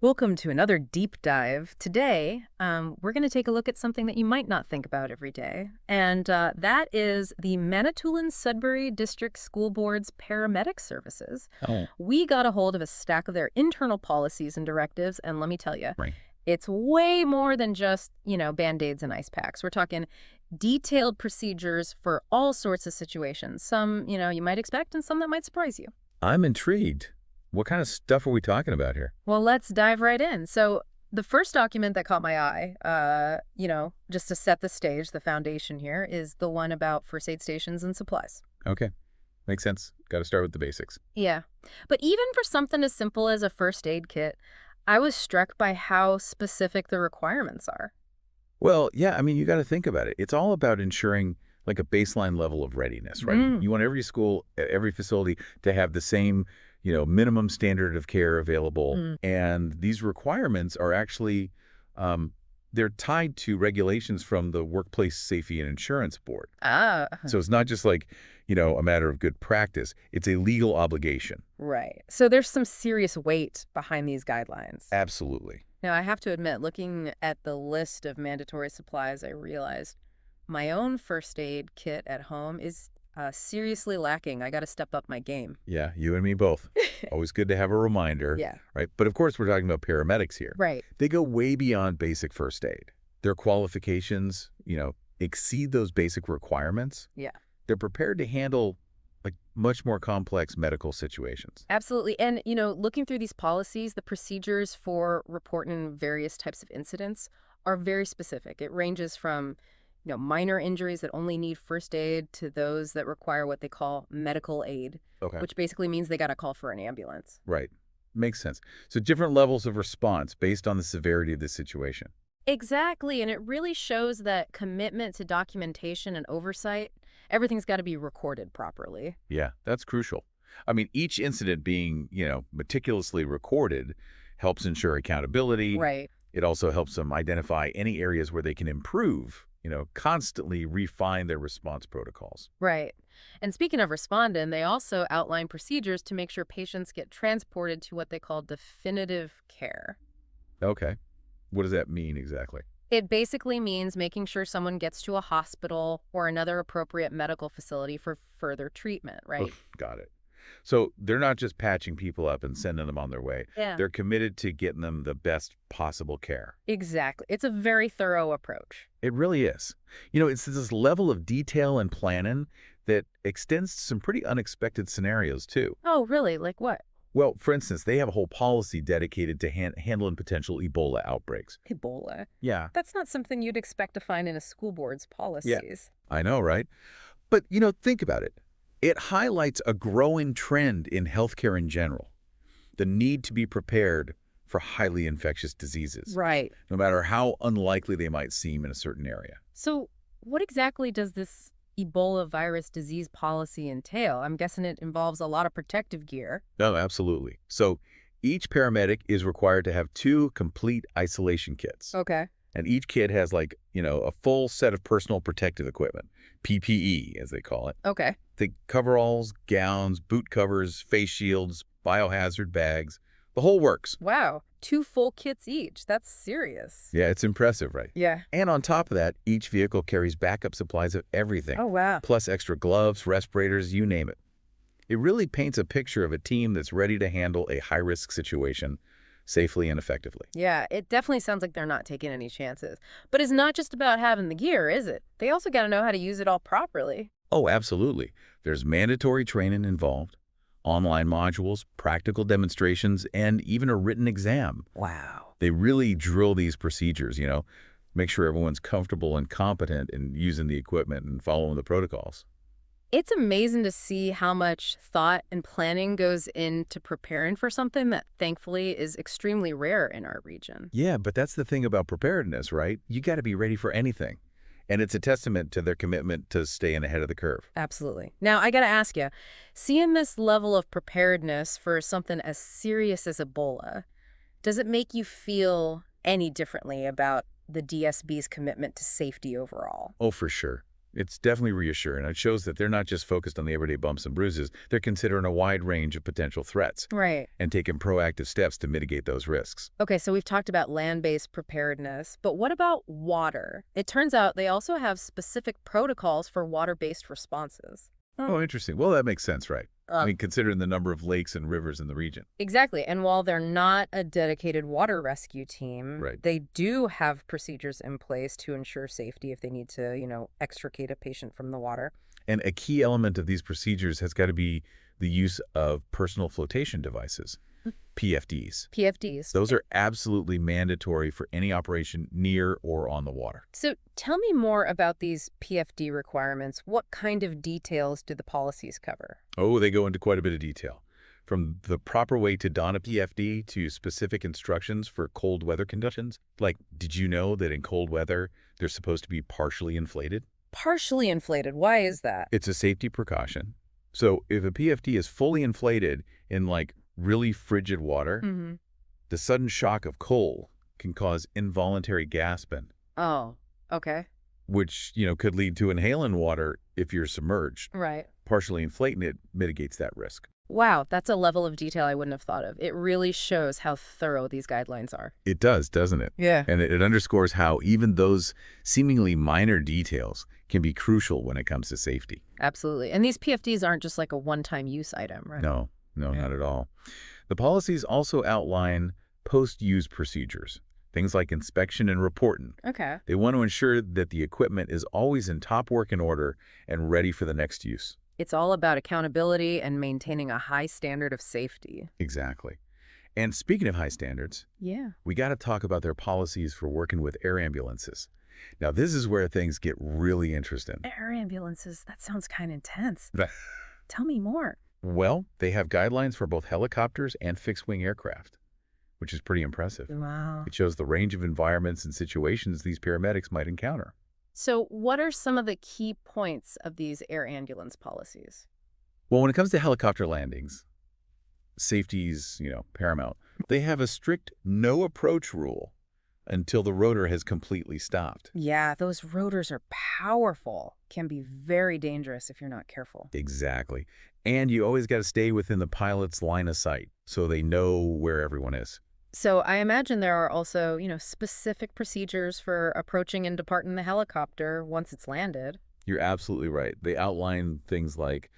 Welcome to another deep dive. Today, we're going to take a look at something that you might not think about every day, and that is the Manitoulin-Sudbury District School Board's paramedic services. Oh, We got a hold of a stack of their internal policies and directives, and let me tell you, right. it's way more than just, Band-Aids and ice packs. We're talking detailed procedures for all sorts of situations, some, you might expect and some that might surprise you. I'm intrigued. What kind of stuff are we talking about here? Well, let's dive right in. So, the first document that caught my eye, just to set the stage, the foundation here, is the one about first aid stations and supplies. Okay, makes sense. Got to start with the basics. Yeah. But even for something as simple as a first aid kit, I was struck by how specific the requirements are. Well, yeah, I mean, you got to think about it. It's all about ensuring like a baseline level of readiness, right? Mm. You want every school, every facility to have the same, minimum standard of care available. Mm. And these requirements are actually, um, they're tied to regulations from the Workplace Safety and Insurance Board. Ah, So it's not just like, a matter of good practice. It's a legal obligation. right. So there's some serious weight behind these guidelines. Absolutely. Now, I have to admit, looking at the list of mandatory supplies, I realized my own first aid kit at home is seriously lacking. I got to step up my game. Yeah, you and me both. Always good to have a reminder, Yeah. right? But of course, we're talking about paramedics here. Right. They go way beyond basic first aid. Their qualifications, exceed those basic requirements. Yeah. They're prepared to handle like much more complex medical situations. Absolutely. And, looking through these policies, the procedures for reporting various types of incidents are very specific. It ranges from, minor injuries that only need first aid to those that require what they call medical aid, Okay. which basically means they got to call for an ambulance. Right. Makes sense. So different levels of response based on the severity of the situation. Exactly. And it really shows that commitment to documentation and oversight, everything's got to be recorded properly. Yeah, that's crucial. I mean, each incident being, meticulously recorded helps ensure accountability. Right. It also helps them identify any areas where they can improve, constantly refine their response protocols. Right. And speaking of responding, they also outline procedures to make sure patients get transported to what they call definitive care. Okay. What does that mean exactly? It basically means making sure someone gets to a hospital or another appropriate medical facility for further treatment, right? Oof, got it. So they're not just patching people up and sending them on their way. Yeah. They're committed to getting them the best possible care. Exactly. It's a very thorough approach. It really is. It's this level of detail and planning that extends to some pretty unexpected scenarios, too. Oh, really? Like what? Well, for instance, they have a whole policy dedicated to handling potential Ebola outbreaks. Ebola. Yeah. That's not something you'd expect to find in a school board's Yeah. policies. I know, right? But, think about it. It highlights a growing trend in healthcare in general, the need to be prepared for highly infectious diseases, Right. no matter how unlikely they might seem in a certain area. So, what exactly does this Ebola virus disease policy entail? I'm guessing it involves a lot of protective gear. Oh, absolutely. So each paramedic is required to have 2 complete isolation kits. Okay. And each kit has a full set of personal protective equipment, PPE, as they call it. Okay. Think coveralls, gowns, boot covers, face shields, biohazard bags, the whole works. Wow. 2 full kits each. That's serious. Yeah, it's impressive, right? Yeah. And on top of that, each vehicle carries backup supplies of everything, Oh, wow. plus extra gloves, respirators, you name it. It really paints a picture of a team that's ready to handle a high-risk situation safely and effectively. Yeah, it definitely sounds like they're not taking any chances. But it's not just about having the gear, is it? They also got to know how to use it all properly. Oh, absolutely. There's mandatory training involved, online modules, practical demonstrations, and even a written exam. Wow. They really drill these procedures, make sure everyone's comfortable and competent in using the equipment and following the protocols. It's amazing to see how much thought and planning goes into preparing for something that thankfully is extremely rare in our region. Yeah, but that's the thing about preparedness, right? You got to be ready for anything. And it's a testament to their commitment to staying ahead of the curve. Absolutely. Now, I got to ask you, seeing this level of preparedness for something as serious as Ebola, does it make you feel any differently about the DSB's commitment to safety overall? Oh, for sure. It's definitely reassuring. It shows that they're not just focused on the everyday bumps and bruises. They're considering a wide range of potential threats Right. and taking proactive steps to mitigate those risks. Okay, so we've talked about land-based preparedness, but what about water? It turns out they also have specific protocols for water-based responses. Oh, interesting. Well, that makes sense, right? I Um, mean, considering the number of lakes and rivers in the region. exactly. And while they're not a dedicated water rescue team, Right. they do have procedures in place to ensure safety if they need to, extricate a patient from the water. And a key element of these procedures has got to be the use of personal flotation devices, PFDs. PFDs. Those are absolutely mandatory for any operation near or on the water. So tell me more about these PFD requirements. What kind of details do the policies cover? Oh, they go into quite a bit of detail. From the proper way to don a PFD to specific instructions for cold weather conditions. Like, did you know that in cold weather, they're supposed to be partially inflated? Partially inflated. Why is that? It's a safety precaution. So if a PFD is fully inflated in like really frigid water, Mm-hmm. the sudden shock of cold can cause involuntary gasping, Oh, okay. which, could lead to inhaling water if you're submerged. Right. Partially inflating it mitigates that risk. Wow, that's a level of detail I wouldn't have thought of. It really shows how thorough these guidelines are. It does, doesn't it? Yeah. And it underscores how even those seemingly minor details can be crucial when it comes to safety. Absolutely. And these PFDs aren't just like a one-time use item, right? No, Yeah. not at all. The policies also outline post-use procedures, things like inspection and reporting. Okay. They want to ensure that the equipment is always in top working order and ready for the next use. It's all about accountability and maintaining a high standard of safety. Exactly. And speaking of high standards, Yeah. we got to talk about their policies for working with air ambulances. Now, this is where things get really interesting. Air ambulances, that sounds kind of intense. Tell me more. Well, they have guidelines for both helicopters and fixed-wing aircraft, which is pretty impressive. Wow. It shows the range of environments and situations these paramedics might encounter. So what are some of the key points of these air ambulance policies? Well, when it comes to helicopter landings, safety's, paramount. They have a strict no approach rule until the rotor has completely stopped. Yeah, those rotors are powerful. Can be very dangerous if you're not careful. Exactly. And you always got to stay within the pilot's line of sight so they know where everyone is. So I imagine there are also, specific procedures for approaching and departing the helicopter once it's landed. You're absolutely right. They outline things like,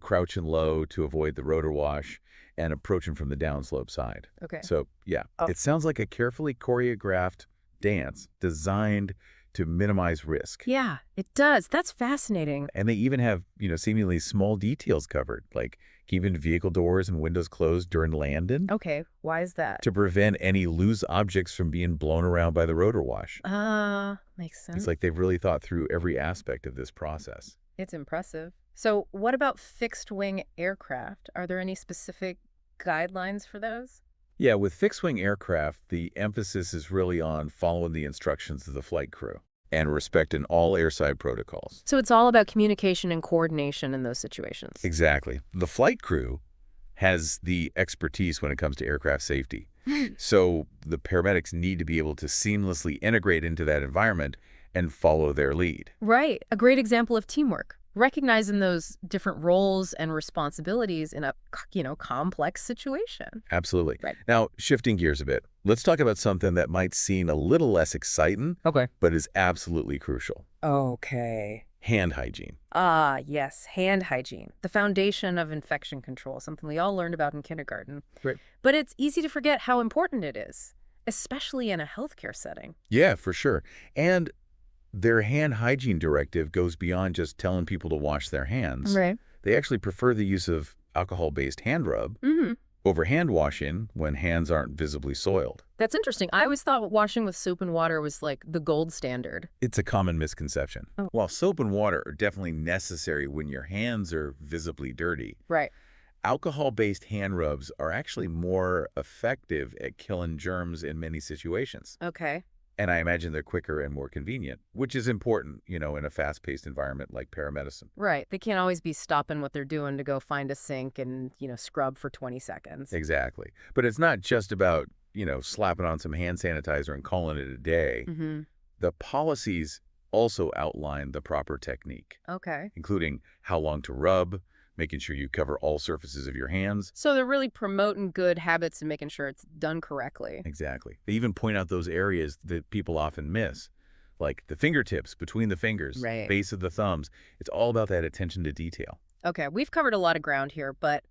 crouching low to avoid the rotor wash and approaching from the downslope side. Okay. So, yeah, Oh. it sounds like a carefully choreographed dance designed to minimize risk. Yeah, it does. That's fascinating. And they even have, seemingly small details covered, like keeping vehicle doors and windows closed during landing Okay, why is that? to prevent any loose objects from being blown around by the rotor wash. Makes sense. It's like they've really thought through every aspect of this process. It's impressive. So what about fixed-wing aircraft? Are there any specific guidelines for those? Yeah, with fixed-wing aircraft, the emphasis is really on following the instructions of the flight crew and respecting all airside protocols. So it's all about communication and coordination in those situations. Exactly. The flight crew has the expertise when it comes to aircraft safety. So the paramedics need to be able to seamlessly integrate into that environment and follow their lead. Right. A great example of teamwork. Recognizing those different roles and responsibilities in a, complex situation. Absolutely. Right. Now, shifting gears a bit, let's talk about something that might seem a little less exciting, Okay. but is absolutely crucial. Okay. Hand hygiene. Ah, yes, hand hygiene, the foundation of infection control, something we all learned about in kindergarten. Right. But it's easy to forget how important it is, especially in a healthcare setting. Yeah, for sure. And their hand hygiene directive goes beyond just telling people to wash their hands. Right. They actually prefer the use of alcohol-based hand rub Mm-hmm. over hand washing when hands aren't visibly soiled. That's interesting. I always thought washing with soap and water was like the gold standard. It's a common misconception. Oh. While soap and water are definitely necessary when your hands are visibly dirty, Right. alcohol-based hand rubs are actually more effective at killing germs in many situations. Okay. And I imagine they're quicker and more convenient, which is important, in a fast-paced environment like paramedicine. Right. They can't always be stopping what they're doing to go find a sink and, scrub for 20 seconds. Exactly. But it's not just about, slapping on some hand sanitizer and calling it a day. Mm-hmm. The policies also outline the proper technique, Okay. including how long to rub, making sure you cover all surfaces of your hands. So they're really promoting good habits and making sure it's done correctly. Exactly. They even point out those areas that people often miss, like the fingertips, between the fingers, Right. base of the thumbs. It's all about that attention to detail. Okay, we've covered a lot of ground here, but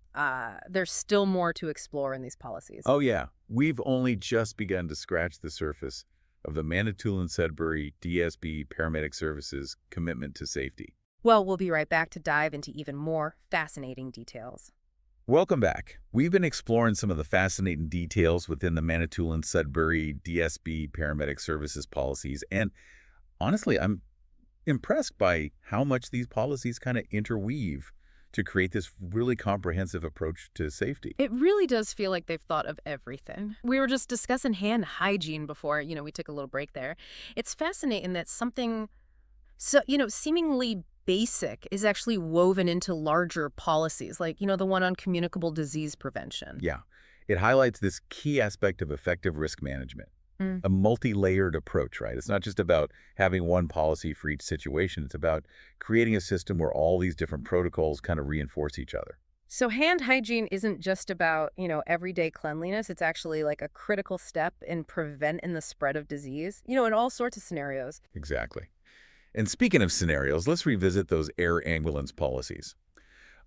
there's still more to explore in these policies. Oh, yeah. We've only just begun to scratch the surface of the Manitoulin-Sudbury DSB Paramedic Services commitment to safety. Well, we'll be right back to dive into even more fascinating details. Welcome back. We've been exploring some of the fascinating details within the Manitoulin-Sudbury DSB Paramedic Services policies, and honestly, I'm impressed by how much these policies kind of interweave to create this really comprehensive approach to safety. It really does feel like they've thought of everything. We were just discussing hand hygiene before, we took a little break there. It's fascinating that something seemingly basic is actually woven into larger policies, like, the one on communicable disease prevention. Yeah, it highlights this key aspect of effective risk management, Mm. a multi-layered approach, right? It's not just about having one policy for each situation. It's about creating a system where all these different protocols kind of reinforce each other. So hand hygiene isn't just about, everyday cleanliness. It's actually like a critical step in preventing the spread of disease, in all sorts of scenarios. Exactly. And speaking of scenarios, let's revisit those air ambulance policies.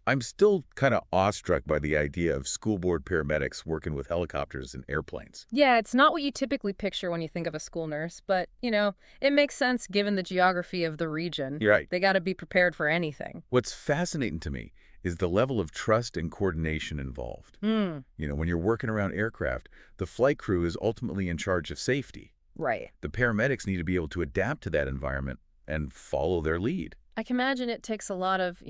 I'm still kind of awestruck by the idea of school board paramedics working with helicopters and airplanes. Yeah, it's not what you typically picture when you think of a school nurse, but, it makes sense given the geography of the region. You're right. They got to be prepared for anything. What's fascinating to me is the level of trust and coordination involved. Hmm. When you're working around aircraft, the flight crew is ultimately in charge of safety. Right. The paramedics need to be able to adapt to that environment and follow their lead. I can imagine it takes a lot of,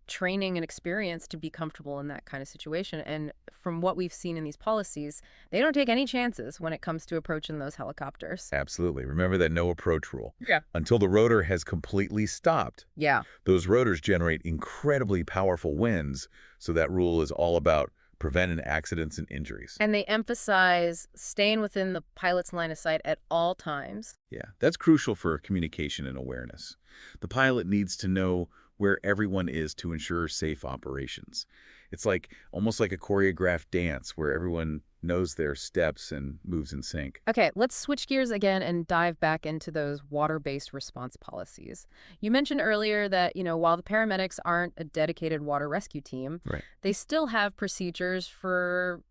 training and experience to be comfortable in that kind of situation. And from what we've seen in these policies, they don't take any chances when it comes to approaching those helicopters. Absolutely. Remember that no approach rule. Yeah. Until the rotor has completely stopped, Yeah. those rotors generate incredibly powerful winds, so that rule is all about preventing accidents and injuries. And they emphasize staying within the pilot's line of sight at all times. Yeah, that's crucial for communication and awareness. The pilot needs to know where everyone is to ensure safe operations. It's almost like a choreographed dance where everyone knows their steps and moves in sync. Okay, let's switch gears again and dive back into those water-based response policies. You mentioned earlier that, while the paramedics aren't a dedicated water rescue team, Right. they still have procedures for,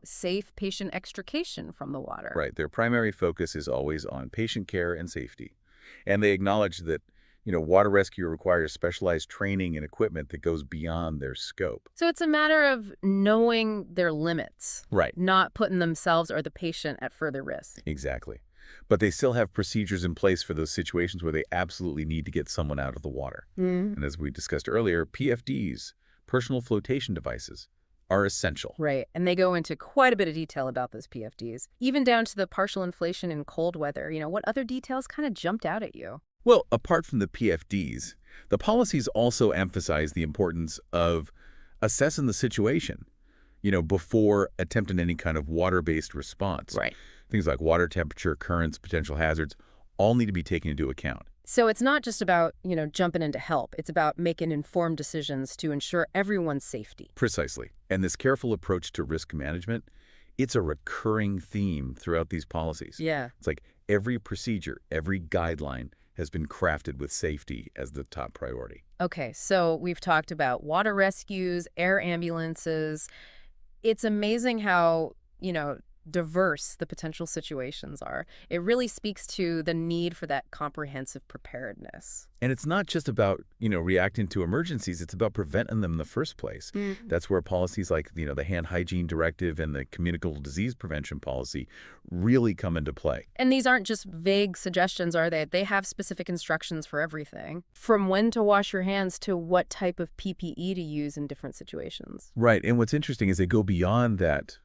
safe patient extrication from the water. Right. Their primary focus is always on patient care and safety. And they acknowledge that, water rescue requires specialized training and equipment that goes beyond their scope. So it's a matter of knowing their limits, Right. not putting themselves or the patient at further risk. Exactly. But they still have procedures in place for those situations where they absolutely need to get someone out of the water. Mm. And as we discussed earlier, PFDs, personal flotation devices, are essential. Right, and they go into quite a bit of detail about those PFDs, even down to the partial inflation in cold weather. What other details kind of jumped out at you? Well, apart from the PFDs, the policies also emphasize the importance of assessing the situation, before attempting any kind of water-based response. Right. Things like water temperature, currents, potential hazards, all need to be taken into account. So it's not just about, jumping in to help. It's about making informed decisions to ensure everyone's safety. Precisely. And this careful approach to risk management, it's a recurring theme throughout these policies. Yeah. It's like every procedure, every guideline has been crafted with safety as the top priority. Okay, so we've talked about water rescues, air ambulances. It's amazing how, diverse the potential situations are. It really speaks to the need for that comprehensive preparedness. And it's not just about, reacting to emergencies, it's about preventing them in the first place. That's where policies like, the hand hygiene directive and the communicable disease prevention policy really come into play. And these aren't just vague suggestions, are they? They have specific instructions for everything, from when to wash your hands to what type of PPE to use in different situations. Right. And what's interesting is they go beyond that,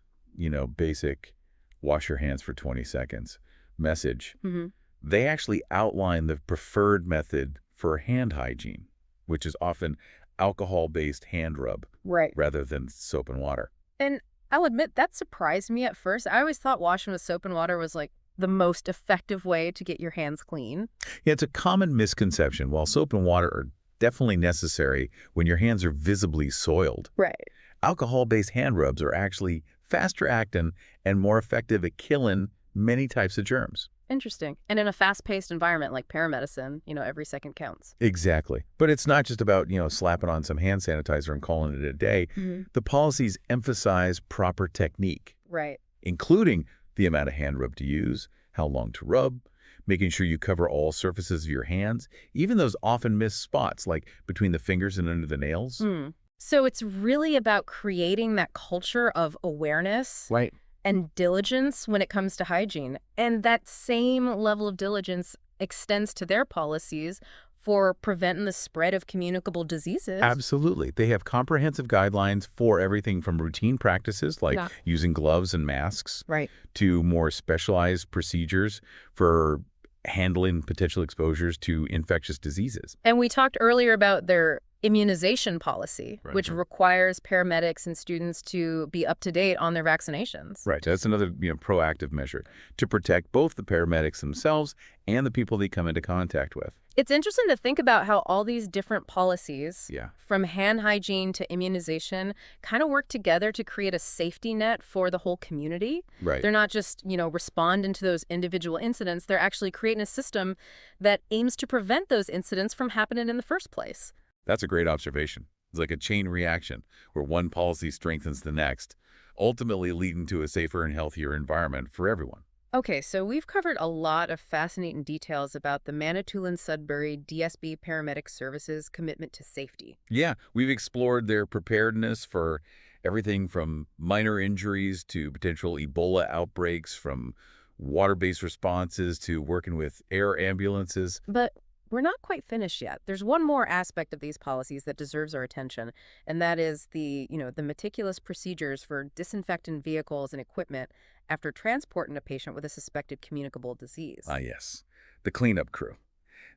basic wash your hands for 20 seconds message. Mm-hmm. They actually outline the preferred method for hand hygiene, which is often alcohol-based hand rub Right. rather than soap and water. And I'll admit that surprised me at first. I always thought washing with soap and water was like the most effective way to get your hands clean. Yeah, it's a common misconception. While soap and water are definitely necessary when your hands are visibly soiled, Right. alcohol-based hand rubs are actually faster acting and more effective at killing many types of germs. Interesting. And in a fast-paced environment like paramedicine, every second counts. Exactly. But it's not just about, slapping on some hand sanitizer and calling it a day. Hmm. The policies emphasize proper technique, Right. including the amount of hand rub to use, how long to rub, making sure you cover all surfaces of your hands, even those often missed spots like between the fingers and under the nails. Hmm. So it's really about creating that culture of awareness Right. and diligence when it comes to hygiene. And that same level of diligence extends to their policies for preventing the spread of communicable diseases. Absolutely. They have comprehensive guidelines for everything from routine practices like Yeah. using gloves and masks Right. to more specialized procedures for handling potential exposures to infectious diseases. And we talked earlier about their immunization policy, Right, which right. requires paramedics and students to be up to date on their vaccinations. Right. That's another, proactive measure to protect both the paramedics themselves and the people they come into contact with. It's interesting to think about how all these different policies, Yeah. from hand hygiene to immunization, kind of work together to create a safety net for the whole community. Right. They're not just, responding to those individual incidents. They're actually creating a system that aims to prevent those incidents from happening in the first place. That's a great observation. It's like a chain reaction where one policy strengthens the next, ultimately leading to a safer and healthier environment for everyone. Okay, so we've covered a lot of fascinating details about the Manitoulin-Sudbury DSB Paramedic Services commitment to safety. Yeah, we've explored their preparedness for everything from minor injuries to potential Ebola outbreaks, from water-based responses to working with air ambulances. But we're not quite finished yet. There's one more aspect of these policies that deserves our attention, and that is the meticulous procedures for disinfecting vehicles and equipment after transporting a patient with a suspected communicable disease. Ah, yes, the cleanup crew.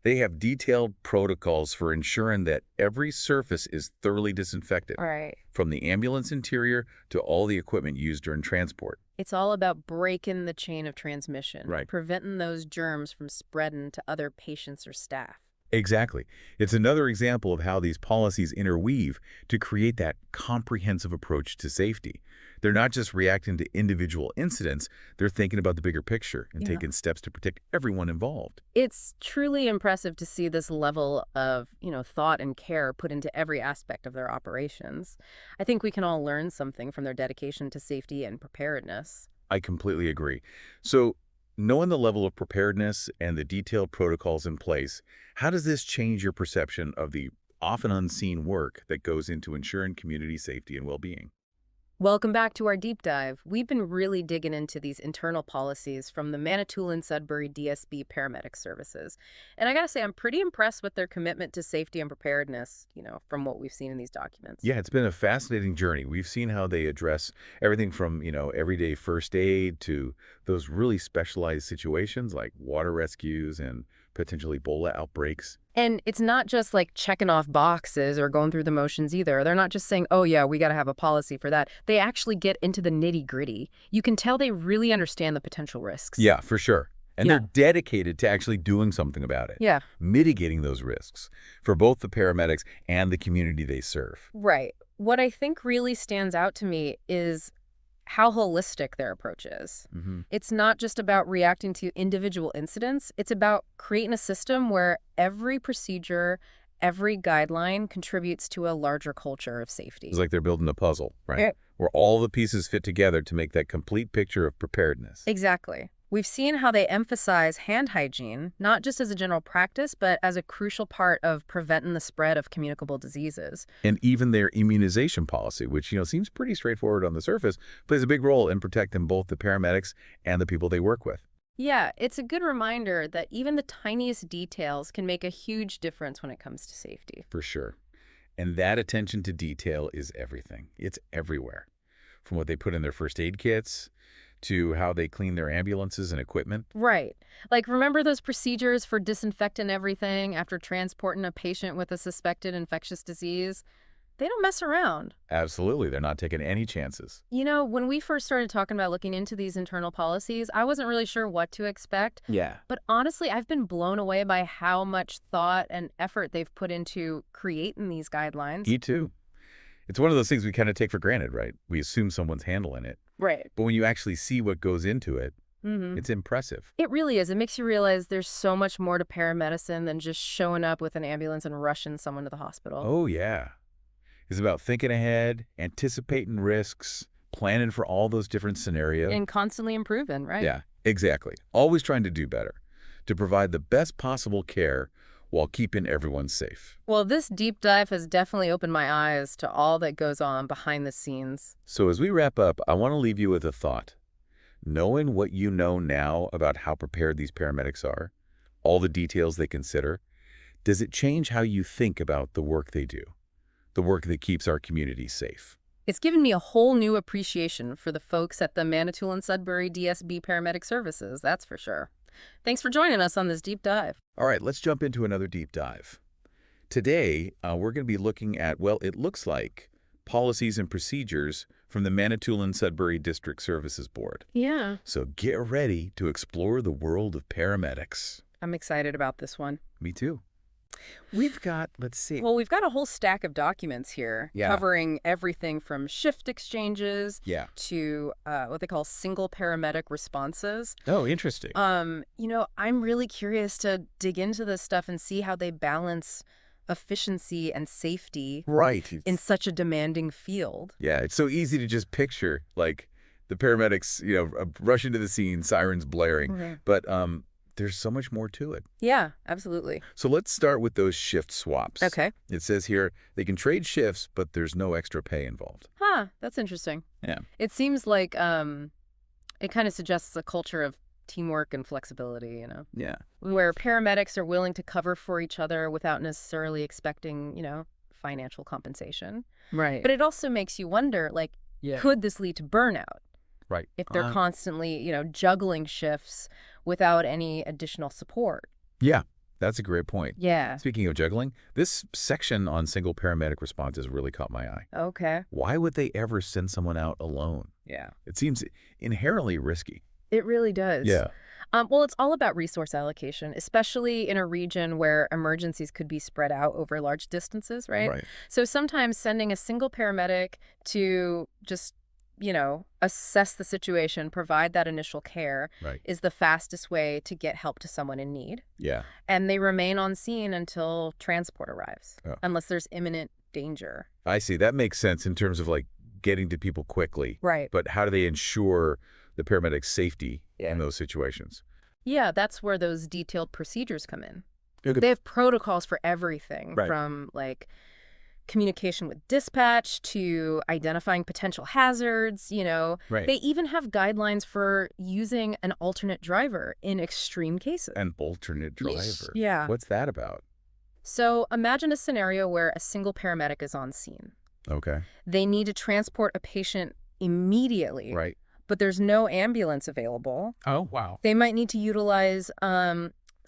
They have detailed protocols for ensuring that every surface is thoroughly disinfected, All right. from the ambulance interior to all the equipment used during transport. It's all about breaking the chain of transmission, Right. preventing those germs from spreading to other patients or staff. Exactly. It's another example of how these policies interweave to create that comprehensive approach to safety. They're not just reacting to individual incidents, they're thinking about the bigger picture and Yeah. taking steps to protect everyone involved. It's truly impressive to see this level of, thought and care put into every aspect of their operations. I think we can all learn something from their dedication to safety and preparedness. I completely agree. So, knowing the level of preparedness and the detailed protocols in place, how does this change your perception of the often unseen work that goes into ensuring community safety and well-being? Welcome back to our deep dive. We've been really digging into these internal policies from the Manitoulin-Sudbury DSB paramedic services. And I gotta say, I'm pretty impressed with their commitment to safety and preparedness, from what we've seen in these documents. Yeah, it's been a fascinating journey. We've seen how they address everything from, everyday first aid to those really specialized situations like water rescues and potential Ebola outbreaks. And it's not just like checking off boxes or going through the motions either. They're not just saying, oh, yeah, we got to have a policy for that. They actually get into the nitty gritty. You can tell they really understand the potential risks. Yeah, for sure. And Yeah. they're dedicated to actually doing something about it, Yeah, mitigating those risks for both the paramedics and the community they serve. right. What I think really stands out to me is how holistic their approach is. Hmm. It's not just about reacting to individual incidents. It's about creating a system where every procedure, every guideline contributes to a larger culture of It's safety. like they're building a puzzle, right? Yeah. Where all the pieces fit together to make that complete picture of preparedness. Exactly. We've seen how they emphasize hand hygiene, not just as a general practice, but as a crucial part of preventing the spread of communicable diseases. And even their immunization policy, which, seems pretty straightforward on the surface, plays a big role in protecting both the paramedics and the people they work with. Yeah, it's a good reminder that even the tiniest details can make a huge difference when it comes to safety. For sure. And that attention to detail is everything. It's everywhere. From what they put in their first aid kits to how they clean their ambulances and equipment. Right. Like, remember those procedures for disinfecting everything after transporting a patient with a suspected infectious disease? They don't mess around. Absolutely. They're not taking any chances. When we first started talking about looking into these internal policies, I wasn't really sure what to expect. Yeah. But honestly, I've been blown away by how much thought and effort they've put into creating these guidelines. Me too. It's one of those things we kind of take for granted, right? We assume someone's handling it. Right. But when you actually see what goes into it, Mm-hmm. it's impressive. It really is. It makes you realize there's so much more to paramedicine than just showing up with an ambulance and rushing someone to the hospital. Oh, yeah. It's about thinking ahead, anticipating risks, planning for all those different scenarios. And constantly improving, right? Yeah, exactly. Always trying to do better, to provide the best possible care while keeping everyone safe. Well, this deep dive has definitely opened my eyes to all that goes on behind the scenes. So as we wrap up, I want to leave you with a thought. Knowing what you know now about how prepared these paramedics are, all the details they consider, does it change how you think about the work they do, the work that keeps our community safe? It's given me a whole new appreciation for the folks at the Manitoulin Sudbury DSB Paramedic Services, that's for sure. Thanks for joining us on this deep dive. All right, let's jump into another deep dive. Today, we're going to be looking at, well, it looks like policies and procedures from the Manitoulin Sudbury District Services Board. Yeah. So get ready to explore the world of paramedics. I'm excited about this one. Me too. We've got, let's see. Well, we've got a whole stack of documents here Yeah. covering everything from shift exchanges Yeah. to what they call single paramedic responses. Oh, interesting. I'm really curious to dig into this stuff and see how they balance efficiency and safety Right. in such a demanding field. Yeah, it's so easy to just picture, like, the paramedics, rushing to the scene, sirens blaring. Right. But there's so much more to it. Yeah, absolutely. So let's start with those shift swaps. Okay. It says here they can trade shifts, but there's no extra pay involved. Huh, that's interesting. Yeah. It seems like it kind of suggests a culture of teamwork and flexibility, Yeah. where paramedics are willing to cover for each other without necessarily expecting, financial compensation. Right. But it also makes you wonder, like, Yeah. could this lead to burnout Right. if they're constantly, juggling shifts without any additional support? Yeah, that's a great point. Yeah. Speaking of juggling, this section on single paramedic responses really caught my eye. Okay. Why would they ever send someone out alone? Yeah. It seems inherently risky. It really does. Yeah. Well, it's all about resource allocation, especially in a region where emergencies could be spread out over large distances, right? Right. So sometimes sending a single paramedic to just, assess the situation, provide that initial care Right. is the fastest way to get help to someone in need. Yeah. And they remain on scene until transport arrives, Oh. unless there's imminent danger. I see. That makes sense in terms of like getting to people quickly. Right. But how do they ensure the paramedics' safety Yeah. in those situations? Yeah, that's where those detailed procedures come in. Okay. They have protocols for everything Right. from communication with dispatch to identifying potential hazards, Right. They even have guidelines for using an alternate driver in extreme cases. An alternate driver. Yeah. What's that about? So imagine a scenario where a single paramedic is on scene. Okay. They need to transport a patient immediately, Right. but there's no ambulance available. Oh, wow. They might need to utilize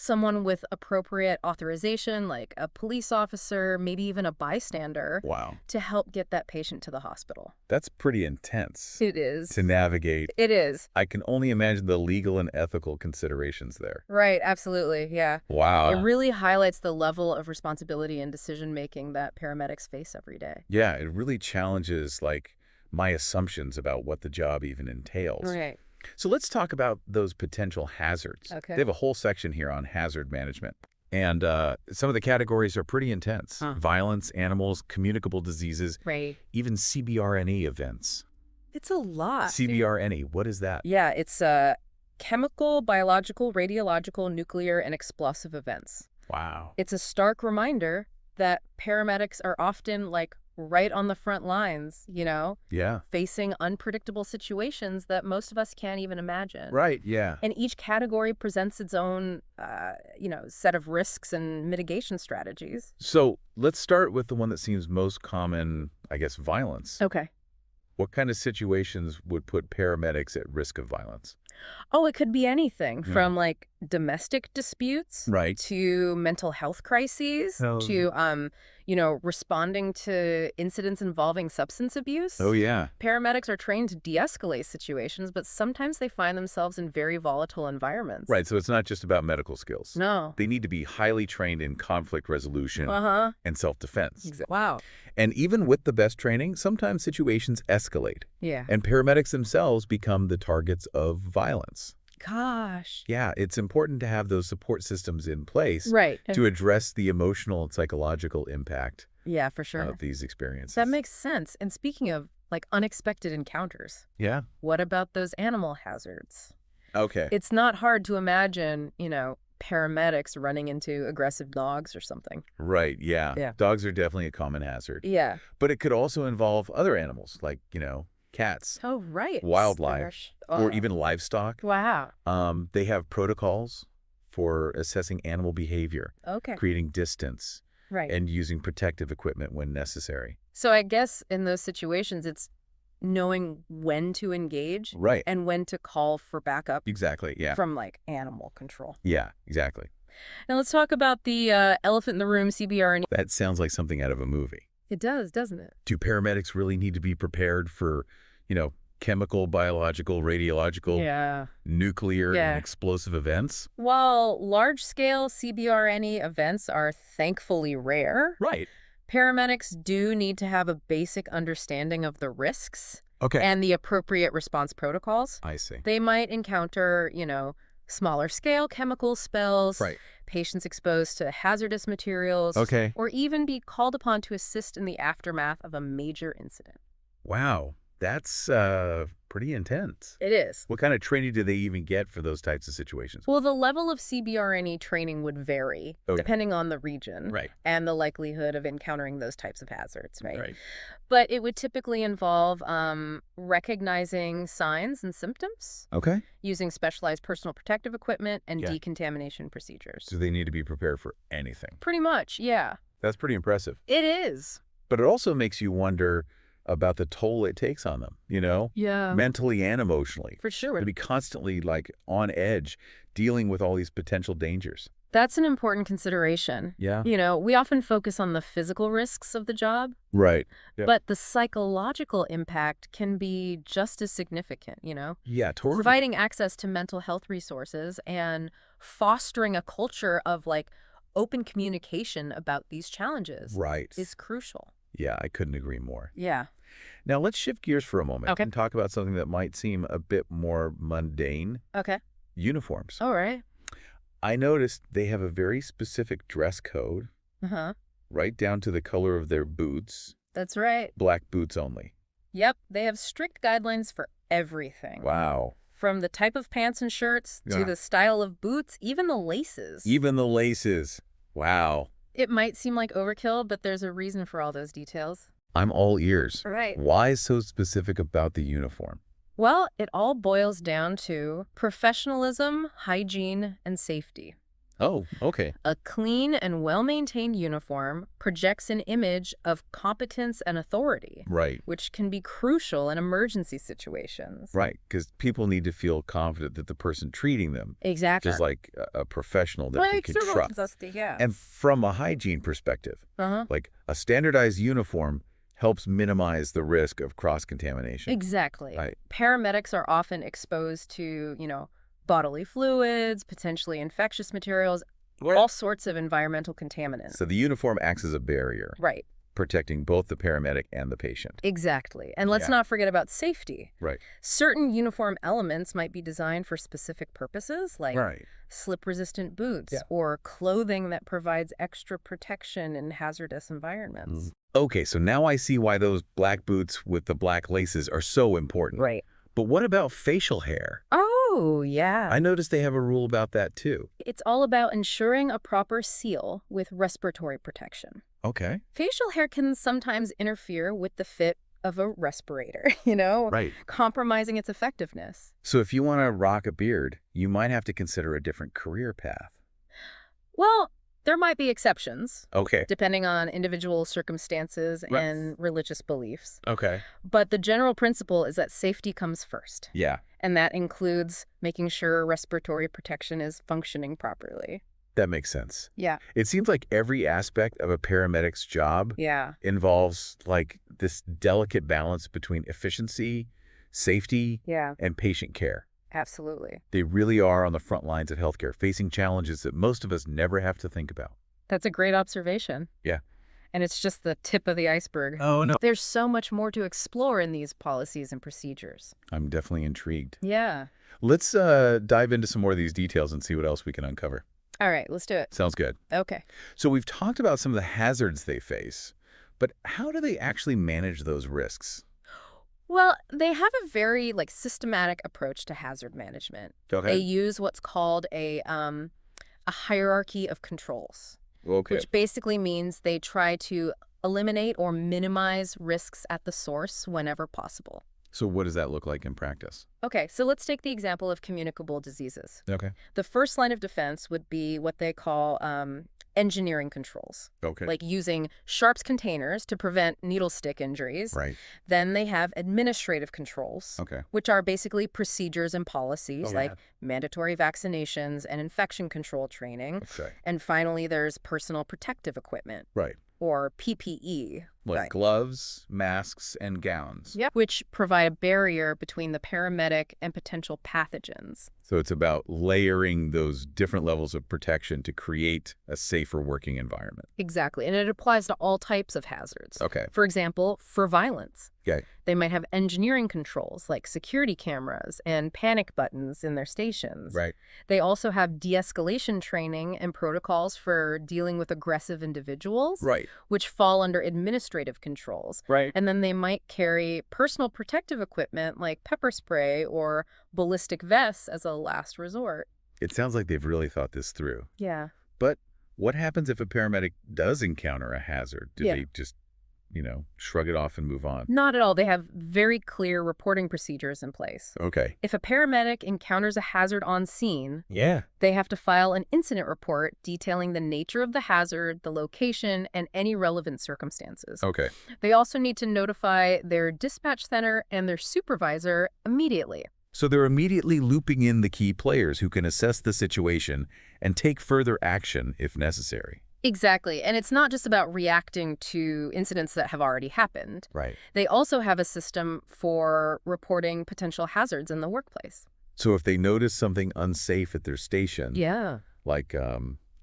someone with appropriate authorization, like a police officer, maybe even a bystander, Wow. to help get that patient to the hospital. That's pretty intense It is. to navigate. It is. I can only imagine the legal and ethical considerations there. Right, absolutely, yeah. Wow. It really highlights the level of responsibility and decision-making that paramedics face every day. Yeah, it really challenges like my assumptions about what the job even entails. Right. So let's talk about those potential hazards. Okay. They have a whole section here on hazard management. And some of the categories are pretty intense. Huh. Violence, animals, communicable diseases, Right. even CBRNE events. It's a lot. CBRNE, what is that? Yeah, it's chemical, biological, radiological, nuclear, and explosive events. Wow. It's a stark reminder that paramedics are often right on the front lines, Yeah. facing unpredictable situations that most of us can't even imagine. Right, yeah. And each category presents its own, set of risks and mitigation strategies. So let's start with the one that seems most common, I guess, violence. Okay. What kind of situations would put paramedics at risk of violence? Oh, it could be anything Yeah. from domestic disputes Right. to mental health crises Oh, to, responding to incidents involving substance oh abuse. yeah. Paramedics are trained to de-escalate situations, but sometimes they find themselves in very volatile environments. Right, so it's not just about medical skills. No. They need to be highly trained in conflict resolution Uh-huh. and self-defense. Wow. And even with the best training, sometimes situations escalate, Yeah. and paramedics themselves become the targets of violence. Gosh. Yeah, it's important to have those support systems in place Right. to address the emotional and psychological impact Yeah, for sure. of these experiences. That makes sense. And speaking of, like, unexpected encounters, Yeah. what about those animal hazards? Okay. It's not hard to imagine, paramedics running into aggressive dogs or something. Right, yeah. Yeah. Dogs are definitely a common hazard. Yeah. But it could also involve other animals like, cats, Oh, right. wildlife, Gosh. or even livestock. Wow. They have protocols for assessing animal behavior, Okay. creating distance, Right. and using protective equipment when necessary. So I guess in those situations, it's knowing when to engage Right. and when to call for backup Exactly, yeah. from, like, animal control. Yeah, exactly. Now let's talk about the elephant in the room, CBR. That sounds like something out of a movie. It does, doesn't it? Do paramedics really need to be prepared for, chemical, biological, radiological, Yeah. nuclear, Yeah. and explosive events? While large-scale CBRNE events are thankfully rare, Right. paramedics do need to have a basic understanding of the risks Okay. and the appropriate response protocols. I see. They might encounter, smaller scale chemical spills, Right. patients exposed to hazardous materials, Okay. or even be called upon to assist in the aftermath of a major incident. Wow. That's pretty intense. It is. What kind of training do they even get for those types of situations? Well, the level of CBRNE training would vary Okay. depending on the region Right. and the likelihood of encountering those types of hazards, right? Right. But it would typically involve recognizing signs and symptoms, Okay. using specialized personal protective equipment, and Yeah. decontamination procedures. So they need to be prepared for anything. Pretty much, yeah. That's pretty impressive. It is. But it also makes you wonder about the toll it takes on them, Yeah. mentally and emotionally. For sure. To be constantly on edge, dealing with all these potential dangers. That's an important consideration. Yeah. We often focus on the physical risks of the job, Right. Yep. but the psychological impact can be just as significant, Yeah, totally. Providing access to mental health resources and fostering a culture of, like, open communication about these challenges Right. is crucial. Yeah, I couldn't agree more. Yeah. Now let's shift gears for a moment Okay. and talk about something that might seem a bit more mundane. Okay. Uniforms. All right. I noticed they have a very specific dress code, Uh-huh. right down to the color of their boots. That's right. Black boots only. Yep. They have strict guidelines for everything. Wow. From the type of pants and shirts to Yeah. the style of boots, even the laces. Even the laces. Wow. It might seem like overkill, but there's a reason for all those details. I'm all ears. Right. Why so specific about the uniform? Well, it all boils down to professionalism, hygiene, and safety. Oh, okay. A clean and well-maintained uniform projects an image of competence and authority, Right. which can be crucial in emergency situations. Right. Because people need to feel confident that the person treating them Exactly. is like a professional that they can trust. Yeah. And from a hygiene perspective, Uh-huh. like a standardized uniform helps minimize the risk of cross-contamination. Exactly. Right. Paramedics are often exposed to, bodily fluids, potentially infectious materials, all sorts of environmental contaminants. So the uniform acts as a barrier, Right. protecting both the paramedic and the patient. Exactly. And let's Yeah. not forget about safety. Right. Certain uniform elements might be designed for specific purposes, like Right. slip-resistant boots Yeah. or clothing that provides extra protection in hazardous environments. Okay, so now I see why those black boots with the black laces are so important. Right. But what about facial hair? Oh, yeah. I noticed they have a rule about that too. It's all about ensuring a proper seal with respiratory protection. Okay. Facial hair can sometimes interfere with the fit of a respirator, Right. compromising its effectiveness. So if you want to rock a beard, you might have to consider a different career path. Well, There might be exceptions, Okay. depending on individual circumstances Right. and religious beliefs. Okay. But the general principle is that safety comes first, Yeah, and that includes making sure respiratory protection is functioning properly. that makes sense. Yeah. It seems like every aspect of a paramedic's job Yeah. involves like this delicate balance between efficiency, safety, Yeah. and patient care. Absolutely. They really are on the front lines of healthcare, facing challenges that most of us never have to think about. That's a great observation. Yeah. And it's just the tip of the iceberg. Oh, no. There's so much more to explore in these policies and procedures. I'm definitely intrigued. Yeah. Let's dive into some more of these details and see what else we can uncover. All right, let's do it. Sounds good. Okay. So we've talked about some of the hazards they face, but how do they actually manage those risks? Well, they have a very systematic approach to hazard management. They Okay. use what's called a hierarchy of controls, Okay. which basically means they try to eliminate or minimize risks at the source whenever possible. So what does that look like in practice? Okay, so let's take the example of communicable diseases. Okay. The first line of defense would be what they call engineering controls, Okay. like using sharps containers to prevent needle stick injuries. Right. Then they have administrative controls, Okay. which are basically procedures and policies Oh, like yeah. mandatory vaccinations and infection control training. Okay. And finally, there's personal protective equipment, Right. or PPE. Like Right. gloves, masks, and gowns. Yep. Which provide a barrier between the paramedic and potential pathogens. So it's about layering those different levels of protection to create a safer working environment. Exactly. And it applies to all types of hazards. Okay. For example, for violence, Okay. they might have engineering controls like security cameras and panic buttons in their stations. Right. They also have de-escalation training and protocols for dealing with aggressive individuals, Right. which fall under administrative controls. Right. And then they might carry personal protective equipment like pepper spray or ballistic vests as a last resort. It sounds like they've really thought this through. Yeah. But what happens if a paramedic does encounter a hazard? Do Yeah. they just, shrug it off and move on? Not at all. They have very clear reporting procedures in place. Okay. If a paramedic encounters a hazard on scene, Yeah. they have to file an incident report detailing the nature of the hazard, the location, and any relevant circumstances. Okay. They also need to notify their dispatch center and their supervisor immediately. So they're immediately looping in the key players who can assess the situation and take further action if necessary. Exactly. And it's not just about reacting to incidents that have already happened. Right. They also have a system for reporting potential hazards in the workplace. So if they notice something unsafe at their station, Yeah. like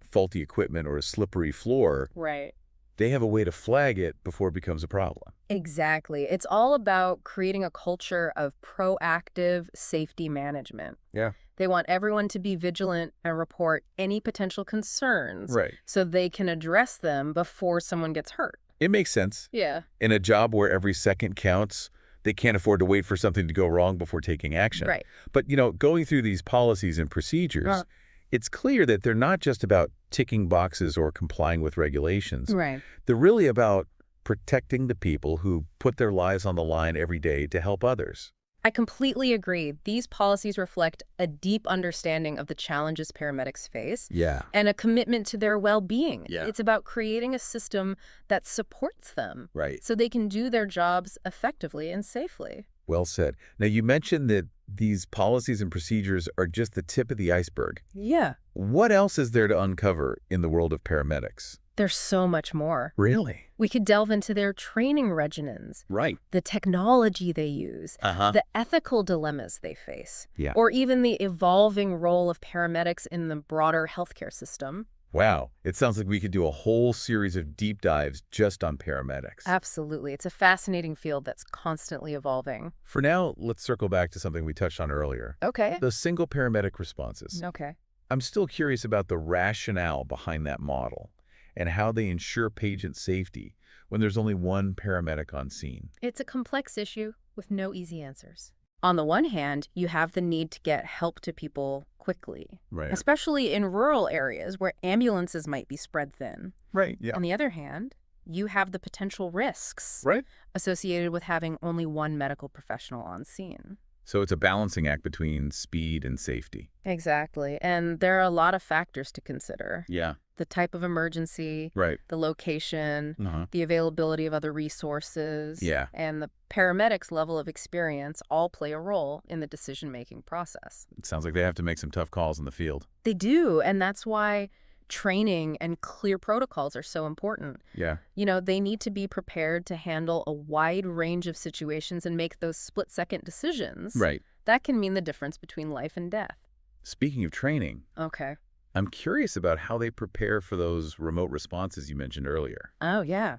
faulty equipment or a slippery floor, Right. they have a way to flag it before it becomes a problem. Exactly. It's all about creating a culture of proactive safety management. Yeah. They want everyone to be vigilant and report any potential concerns Right. so they can address them before someone gets hurt. It makes sense. Yeah. In a job where every second counts, they can't afford to wait for something to go wrong before taking action. Right. But, going through these policies and procedures, it's clear that they're not just about ticking boxes or complying with regulations. Right. They're really about protecting the people who put their lives on the line every day to help others. I completely agree. These policies reflect a deep understanding of the challenges paramedics face Yeah. and a commitment to their well-being. Yeah. It's about creating a system that supports them Right. so they can do their jobs effectively and safely. Well said. Now, you mentioned that these policies and procedures are just the tip of the iceberg. Yeah. What else is there to uncover in the world of paramedics? There's so much more. Really? We could delve into their training regimens, Right. the technology they use, Uh-huh. the ethical dilemmas they face, Yeah. or even the evolving role of paramedics in the broader healthcare system. Wow. It sounds like we could do a whole series of deep dives just on paramedics. Absolutely. It's a fascinating field that's constantly evolving. For now, let's circle back to something we touched on earlier. Okay. The single paramedic responses. Okay. I'm still curious about the rationale behind that model and how they ensure patient safety when there's only one paramedic on scene. It's a complex issue with no easy answers. On the one hand, you have the need to get help to people quickly, Right. especially in rural areas where ambulances might be spread thin. Right. Yeah. On the other hand, you have the potential risks Right. associated with having only one medical professional on scene. So it's a balancing act between speed and safety. Exactly. And there are a lot of factors to consider. Yeah. The type of emergency, Right. the location, Uh-huh. the availability of other resources, Yeah. and the paramedics' level of experience all play a role in the decision-making process. It sounds like they have to make some tough calls in the field. They do, and that's why training and clear protocols are so important. Yeah. They need to be prepared to handle a wide range of situations and make those split-second decisions. Right. That can mean the difference between life and death. Speaking of training, Okay. I'm curious about how they prepare for those remote responses you mentioned earlier. Oh, yeah.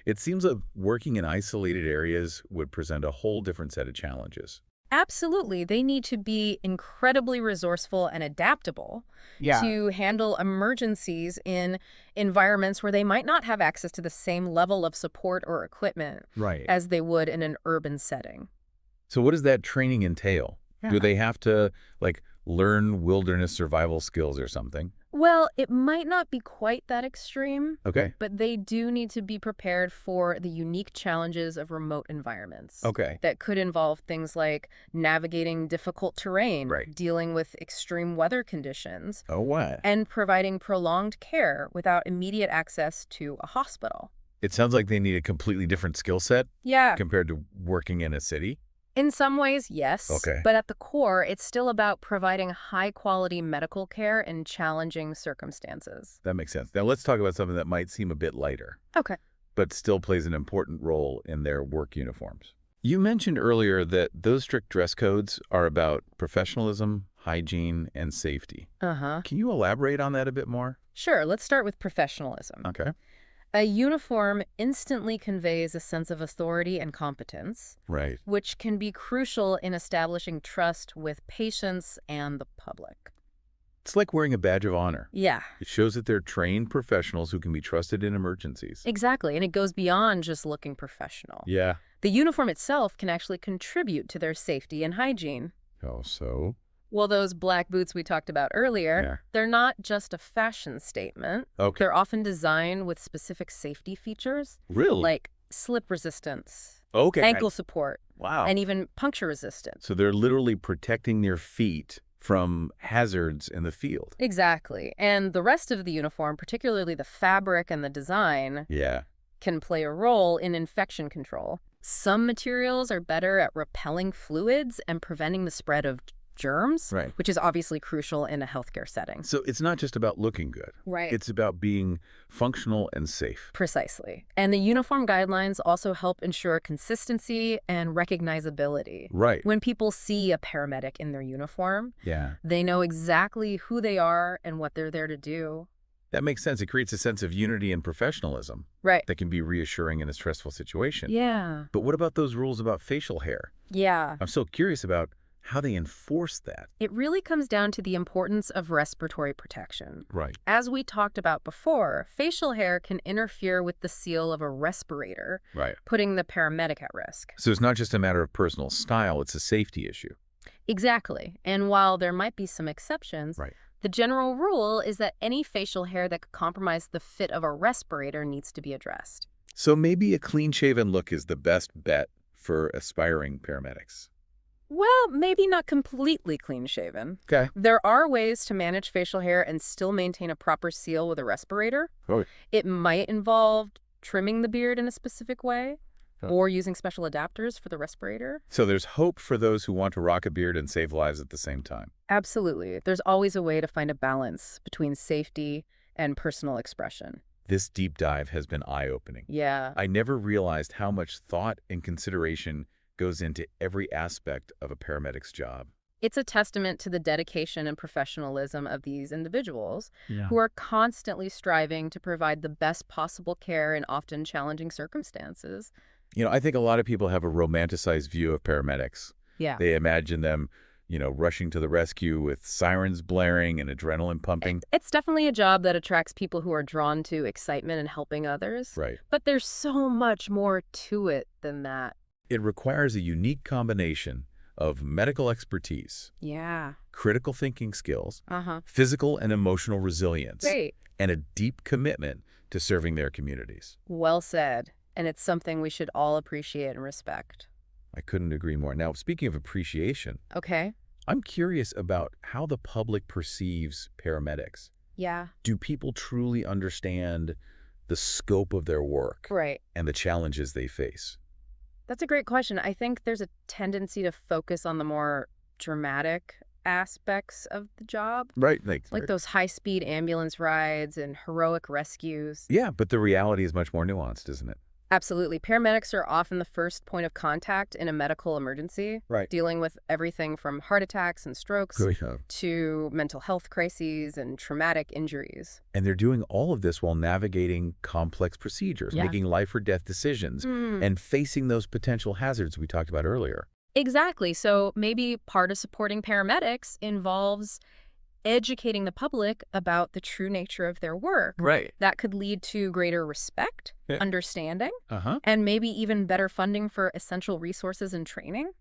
It seems like working in isolated areas would present a whole different set of challenges. Absolutely. They need to be incredibly resourceful and adaptable Yeah. to handle emergencies in environments where they might not have access to the same level of support or equipment Right. as they would in an urban setting. So what does that training entail? Do Yeah. they have to, like, learn wilderness survival skills or something? Well, it might not be quite that extreme, Okay. but they do need to be prepared for the unique challenges of remote environments. Okay. That could involve things like navigating difficult terrain, Right. dealing with extreme weather conditions, Oh, what? and providing prolonged care without immediate access to a hospital. It sounds like they need a completely different skill set Yeah, compared to working in a city. in some ways, yes. Okay. But at the core, it's still about providing high-quality medical care in challenging circumstances. That makes sense. Now let's talk about something that might seem a bit lighter, Okay. but still plays an important role in their work uniforms. You mentioned earlier that those strict dress codes are about professionalism, hygiene, and safety. Uh-huh. Can you elaborate on that a bit more? Sure, let's start with professionalism. Okay. A uniform instantly conveys a sense of authority and competence, Right. which can be crucial in establishing trust with patients and the public. It's like wearing a badge of honor. Yeah, It shows that they're trained professionals who can be trusted in emergencies. exactly. And it goes beyond just looking professional. Yeah. The uniform itself can actually contribute to their safety and hygiene. Oh, so? Well, those black boots we talked about earlier, Yeah. they're not just a fashion statement. Okay. They're often designed with specific safety features, Really? like slip resistance, Okay. ankle support, Wow. and even puncture resistance. So they're literally protecting their feet from hazards in the field. Exactly. And the rest of the uniform, particularly the fabric and the design, Yeah. can play a role in infection control. Some materials are better at repelling fluids and preventing the spread of germs, Right. which is obviously crucial in a healthcare setting. So it's not just about looking good. Right. It's about being functional and safe. Precisely. And the uniform guidelines also help ensure consistency and recognizability. Right. When people see a paramedic in their uniform, Yeah. they know exactly who they are and what they're there to do. That makes sense. It creates a sense of unity and professionalism Right. that can be reassuring in a stressful situation. Yeah. But what about those rules about facial hair? Yeah. I'm so curious about how they enforce that. It really comes down to the importance of respiratory protection. Right. As we talked about before, facial hair can interfere with the seal of a respirator, Right. putting the paramedic at risk. So it's not just a matter of personal style, it's a safety issue. Exactly. And while there might be some exceptions, Right. the general rule is that any facial hair that could compromise the fit of a respirator needs to be addressed. So maybe a clean-shaven look is the best bet for aspiring paramedics. Well, maybe not completely clean-shaven. Okay. There are ways to manage facial hair and still maintain a proper seal with a respirator. Oh. It might involve trimming the beard in a specific way Huh. or using special adapters for the respirator. So there's hope for those who want to rock a beard and save lives at the same time. Absolutely. There's always a way to find a balance between safety and personal expression. This deep dive has been eye-opening. Yeah. I never realized how much thought and consideration goes into every aspect of a paramedic's job. It's a testament to the dedication and professionalism of these individuals Yeah. who are constantly striving to provide the best possible care in often challenging circumstances. I think a lot of people have a romanticized view of paramedics. Yeah. They imagine them, rushing to the rescue with sirens blaring and adrenaline pumping. It's definitely a job that attracts people who are drawn to excitement and helping others. Right. But there's so much more to it than that. It requires a unique combination of medical expertise, Yeah. critical thinking skills, Uh-huh. physical and emotional resilience, Great. and a deep commitment to serving their communities. Well said. And it's something we should all appreciate and respect. I couldn't agree more. Now, speaking of appreciation, Okay. I'm curious about how the public perceives paramedics. Yeah. Do people truly understand the scope of their work Right. and the challenges they face? That's a great question. I think there's a tendency to focus on the more dramatic aspects of the job, Right. like those high-speed ambulance rides and heroic rescues. Yeah, but the reality is much more nuanced, isn't it? Absolutely. Paramedics are often the first point of contact in a medical emergency, Right. dealing with everything from heart attacks and strokes Good. Yeah. to mental health crises and traumatic injuries. And they're doing all of this while navigating complex procedures, Yeah. making life or death decisions, Mm. and facing those potential hazards we talked about earlier. Exactly. So maybe part of supporting paramedics involves educating the public about the true nature of their work. Right. That could lead to greater respect, Yeah. understanding, Uh-huh. and maybe even better funding for essential resources and training.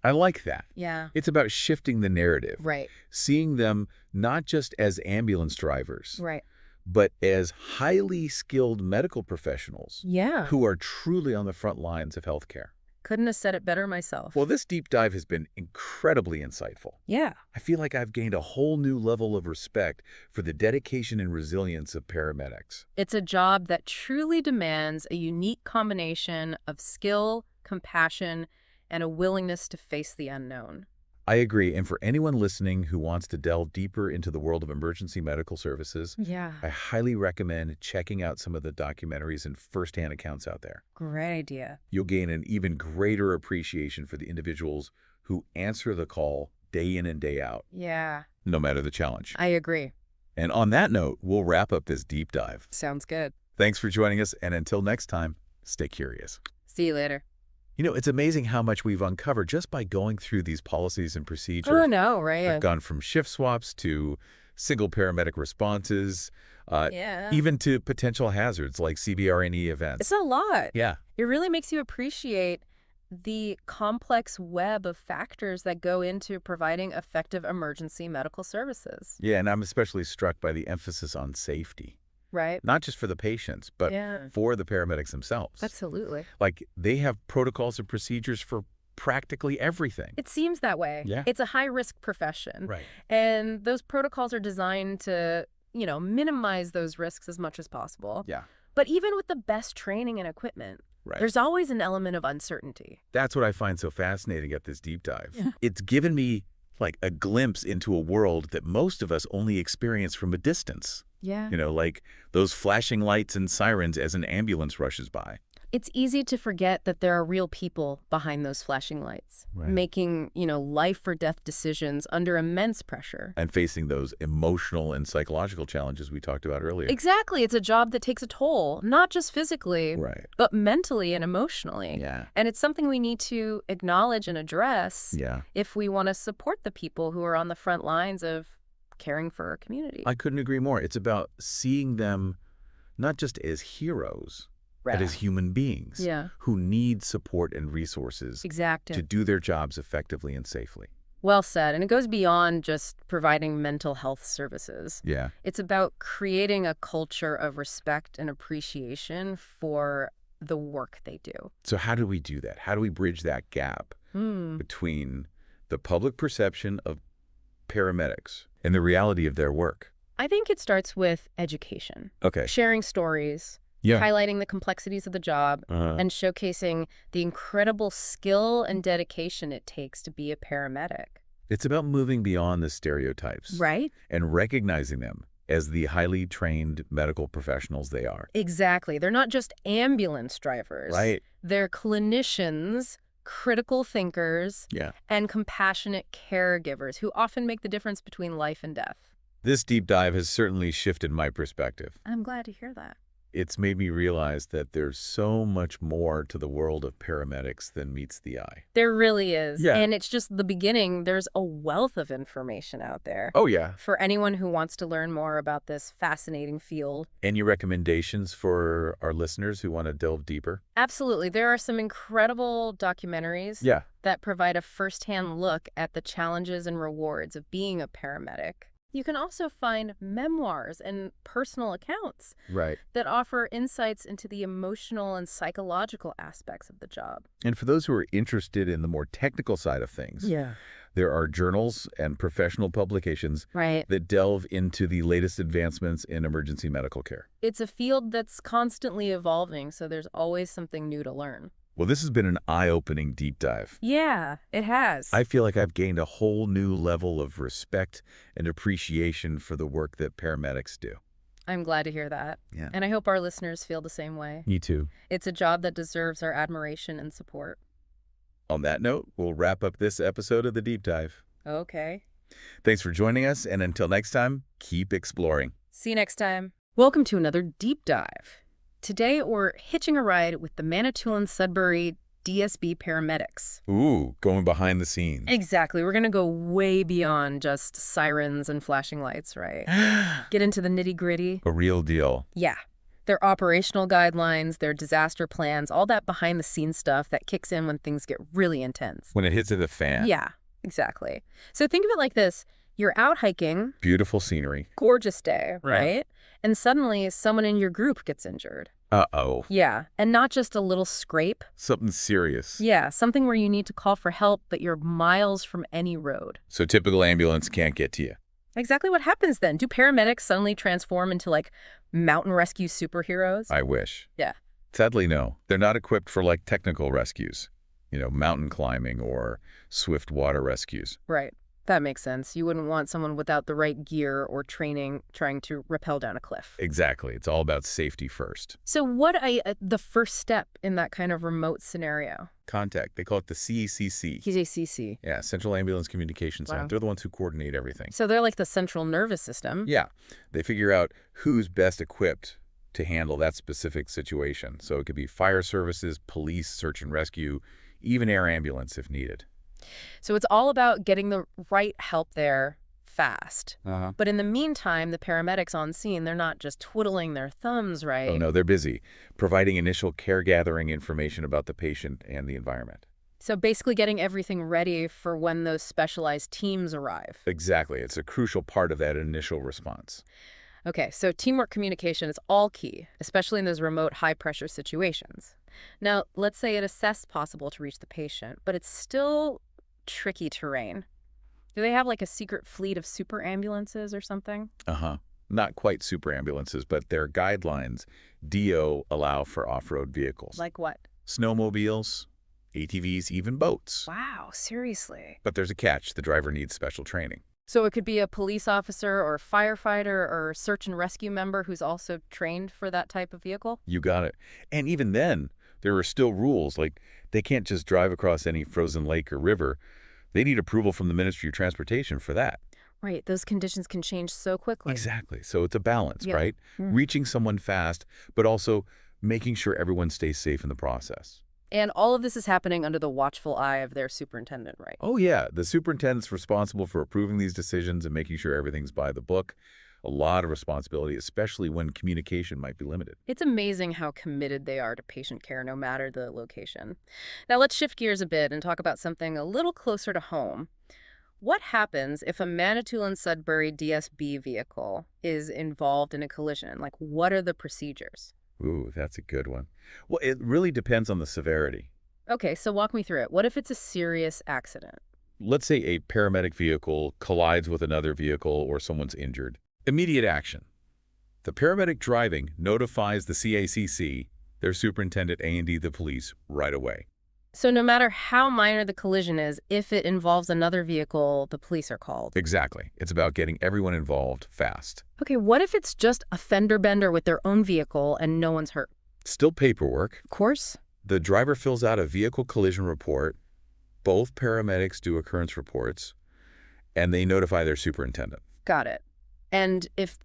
I like that. Yeah. It's about shifting the narrative, Right. seeing them not just as ambulance drivers, Right. but as highly skilled medical professionals Yeah. who are truly on the front lines of healthcare. Couldn't have said it better myself. Well, this deep dive has been incredibly insightful. Yeah. I feel like I've gained a whole new level of respect for the dedication and resilience of paramedics. It's a job that truly demands a unique combination of skill, compassion, and a willingness to face the unknown. I agree, and for anyone listening who wants to delve deeper into the world of emergency medical services, Yeah. I highly recommend checking out some of the documentaries and firsthand accounts out there. Great idea. You'll gain an even greater appreciation for the individuals who answer the call day in and day out, Yeah. no matter the challenge. I agree. And on that note, we'll wrap up this deep dive. Sounds good. Thanks for joining us, and until next time, stay curious. See you later. You know, it's amazing how much we've uncovered just by going through these policies and procedures. Oh, no, right? We've gone from shift swaps to single paramedic responses, Yeah. even to potential hazards like CBRNE events. It's a lot. Yeah. It really makes you appreciate the complex web of factors that go into providing effective emergency medical services. Yeah, and I'm especially struck by the emphasis on safety, Right? not just for the patients, but Yeah. for the paramedics themselves. Absolutely. Like, they have protocols and procedures for practically everything. It seems that way. Yeah. It's a high-risk profession. Right. And those protocols are designed to, minimize those risks as much as possible. Yeah. But even with the best training and equipment, Right. there's always an element of uncertainty. That's what I find so fascinating at this deep dive. Yeah. It's given me like a glimpse into a world that most of us only experience from a distance. Yeah. Like those flashing lights and sirens as an ambulance rushes by. It's easy to forget that there are real people behind those flashing lights, Right. making, life or death decisions under immense pressure. And facing those emotional and psychological challenges we talked about earlier. Exactly. It's a job that takes a toll, not just physically, Right. but mentally and emotionally. Yeah. And it's something we need to acknowledge and address Yeah. if we want to support the people who are on the front lines of caring for our community. I couldn't agree more. It's about seeing them not just as heroes, but as human beings Yeah. who need support and resources Exactly. to do their jobs effectively and safely. Well said. And it goes beyond just providing mental health services. Yeah. It's about creating a culture of respect and appreciation for the work they do. So how do we do that? How do we bridge that gap between the public perception of paramedics and the reality of their work? I think it starts with education, Okay. sharing stories, Yeah. highlighting the complexities of the job, and showcasing the incredible skill and dedication it takes to be a paramedic. It's about moving beyond the stereotypes Right? and recognizing them as the highly trained medical professionals they are. Exactly. They're not just ambulance drivers. Right. They're clinicians, critical thinkers, Yeah. and compassionate caregivers who often make the difference between life and death. This deep dive has certainly shifted my perspective. I'm glad to hear that. It's made me realize that there's so much more to the world of paramedics than meets the eye. There really is. Yeah. And it's just the beginning. There's a wealth of information out there Oh, yeah. for anyone who wants to learn more about this fascinating field. Any recommendations for our listeners who want to delve deeper? Absolutely. There are some incredible documentaries Yeah. that provide a firsthand look at the challenges and rewards of being a paramedic. You can also find memoirs and personal accounts Right. that offer insights into the emotional and psychological aspects of the job. And for those who are interested in the more technical side of things, Yeah. there are journals and professional publications Right. that delve into the latest advancements in emergency medical care. It's a field that's constantly evolving, so there's always something new to learn. Well, this has been an eye-opening deep dive. Yeah, it I has. feel like I've gained a whole new level of respect and appreciation for the work that paramedics do. I'm glad to hear that. Yeah. And I hope our listeners feel the same way. Me too. It's a job that deserves our admiration and support. On that note, we'll wrap up this episode of The Deep Dive. Okay. Thanks for joining us, and until next time, keep exploring. See you next time. Welcome to another deep dive. Today, we're hitching a ride with the Manitoulin-Sudbury DSB paramedics. Ooh, going behind the scenes. Exactly. We're going to go way beyond just sirens and flashing lights, right? Get into the nitty-gritty. A real deal. Yeah. Their operational guidelines, their disaster plans, all that behind-the-scenes stuff that kicks in when things get really intense. When it hits the fan. Yeah, exactly. So think of it like this. You're out hiking, Beautiful scenery. gorgeous day, Right. right? And suddenly someone in your group gets injured. Uh-oh. Yeah, and not just a little scrape. Something serious. Yeah, something where you need to call for help, but you're miles from any road. So typical ambulance can't get to you. Exactly what happens then? Do paramedics suddenly transform into, like, mountain rescue superheroes? I wish. Yeah. Sadly, no. They're not equipped for, like, technical rescues. Mountain climbing or swift water rescues. Right. That makes sense. You wouldn't want someone without the right gear or training trying to rappel down a cliff. Exactly. It's all about safety first. So the first step in that kind of remote scenario? Contact. They call it the CECC. He's a CC. Yeah, Central Ambulance Communication Center. Wow. They're the ones who coordinate everything. So they're like the central nervous system. Yeah. They figure out who's best equipped to handle that specific situation. So it could be fire services, police, search and rescue, even air ambulance if needed. So it's all about getting the right help there fast. Uh-huh. But in the meantime, the paramedics on scene, they're not just twiddling their thumbs, right? Oh, no, they're busy providing initial care gathering information about the patient and the environment. So basically getting everything ready for when those specialized teams arrive. Exactly. It's a crucial part of that initial response. Okay, so teamwork communication is all key, especially in those remote high-pressure situations. Now, let's say it assessed possible to reach the patient, but it's still tricky terrain. Do they have like a secret fleet of super ambulances or something? Uh-huh. Not quite super ambulances, but their guidelines, DO, allow for off-road vehicles. Like what? Snowmobiles, ATVs, even boats. Wow, seriously. But there's a catch. The driver needs special training. So it could be a police officer or a firefighter or search and rescue member who's also trained for that type of vehicle? You got it. And even then, there are still rules, like they can't just drive across any frozen lake or river. They need approval from the Ministry of Transportation for that. Right, those conditions can change so quickly. Exactly. So it's a balance, Yeah. right? Mm. Reaching someone fast, but also making sure everyone stays safe in the process. And all of this is happening under the watchful eye of their superintendent, right? Oh, yeah. The superintendent's responsible for approving these decisions and making sure everything's by the book. A lot of responsibility, especially when communication might be limited. It's amazing how committed they are to patient care, no matter the location. Now let's shift gears a bit and talk about something a little closer to home. What happens if a Manitoulin-Sudbury DSB vehicle is involved in a collision? Like, what are the procedures? Ooh, that's a good one. Well, it really depends on the severity. Okay, so walk me through it. What if it's a serious accident? Let's say a paramedic vehicle collides with another vehicle or someone's injured. Immediate action. The paramedic driving notifies the CACC, their superintendent A&D, the police, right away. So no matter how minor the collision is, if it involves another vehicle, the police are called. Exactly. It's about getting everyone involved fast. Okay, what if it's just a fender bender with their own vehicle and no one's hurt? Still paperwork. Of course. The driver fills out a vehicle collision report. Both paramedics do occurrence reports, and they notify their superintendent. Got it. And if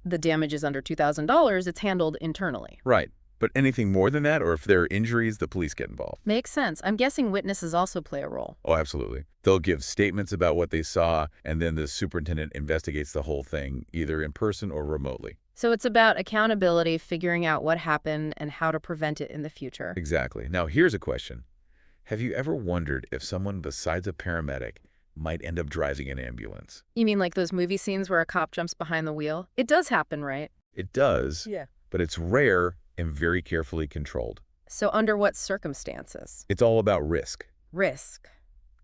the damage is under $2,000, it's handled internally. Right. But anything more than that, or if there are injuries, the police get involved. Makes sense. I'm guessing witnesses also play a role. Oh, absolutely. They'll give statements about what they saw, and then the superintendent investigates the whole thing, either in person or remotely. So it's about accountability, figuring out what happened and how to prevent it in the future. Exactly. Now, here's a question. Have you ever wondered if someone besides a paramedic might end up driving an ambulance. You mean like those movie scenes where a cop jumps behind the wheel? It does happen, right? It does, Yeah. but it's rare and very carefully controlled. So under what circumstances? It's all about risk. Risk.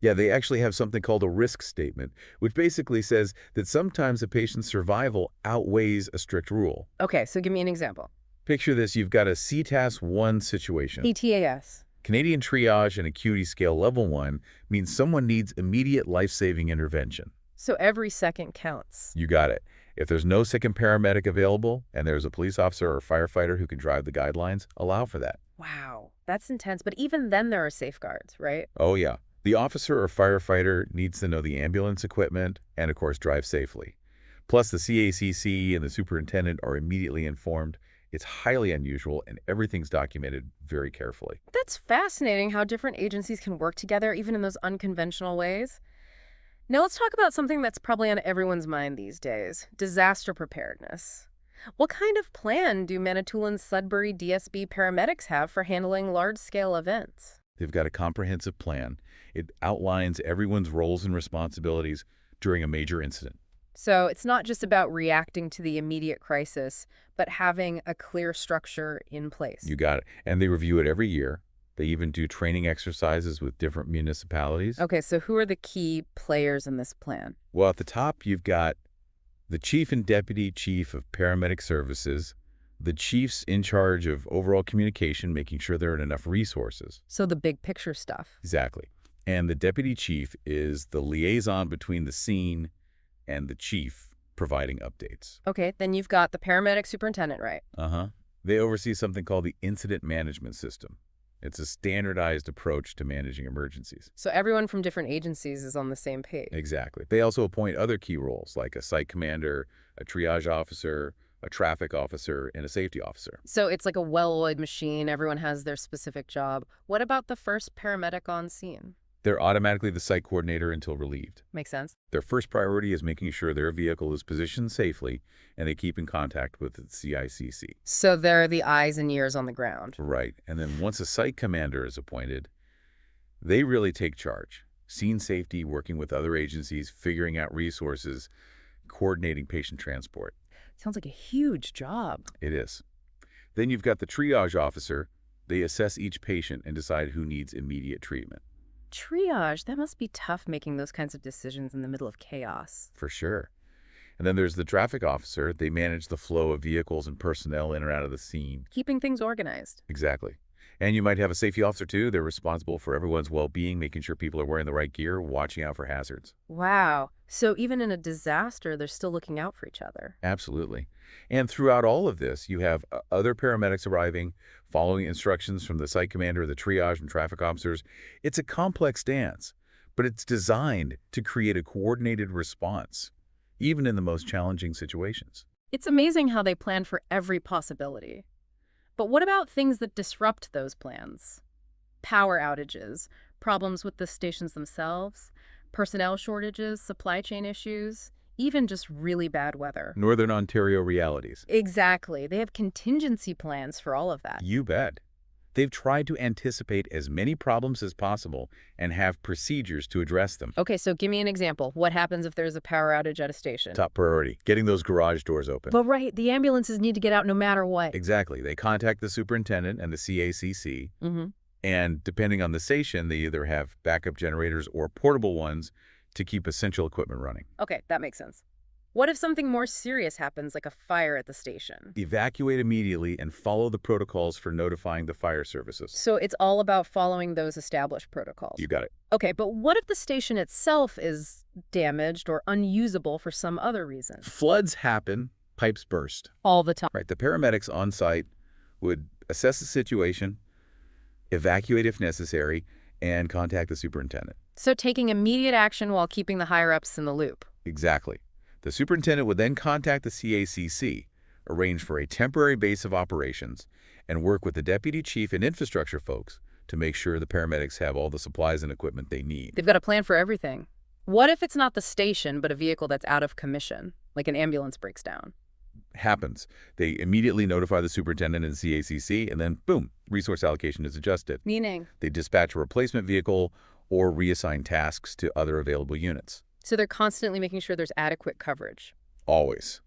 Yeah, they actually have something called a risk statement, which basically says that sometimes a patient's survival outweighs a strict rule. Okay, so give me an example. Picture this, you've got a CTAS 1 situation. ETAS. Canadian Triage and Acuity Scale Level 1 means someone needs immediate life-saving intervention. So every second counts. You got it. If there's no second paramedic available and there's a police officer or firefighter who can drive the guidelines, allow for that. Wow, that's intense. But even then there are safeguards, right? Oh yeah. The officer or firefighter needs to know the ambulance equipment and, of course, drive safely. Plus, the CACC and the superintendent are immediately informed. It's highly unusual, and everything's documented very carefully. That's fascinating how different agencies can work together, even in those unconventional ways. Now let's talk about something that's probably on everyone's mind these days, disaster preparedness. What kind of plan do Manitoulin Sudbury DSB paramedics have for handling large-scale events? They've got a comprehensive plan. It outlines everyone's roles and responsibilities during a major incident. So it's not just about reacting to the immediate crisis, but having a clear structure in place. You got it. And they review it every year. They even do training exercises with different municipalities. Okay, so who are the key players in this plan? Well, at the top, you've got the chief and deputy chief of paramedic services, the chiefs in charge of overall communication, making sure there are enough resources. So the big picture stuff. Exactly. And the deputy chief is the liaison between the scene and the chief providing updates. Okay, then you've got the paramedic superintendent, right? Uh-huh. They oversee something called the incident management system. It's a standardized approach to managing emergencies. So everyone from different agencies is on the same page. Exactly. They also appoint other key roles like a site commander, a triage officer, a traffic officer, and a safety officer. So it's like a well-oiled machine. Everyone has their specific job. What about the first paramedic on scene? They're automatically the site coordinator until relieved. Makes sense. Their first priority is making sure their vehicle is positioned safely and they keep in contact with the CICC. So they're the eyes and ears on the ground. Right. And then once a site commander is appointed, they really take charge. Scene safety, working with other agencies, figuring out resources, coordinating patient transport. Sounds like a huge job. It is. Then you've got the triage officer. They assess each patient and decide who needs immediate treatment. Triage, that must be tough making those kinds of decisions in the middle of chaos. For sure. And then there's the traffic officer. They manage the flow of vehicles and personnel in or out of the scene. Keeping things organized. Exactly. And you might have a safety officer, too. They're responsible for everyone's well-being, making sure people are wearing the right gear, watching out for hazards. Wow. So even in a disaster, they're still looking out for each other. Absolutely. And throughout all of this, you have other paramedics arriving, following instructions from the site commander, the triage and traffic officers. It's a complex dance, but it's designed to create a coordinated response, even in the most challenging situations. It's amazing how they plan for every possibility. But what about things that disrupt those plans? Power outages, problems with the stations themselves, personnel shortages, supply chain issues, even just really bad weather. Northern Ontario realities. Exactly. They have contingency plans for all of that. You bet. They've tried to anticipate as many problems as possible and have procedures to address them. Okay, so give me an example. What happens if there's a power outage at a station? Top priority, getting those garage doors open. But right, the ambulances need to get out no matter what. Exactly. They contact the superintendent and the CACC, Mm-hmm. and depending on the station, they either have backup generators or portable ones to keep essential equipment running. Okay, that makes sense. What if something more serious happens, like a fire at the station? Evacuate immediately and follow the protocols for notifying the fire services. So it's all about following those established protocols. You got it. Okay, but what if the station itself is damaged or unusable for some other reason? Floods happen, pipes burst. All the time. Right. The paramedics on site would assess the situation, evacuate if necessary, and contact the superintendent. So taking immediate action while keeping the higher-ups in the loop. Exactly. The superintendent would then contact the CACC, arrange for a temporary base of operations, and work with the deputy chief and infrastructure folks to make sure the paramedics have all the supplies and equipment they need. They've got a plan for everything. What if it's not the station, but a vehicle that's out of commission, like an ambulance breaks down? Happens. They immediately notify the superintendent and CACC, and then, boom, resource allocation is adjusted. Meaning? They dispatch a replacement vehicle or reassign tasks to other available units. So they're constantly making sure there's adequate coverage. Always.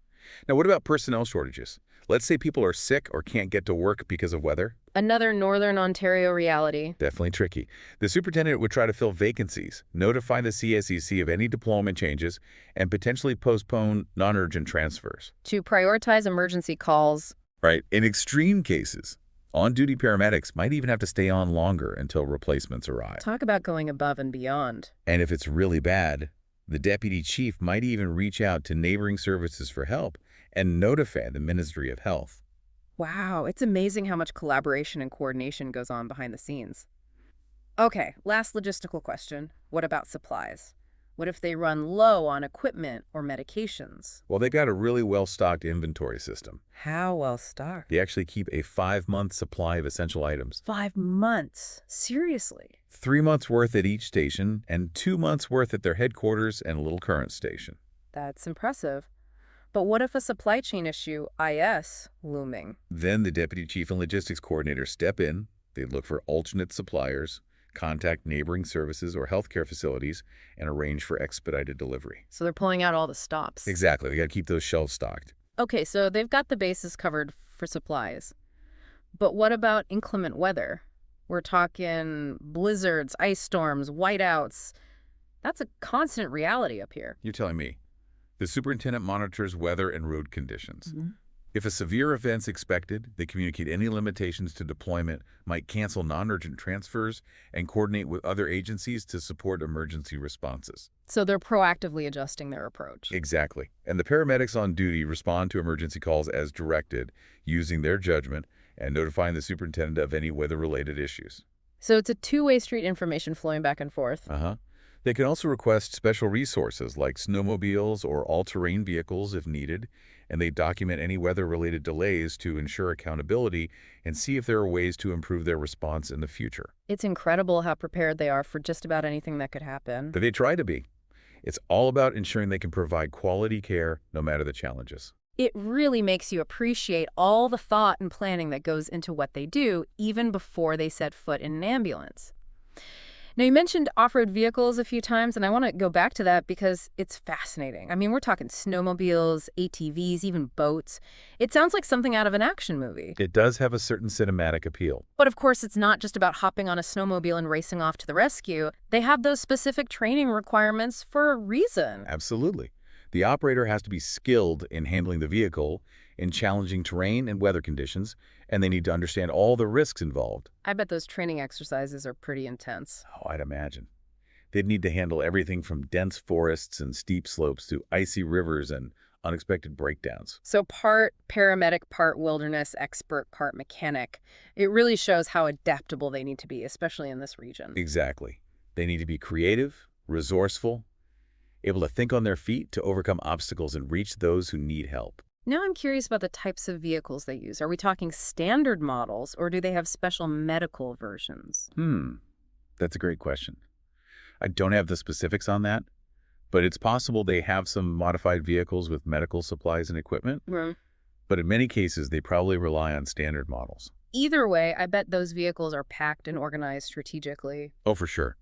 Now, what about personnel shortages? Let's say people are sick or can't get to work because of weather. Another Northern Ontario reality. Definitely tricky. The superintendent would try to fill vacancies, notify the CSEC of any deployment changes, and potentially postpone non-urgent transfers. To prioritize emergency calls. Right. In extreme cases, on-duty paramedics might even have to stay on longer until replacements arrive. Talk about going above and beyond. And if it's really bad, the deputy chief might even reach out to neighboring services for help and notify the Ministry of Health. Wow, it's amazing how much collaboration and coordination goes on behind the scenes. Okay, last logistical question. What about supplies? What if they run low on equipment or medications? Well, they've got a really well-stocked inventory system. How well stocked? They actually keep a 5-month supply of essential items. 5 months? Seriously? 3 months worth at each station and 2 months worth at their headquarters and a little current station. That's impressive. But what if a supply chain issue, IS, looming? Then the deputy chief and logistics coordinator step in. They look for alternate suppliers, contact neighboring services or healthcare facilities, and arrange for expedited delivery. So they're pulling out all the stops. Exactly. They got to keep those shelves stocked. Okay, so they've got the bases covered for supplies. But what about inclement weather? We're talking blizzards, ice storms, whiteouts. That's a constant reality up here. You're telling me. The superintendent monitors weather and road conditions. Mm-hmm. If a severe event's expected, they communicate any limitations to deployment, might cancel non-urgent transfers, and coordinate with other agencies to support emergency responses. So they're proactively adjusting their approach. Exactly. And the paramedics on duty respond to emergency calls as directed, using their judgment and notifying the superintendent of any weather-related issues. So it's a two-way street, information flowing back and forth. They can also request special resources like snowmobiles or all-terrain vehicles if needed, and they document any weather-related delays to ensure accountability and see if there are ways to improve their response in the future. It's incredible how prepared they are for just about anything that could happen. But they try to be. It's all about ensuring they can provide quality care no matter the challenges. It really makes you appreciate all the thought and planning that goes into what they do, even before they set foot in an ambulance. Now, you mentioned off-road vehicles a few times, and I want to go back to that because it's fascinating. I mean, we're talking snowmobiles, ATVs, even boats. It sounds like something out of an action movie. It does have a certain cinematic appeal. But of course, it's not just about hopping on a snowmobile and racing off to the rescue. They have those specific training requirements for a reason. Absolutely. The operator has to be skilled in handling the vehicle in challenging terrain and weather conditions, and they need to understand all the risks involved. I bet those training exercises are pretty intense. Oh, I'd imagine. They'd need to handle everything from dense forests and steep slopes to icy rivers and unexpected breakdowns. So part paramedic, part wilderness expert, part mechanic. It really shows how adaptable they need to be, especially in this region. Exactly. They need to be creative, resourceful, able to think on their feet to overcome obstacles and reach those who need help. Now I'm curious about the types of vehicles they use. Are we talking standard models, or do they have special medical versions? That's a great question. I don't have the specifics on that, but it's possible they have some modified vehicles with medical supplies and equipment. But in many cases, they probably rely on standard models. Either way, I bet those vehicles are packed and organized strategically. Oh, for sure.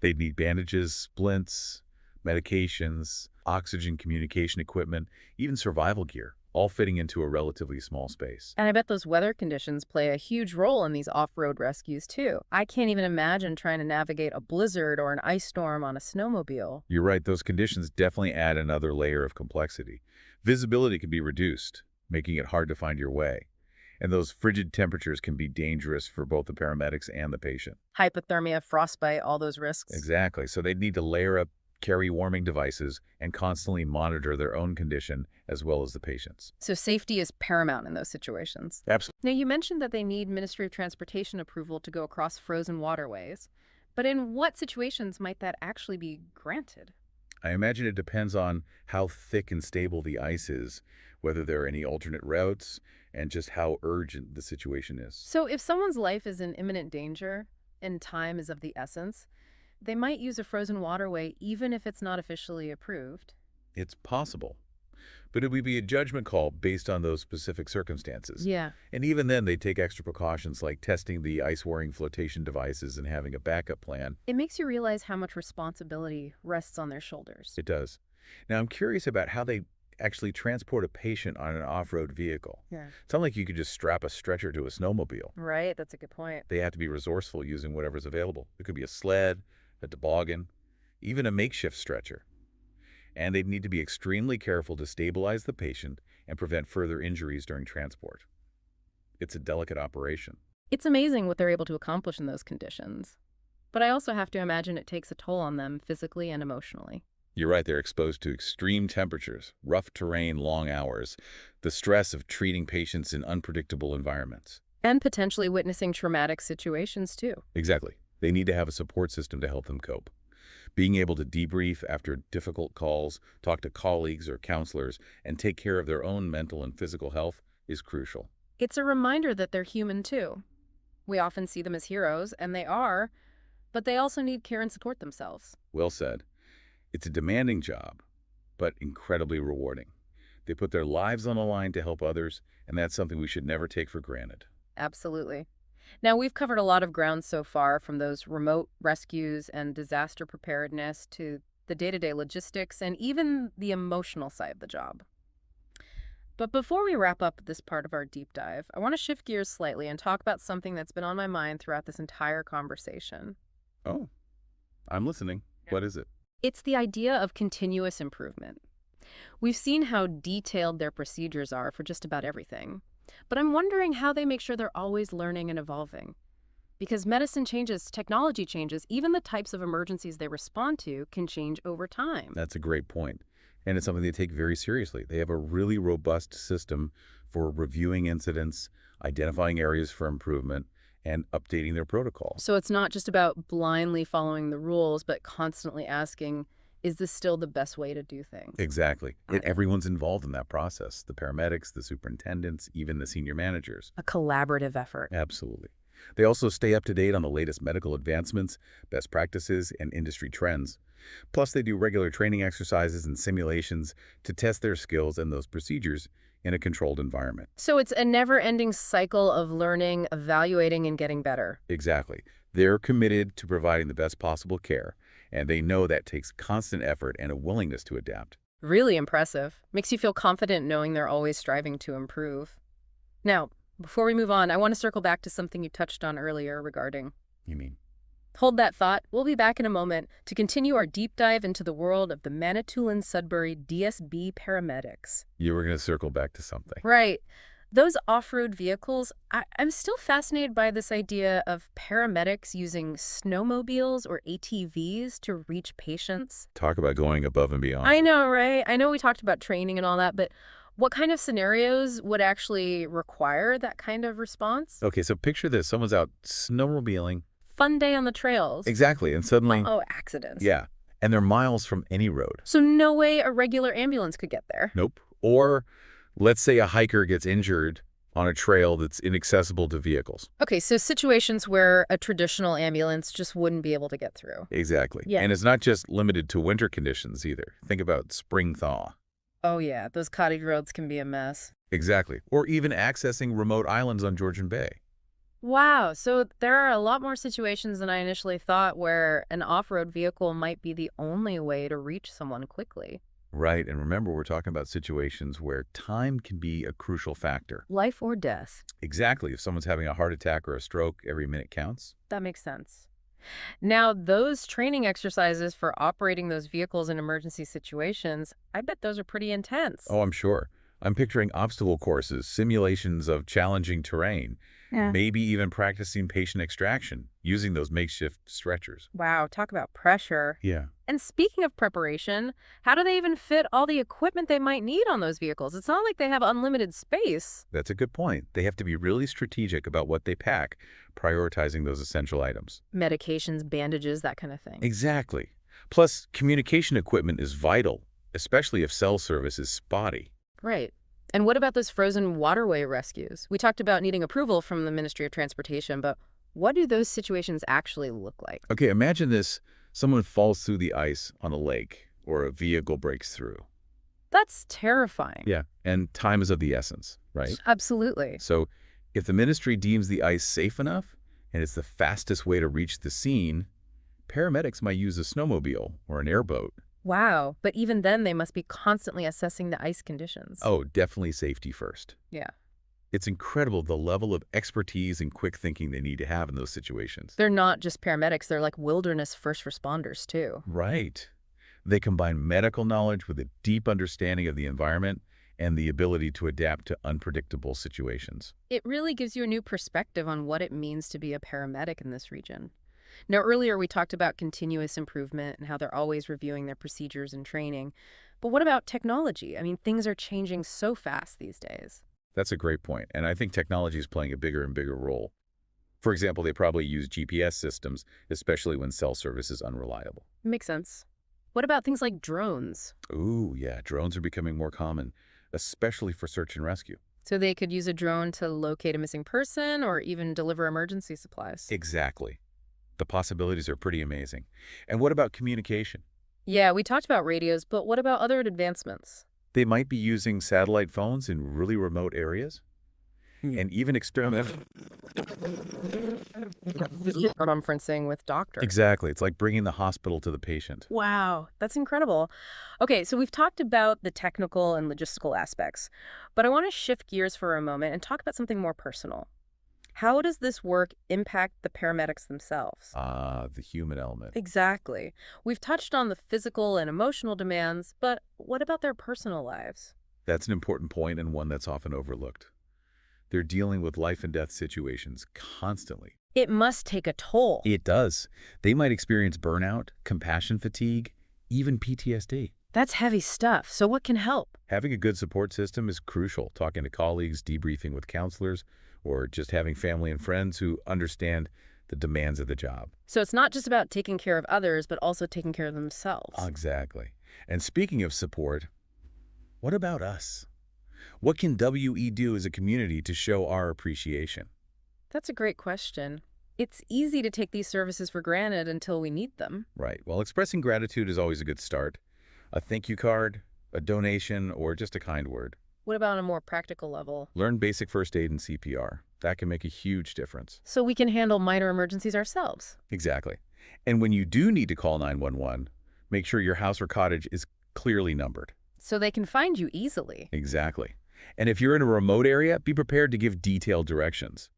They'd need bandages, splints, medications, oxygen communication equipment, even survival gear, all fitting into a relatively small space. And I bet those weather conditions play a huge role in these off-road rescues, too. I can't even imagine trying to navigate a blizzard or an ice storm on a snowmobile. You're right, those conditions definitely add another layer of complexity. Visibility can be reduced, making it hard to find your way. And those frigid temperatures can be dangerous for both the paramedics and the patient. Hypothermia, frostbite, all those risks. Exactly. So they'd need to layer up, carry warming devices, and constantly monitor their own condition as well as the patient's. So safety is paramount in those situations. Absolutely. Now, you mentioned that they need Ministry of Transportation approval to go across frozen waterways. But in what situations might that actually be granted? I imagine it depends on how thick and stable the ice is, whether there are any alternate routes, and just how urgent the situation is. So if someone's life is in imminent danger and time is of the essence, they might use a frozen waterway even if it's not officially approved. It's possible. But it would be a judgment call based on those specific circumstances. Yeah. And even then, they take extra precautions like testing the ice-wearing flotation devices and having a backup plan. It makes you realize how much responsibility rests on their shoulders. It does. Now, I'm curious about how they actually transport a patient on an off-road vehicle. Yeah. It's not like you could just strap a stretcher to a snowmobile. Right, that's a good point. They have to be resourceful using whatever's available. It could be a sled, a toboggan, even a makeshift stretcher. And they'd need to be extremely careful to stabilize the patient and prevent further injuries during transport. It's a delicate operation. It's amazing what they're able to accomplish in those conditions. But I also have to imagine it takes a toll on them physically and emotionally. You're right, they're exposed to extreme temperatures, rough terrain, long hours, the stress of treating patients in unpredictable environments. And potentially witnessing traumatic situations, too. Exactly. They need to have a support system to help them cope. Being able to debrief after difficult calls, talk to colleagues or counselors, and take care of their own mental and physical health is crucial. It's a reminder that they're human, too. We often see them as heroes, and they are, but they also need care and support themselves. Well said. It's a demanding job, but incredibly rewarding. They put their lives on the line to help others, and that's something we should never take for granted. Absolutely. Now, we've covered a lot of ground so far, from those remote rescues and disaster preparedness to the day-to-day logistics and even the emotional side of the job. But before we wrap up this part of our deep dive, I want to shift gears slightly and talk about something that's been on my mind throughout this entire conversation. Oh, I'm listening. What is it? It's the idea of continuous improvement. We've seen how detailed their procedures are for just about everything, but I'm wondering how they make sure they're always learning and evolving. Because medicine changes, technology changes, even the types of emergencies they respond to can change over time. That's a great point. And it's something they take very seriously. They have a really robust system for reviewing incidents, identifying areas for improvement, and updating their protocols. So it's not just about blindly following the rules, but constantly asking, is this still the best way to do things? Exactly. And everyone's involved in that process. The paramedics, the superintendents, even the senior managers. A collaborative effort. Absolutely. They also stay up to date on the latest medical advancements, best practices, and industry trends. Plus, they do regular training exercises and simulations to test their skills and those procedures in a controlled environment. So it's a never-ending cycle of learning, evaluating, and getting better. Exactly. They're committed to providing the best possible care, and they know that takes constant effort and a willingness to adapt. Really impressive. Makes you feel confident knowing they're always striving to improve. Now, before we move on, I want to circle back to something you touched on earlier regarding... You mean? Hold that thought. We'll be back in a moment to continue our deep dive into the world of the Manitoulin-Sudbury DSB paramedics. You were going to circle back to something. Right. Those off-road vehicles, I'm still fascinated by this idea of paramedics using snowmobiles or ATVs to reach patients. Talk about going above and beyond. I know, right? I know we talked about training and all that, but what kind of scenarios would actually require that kind of response? Okay, so picture this. Someone's out snowmobiling. Fun day on the trails. Exactly, and suddenly... Oh, accidents. Yeah, and they're miles from any road. So no way a regular ambulance could get there. Nope. Or let's say a hiker gets injured on a trail that's inaccessible to vehicles. Okay, so situations where a traditional ambulance just wouldn't be able to get through. Exactly. Yeah. And it's not just limited to winter conditions either. Think about spring thaw. Oh yeah, those cottage roads can be a mess. Exactly. Or even accessing remote islands on Georgian Bay. Wow, so there are a lot more situations than I initially thought where an off-road vehicle might be the only way to reach someone quickly. Right, and remember, we're talking about situations where time can be a crucial factor. Life or death. Exactly. If someone's having a heart attack or a stroke, every minute counts. That makes sense. Now, those training exercises for operating those vehicles in emergency situations, I bet those are pretty intense. Oh, I'm sure. I'm picturing obstacle courses, simulations of challenging terrain, maybe even practicing patient extraction using those makeshift stretchers. Wow, talk about pressure. Yeah. And speaking of preparation, how do they even fit all the equipment they might need on those vehicles? It's not like they have unlimited space. That's a good point. They have to be really strategic about what they pack, prioritizing those essential items. Medications, bandages, that kind of thing. Exactly. Plus, communication equipment is vital, especially if cell service is spotty. Right. And what about those frozen waterway rescues? We talked about needing approval from the Ministry of Transportation, but what do those situations actually look like? Okay, imagine this. Someone falls through the ice on a lake or a vehicle breaks through. That's terrifying. Yeah, and time is of the essence, right? Absolutely. So if the ministry deems the ice safe enough and it's the fastest way to reach the scene, paramedics might use a snowmobile or an airboat. Wow. But even then, they must be constantly assessing the ice conditions. Oh, definitely safety first. Yeah. It's incredible the level of expertise and quick thinking they need to have in those situations. They're not just paramedics, they're like wilderness first responders, too. Right. They combine medical knowledge with a deep understanding of the environment and the ability to adapt to unpredictable situations. It really gives you a new perspective on what it means to be a paramedic in this region. Now, earlier we talked about continuous improvement and how they're always reviewing their procedures and training. But what about technology? I mean, things are changing so fast these days. That's a great point, and I think technology is playing a bigger and bigger role. For example, they probably use GPS systems, especially when cell service is unreliable. Makes sense. What about things like drones? Ooh, yeah, drones are becoming more common, especially for search and rescue. So they could use a drone to locate a missing person or even deliver emergency supplies. Exactly. The possibilities are pretty amazing. And what about communication? Yeah, we talked about radios, but what about other advancements? They might be using satellite phones in really remote areas and even experiment. Conferencing with doctors. Exactly. It's like bringing the hospital to the patient. Wow, that's incredible. Okay, so we've talked about the technical and logistical aspects, but I want to shift gears for a moment and talk about something more personal. How does this work impact the paramedics themselves? Ah, the human element. Exactly. We've touched on the physical and emotional demands, but what about their personal lives? That's an important point and one that's often overlooked. They're dealing with life and death situations constantly. It must take a toll. It does. They might experience burnout, compassion fatigue, even PTSD. That's heavy stuff. So what can help? Having a good support system is crucial. Talking to colleagues, debriefing with counselors, or just having family and friends who understand the demands of the job. So it's not just about taking care of others, but also taking care of themselves. Exactly. And speaking of support, what about us? What can WE do as a community to show our appreciation? That's a great question. It's easy to take these services for granted until we need them. Right. Well, expressing gratitude is always a good start. A thank you card, a donation, or just a kind word. What about on a more practical level? Learn basic first aid and CPR. That can make a huge difference. So we can handle minor emergencies ourselves. Exactly. And when you do need to call 911, make sure your house or cottage is clearly numbered. So they can find you easily. Exactly. And if you're in a remote area, be prepared to give detailed directions.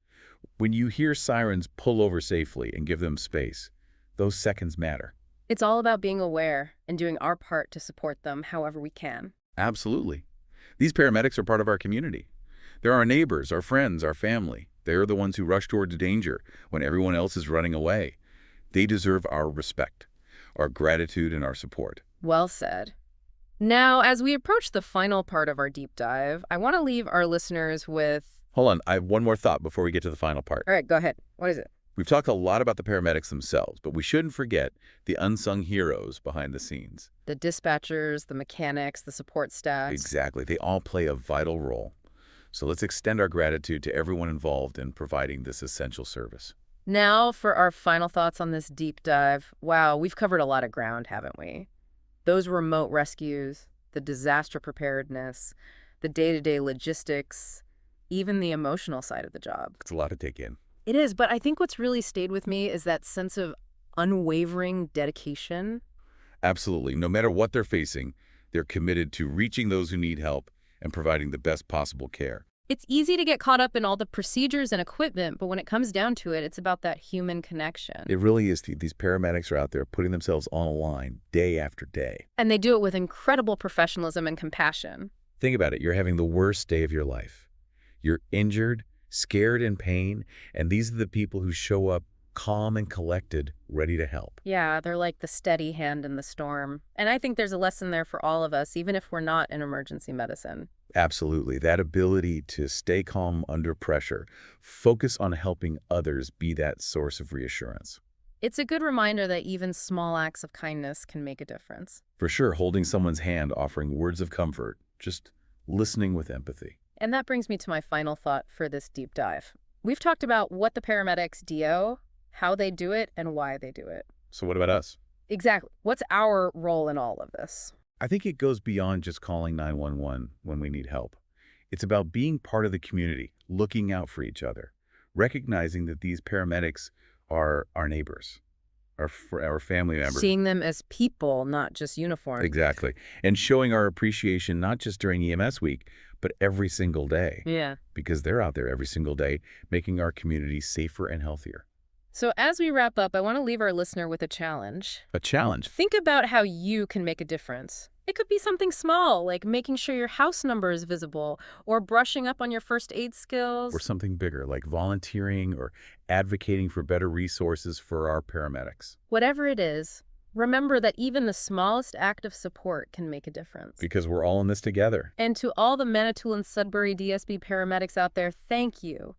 When you hear sirens, pull over safely and give them space. Those seconds matter. It's all about being aware and doing our part to support them however we can. Absolutely. These paramedics are part of our community. They're our neighbors, our friends, our family. They're the ones who rush towards danger when everyone else is running away. They deserve our respect, our gratitude, and our support. Well said. Now, as we approach the final part of our deep dive, I want to leave our listeners with... Hold on, I have one more thought before we get to the final part. All right, go ahead. What is it? We've talked a lot about the paramedics themselves, but we shouldn't forget the unsung heroes behind the scenes. The dispatchers, the mechanics, the support staff. Exactly. They all play a vital role. So let's extend our gratitude to everyone involved in providing this essential service. Now for our final thoughts on this deep dive. Wow, we've covered a lot of ground, haven't we? Those remote rescues, the disaster preparedness, the day-to-day logistics, even the emotional side of the job. It's a lot to take in. It is, but I think what's really stayed with me is that sense of unwavering dedication. Absolutely. No matter what they're facing, they're committed to reaching those who need help and providing the best possible care. It's easy to get caught up in all the procedures and equipment, but when it comes down to it, it's about that human connection. It really is. These paramedics are out there putting themselves on a line day after day. And they do it with incredible professionalism and compassion. Think about it. You're having the worst day of your life. You're injured, scared, in pain, and these are the people who show up calm and collected, ready to help. Yeah, they're like the steady hand in the storm. And I think there's a lesson there for all of us, even if we're not in emergency medicine. Absolutely. That ability to stay calm under pressure, focus on helping others, be that source of reassurance. It's a good reminder that even small acts of kindness can make a difference. For sure, holding someone's hand, offering words of comfort, just listening with empathy. And that brings me to my final thought for this deep dive. We've talked about what the paramedics do, how they do it, and why they do it. So what about us? Exactly. What's our role in all of this? I think it goes beyond just calling 911 when we need help. It's about being part of the community, looking out for each other, recognizing that these paramedics are our neighbors, our family members. Seeing them as people, not just uniforms. Exactly. And showing our appreciation not just during EMS week, but every single day. Yeah. Because they're out there every single day, making our community safer and healthier. So as we wrap up, I want to leave our listener with a challenge. A challenge. Think about how you can make a difference. It could be something small, like making sure your house number is visible, or brushing up on your first aid skills. Or something bigger, like volunteering or advocating for better resources for our paramedics. Whatever it is, remember that even the smallest act of support can make a difference. Because we're all in this together. And to all the Manitoulin Sudbury DSB paramedics out there, thank you.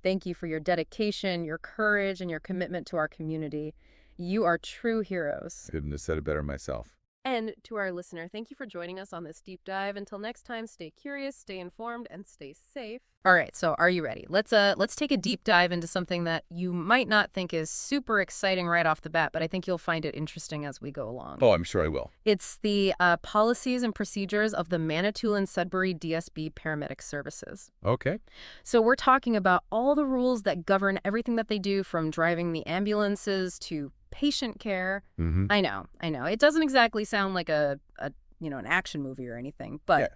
Thank you for your dedication, your courage, and your commitment to our community. You are true heroes. Couldn't have said it better myself. And to our listener, thank you for joining us on this deep dive. Until next time, stay curious, stay informed, and stay safe. All right, so are you ready? Let's take a deep dive into something that you might not think is super exciting right off the bat, but I think you'll find it interesting as we go along. Oh, I'm sure I will. It's the policies and procedures of the Manitoulin Sudbury DSB paramedic services. Okay. So we're talking about all the rules that govern everything that they do, from driving the ambulances to patient care. Mm-hmm. I know. It doesn't exactly sound like an action movie or anything, but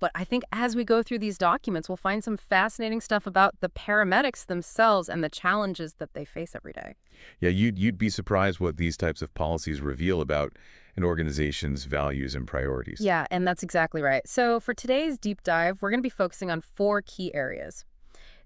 but I think as we go through these documents, we'll find some fascinating stuff about the paramedics themselves and the challenges that they face every day. Yeah, you'd be surprised what these types of policies reveal about an organization's values and priorities. Yeah, and that's exactly right. So for today's deep dive, we're going to be focusing on 4 key areas: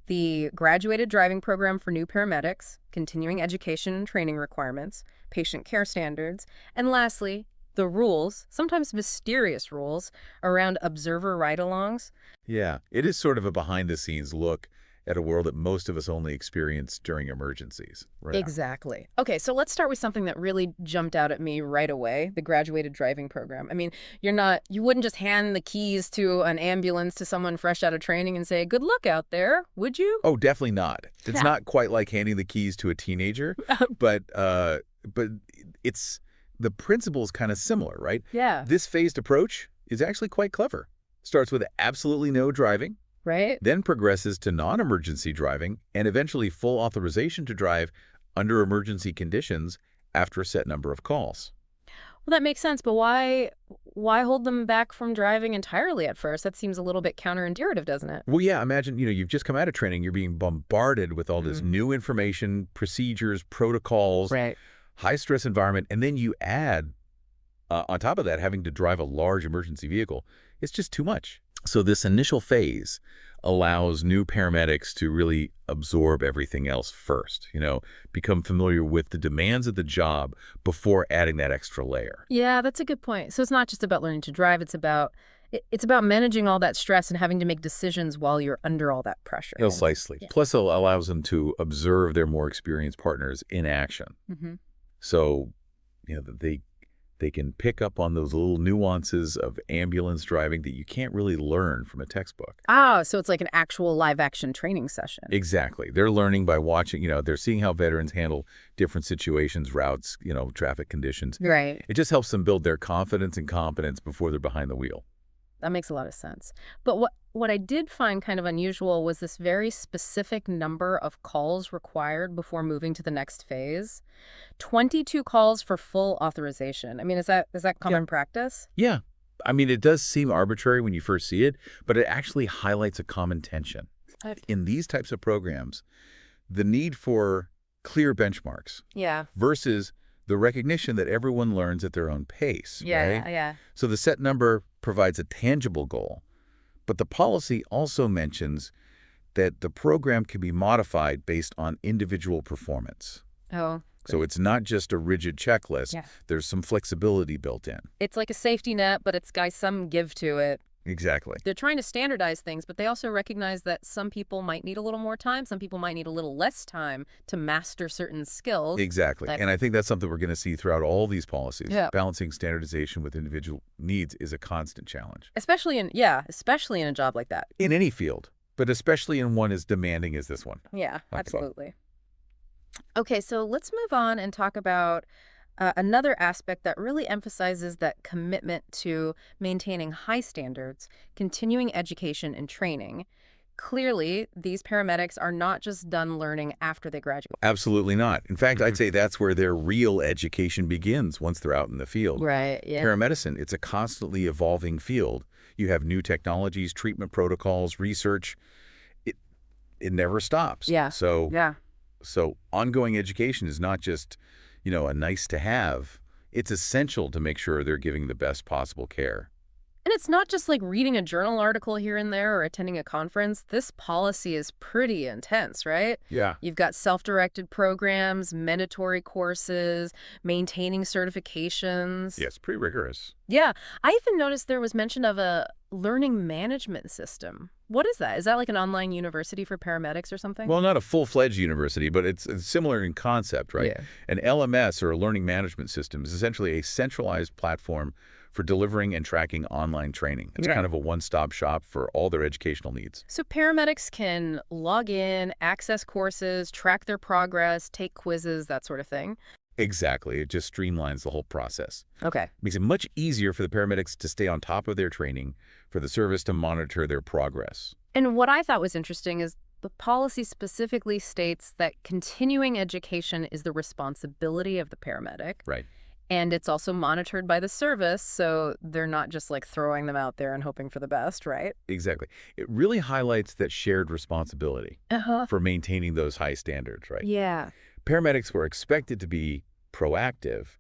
the graduated driving program for new paramedics, continuing education and training requirements, patient care standards, and lastly, the rules, sometimes mysterious rules, around observer ride-alongs. Yeah, it is sort of a behind-the-scenes look at a world that most of us only experience during emergencies. Right. Exactly. Okay, so let's start with something that really jumped out at me right away, the graduated driving program. I mean, you wouldn't just hand the keys to an ambulance to someone fresh out of training and say, "Good luck out there," would you? Oh, definitely not. It's Yeah. not quite like handing the keys to a teenager, but it's the principle's kind of similar, right? Yeah. This phased approach is actually quite clever. Starts with absolutely no driving, Right? then progresses to non-emergency driving, and eventually full authorization to drive under emergency conditions after a set number of calls. Well, that makes sense, but why hold them back from driving entirely at first? That seems a little bit counterintuitive, doesn't it? Well, yeah, imagine, you've just come out of training, you're being bombarded with all this Mhm. new information, procedures, protocols, Right. high-stress environment, and then you add, on top of that, having to drive a large emergency vehicle. It's just too much. So this initial phase allows new paramedics to really absorb everything else first, become familiar with the demands of the job before adding that extra layer. Yeah, that's a good point. So it's not just about learning to drive, it's about managing all that stress and having to make decisions while you're under all that pressure. Precisely. Yeah. Plus, it allows them to observe their more experienced partners in action. Mm-hmm. So, that they can pick up on those little nuances of ambulance driving that you can't really learn from a textbook. Ah, so it's like an actual live action training session. Exactly. They're learning by watching, they're seeing how veterans handle different situations, routes, traffic conditions. Right. It just helps them build their confidence and competence before they're behind the wheel. That makes a lot of sense. But what I did find kind of unusual was this very specific number of calls required before moving to the next phase. 22 calls for full authorization. I mean, is that common practice? Yeah. I mean, it does seem arbitrary when you first see it, but it actually highlights a common tension. In these types of programs, the need for clear benchmarks Yeah. versus the recognition that everyone learns at their own pace. Yeah, right? yeah. So the set number provides a tangible goal, but the policy also mentions that the program can be modified based on individual performance. Oh, So it's not just a rigid checklist. Yeah. There's some flexibility built in. it's like a safety net, but it's got some give to it. Exactly. They're trying to standardize things, but they also recognize that some people might need a little more time. Some people might need a little less time to master certain skills. Exactly. That- And I think that's something we're going to see throughout all these policies. Yeah. Balancing standardization with individual needs is a constant challenge. Especially in a job like that. In any field, but especially in one as demanding as this one. Yeah, Like so. absolutely. Okay, so let's move on and talk about Another aspect that really emphasizes that commitment to maintaining high standards, continuing education and training. Clearly, these paramedics are not just done learning after they graduate. Absolutely not. In fact, I'd Mhm. say that's where their real education begins once they're out in the field. Right, yeah. Paramedicine, it's a constantly evolving field. You have new technologies, treatment protocols, research. It it never stops. Yeah, yeah. So ongoing education is not just, a nice to have. It's essential to make sure they're giving the best possible care. And it's not just like reading a journal article here and there or attending a conference. This policy is pretty intense, right? Yeah. You've got self-directed programs, mandatory courses, maintaining certifications. Yeah, it's pretty rigorous. Yeah, I even noticed there was mention of a learning management system. What is that? Is that like an online university for paramedics or something? Well, not a full-fledged university, but it's similar in concept, right? Yeah. An LMS, or a learning management system, is essentially a centralized platform for delivering and tracking online training. It's Yeah. kind of a one-stop shop for all their educational needs. So paramedics can log in, access courses, track their progress, take quizzes, that sort of thing. Exactly. It just streamlines the whole process. Okay. Makes it much easier for the paramedics to stay on top of their training, for the service to monitor their progress. And what I thought was interesting is the policy specifically states that continuing education is the responsibility of the paramedic. Right. And it's also monitored by the service, so they're not just like throwing them out there and hoping for the best, right? Exactly. It really highlights that shared responsibility Uh-huh. for maintaining those high standards, right? Yeah. Paramedics were expected to be proactive,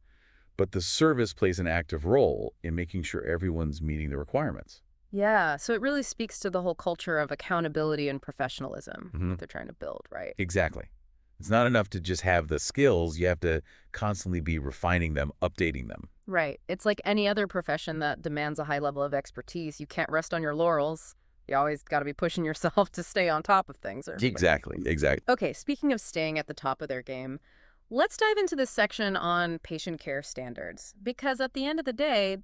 but the service plays an active role in making sure everyone's meeting the requirements. Yeah. So it really speaks to the whole culture of accountability and professionalism Mhm. that they're trying to build, right? Exactly. It's not enough to just have the skills. You have to constantly be refining them, updating them. Right. It's like any other profession that demands a high level of expertise. You can't rest on your laurels. You always got to be pushing yourself to stay on top of things. Exactly. Okay, speaking of staying at the top of their game, let's dive into this section on patient care standards. Because at the end of the day,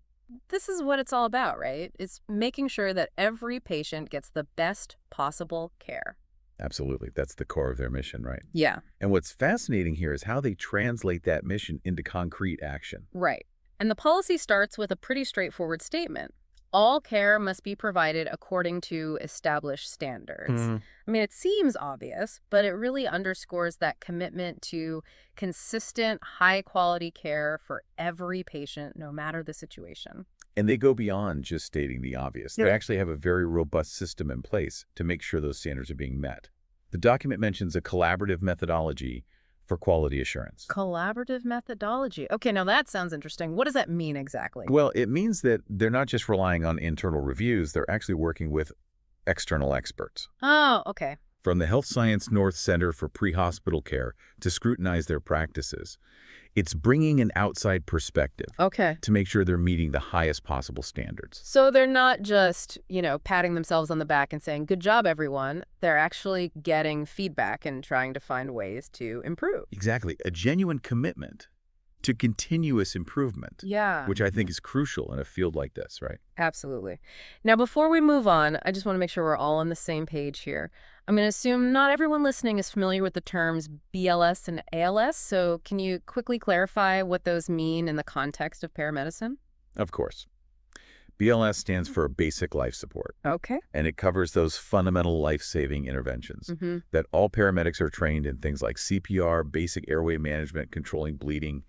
this is what it's all about, right? It's making sure that every patient gets the best possible care. Absolutely. That's the core of their mission, right? Yeah, And what's fascinating here is how they translate that mission into concrete action. right. And the policy starts with a pretty straightforward statement. All care must be provided according to established standards. Mhm. I mean, it seems obvious, but it really underscores that commitment to consistent, high-quality care for every patient, no matter the situation. And they go beyond just stating the obvious. They Yep. actually have a very robust system in place to make sure those standards are being met. The document mentions a collaborative methodology for quality assurance. Collaborative methodology. Okay, now that sounds interesting. What does that mean exactly? Well, it means that they're not just relying on internal reviews, they're actually working with external experts. Oh, okay. From the Health Science North Center for Pre-Hospital Care to scrutinize their practices. It's bringing an outside perspective Okay. to make sure they're meeting the highest possible standards. So they're not just, patting themselves on the back and saying, good job, everyone. They're actually getting feedback and trying to find ways to improve. Exactly. A genuine commitment to continuous improvement, Yeah. which I think is crucial in a field like this, right? Absolutely. Now, before we move on, I just want to make sure we're all on the same page here. I'm going to assume not everyone listening is familiar with the terms BLS and ALS, so can you quickly clarify what those mean in the context of paramedicine? Of course. BLS stands for Basic Life Support, Okay. and it covers those fundamental life-saving interventions Mm-hmm. that all paramedics are trained in, things like CPR, basic airway management, controlling bleeding.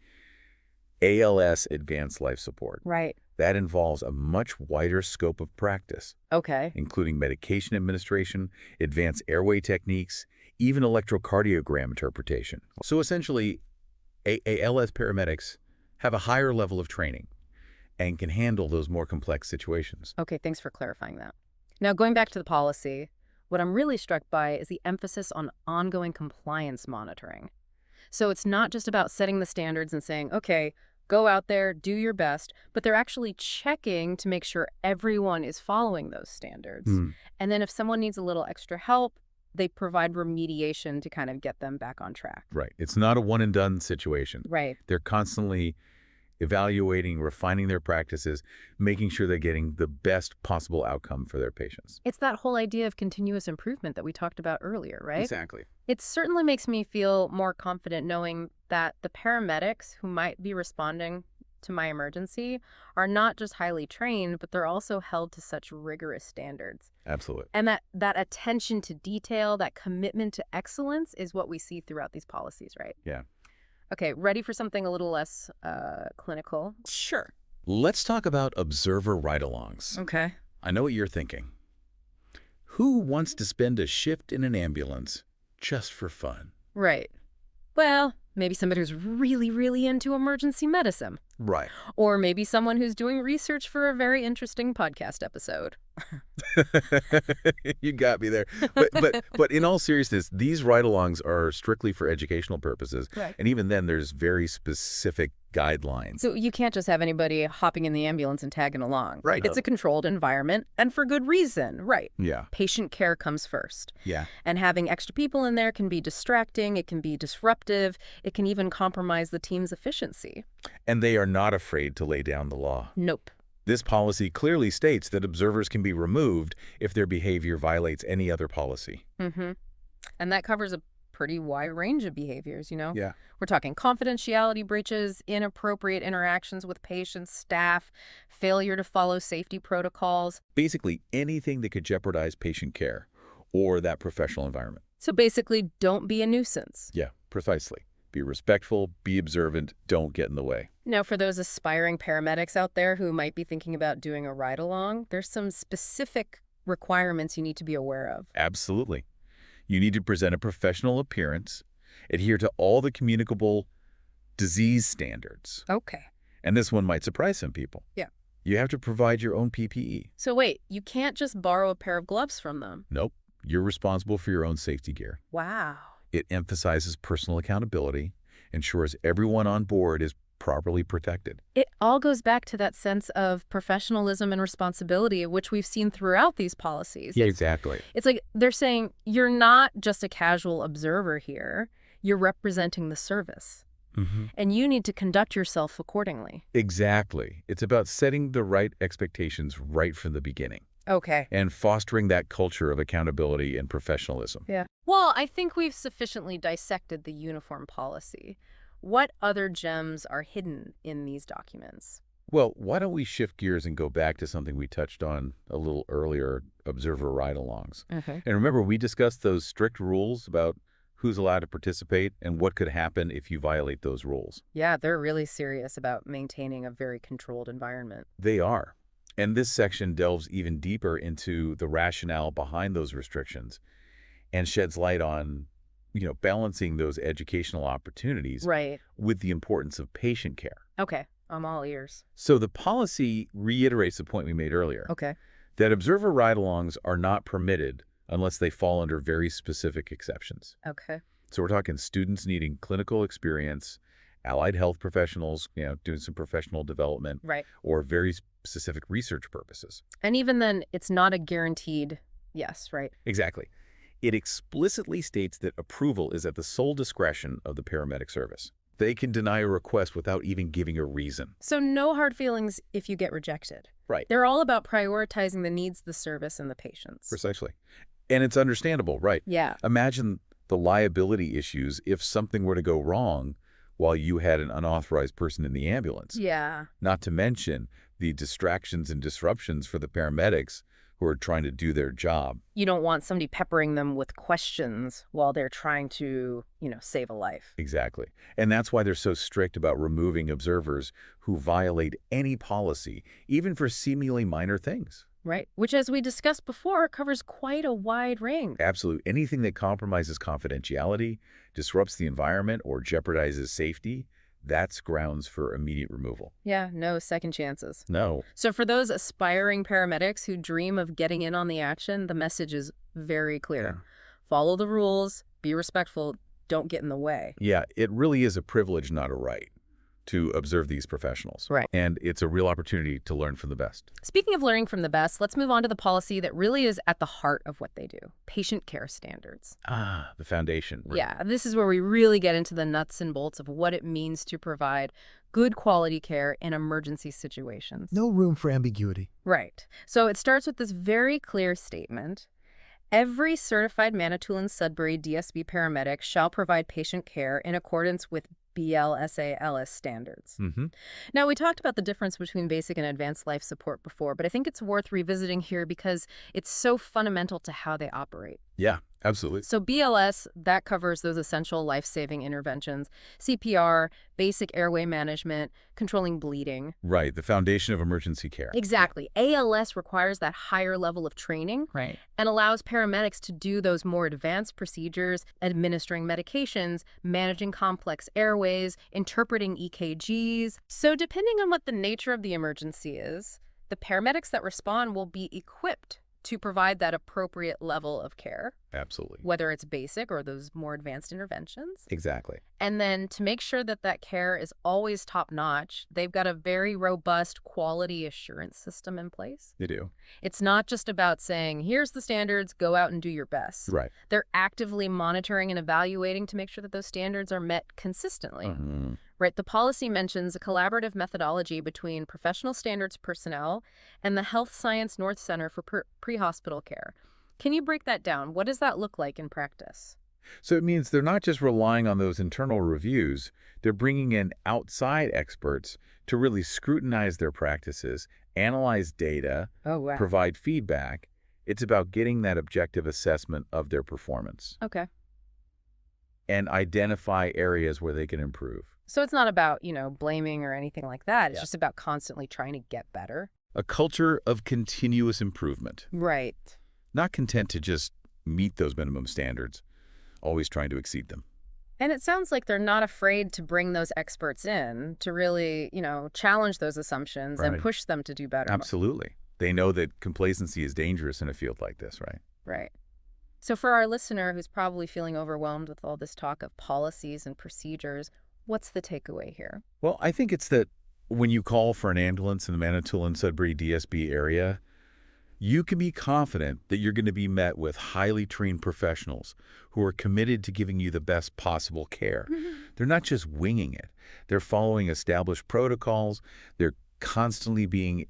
ALS, Advanced Life Support. Right. That involves a much wider scope of practice, Okay. including medication administration, advanced airway techniques, even electrocardiogram interpretation. So essentially, ALS paramedics have a higher level of training and can handle those more complex situations. Okay, thanks for clarifying that. Now, going back to the policy, what I'm really struck by is the emphasis on ongoing compliance monitoring. So it's not just about setting the standards and saying, okay, go out there, do your best, but they're actually checking to make sure everyone is following those standards. And then if someone needs a little extra help, they provide remediation to kind of get them back on track. Right. It's not a one-and-done situation. Right. They're constantly evaluating, refining their practices, making sure they're getting the best possible outcome for their patients. It's that whole idea of continuous improvement that we talked about earlier, right? Exactly. It certainly makes me feel more confident knowing that the paramedics who might be responding to my emergency are not just highly trained, but they're also held to such rigorous standards. Absolutely. And that attention to detail, that commitment to excellence is what we see throughout these policies, right? Yeah. Okay, ready for something a little less clinical? Sure. Let's talk about observer ride-alongs. Okay. I know what you're thinking. Who wants to spend a shift in an ambulance just for fun? Right. Well, maybe somebody who's really, really into emergency medicine. Right. Or maybe someone who's doing research for a very interesting podcast episode. You got me there. But in all seriousness, these ride-alongs are strictly for educational purposes. Right. And even then, there's very specific guidelines. So you can't just have anybody hopping in the ambulance and tagging along. Right. It's a controlled environment, and for good reason. Right. Yeah. Patient care comes first. Yeah. And having extra people in there can be distracting, it can be disruptive, it can even compromise the team's efficiency. And they are not afraid to lay down the law. Nope. This policy clearly states that observers can be removed if their behavior violates any other policy. Mm-hmm. And that covers a pretty wide range of behaviors, you know? Yeah. We're talking confidentiality breaches, inappropriate interactions with patients, staff, failure to follow safety protocols. Basically anything that could jeopardize patient care or that professional environment. So basically, don't be a nuisance. Yeah, precisely. Be respectful, be observant, don't get in the way. Now, for those aspiring paramedics out there who might be thinking about doing a ride-along, there's some specific requirements you need to be aware of. Absolutely. You need to present a professional appearance, adhere to all the communicable disease standards. Okay. And this one might surprise some people. Yeah. You have to provide your own PPE. So wait, you can't just borrow a pair of gloves from them. Nope. You're responsible for your own safety gear. Wow. It emphasizes personal accountability, ensures everyone on board is properly protected. It all goes back to that sense of professionalism and responsibility, which we've seen throughout these policies. Exactly. It's like they're saying, you're not just a casual observer here, you're representing the service. Mm-hmm. And you need to conduct yourself accordingly. Exactly. It's about setting the right expectations right from the beginning Okay. and fostering that culture of accountability and professionalism. Yeah. Well, I think we've sufficiently dissected the uniform policy. What other gems are hidden in these documents? Well, why don't we shift gears and go back to something we touched on a little earlier, observer ride-alongs. Okay. And remember, we discussed those strict rules about who's allowed to participate and what could happen if you violate those rules. Yeah, they're really serious about maintaining a very controlled environment. They are. And this section delves even deeper into the rationale behind those restrictions and sheds light on, balancing those educational opportunities Right. with the importance of patient care. Okay. I'm all ears. So the policy reiterates the point we made earlier, Okay. that observer ride-alongs are not permitted unless they fall under very specific exceptions. Okay. So we're talking students needing clinical experience, allied health professionals, doing some professional development, Right. or very specific research purposes. And even then, it's not a guaranteed yes, right? Exactly. It explicitly states that approval is at the sole discretion of the paramedic service. They can deny a request without even giving a reason. So no hard feelings if you get rejected. Right. They're all about prioritizing the needs of the service and the patients. Precisely. And it's understandable, right? Yeah. Imagine the liability issues if something were to go wrong while you had an unauthorized person in the ambulance. Yeah. Not to mention the distractions and disruptions for the paramedics who are trying to do their job. You don't want somebody peppering them with questions while they're trying to, save a life. Exactly. And that's why they're so strict about removing observers who violate any policy, even for seemingly minor things. Right. Which, as we discussed before, covers quite a wide range. Absolutely. Anything that compromises confidentiality, disrupts the environment, or jeopardizes safety, that's grounds for immediate removal. Yeah, no second chances. No. So for those aspiring paramedics who dream of getting in on the action, the message is very clear. Follow the rules, be respectful, don't get in the way. Yeah, it really is a privilege, not a right, to observe these professionals. Right. And it's a real opportunity to learn from the best. Speaking of learning from the best, let's move on to the policy that really is at the heart of what they do, patient care standards. The foundation. Yeah, this is where we really get into the nuts and bolts of what it means to provide good quality care in emergency situations. No room for ambiguity. Right. So it starts with this very clear statement. Every certified Manitoulin Sudbury DSB paramedic shall provide patient care in accordance with BLSALS standards. Mm-hmm. Now, we talked about the difference between basic and advanced life support before, but I think it's worth revisiting here because it's so fundamental to how they operate. Yeah, absolutely. So BLS, that covers those essential life-saving interventions, CPR, basic airway management, controlling bleeding. Right, the foundation of emergency care. Exactly. ALS requires that higher level of training Right. and allows paramedics to do those more advanced procedures, administering medications, managing complex airways, interpreting EKGs. So depending on what the nature of the emergency is, the paramedics that respond will be equipped to provide that appropriate level of care, Absolutely. whether it's basic or those more advanced interventions. Exactly. And then to make sure that that care is always top-notch, they've got a very robust quality assurance system in place. They do. It's not just about saying, here's the standards, go out and do your best. Right. They're actively monitoring and evaluating to make sure that those standards are met consistently. Mm-hmm. Right, the policy mentions a collaborative methodology between professional standards personnel and the Health Science North Center for Pre-Hospital Care. Can you break that down? What does that look like in practice? So it means they're not just relying on those internal reviews, they're bringing in outside experts to really scrutinize their practices, analyze data, Oh, wow. provide feedback. It's about getting that objective assessment of their performance Okay. and identify areas where they can improve. So it's not about, blaming or anything like that. It's Yeah. just about constantly trying to get better. A culture of continuous improvement, Right. not content to just meet those minimum standards, always trying to exceed them. And it sounds like they're not afraid to bring those experts in to really, challenge those assumptions and Right. push them to do better. Absolutely. They know that complacency is dangerous in a field like this, right? Right. So for our listener who's probably feeling overwhelmed with all this talk of policies and procedures, what's the takeaway here? Well, I think it's that when you call for an ambulance in the Manitoulin-Sudbury DSB area, you can be confident that you're going to be met with highly trained professionals who are committed to giving you the best possible care. They're not just winging it. They're following established protocols. They're constantly being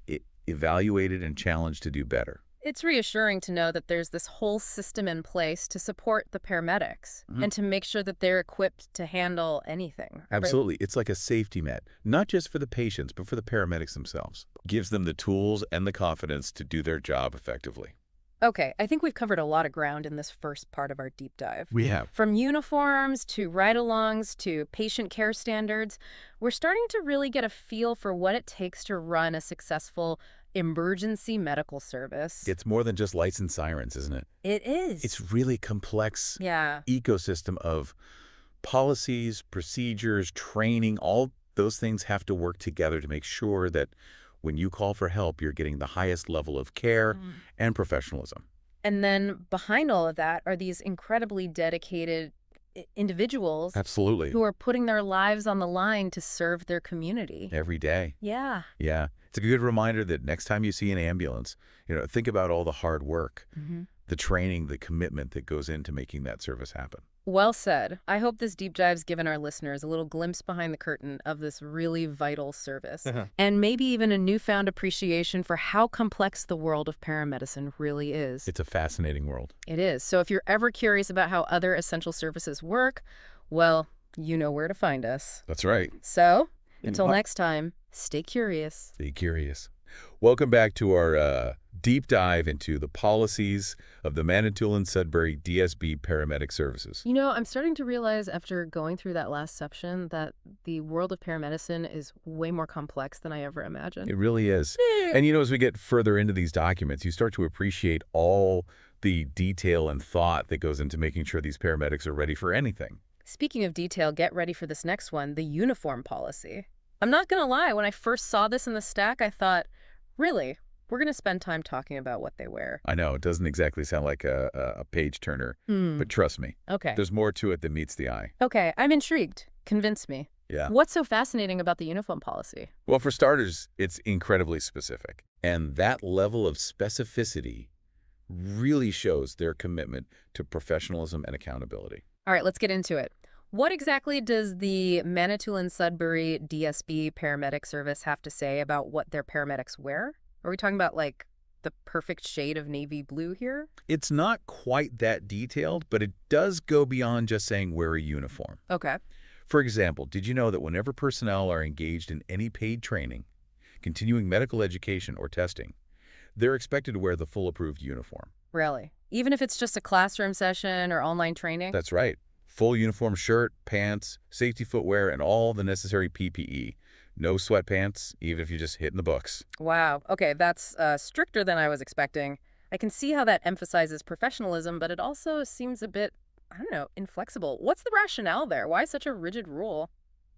evaluated and challenged to do better. It's reassuring to know that there's this whole system in place to support the paramedics and to make sure that they're equipped to handle anything. Right? Absolutely. It's like a safety net, not just for the patients, but for the paramedics themselves. Gives them the tools and the confidence to do their job effectively. Okay, I think we've covered a lot of ground in this first part of our deep dive. We have. From uniforms to ride-alongs to patient care standards, we're starting to really get a feel for what it takes to run a successful emergency medical service. It's more than just lights and sirens, isn't it? It is. It's really complex Yeah. ecosystem of policies, procedures, training. All those things have to work together to make sure that when you call for help, you're getting the highest level of care and professionalism. And then behind all of that are these incredibly dedicated individuals Absolutely. who are putting their lives on the line to serve their community. Every day. Yeah. Yeah. It's a good reminder that next time you see an ambulance, think about all the hard work, the training, the commitment that goes into making that service happen. Well said. I hope this deep dive's given our listeners a little glimpse behind the curtain of this really vital service, and maybe even a newfound appreciation for how complex the world of paramedicine really is. It's a fascinating world. It is. So if you're ever curious about how other essential services work, well, you know where to find us. That's right. So, until next time, stay curious. Stay curious. Welcome back to our deep dive into the policies of the Manitoulin-Sudbury DSB paramedic services. I'm starting to realize after going through that last section that the world of paramedicine is way more complex than I ever imagined. It really is. And as we get further into these documents, you start to appreciate all the detail and thought that goes into making sure these paramedics are ready for anything. Speaking of detail, get ready for this next one, the uniform policy. I'm not going to lie, when I first saw this in the stack, I thought, really? We're going to spend time talking about what they wear. I know, it doesn't exactly sound like a page turner, but trust me, Okay. there's more to it than meets the eye. Okay, I'm intrigued. Convince me. Yeah. What's so fascinating about the uniform policy? Well, for starters, it's incredibly specific. And that level of specificity really shows their commitment to professionalism and accountability. All right, let's get into it. What exactly does the Manitoulin-Sudbury DSB paramedic service have to say about what their paramedics wear? Are we talking about, like, the perfect shade of navy blue here? It's not quite that detailed, but it does go beyond just saying wear a uniform. Okay. For example, did you know that whenever personnel are engaged in any paid training, continuing medical education, or testing, they're expected to wear the full approved uniform? Really? Even if it's just a classroom session or online training? That's right. Full uniform shirt, pants, safety footwear, and all the necessary PPE. No sweatpants, even if you're just hitting the books. Wow. Okay, that's stricter than I was expecting. I can see how that emphasizes professionalism, but it also seems a bit, I don't know, inflexible. What's the rationale there? Why such a rigid rule?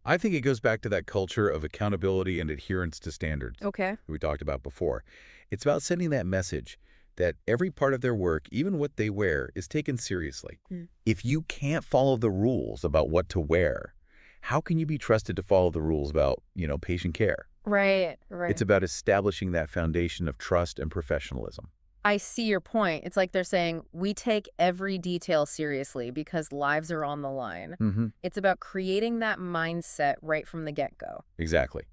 I think it goes back to that culture of accountability and adherence to standards Okay. we talked about before. It's about sending that message that every part of their work, even what they wear, is taken seriously. Mm. If you can't follow the rules about what to wear, how can you be trusted to follow the rules about, patient care? Right, It's right. about establishing that foundation of trust and professionalism. I see your point. It's like they're saying, we take every detail seriously because lives are on the line. hmm It's about creating that mindset right from the get-go. Exactly.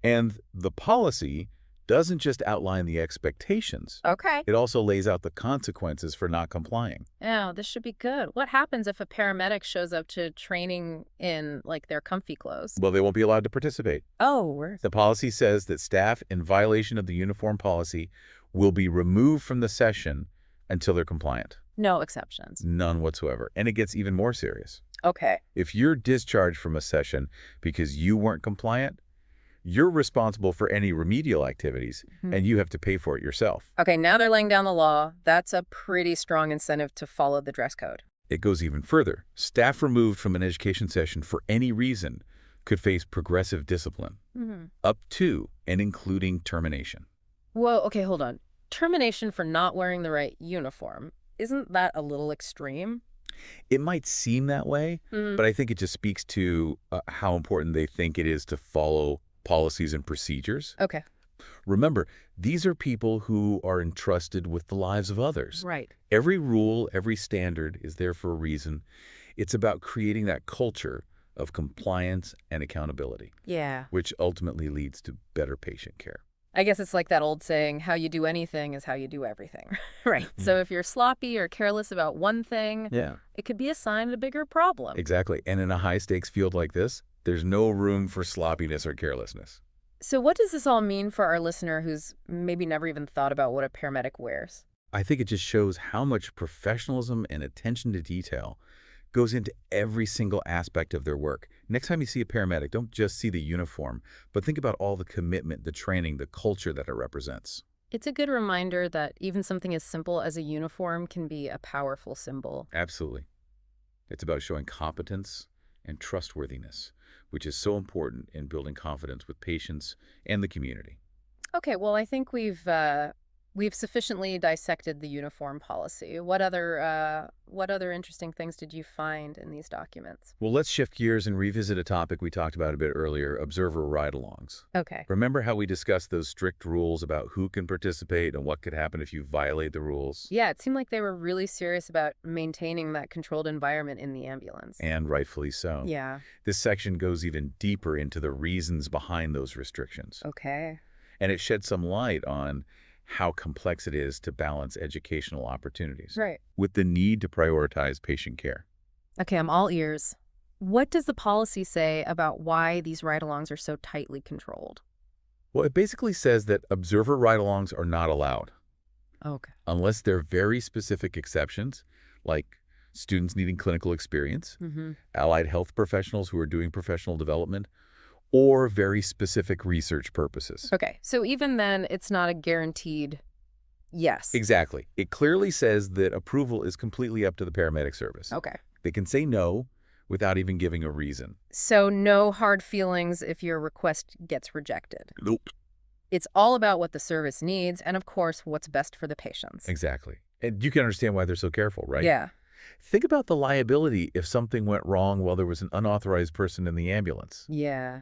And the policy doesn't just outline the expectations. Okay. It also lays out the consequences for not complying. Oh, this should be good. What happens if a paramedic shows up to training in, like, their comfy clothes? Well, they won't be allowed to participate. Oh, worse. The policy says that staff in violation of the uniform policy will be removed from the session until they're compliant. No exceptions. None whatsoever. And it gets even more serious. Okay. If you're discharged from a session because you weren't compliant, you're responsible for any remedial activities, Mhm. and you have to pay for it yourself. Okay, now they're laying down the law. That's a pretty strong incentive to follow the dress code. It goes even further. Staff removed from an education session for any reason could face progressive discipline, Hmm. up to and including termination. Whoa, okay, hold on. Termination for not wearing the right uniform. Isn't that a little extreme? It might seem that way, Hmm. but I think it just speaks to how important they think it is to follow policies and procedures. Okay. Remember, these are people who are entrusted with the lives of others. Right. Every rule, every standard is there for a reason. It's about creating that culture of compliance and accountability, Yeah. which ultimately leads to better patient care. I guess it's like that old saying, how you do anything is how you do everything. Right. So if you're sloppy or careless about one thing, Yeah, it could be a sign of a bigger problem. exactly. And in a high-stakes field like this, there's no room for sloppiness or carelessness. So what does this all mean for our listener who's maybe never even thought about what a paramedic wears? I think it just shows how much professionalism and attention to detail goes into every single aspect of their work. Next time you see a paramedic, don't just see the uniform, but think about all the commitment, the training, the culture that it represents. It's a good reminder that even something as simple as a uniform can be a powerful symbol. Absolutely. It's about showing competence and trustworthiness, which is so important in building confidence with patients and the community. Okay, well, I think we've sufficiently dissected the uniform policy. What other interesting things did you find in these documents? Well, let's shift gears and revisit a topic we talked about a bit earlier, observer ride-alongs. Okay. Remember how we discussed those strict rules about who can participate and what could happen if you violate the rules? Yeah, it seemed like they were really serious about maintaining that controlled environment in the ambulance. And rightfully so. Yeah. This section goes even deeper into the reasons behind those restrictions. Okay. And it sheds some light on how complex it is to balance educational opportunities Right. with the need to prioritize patient care. Okay, I'm all ears. What does the policy say about why these ride-alongs are so tightly controlled? Well, it basically says that observer ride-alongs are not allowed Okay. unless there are very specific exceptions, like students needing clinical experience, Mm-hmm. allied health professionals who are doing professional development, or very specific research purposes. Okay, so even then, it's not a guaranteed yes. Exactly. It clearly says that approval is completely up to the paramedic service. Okay. They can say no without even giving a reason. So no hard feelings if your request gets rejected. Nope. It's all about what the service needs and, of course, what's best for the patients. Exactly. And you can understand why they're so careful, right? Yeah. Think about the liability if something went wrong while there was an unauthorized person in the ambulance. Yeah.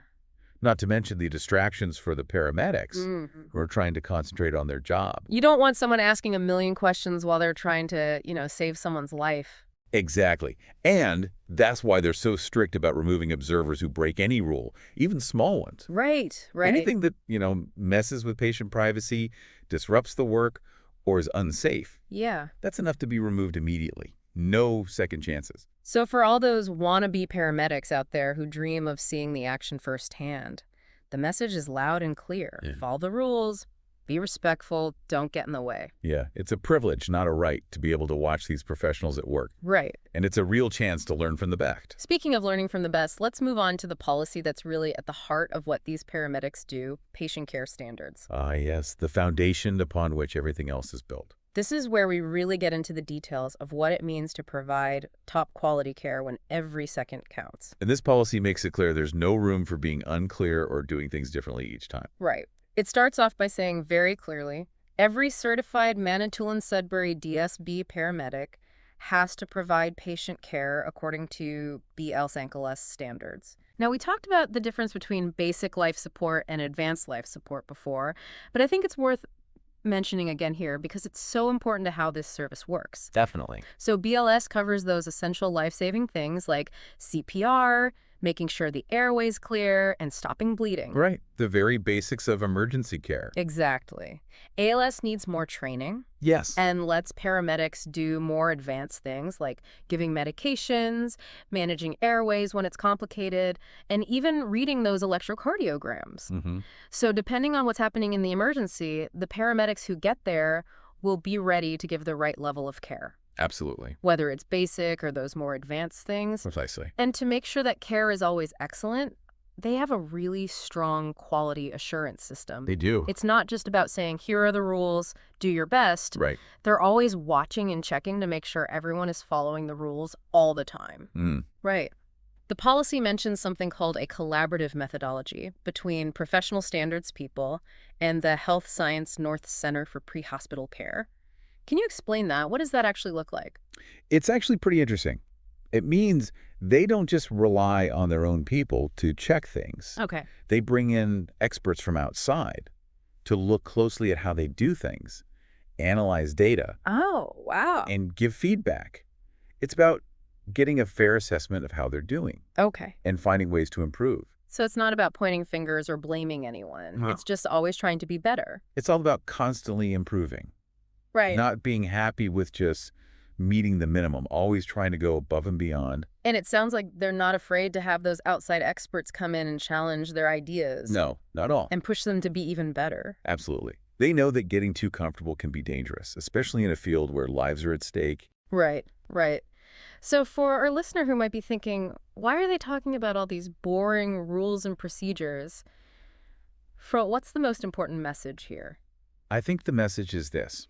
Not to mention the distractions for the paramedics Mhm. who are trying to concentrate on their job. You don't want someone asking a million questions while they're trying to, save someone's life. Exactly. And that's why they're so strict about removing observers who break any rule, even small ones. Right, right. Anything that, messes with patient privacy, disrupts the work, or is unsafe, Yeah. that's enough to be removed immediately. No second chances. So for all those wannabe paramedics out there who dream of seeing the action firsthand, the message is loud and clear. Yeah. Follow the rules, be respectful, don't get in the way. Yeah, it's a privilege, not a right, to be able to watch these professionals at work. Right. And it's a real chance to learn from the best. Speaking of learning from the best, let's move on to the policy that's really at the heart of what these paramedics do, patient care standards. Ah, yes, the foundation upon which everything else is built. This is where we really get into the details of what it means to provide top quality care when every second counts. And this policy makes it clear there's no room for being unclear or doing things differently each time. Right. It starts off by saying very clearly, every certified Manitoulin-Sudbury DSB paramedic has to provide patient care according to BL-SANCLS standards. Now, we talked about the difference between basic life support and advanced life support before, but I think it's worth mentioning again here because it's so important to how this service works. Definitely. So BLS covers those essential life-saving things like CPR, making sure the airway's clear, and stopping bleeding. Right. The very basics of emergency care. Exactly. ALS needs more training Yes. and lets paramedics do more advanced things like giving medications, managing airways when it's complicated, and even reading those electrocardiograms. Mm-hmm. So depending on what's happening in the emergency, the paramedics who get there will be ready to give the right level of care, Absolutely. whether it's basic or those more advanced things. Precisely. And to make sure that care is always excellent, they have a really strong quality assurance system. They do. It's not just about saying, here are the rules, do your best. Right. They're always watching and checking to make sure everyone is following the rules all the time. Mm. Right. The policy mentions something called a collaborative methodology between professional standards people and the Health Science North Center for Pre-Hospital Care. Can you explain that? What does that actually look like? It's actually pretty interesting. It means they don't just rely on their own people to check things. Okay. They bring in experts from outside to look closely at how they do things, analyze data, Oh, wow. and give feedback. It's about getting a fair assessment of how they're doing Okay. and finding ways to improve. So it's not about pointing fingers or blaming anyone. No. It's just always trying to be better. It's all about constantly improving, Right. not being happy with just meeting the minimum, always trying to go above and beyond. And it sounds like they're not afraid to have those outside experts come in and challenge their ideas. No, not all. And push them to be even better. Absolutely. They know that getting too comfortable can be dangerous, especially in a field where lives are at stake. Right, right. So for our listener who might be thinking, why are they talking about all these boring rules and procedures? What's the most important message here? I think the message is this.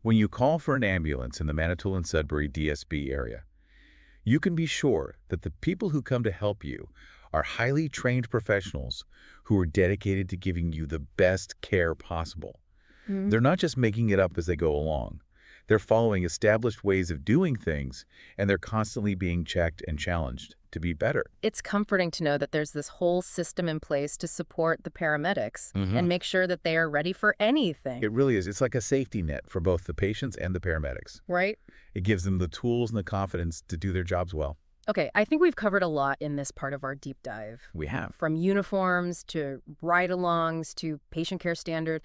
When you call for an ambulance in the Manitoulin-Sudbury DSB area, you can be sure that the people who come to help you are highly trained professionals who are dedicated to giving you the best care possible. Hmm? They're not just making it up as they go along. They're following established ways of doing things, and they're constantly being checked and challenged to be better. It's comforting to know that there's this whole system in place to support the paramedics and make sure that they are ready for anything. It really is. It's like a safety net for both the patients and the paramedics. Right? It gives them the tools and the confidence to do their jobs well. Okay, I think we've covered a lot in this part of our deep dive. We have. From uniforms to ride-alongs to patient care standard,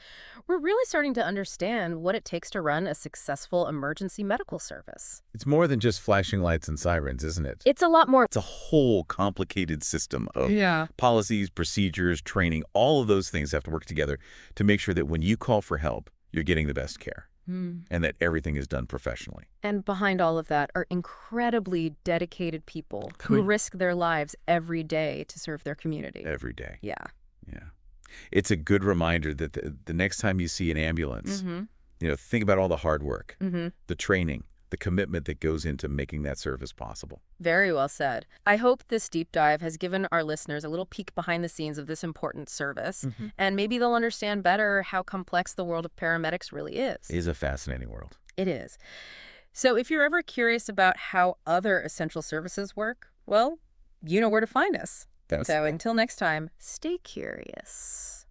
we're really starting to understand what it takes to run a successful emergency medical service. It's more than just flashing lights and sirens, isn't it? It's a lot more. It's a whole complicated system of Yeah. policies, procedures, training. All of those things have to work together to make sure that when you call for help, you're getting the best care and that everything is done professionally. And behind all of that are incredibly dedicated people who risk their lives every day to serve their community. Every day. Yeah. Yeah. It's a good reminder that the next time you see an ambulance, think about all the hard work, the training, the commitment that goes into making that service possible. Very well said. I hope this deep dive has given our listeners a little peek behind the scenes of this important service, and maybe they'll understand better how complex the world of paramedics really is. It is a fascinating world. It is. So if you're ever curious about how other essential services work, well, you know where to find us. So until next time, stay curious.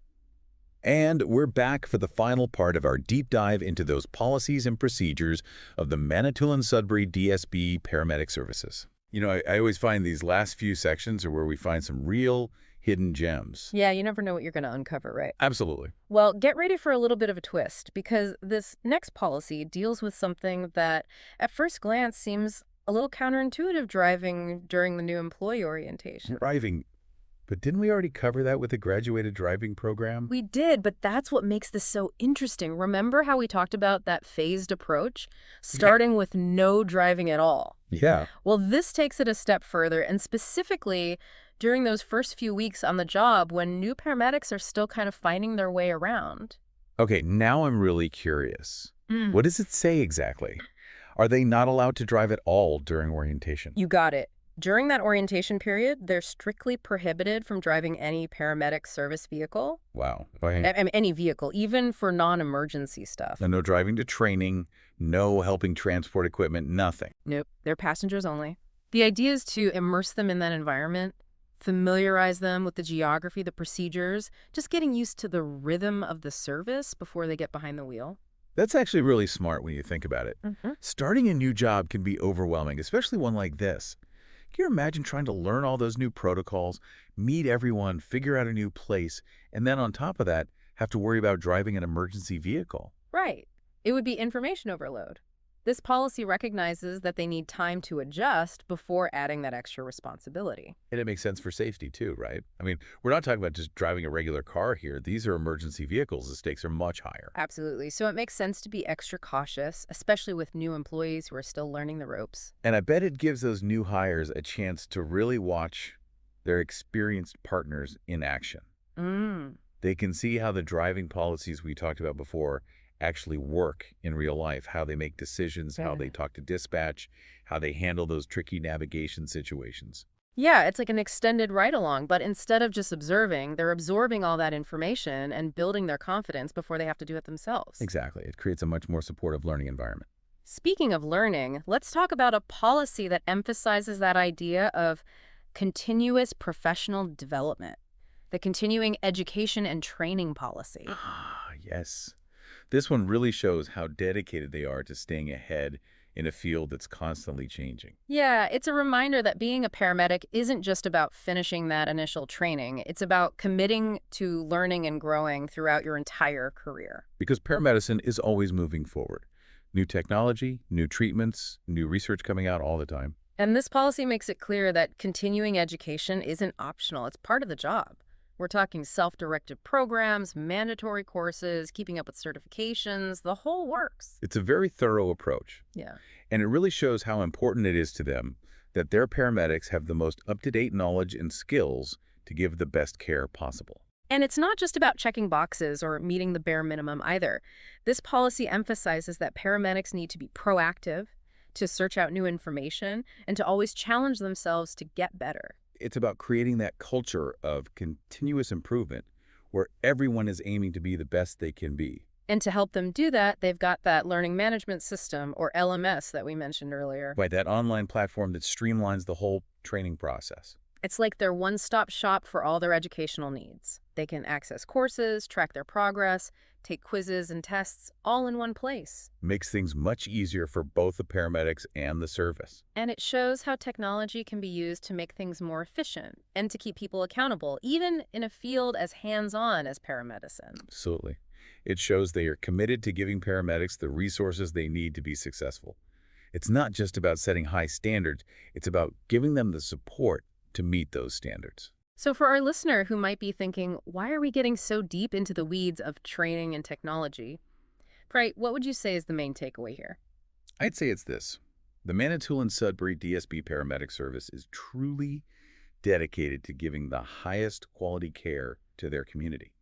And we're back for the final part of our deep dive into those policies and procedures of the Manitoulin-Sudbury DSB paramedic services. I always find these last few sections are where we find some real hidden gems. Yeah, you never know what you're going to uncover, right? Absolutely. Well, get ready for a little bit of a twist because this next policy deals with something that at first glance seems a little counterintuitive driving during the new employee orientation. Driving. But didn't we already cover that with the graduated driving program? We did, but that's what makes this so interesting. Remember how we talked about that phased approach, Yeah. starting with no driving at all? Yeah. Well, this takes it a step further, and specifically during those first few weeks on the job when new paramedics are still kind of finding their way around. Okay, now I'm really curious. Mm. What does it say exactly? Are they not allowed to drive at all during orientation? You got it. During that orientation period, they're strictly prohibited from driving any paramedic service vehicle. Wow. I mean, any vehicle, even for non-emergency stuff. No driving to training, no helping transport equipment, nothing. Nope, they're passengers only. The idea is to immerse them in that environment, familiarize them with the geography, the procedures, just getting used to the rhythm of the service before they get behind the wheel. That's actually really smart when you think about it. Hmm. Starting a new job can be overwhelming, especially one like this. Can you imagine trying to learn all those new protocols, meet everyone, figure out a new place, and then on top of that, have to worry about driving an emergency vehicle? Right. It would be information overload. This policy recognizes that they need time to adjust before adding that extra responsibility. And it makes sense for safety too, right? I mean, we're not talking about just driving a regular car here. These are emergency vehicles. The stakes are much higher. Absolutely. So it makes sense to be extra cautious, especially with new employees who are still learning the ropes. And I bet it gives those new hires a chance to really watch their experienced partners in action. Mm. They can see how the driving policies we talked about before actually work in real life, how they make decisions, how they Good. talk to dispatch, how they handle those tricky navigation situations. Yeah, it's like an extended ride along, but instead of just observing, they're absorbing all that information and building their confidence before they have to do it themselves. Exactly. It creates a much more supportive learning environment. Speaking of learning, let's talk about a policy that emphasizes that idea of continuous professional development, the continuing education and training policy. Ah, yes. This one really shows how dedicated they are to staying ahead in a field that's constantly changing. Yeah, it's a reminder that being a paramedic isn't just about finishing that initial training. It's about committing to learning and growing throughout your entire career. Because paramedicine is always moving forward. New technology, new treatments, new research coming out all the time. And this policy makes it clear that continuing education isn't optional, it's part of the job. We're talking self-directed programs, mandatory courses, keeping up with certifications, the whole works. It's a very thorough approach, Yeah. and it really shows how important it is to them that their paramedics have the most up-to-date knowledge and skills to give the best care possible. And it's not just about checking boxes or meeting the bare minimum either. This policy emphasizes that paramedics need to be proactive, to search out new information, and to always challenge themselves to get better. It's about creating that culture of continuous improvement where everyone is aiming to be the best they can be. And to help them do that, they've got that learning management system, or LMS, that we mentioned earlier. Right, that online platform that streamlines the whole training process. It's like their one-stop shop for all their educational needs. They can access courses, track their progress, take quizzes and tests, all in one place. Makes things much easier for both the paramedics and the service. And it shows how technology can be used to make things more efficient and to keep people accountable, even in a field as hands-on as paramedicine. Absolutely. It shows they are committed to giving paramedics the resources they need to be successful. It's not just about setting high standards, it's about giving them the support to meet those standards. So for our listener who might be thinking, why are we getting so deep into the weeds of training and technology? Right, what would you say is the main takeaway here? I'd say it's this. The Manitoulin Sudbury DSB Paramedic Service is truly dedicated to giving the highest quality care to their community.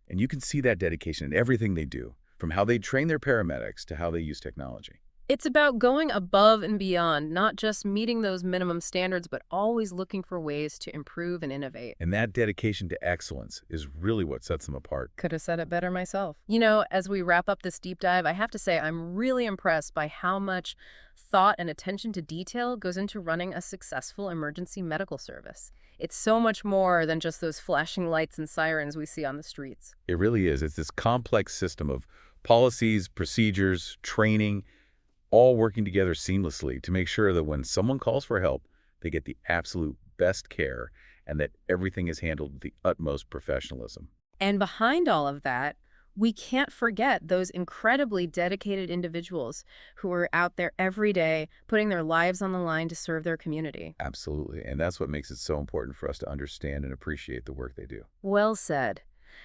And you can see that dedication in everything they do, from how they train their paramedics to how they use technology. It's about going above and beyond, not just meeting those minimum standards, but always looking for ways to improve and innovate. And that dedication to excellence is really what sets them apart. Could have said it better myself. You know, as we wrap up this deep dive, I have to say I'm really impressed by how much thought and attention to detail goes into running a successful emergency medical service. It's so much more than just those flashing lights and sirens we see on the streets. It really is. It's this complex system of policies, procedures, training, all working together seamlessly to make sure that when someone calls for help, they get the absolute best care and that everything is handled with the utmost professionalism. And behind all of that, we can't forget those incredibly dedicated individuals who are out there every day putting their lives on the line to serve their community. Absolutely. And that's what makes it so important for us to understand and appreciate the work they do. Well said.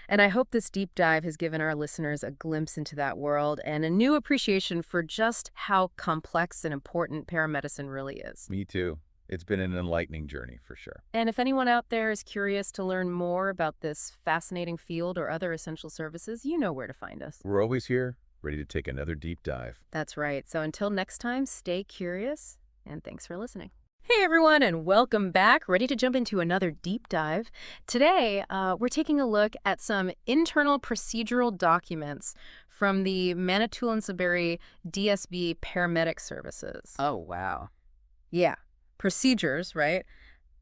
And I hope this deep dive has given our listeners a glimpse into that world and a new appreciation for just how complex and important paramedicine really is. Me too. It's been an enlightening journey for sure. And if anyone out there is curious to learn more about this fascinating field or other essential services, you know where to find us. We're always here, ready to take another deep dive. That's right. So until next time, stay curious, and thanks for listening. Hey everyone, and welcome back. Ready to jump into another deep dive. Today, we're taking a look at some internal procedural documents from the Manitoulin-Sudbury DSB paramedic services. Oh, wow. Yeah, procedures, right?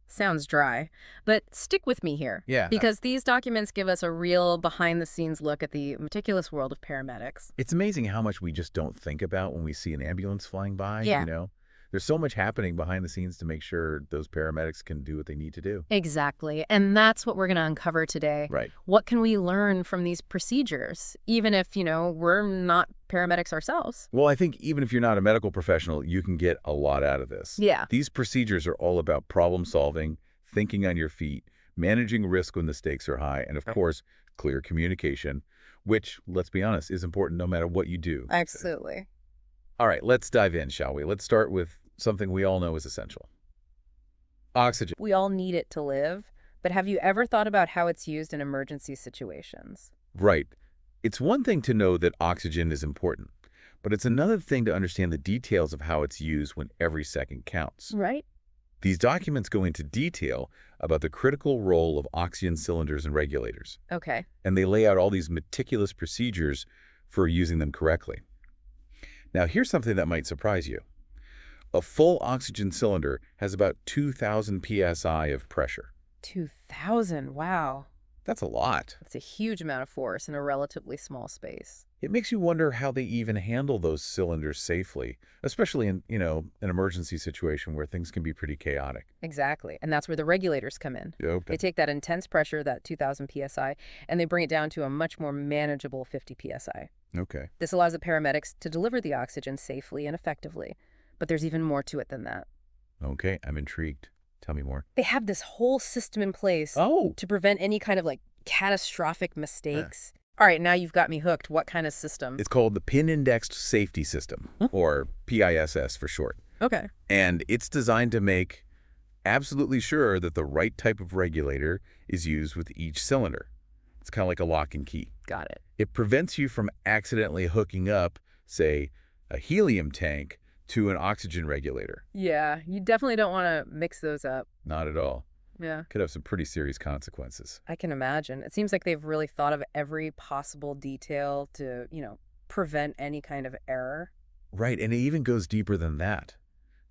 Sounds dry, but stick with me here. Yeah. Because these documents give us a real behind-the-scenes look at the meticulous world of paramedics. It's amazing how much we just don't think about when we see an ambulance flying by, Yeah. There's so much happening behind the scenes to make sure those paramedics can do what they need to do. Exactly. And that's what we're going to uncover today. Right. What can we learn from these procedures, even if, we're not paramedics ourselves? Well, I think even if you're not a medical professional, you can get a lot out of this. Yeah. These procedures are all about problem solving, thinking on your feet, managing risk when the stakes are high, and of course, clear communication, which, let's be honest, is important no matter what you do. Absolutely. All right, let's dive in, shall we? Let's start with something we all know is essential. Oxygen. We all need it to live, but have you ever thought about how it's used in emergency situations? Right. It's one thing to know that oxygen is important, but it's another thing to understand the details of how it's used when every second counts. Right. These documents go into detail about the critical role of oxygen cylinders and regulators, Okay. and they lay out all these meticulous procedures for using them correctly. Now, here's something that might surprise you. A full oxygen cylinder has about 2,000 psi of pressure. 2,000. Wow. That's a lot. That's a huge amount of force in a relatively small space. It makes you wonder how they even handle those cylinders safely, especially in, an emergency situation where things can be pretty chaotic. Exactly. And that's where the regulators come in. They Okay. take that intense pressure, that 2,000 psi, and they bring it down to a much more manageable 50 psi. Okay. This allows the paramedics to deliver the oxygen safely and effectively. But there's even more to it than that. Okay, I'm intrigued. Tell me more. They have this whole system in place Oh, to prevent any kind of catastrophic mistakes. All right, now you've got me hooked. What kind of system? it's called the Pin-Indexed Safety System, or PISS for short. Okay. And it's designed to make absolutely sure that the right type of regulator is used with each cylinder. It's kind of like a lock and key. Got it. It prevents you from accidentally hooking up, say, a helium tank to an oxygen regulator. Yeah, you definitely don't want to mix those up. Not at all. Yeah. Could have some pretty serious consequences. I can imagine. It seems like they've really thought of every possible detail to, prevent any kind of error. Right, and it even goes deeper than that.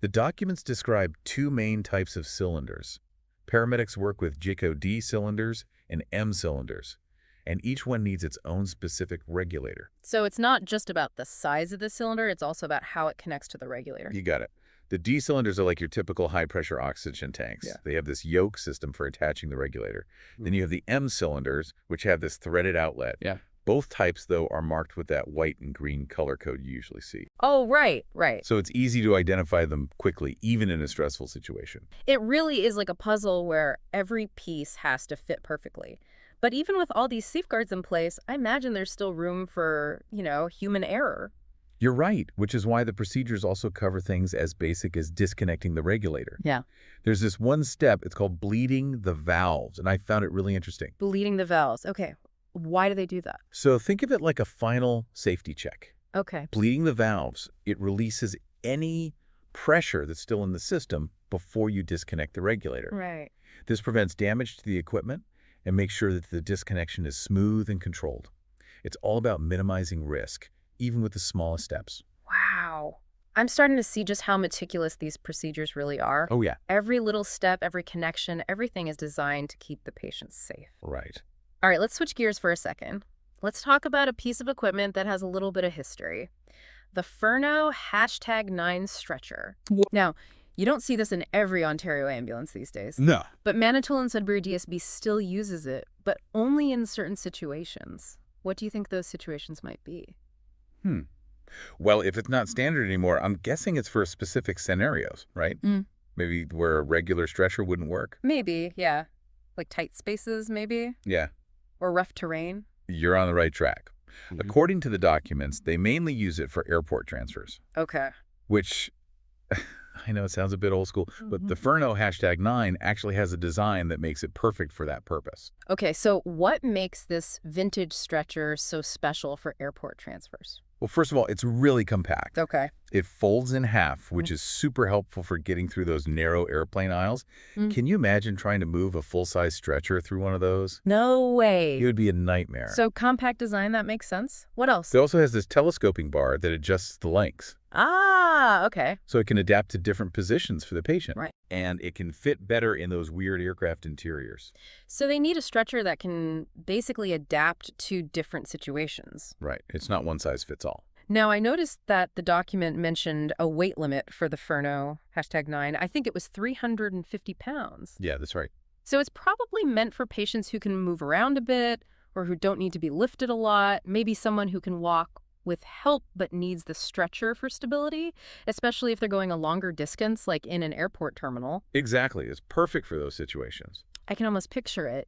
The documents describe two main types of cylinders. Paramedics work with JICO D cylinders and M cylinders, and each one needs its own specific regulator. So it's not just about the size of the cylinder, it's also about how it connects to the regulator. You got it. The D cylinders are like your typical high-pressure oxygen tanks. Yeah. They have this yoke system for attaching the regulator. Then you have the M cylinders, which have this threaded outlet. Yeah. Both types, though, are marked with that white and green color code you usually see. Oh, right, right. So it's easy to identify them quickly, even in a stressful situation. It really is like a puzzle where every piece has to fit perfectly. But even with all these safeguards in place, I imagine there's still room for, human error. You're right, which is why the procedures also cover things as basic as disconnecting the regulator. Yeah. There's this one step, it's called bleeding the valves, and I found it really interesting. Bleeding the valves. Okay. Why do they do that? So think of it like a final safety check. Okay. Bleeding the valves, it releases any pressure that's still in the system before you disconnect the regulator. Right. This prevents damage to the equipment and makes sure that the disconnection is smooth and controlled. It's all about minimizing risk, even with the smallest steps. Wow. I'm starting to see just how meticulous these procedures really are. Oh, yeah. Every little step, every connection, everything is designed to keep the patients safe. Right. All right, let's switch gears for a second. Let's talk about a piece of equipment that has a little bit of history. The Furno #9 stretcher. Now, You don't see this in every Ontario ambulance these days. No. But Manitoulin Sudbury DSB still uses it, but only in certain situations. What do you think those situations might be? Hmm. Well, if it's not standard anymore, I'm guessing it's for specific scenarios, right? Mm. Maybe where a regular stretcher wouldn't work. Maybe, yeah. Like tight spaces, maybe? Yeah, Or rough terrain? you're on the right track. According to the documents, they mainly use it for airport transfers, Okay. which I know it sounds a bit old school, but the Furno #9 actually has a design that makes it perfect for that purpose. Okay, so what makes this vintage stretcher so special for airport transfers? Well, first of all, it's really compact. Okay. It folds in half, which is super helpful for getting through those narrow airplane aisles. Mm. Can you imagine trying to move a full-size stretcher through one of those? No It way. would be a nightmare. So compact design, that makes sense. What else? It also has this telescoping bar that adjusts the lengths, Ah, okay. so it can adapt to different positions for the patient. Right. And it can fit better in those weird aircraft interiors. So they need a stretcher that can basically adapt to different situations. Right. It's not one size fits all. Now, I noticed that the document mentioned a weight limit for the Furno #9. I think it was 350 pounds. Yeah, that's right. So it's probably meant for patients who can move around a bit or who don't need to be lifted a lot, maybe someone who can walk with help but needs the stretcher for stability, especially if they're going a longer distance, like in an airport terminal. Exactly. It's perfect for those situations. I can almost picture it,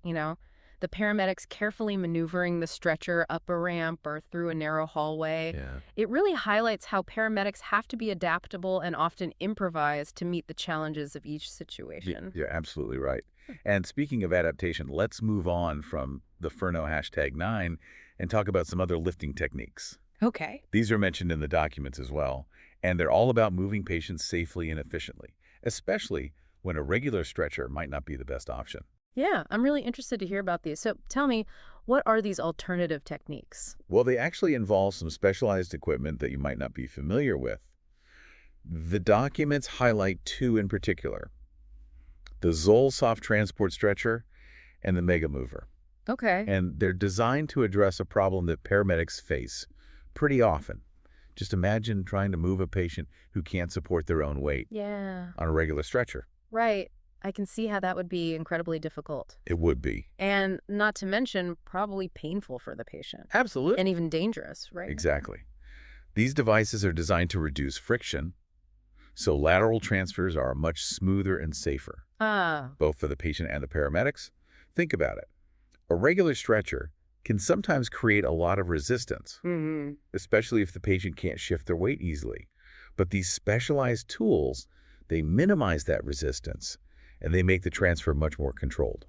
the paramedics carefully maneuvering the stretcher up a ramp or through a narrow hallway. Yeah. It really highlights how paramedics have to be adaptable and often improvise to meet the challenges of each situation. You're absolutely right. And speaking of adaptation, let's move on from the Furno #9 and talk about some other lifting techniques. Okay. These are mentioned in the documents as well, and they're all about moving patients safely and efficiently, especially when a regular stretcher might not be the best option. Yeah, I'm really interested to hear about these. So tell me, what are these alternative techniques? Well, they actually involve some specialized equipment that you might not be familiar with. The documents highlight two in particular: the Zoll Soft Transport Stretcher and the Mega Mover. Okay. And they're designed to address a problem that paramedics face pretty often. Just imagine trying to move a patient who can't support their own weight Yeah, on a regular stretcher. right. I can see how that would be incredibly difficult. It would be. And not to mention, probably painful for the patient. Absolutely. And even dangerous, right? Exactly. These devices are designed to reduce friction, so lateral transfers are much smoother and safer, Ah, both for the patient and the paramedics. Think about it. A regular stretcher can sometimes create a lot of resistance, especially if the patient can't shift their weight easily. But these specialized tools, they minimize that resistance, and they make the transfer much more controlled.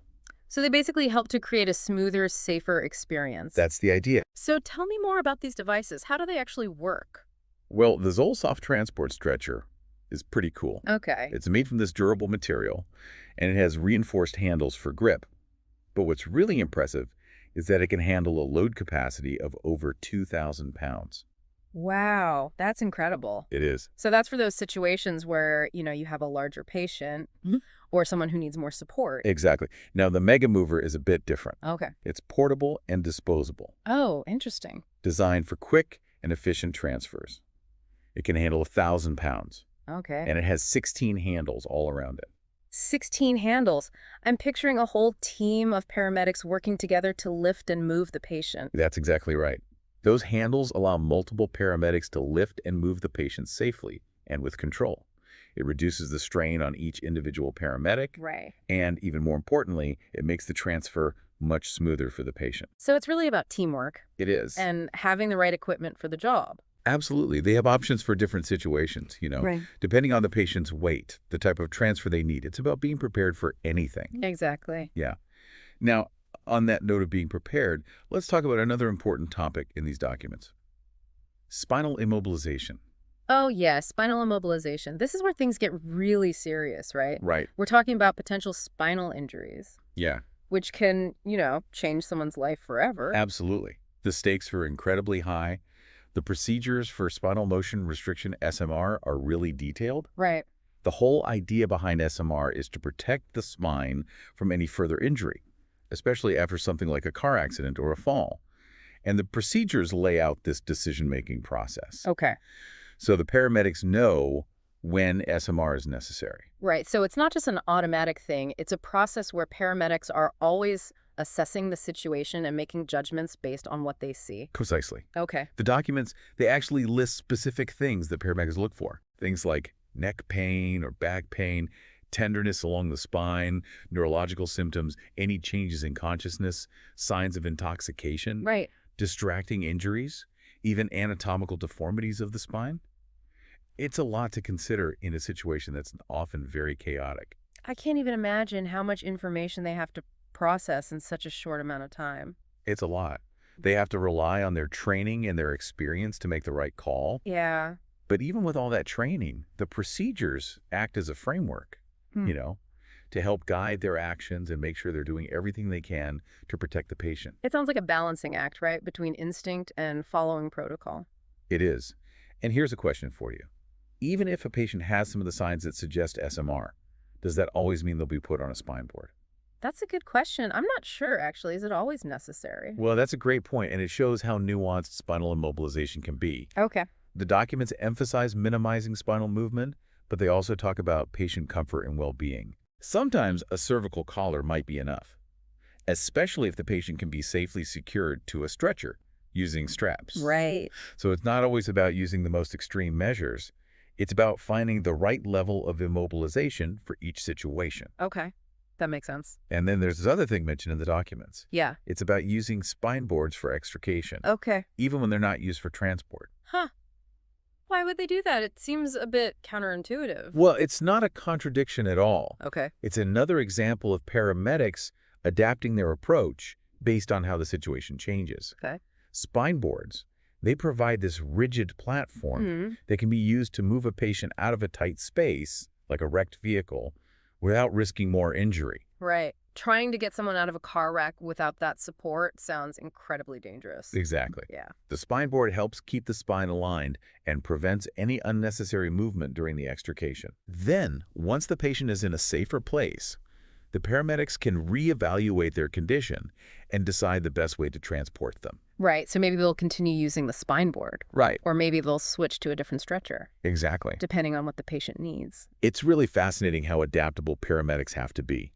So they basically help to create a smoother, safer experience. That's the idea. So tell me more about these devices. How do they actually work? Well, the Zoll Soft Transport Stretcher is pretty cool. Okay. It's made from this durable material, and it has reinforced handles for grip. But what's really impressive is that it can handle a load capacity of over 2,000 pounds. Wow, that's incredible. It is. So that's for those situations where, you have a larger patient or someone who needs more support. Exactly. Now, the Mega Mover is a bit different. Okay. It's portable and disposable, Oh, interesting. designed for quick and efficient transfers. It can handle 1,000 pounds, Okay. and it has 16 handles all around it. 16 handles. I'm picturing a whole team of paramedics working together to lift and move the patient. That's exactly right. Those handles allow multiple paramedics to lift and move the patient safely and with control. It reduces the strain on each individual paramedic, Right. and even more importantly, it makes the transfer much smoother for the patient. So it's really about teamwork It is. and having the right equipment for the job. Absolutely. They have options for different situations, Right. depending on the patient's weight, the type of transfer they need. It's about being prepared for anything. Exactly. Yeah. Now, on that note of being prepared, let's talk about another important topic in these documents: spinal immobilization. Oh, yeah, spinal immobilization. This is where things get really serious, right? Right. We're talking about potential spinal injuries, Yeah, which can, change someone's life forever. absolutely. The stakes are incredibly high. The procedures for spinal motion restriction SMR are really detailed. Right. The whole idea behind SMR is to protect the spine from any further injury, especially after something like a car accident or a fall. And the procedures lay out this decision-making process. Okay. So the paramedics know when SMR is necessary. Right. So it's not just an automatic thing. It's a process where paramedics are always assessing the situation and making judgments based on what they see. Precisely. Okay. The documents, they actually list specific things that paramedics look for. Things like neck pain or back pain, tenderness along the spine, neurological symptoms, any changes in consciousness, signs of intoxication, Right. distracting injuries, even anatomical deformities of the spine. It's a lot to consider in a situation that's often very chaotic. I can't even imagine how much information they have to process in such a short amount of time. It's a lot. They have to rely on their training and their experience to make the right call. Yeah. But even with all that training, the procedures act as a framework, Hmm. you know, to help guide their actions and make sure they're doing everything they can to protect the patient. It sounds like a balancing act, right? Between instinct and following protocol. It is. And here's a question for you. Even if a patient has some of the signs that suggest SMR, does that always mean they'll be put on a spine board? That's a good question. I'm not sure, actually. Is it always necessary? Well, that's a great point, and it shows how nuanced spinal immobilization can be. Okay. The documents emphasize minimizing spinal movement, but they also talk about patient comfort and well-being. Sometimes a cervical collar might be enough, especially if the patient can be safely secured to a stretcher using straps. Right. So it's not always about using the most extreme measures. It's about finding the right level of immobilization for each situation. Okay. That makes sense. And then there's this other thing mentioned in the documents. Yeah. It's about using spine boards for extrication, Okay. even when they're not used for transport. Huh. Why would they do that? It seems a bit counterintuitive. Well, it's not a contradiction at all. Okay. It's another example of paramedics adapting their approach based on how the situation changes. Okay. Spine boards, they provide this rigid platform Hmm. that can be used to move a patient out of a tight space, like a wrecked vehicle, without risking more injury. Right. Trying to get someone out of a car wreck without that support sounds incredibly dangerous. Exactly. Yeah. The spine board helps keep the spine aligned and prevents any unnecessary movement during the extrication. Then, once the patient is in a safer place, the paramedics can reevaluate their condition and decide the best way to transport them. Right. So maybe they'll continue using the spine board, Right. or maybe they'll switch to a different stretcher, Exactly. depending on what the patient needs. It's really fascinating how adaptable paramedics have to be.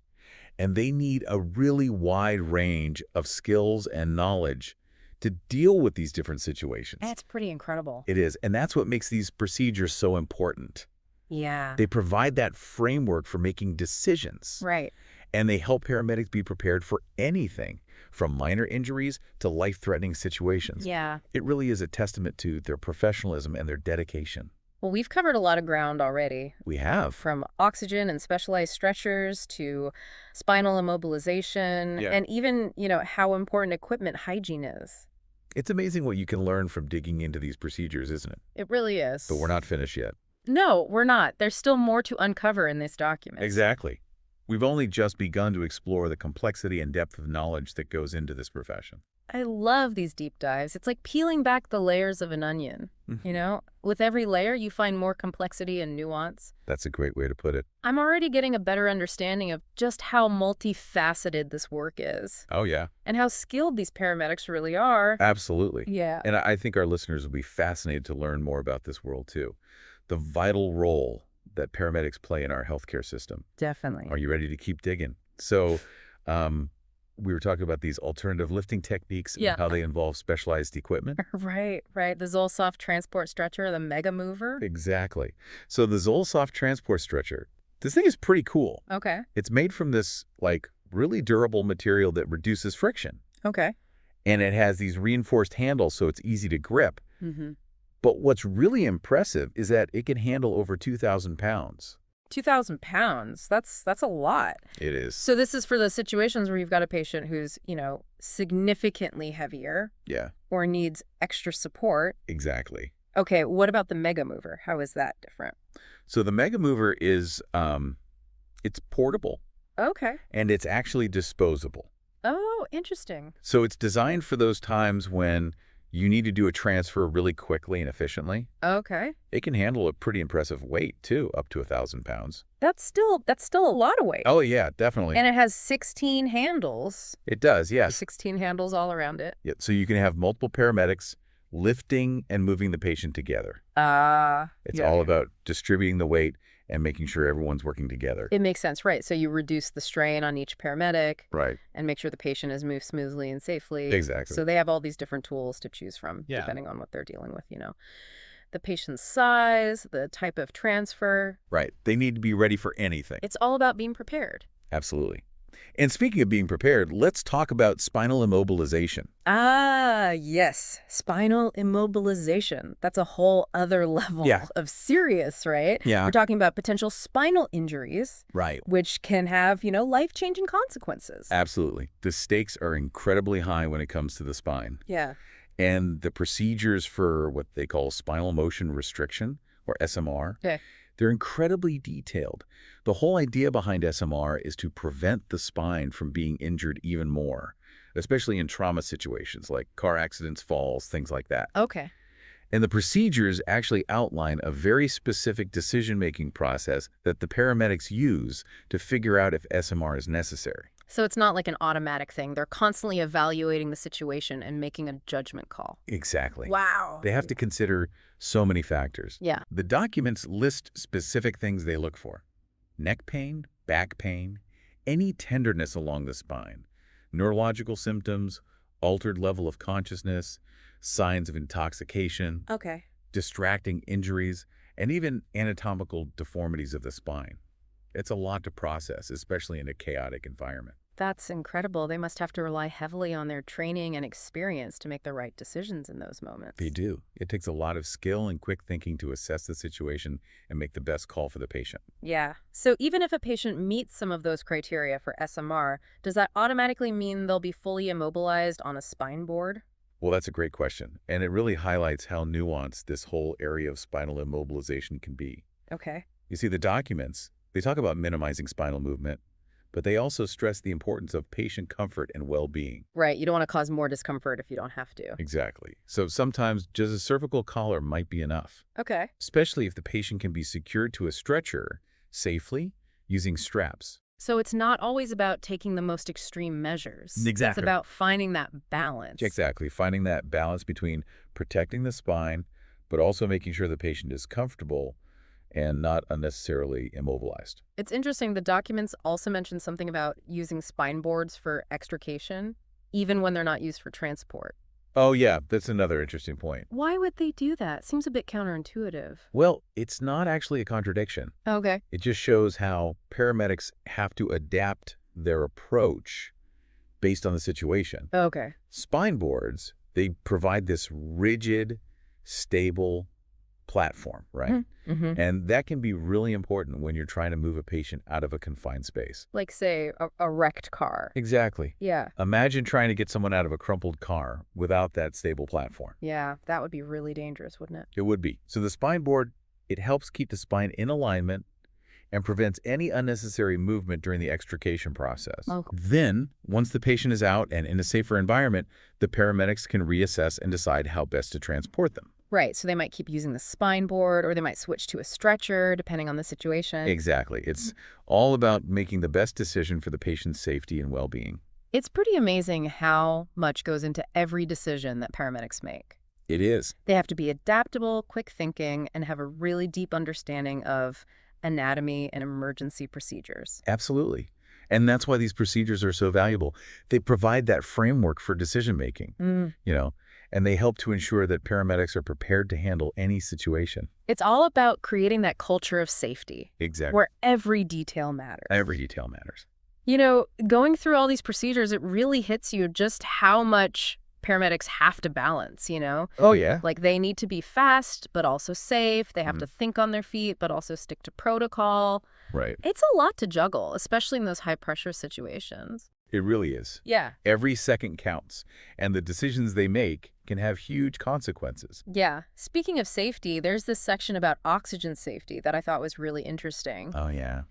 And they need a really wide range of skills and knowledge to deal with these different situations. That's pretty incredible. It is. And that's what makes these procedures so important. Yeah. They provide that framework for making decisions. Right. And they help paramedics be prepared for anything, from minor injuries to life-threatening situations. Yeah. It really is a testament to their professionalism and their dedication. Well, we've covered a lot of ground already, We have. from oxygen and specialized stretchers to spinal immobilization, Yeah. and even, how important equipment hygiene is. It's amazing what you can learn from digging into these procedures, isn't it? It really is. But we're not finished yet. No, we're not. There's still more to uncover in these documents. Exactly. We've only just begun to explore the complexity and depth of knowledge that goes into this profession. I love these deep dives. It's like peeling back the layers of an onion. With every layer, you find more complexity and nuance. That's a great way to put it. I'm already getting a better understanding of just how multifaceted this work is Oh, yeah. and how skilled these paramedics really are. Absolutely. Yeah. And I think our listeners will be fascinated to learn more about this world, too. The vital role that paramedics play in our healthcare system. Definitely. Are you ready to keep digging? So, we were talking about these alternative lifting techniques and Yeah. how they involve specialized equipment. Right. The Zolsoft transport stretcher, the Mega Mover. Exactly. So the Zolsoft transport stretcher, this thing is pretty cool. Okay. It's made from this, really durable material that reduces friction. Okay. And it has these reinforced handles so it's easy to grip. Mm-hmm. But what's really impressive is that it can handle over 2,000 pounds. 2,000 pounds. That's a lot. It is. So this is for the situations where you've got a patient who's, significantly heavier Yeah, or needs extra support. exactly. Okay, what about the Mega Mover? How is that different? So the Mega Mover is, it's portable Okay. and it's actually disposable. Oh, interesting. So it's designed for those times when you need to do a transfer really quickly and efficiently. Okay. It can handle a pretty impressive weight, too, up to 1,000 pounds. That's still a lot of weight. Oh, yeah, definitely. And it has 16 handles. It does, yes. 16 handles all around it. Yeah, so you can have multiple paramedics lifting and moving the patient together. It's Yeah. all about distributing the weight and making sure everyone's working together. It makes sense, right? So you reduce the strain on each paramedic Right. and make sure the patient is moved smoothly and safely. Exactly. So they have all these different tools to choose from, Yeah. depending on what they're dealing with. The patient's size, the type of transfer. Right. They need to be ready for anything. It's all about being prepared. Absolutely. And speaking of being prepared, let's talk about spinal immobilization. Yes. Spinal immobilization. That's a whole other level Yeah. of serious, right? Yeah. We're talking about potential spinal injuries, Right. which can have, life-changing consequences. Absolutely. The stakes are incredibly high when it comes to the spine. Yeah. And the procedures for what they call spinal motion restriction, or SMR, Okay. they're incredibly detailed. The whole idea behind SMR is to prevent the spine from being injured even more, especially in trauma situations like car accidents, falls, things like that. Okay. And the procedures actually outline a very specific decision-making process that the paramedics use to figure out if SMR is necessary. So it's not like an automatic thing. They're constantly evaluating the situation and making a judgment call. Exactly. Wow. They have to consider so many factors. Yeah. The documents list specific things they look for: neck pain, back pain, any tenderness along the spine, neurological symptoms, altered level of consciousness, signs of intoxication, Okay. distracting injuries, and even anatomical deformities of the spine. It's a lot to process, especially in a chaotic environment. That's incredible. They must have to rely heavily on their training and experience to make the right decisions in those moments. They do. It takes a lot of skill and quick thinking to assess the situation and make the best call for the patient. Yeah. So even if a patient meets some of those criteria for SMR, does that automatically mean they'll be fully immobilized on a spine board? Well, that's a great question, and it really highlights how nuanced this whole area of spinal immobilization can be. Okay. You see, the documents, they talk about minimizing spinal movement, but they also stress the importance of patient comfort and well-being. Right. You don't want to cause more discomfort if you don't have to. Exactly. So sometimes just a cervical collar might be enough, Okay. especially if the patient can be secured to a stretcher safely using straps. So it's not always about taking the most extreme measures. It's Exactly. about finding that balance. Exactly. Finding that balance between protecting the spine, but also making sure the patient is comfortable and not unnecessarily immobilized. It's interesting. The documents also mention something about using spine boards for extrication, even when they're not used for transport. Oh, yeah, that's another interesting point. Why would they do that? Seems a bit counterintuitive. Well, it's not actually a contradiction. Okay. It just shows how paramedics have to adapt their approach based on the situation. Okay. Spine boards, they provide this rigid, stable platform, right? Mm-hmm. And that can be really important when you're trying to move a patient out of a confined space. Like, say, a wrecked car. Exactly. Yeah. Imagine trying to get someone out of a crumpled car without that stable platform. Yeah. That would be really dangerous, wouldn't it? It would be. So the spine board, it helps keep the spine in alignment and prevents any unnecessary movement during the extrication process. Oh. Then, once the patient is out and in a safer environment, the paramedics can reassess and decide how best to transport them. Right. So they might keep using the spine board, or they might switch to a stretcher, depending on the situation. Exactly. It's all about making the best decision for the patient's safety and well-being. It's pretty amazing how much goes into every decision that paramedics make. It is. They have to be adaptable, quick thinking, and have a really deep understanding of anatomy and emergency procedures. Absolutely. And that's why these procedures are so valuable. They provide that framework for decision-making, and they help to ensure that paramedics are prepared to handle any situation. It's all about creating that culture of safety, Exactly. where every detail matters. Every detail matters. Going through all these procedures, it really hits you just how much paramedics have to balance. Oh, yeah. Like, they need to be fast, but also safe. They have to think on their feet, but also stick to protocol. Right. It's a lot to juggle, especially in those high-pressure situations. It really is. Yeah. Every second counts, and the decisions they make can have huge consequences. Yeah. Speaking of safety, there's this section about oxygen safety that I thought was really interesting. Oh, yeah.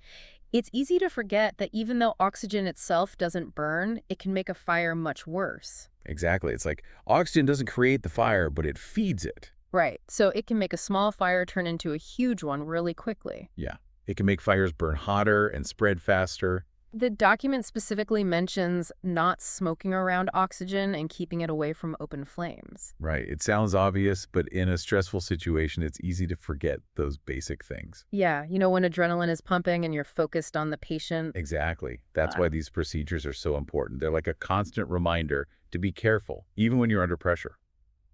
It's easy to forget that even though oxygen itself doesn't burn, it can make a fire much worse. Exactly. It's like oxygen doesn't create the fire, but it feeds it. Right. So it can make a small fire turn into a huge one really quickly. Yeah. It can make fires burn hotter and spread faster. The document specifically mentions not smoking around oxygen and keeping it away from open flames. Right. It sounds obvious, but in a stressful situation, it's easy to forget those basic things. Yeah, when adrenaline is pumping and you're focused on the patient. Exactly. That's Uh, why these procedures are so important. They're like a constant reminder to be careful, even when you're under pressure.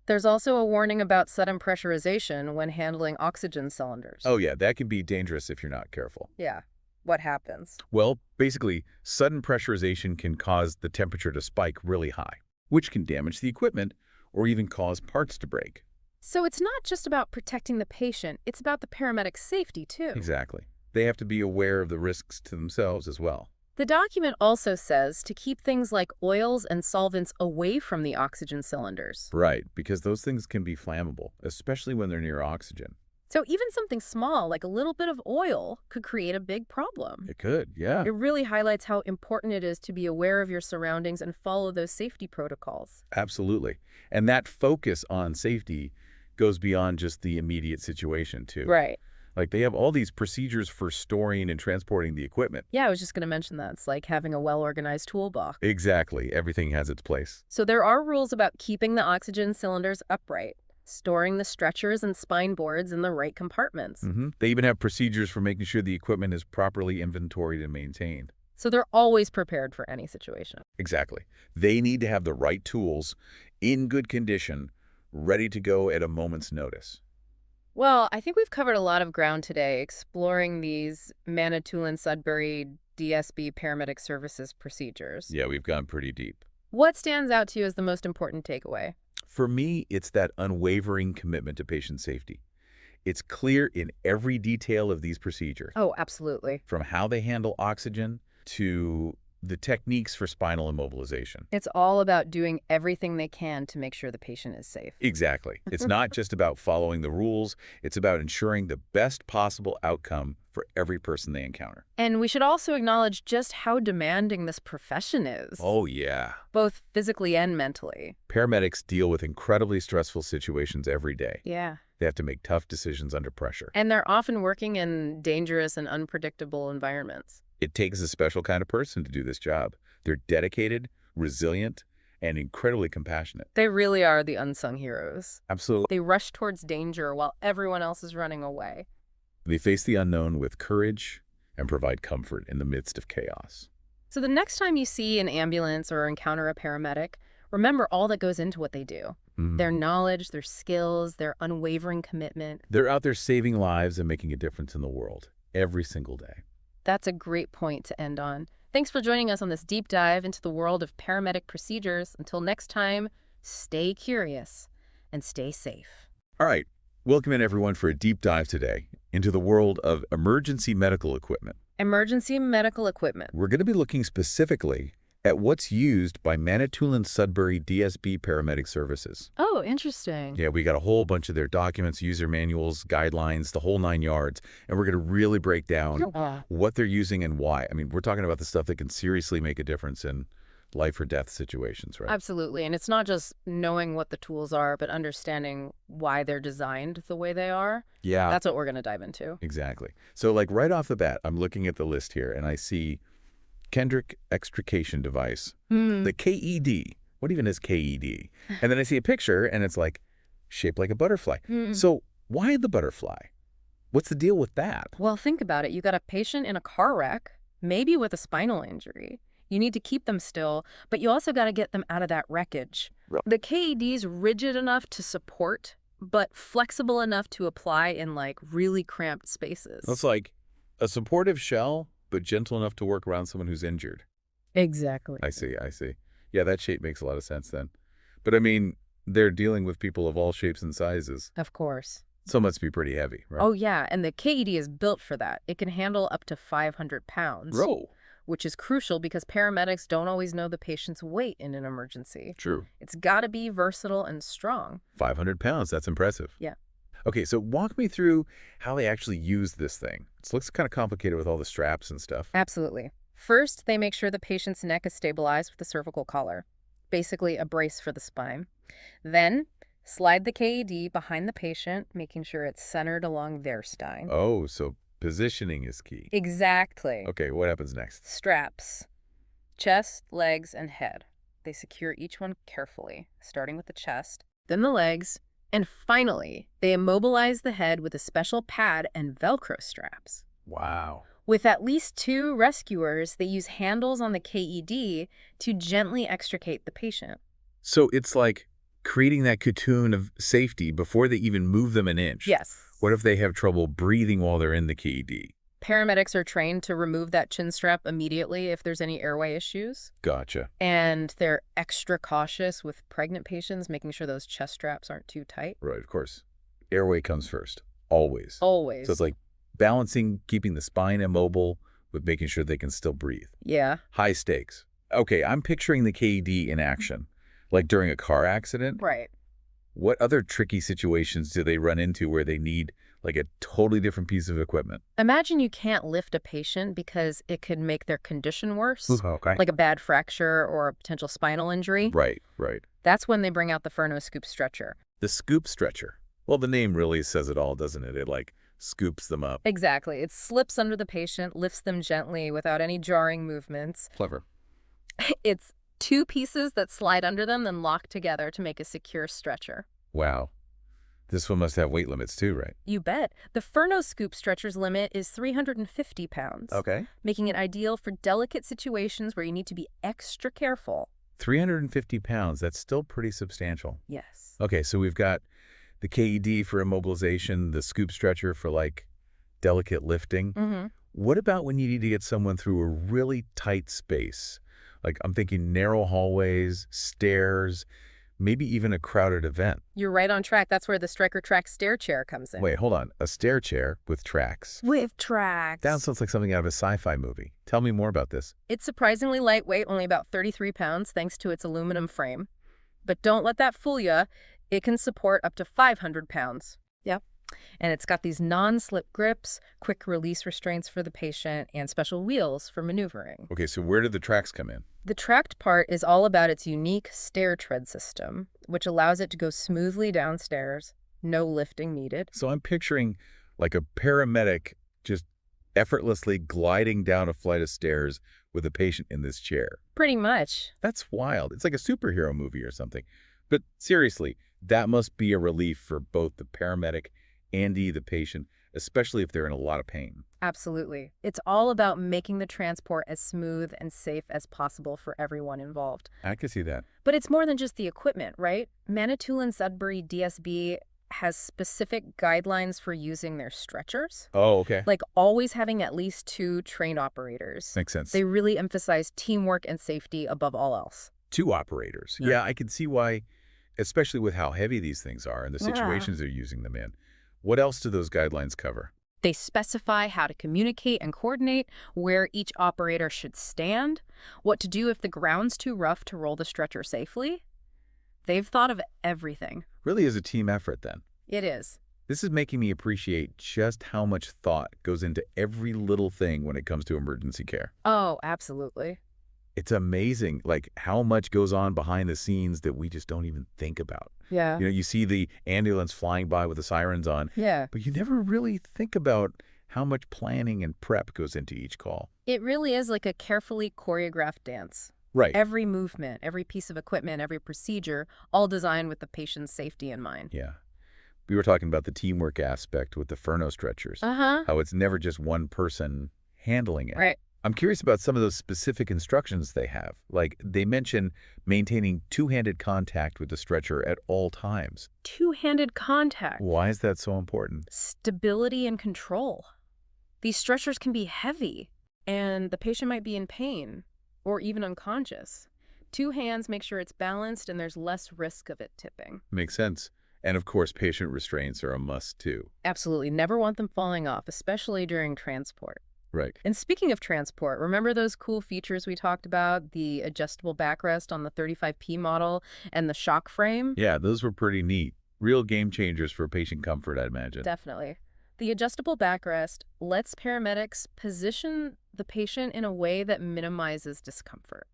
there's also a warning about sudden pressurization when handling oxygen cylinders. Oh, yeah, that can be dangerous if you're not careful. Yeah, what happens? Well, basically, sudden pressurization can cause the temperature to spike really high, which can damage the equipment or even cause parts to break. So it's not just about protecting the patient, it's about the paramedic's safety too. Exactly. They have to be aware of the risks to themselves as well. The document also says to keep things like oils and solvents away from the oxygen cylinders. Right, because those things can be flammable, especially when they're near oxygen. So even something small, like a little bit of oil, could create a big problem. It could, yeah. It really highlights how important it is to be aware of your surroundings and follow those safety protocols. Absolutely. And that focus on safety goes beyond just the immediate situation, too. Right. Like they have all these procedures for storing and transporting the equipment. Yeah, I was just going to mention that. It's like having a well-organized toolbox. Exactly. Everything has its place. So there are rules about keeping the oxygen cylinders upright, storing the stretchers and spine boards in the right compartments. They even have procedures for making sure the equipment is properly inventoried and maintained. So they're always prepared for any situation. Exactly. They need to have the right tools in good condition, ready to go at a moment's notice. Well, I think we've covered a lot of ground today exploring these Manitoulin Sudbury DSB paramedic services procedures. Yeah, we've gone pretty deep. What stands out to you as the most important takeaway? For me, it's that unwavering commitment to patient safety. It's clear in every detail of these procedures, Oh, absolutely. from how they handle oxygen to the techniques for spinal immobilization. It's all about doing everything they can to make sure the patient is safe. Exactly. It's not just about following the rules, it's about ensuring the best possible outcome for every person they encounter. And we should also acknowledge just how demanding this profession is, Oh, yeah. both physically and mentally. Paramedics deal with incredibly stressful situations every day. Yeah. They have to make tough decisions under pressure. And they're often working in dangerous and unpredictable environments. It takes a special kind of person to do this job. They're dedicated, resilient, and incredibly compassionate. They really are the unsung heroes. Absolutely. They rush towards danger while everyone else is running away. They face the unknown with courage and provide comfort in the midst of chaos. So the next time you see an ambulance or encounter a paramedic, remember all that goes into what they do. Their knowledge, their skills, their unwavering commitment. They're out there saving lives and making a difference in the world every single day. That's a great point to end on. Thanks for joining us on this deep dive into the world of paramedic procedures. Until next time, stay curious and stay safe. All right. Welcome in, everyone, for a deep dive today into the world of emergency medical equipment. Emergency medical equipment. We're going to be looking specifically at what's used by Manitoulin Sudbury DSB paramedic services. Oh, interesting. Yeah, we got a whole bunch of their documents, user manuals, guidelines, the whole 9 yards, and we're going to really break down what they're using and why. I mean, we're talking about the stuff that can seriously make a difference in life or death situations, right? Absolutely. And it's not just knowing what the tools are, but understanding why they're designed the way they are. Yeah, That's what we're going to dive into. exactly. So like right off the bat, I'm looking at the list here and I see Kendrick extrication device, the KED. What even is KED? And then I see a picture and it's like shaped like a butterfly. So why the butterfly? What's the deal with that? Well, think about it. You got a patient in a car wreck, maybe with a spinal injury. You need to keep them still, but you also got to get them out of that wreckage. Right. The KED's rigid enough to support, but flexible enough to apply in like really cramped spaces. It's like a supportive shell, but gentle enough to work around someone who's injured. Exactly. I see, I see. Yeah, that shape makes a lot of sense then. But I mean, they're dealing with people of all shapes and sizes, Of course. so it must be pretty heavy, right? Oh, yeah. And the KED is built for that. It can handle up to 500 pounds, Bro. which is crucial because paramedics don't always know the patient's weight in an emergency. True. It's got to be versatile and strong. 500 pounds, that's impressive. Yeah. Okay, so walk me through how they actually use this thing. It looks kind of complicated with all the straps and stuff. Absolutely. First, they make sure the patient's neck is stabilized with a cervical collar, basically a brace for the spine. Then, slide the KED behind the patient, making sure it's centered along their spine. Oh, so Positioning is key. Exactly. Okay, what happens next? Straps. Chest, legs, and head. They secure each one carefully, starting with the chest, then the legs, and finally, they immobilize the head with a special pad and Velcro straps. Wow. With at least 2 rescuers, they use handles on the KED to gently extricate the patient. So it's like creating that cocoon of safety before they even move them an inch. Yes. What if they have trouble breathing while they're in the KED? Paramedics are trained to remove that chin strap immediately if there's any airway issues. Gotcha. And they're extra cautious with pregnant patients, making sure those chest straps aren't too tight. Right, of course. Airway comes first, always. So it's Always. like balancing, keeping the spine immobile with making sure they can still breathe. Yeah. High stakes. Okay, I'm picturing the KED in action, like during a car accident. Right. What other tricky situations do they run into where they need like a totally different piece of equipment? Imagine you can't lift a patient because it could make their condition worse, Okay. like a bad fracture or a potential spinal injury. Right, right. That's when they bring out the Furno scoop stretcher. The scoop stretcher. Well, the name really says it all, doesn't it? It like scoops them up. Exactly. It slips under the patient, lifts them gently without any jarring movements. Clever. It's 2 pieces that slide under them, then lock together to make a secure stretcher. Wow. This one must have weight limits too, right? You bet. The Furno scoop stretcher's limit is 350 pounds, Okay. making it ideal for delicate situations where you need to be extra careful. 350 pounds, that's still pretty substantial. Yes. Okay, so we've got the KED for immobilization, the scoop stretcher for like delicate lifting. Mm-hmm. What about when you need to get someone through a really tight space? Like I'm thinking narrow hallways, stairs, maybe even a crowded event. You're right on track. That's where the Striker Track stair chair comes in. Wait, hold on. A stair chair with tracks. With tracks. That sounds like something out of a sci-fi movie. Tell me more about this. It's surprisingly lightweight, only about 33 pounds, thanks to its aluminum frame. But don't let that fool you. It can support up to 500 pounds. Yep. And it's got these non-slip grips, quick release restraints for the patient, and special wheels for maneuvering. Okay, so where did the tracks come in? The tracked part is all about its unique stair tread system, which allows it to go smoothly downstairs, no lifting needed. So I'm picturing like a paramedic just effortlessly gliding down a flight of stairs with a patient in this chair. Pretty much. That's wild. It's like a superhero movie or something. But seriously, that must be a relief for both the paramedic and the patient, especially if they're in a lot of pain. Absolutely. It's all about making the transport as smooth and safe as possible for everyone involved. I can see that. But it's more than just the equipment, right? Manitoulin Sudbury DSB has specific guidelines for using their stretchers, Oh, okay. like always having at least 2 trained operators. Makes sense. They really emphasize teamwork and safety above all else. 2 operators. Yeah. Yeah, I can see why, especially with how heavy these things are and the Yeah. situations they're using them in. What else do those guidelines cover? They specify how to communicate and coordinate, where each operator should stand, what to do if the ground's too rough to roll the stretcher safely. They've thought of everything. Really is a team effort then. It is. This is making me appreciate just how much thought goes into every little thing when it comes to emergency care. Oh, absolutely. It's amazing, like, how much goes on behind the scenes that we just don't even think about. Yeah. You see the ambulance flying by with the sirens on, Yeah. but you never really think about how much planning and prep goes into each call. It really is like a carefully choreographed dance. Right. Every movement, every piece of equipment, every procedure, all designed with the patient's safety in mind. Yeah. We were talking about the teamwork aspect with the Furno stretchers, Uh-huh. how it's never just one person handling it. Right. I'm curious about some of those specific instructions they have. Like, they mention maintaining two-handed contact with the stretcher at all times. Two-handed contact. Why is that so important? Stability and control. These stretchers can be heavy, and the patient might be in pain or even unconscious. 2 hands make sure it's balanced and there's less risk of it tipping. Makes sense. And of course, patient restraints are a must too. Absolutely. Never want them falling off, especially during transport. Right. And speaking of transport, remember those cool features we talked about? The adjustable backrest on the 35P model and the shock frame? Yeah, those were pretty neat. Real game changers for patient comfort, I'd imagine. Definitely. The adjustable backrest lets paramedics position the patient in a way that minimizes discomfort.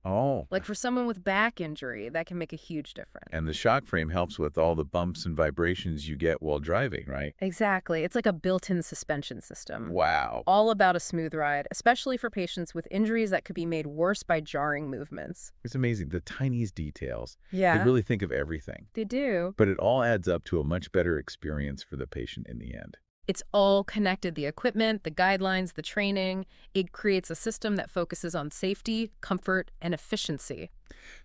Oh, Like for someone with back injury, that can make a huge difference. and the shock frame helps with all the bumps and vibrations you get while driving, right? Exactly. It's like a built-in suspension system. Wow. All about a smooth ride, especially for patients with injuries that could be made worse by jarring movements. It's amazing. The tiniest details. They Yeah, really think of everything. they do. But it all adds up to a much better experience for the patient in the end. It's all connected, the equipment, the guidelines, the training. It creates a system that focuses on safety, comfort, and efficiency.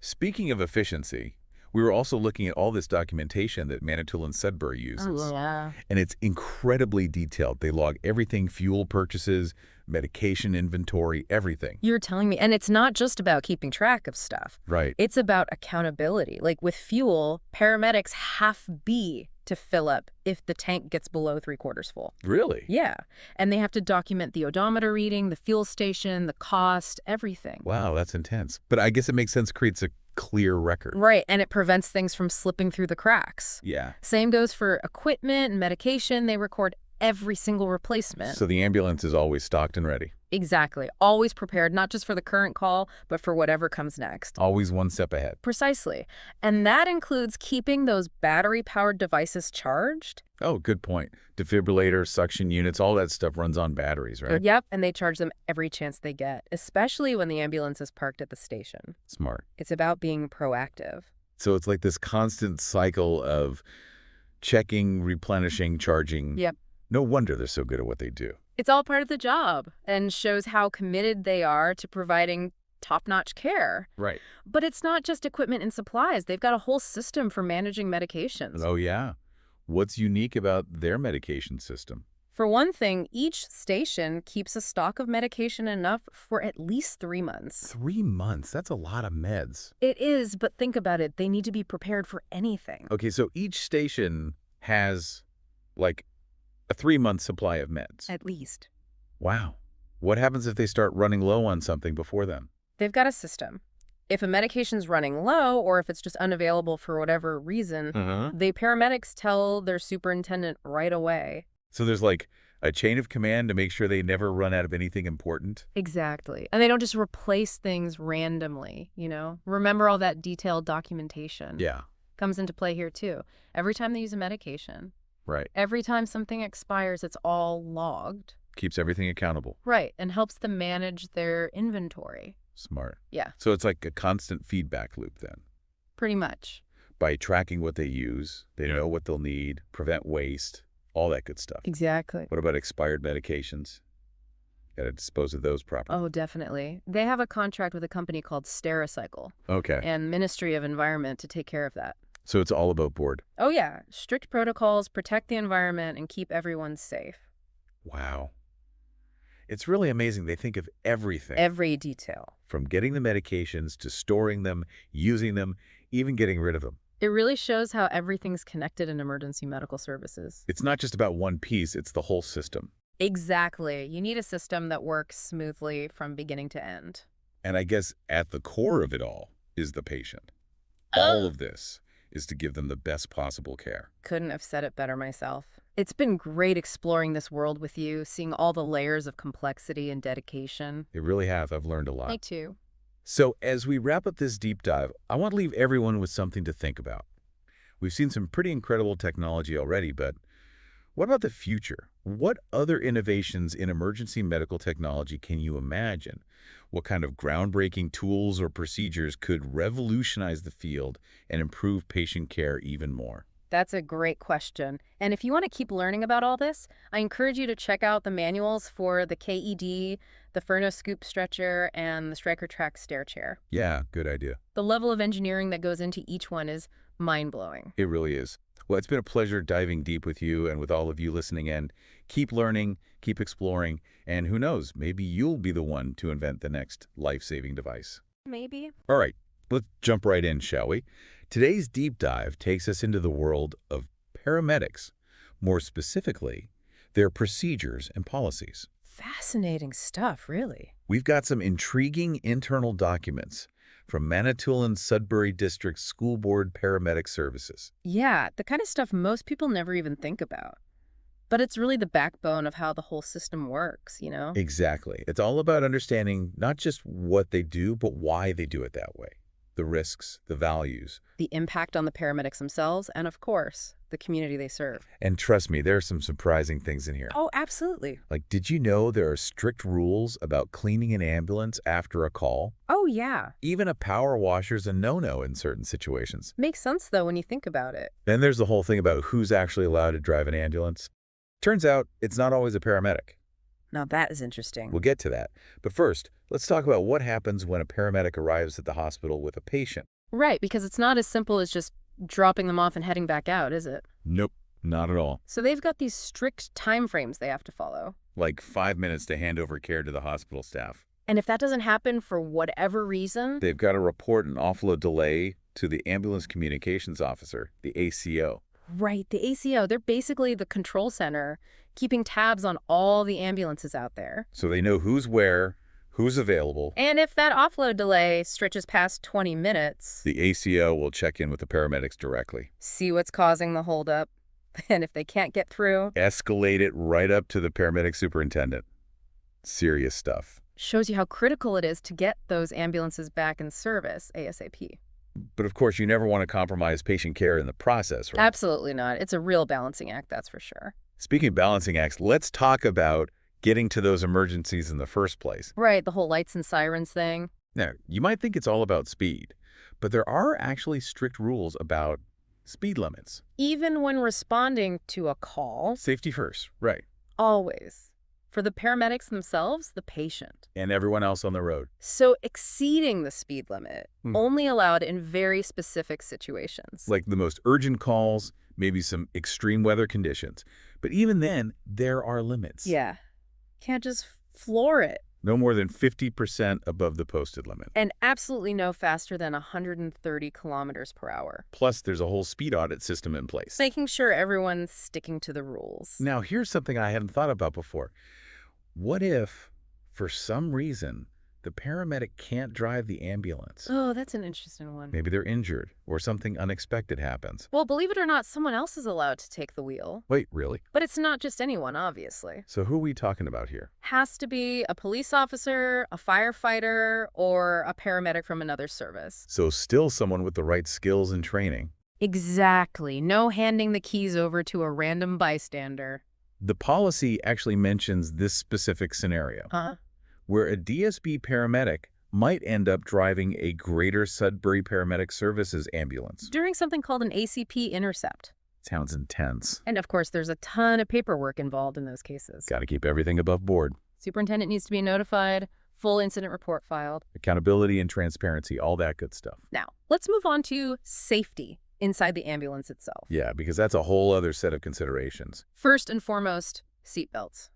Speaking of efficiency, we were also looking at all this documentation that Manitoulin Sudbury Oh, uses. yeah. And it's incredibly detailed. They log everything, fuel purchases, medication inventory, everything. You're telling me. And it's not just about keeping track of stuff. Right. It's about accountability. Like with fuel, paramedics have B to fill up if the tank gets below 3/4 full. Really? Yeah. And they have to document the odometer reading, the fuel station, the cost, everything. Wow, that's intense. But I guess it makes sense, creates a clear record. Right. And it prevents things from slipping through the cracks. Yeah. Same goes for equipment and medication. They record every single replacement. So the ambulance is always stocked and ready. Exactly. Always prepared, not just for the current call, but for whatever comes next. Always one step ahead. Precisely. And that includes keeping those battery-powered devices charged. Oh, good point. Defibrillators, suction units, all that stuff runs on batteries, right? Yep, and they charge them every chance they get, especially when the ambulance is parked at the station. Smart. It's about being proactive. So it's like this constant cycle of checking, replenishing, charging. Yep. No wonder they're so good at what they do. It's all part of the job and shows how committed they are to providing top-notch care. Right. But it's not just equipment and supplies. They've got a whole system for managing medications. Oh, yeah. What's unique about their medication system? For one thing, each station keeps a stock of medication enough for at least 3 months. 3 months. That's a lot of meds. It is, but think about it. They need to be prepared for anything. Okay, so each station has like a 3-month supply of meds. At least. Wow. What happens if they start running low on something before then? They've got a system. If a medication's running low or if it's just unavailable for whatever reason, the paramedics tell their superintendent right away. So there's like a chain of command to make sure they never run out of anything important? Exactly. And they don't just replace things randomly, you know? Remember all that detailed documentation. Yeah, Comes into play here too. Every time they use a medication, right. every time something expires, it's all logged. Keeps everything accountable. Right, and helps them manage their inventory. Smart. Yeah, So it's like a constant feedback loop then. pretty much. By tracking what they use, they know what they'll need, prevent waste, all that good stuff. Exactly. What about expired medications? Got to dispose of those properly. Oh, definitely. They have a contract with a company called Stericycle Okay. and Ministry of Environment to take care of that. So it's all above board. Oh, yeah. Strict protocols, protect the environment, and keep everyone safe. Wow. It's really amazing. They think of everything. Every detail. From getting the medications to storing them, using them, even getting rid of them. It really shows how everything's connected in emergency medical services. It's not just about one piece, it's the whole system. Exactly. You need a system that works smoothly from beginning to end. And I guess at the core of it all is the patient. All of this is to give them the best possible care. Couldn't have said it better myself. It's been great exploring this world with you, seeing all the layers of complexity and dedication. They really have. I've learned a lot. Me too. So as we wrap up this deep dive, I want to leave everyone with something to think about. We've seen some pretty incredible technology already, but what about the future? What other innovations in emergency medical technology can you imagine? What kind of groundbreaking tools or procedures could revolutionize the field and improve patient care even more? That's a great question. And if you want to keep learning about all this, I encourage you to check out the manuals for the KED, the Furno Scoop Stretcher, and the Stryker Track Stair Chair. Yeah, good idea. The level of engineering that goes into each one is mind-blowing. It really is. Well, it's been a pleasure diving deep with you and with all of you listening in. Keep learning, keep exploring, and who knows, maybe you'll be the one to invent the next life-saving device. Maybe. All right, let's jump right in, shall we? Today's deep dive takes us into the world of paramedics, more specifically, their procedures and policies. Fascinating stuff, really. We've got some intriguing internal documents from Manitoulin Sudbury District School Board Paramedic Services. Yeah, the kind of stuff most people never even think about. But it's really the backbone of how the whole system works, you know? Exactly. It's all about understanding not just what they do, but why they do it that way. The risks, the values. The impact on the paramedics themselves, and of course, the community they serve. And trust me, there are some surprising things in here. Oh, absolutely. Like, did you know there are strict rules about cleaning an ambulance after a call? Oh, yeah. Even a power washer's a no-no in certain situations. Makes sense, though, when you think about it. Then there's the whole thing about who's actually allowed to drive an ambulance. Turns out it's not always a paramedic. Now that is interesting. We'll get to that. But first, let's talk about what happens when a paramedic arrives at the hospital with a patient. Right, because it's not as simple as just dropping them off and heading back out, is it? Nope, not at all. So they've got these strict time frames they have to follow. Like 5 minutes to hand over care to the hospital staff. And if that doesn't happen for whatever reason, They've got to report an offload delay to the ambulance communications officer, the ACO. right, the ACO, they're basically the control center, keeping tabs on all the ambulances out there. So they know who's where, who's available. And if that offload delay stretches past 20 minutes, The ACO will check in with the paramedics directly. see what's causing the holdup. And if they can't get through, Escalate it right up to the paramedic superintendent. Serious stuff. shows you how critical it is to get those ambulances back in service ASAP. But of course, you never want to compromise patient care in the process, right? Absolutely not. It's a real balancing act, that's for sure. Speaking of balancing acts, let's talk about getting to those emergencies in the first place. Right, the whole lights and sirens thing. Now, you might think it's all about speed, but there are actually strict rules about speed limits. Even when responding to a call, Safety first, right. always. For the paramedics themselves, the patient. And everyone else on the road. So exceeding the speed limit, only allowed in very specific situations. Like the most urgent calls, maybe some extreme weather conditions. But even then, there are limits. Yeah. Can't just floor it. No more than 50% above the posted limit. And absolutely no faster than 130 kilometers per hour. Plus, there's a whole speed audit system in place. Making sure everyone's sticking to the rules. Now, here's something I hadn't thought about before. What if, for some reason, the paramedic can't drive the ambulance? Oh, that's an interesting one. Maybe they're injured or something unexpected happens. Well, believe it or not, someone else is allowed to take the wheel. Wait, really? But it's not just anyone, obviously. So who are we talking about here? Has to be a police officer, a firefighter, or a paramedic from another service. So still someone with the right skills and training. Exactly. No handing the keys over to a random bystander. The policy actually mentions this specific scenario, Huh? where a DSB paramedic might end up driving a Greater Sudbury Paramedic Services ambulance. During something called an ACP intercept. Sounds intense. And of course, there's a ton of paperwork involved in those cases. Got to keep everything above board. Superintendent needs to be notified, full incident report filed. Accountability and transparency, all that good stuff. Now, let's move on to safety inside the ambulance itself. Yeah, because that's a whole other set of considerations. First and foremost, seatbelts.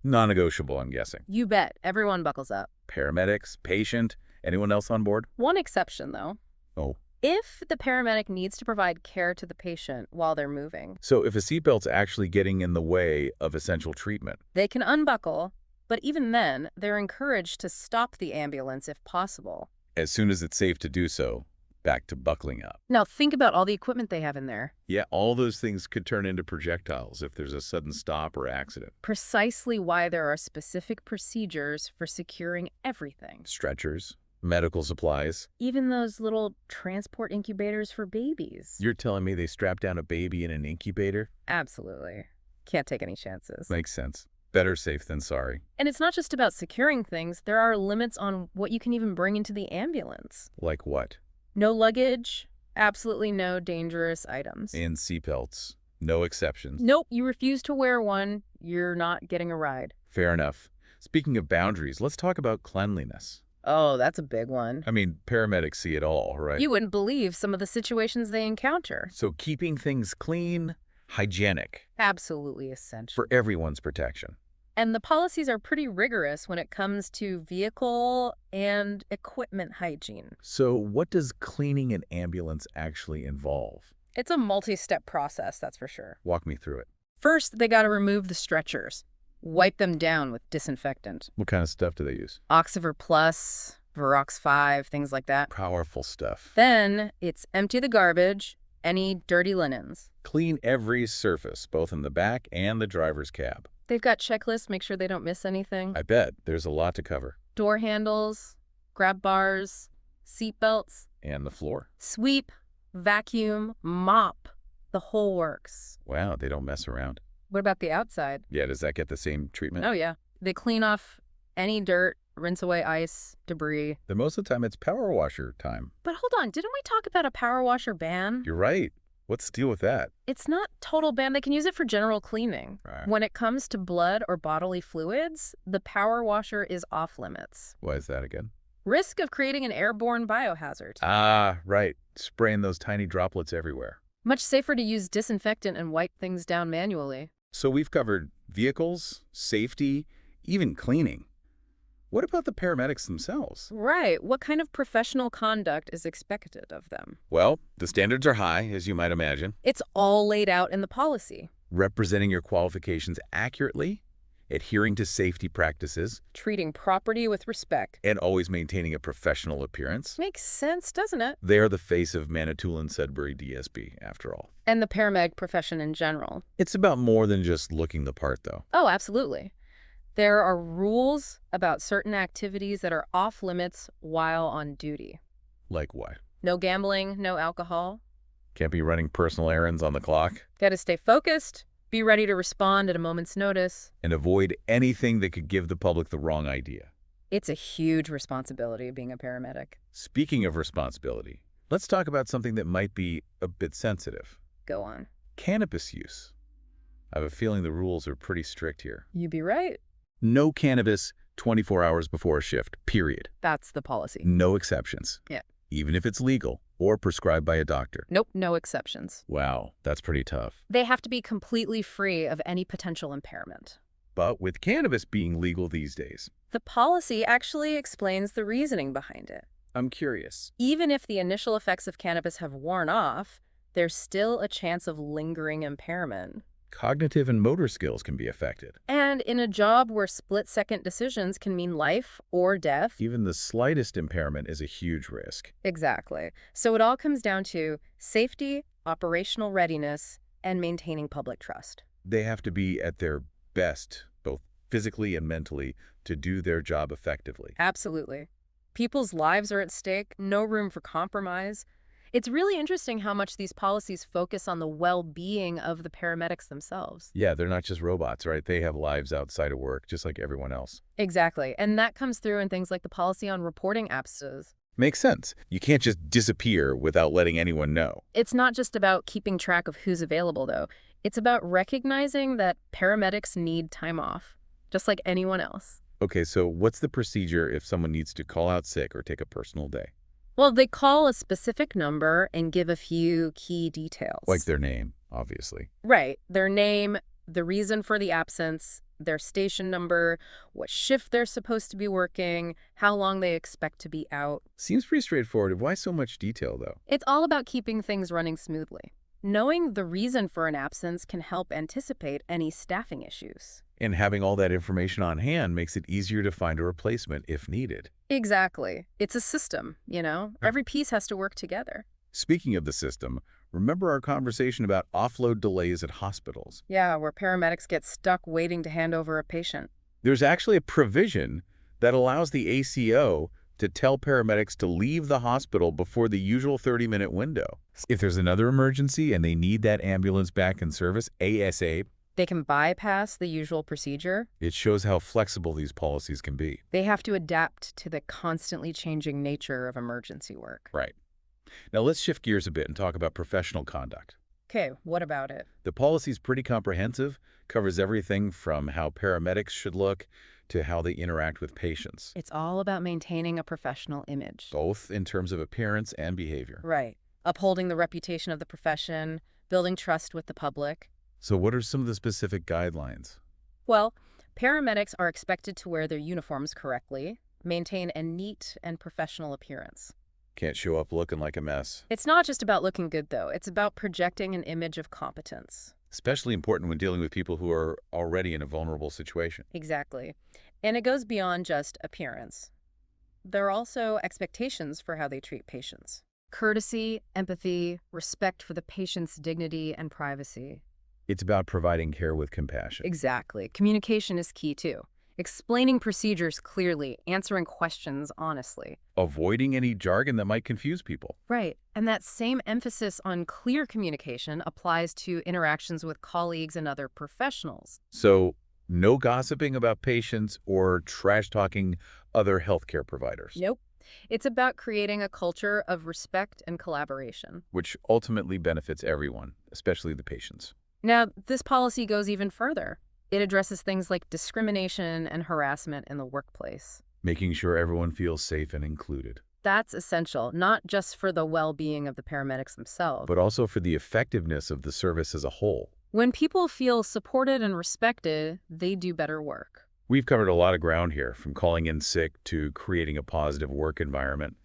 Non-negotiable, I'm guessing. You bet. Everyone buckles up. Paramedics, patient, anyone else on board? One exception, though. Oh. If the paramedic needs to provide care to the patient while they're moving, So if a seatbelt's actually getting in the way of essential treatment, they can unbuckle, but even then, they're encouraged to stop the ambulance if possible. as soon as it's safe to do so, back to buckling up. Now, think about all the equipment they have in there. Yeah, all those things could turn into projectiles if there's a sudden stop or accident. Precisely why there are specific procedures for securing everything. Stretchers, medical supplies. Even those little transport incubators for babies. You're telling me they strap down a baby in an incubator? Absolutely. Can't take any chances. Makes sense. Better safe than sorry. And it's not just about securing things. There are limits on what you can even bring into the ambulance. Like what? No luggage, absolutely no dangerous items. And seatbelts. No exceptions. Nope, you refuse to wear one, you're not getting a ride. Fair enough. Speaking of boundaries, let's talk about cleanliness. Oh, that's a big one. I mean, paramedics see it all, right? You wouldn't believe some of the situations they encounter. So keeping things clean, hygienic, Absolutely essential. for everyone's protection. And the policies are pretty rigorous when it comes to vehicle and equipment hygiene. So what does cleaning an ambulance actually involve? It's a multi-step process, that's for sure. Walk me through it. First, they got to remove the stretchers. Wipe them down with disinfectant. What kind of stuff do they use? Oxiver Plus, Verox 5, things like that. Powerful stuff. Then it's empty the garbage, any dirty linens. Clean every surface, both in the back and the driver's cab. They've got checklists, make sure they don't miss anything. I bet there's a lot to cover. Door handles, grab bars, seat belts, And the floor. sweep, vacuum, mop, the whole works. Wow, they don't mess around. What about the outside? Yeah, does that get the same treatment? Oh, yeah. They clean off any dirt, rinse away ice, debris. Then most of the time it's power washer time. But hold on, didn't we talk about a power washer ban? You're right. What's the deal with that? It's not total ban. They can use it for general cleaning. Right. When it comes to blood or bodily fluids, the power washer is off limits. Why is that again? Risk of creating an airborne biohazard. Ah, right. Spraying those tiny droplets everywhere. Much safer to use disinfectant and wipe things down manually. So we've covered vehicles, safety, even cleaning. What about the paramedics themselves? Right. What kind of professional conduct is expected of them? Well, the standards are high, as you might imagine. It's all laid out in the policy. Representing your qualifications accurately, adhering to safety practices, Treating property with respect. and always maintaining a professional appearance. Makes sense, doesn't it? They are the face of Manitoulin Sudbury DSB, after all. And the paramedic profession in general. It's about more than just looking the part, though. Oh, absolutely. There are rules about certain activities that are off limits while on duty. Like what? No gambling, no alcohol. Can't be running personal errands on the clock. Got to stay focused, be ready to respond at a moment's notice. And avoid anything that could give the public the wrong idea. It's a huge responsibility being a paramedic. Speaking of responsibility, let's talk about something that might be a bit sensitive. Go on. Cannabis use. I have a feeling the rules are pretty strict here. You be right. No cannabis 24 hours before a shift, period. That's the policy. No exceptions. Yeah. Even if it's legal or prescribed by a doctor. Nope, no exceptions. Wow, that's pretty tough. They have to be completely free of any potential impairment. But with cannabis being legal these days, The policy actually explains the reasoning behind it. I'm curious. Even if the initial effects of cannabis have worn off, there's still a chance of lingering impairment. Cognitive and motor skills can be affected. And in a job where split-second decisions can mean life or death. Even the slightest impairment is a huge risk. Exactly. So it all comes down to safety, operational readiness, and maintaining public trust. They have to be at their best, both physically and mentally, to do their job effectively. Absolutely. People's lives are at stake, no room for compromise. It's really interesting how much these policies focus on the well-being of the paramedics themselves. Yeah, they're not just robots, right? They have lives outside of work, just like everyone else. Exactly. And that comes through in things like the policy on reporting absences. Makes sense. You can't just disappear without letting anyone know. It's not just about keeping track of who's available, though. It's about recognizing that paramedics need time off, just like anyone else. Okay, so what's the procedure if someone needs to call out sick or take a personal day? Well, they call a specific number and give a few key details. Like their name, obviously. Right. Their name, the reason for the absence, their station number, what shift they're supposed to be working, how long they expect to be out. Seems pretty straightforward. Why so much detail, though? It's all about keeping things running smoothly. Knowing the reason for an absence can help anticipate any staffing issues. And having all that information on hand makes it easier to find a replacement if needed. Exactly. It's a system, you know? Every piece has to work together. Speaking of the system, remember our conversation about offload delays at hospitals? Yeah, where paramedics get stuck waiting to hand over a patient. There's actually a provision that allows the ACO to tell paramedics to leave the hospital before the usual 30-minute window. If there's another emergency and they need that ambulance back in service ASAP, They can bypass the usual procedure. it shows how flexible these policies can be. They have to adapt to the constantly changing nature of emergency work. Right. Now let's shift gears a bit and talk about professional conduct. Okay, what about it? The policy's pretty comprehensive, covers everything from how paramedics should look to how they interact with patients, It's all about maintaining a professional image. both in terms of appearance and behavior. Right. Upholding the reputation of the profession, building trust with the public. So what are some of the specific guidelines? Well, paramedics are expected to wear their uniforms correctly, maintain a neat and professional appearance. Can't show up looking like a mess. It's not just about looking good, though. It's about projecting an image of competence. Especially important when dealing with people who are already in a vulnerable situation. Exactly. And it goes beyond just appearance. There are also expectations for how they treat patients. Courtesy, empathy, respect for the patient's dignity and privacy. It's about providing care with compassion. Exactly. Communication is key too. Explaining procedures clearly, answering questions honestly. Avoiding any jargon that might confuse people. Right. And that same emphasis on clear communication applies to interactions with colleagues and other professionals. So, no gossiping about patients or trash-talking other healthcare providers, Nope. It's about creating a culture of respect and collaboration. which ultimately benefits everyone, especially the patients. Now, this policy goes even further. It addresses things like discrimination and harassment in the workplace. Making sure everyone feels safe and included, That's essential, not just for the well-being of the paramedics themselves. but also for the effectiveness of the service as a whole. When people feel supported and respected, they do better work. We've covered a lot of ground here, from calling in sick to creating a positive work environment.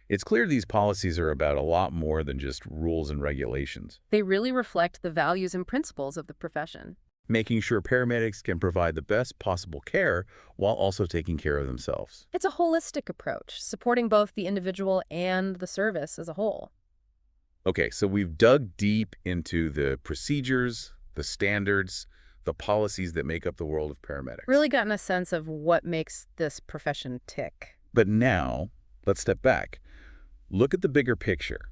It's clear these policies are about a lot more than just rules and regulations. They really reflect the values and principles of the profession. Making sure paramedics can provide the best possible care while also taking care of themselves. It's a holistic approach, supporting both the individual and the service as a whole. Okay, so we've dug deep into the procedures, the standards, the policies that make up the world of paramedics. Really gotten a sense of what makes this profession tick. But now, let's step back. Look at the bigger picture.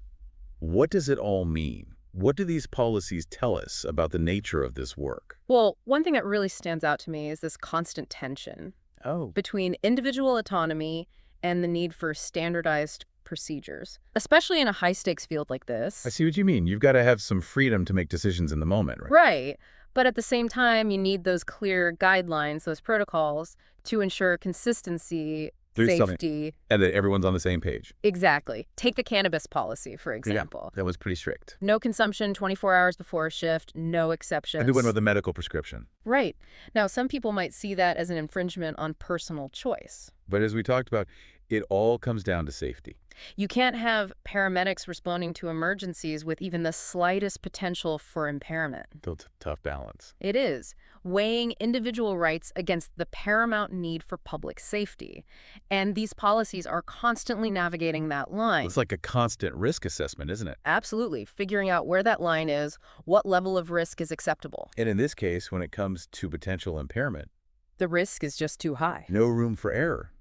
What does it all mean? What do these policies tell us about the nature of this work? Well, one thing that really stands out to me is this constant tension Oh. between individual autonomy and the need for standardized procedures, especially in a high-stakes field like this. I see what you mean. You've got to have some freedom to make decisions in the moment, right? Right. But at the same time, you need those clear guidelines, those protocols to ensure consistency, There's something. safety. And that everyone's on the same page. Exactly. Take the cannabis policy, for Yeah, example. that was pretty strict. No consumption 24 hours before a shift, no And exceptions. the one with the medical prescription. Right. Now, some people might see that as an infringement on personal choice. But as we talked about, it all comes down to safety. You can't have paramedics responding to emergencies with even the slightest potential for impairment. It's a tough balance. It is, weighing individual rights against the paramount need for public safety. And these policies are constantly navigating that line. It's like a constant risk assessment, isn't it? Absolutely, figuring out where that line is, what level of risk is acceptable. And in this case, when it comes to potential impairment, The risk is just too high. no room for error.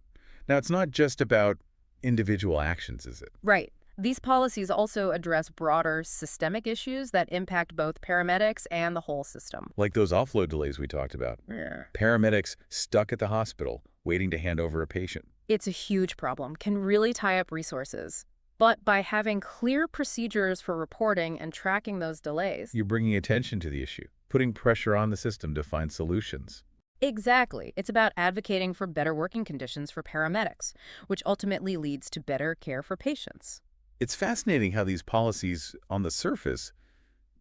Now, it's not just about individual actions, is it? Right. These policies also address broader systemic issues that impact both paramedics and the whole system. Like those offload delays we talked about. Yeah. Paramedics stuck at the hospital, waiting to hand over a patient. It's a huge problem, can really tie up resources. But by having clear procedures for reporting and tracking those delays. You're bringing attention to the issue, putting pressure on the system to find solutions. Exactly. It's about advocating for better working conditions for paramedics, which ultimately leads to better care for patients. It's fascinating how these policies, on the surface,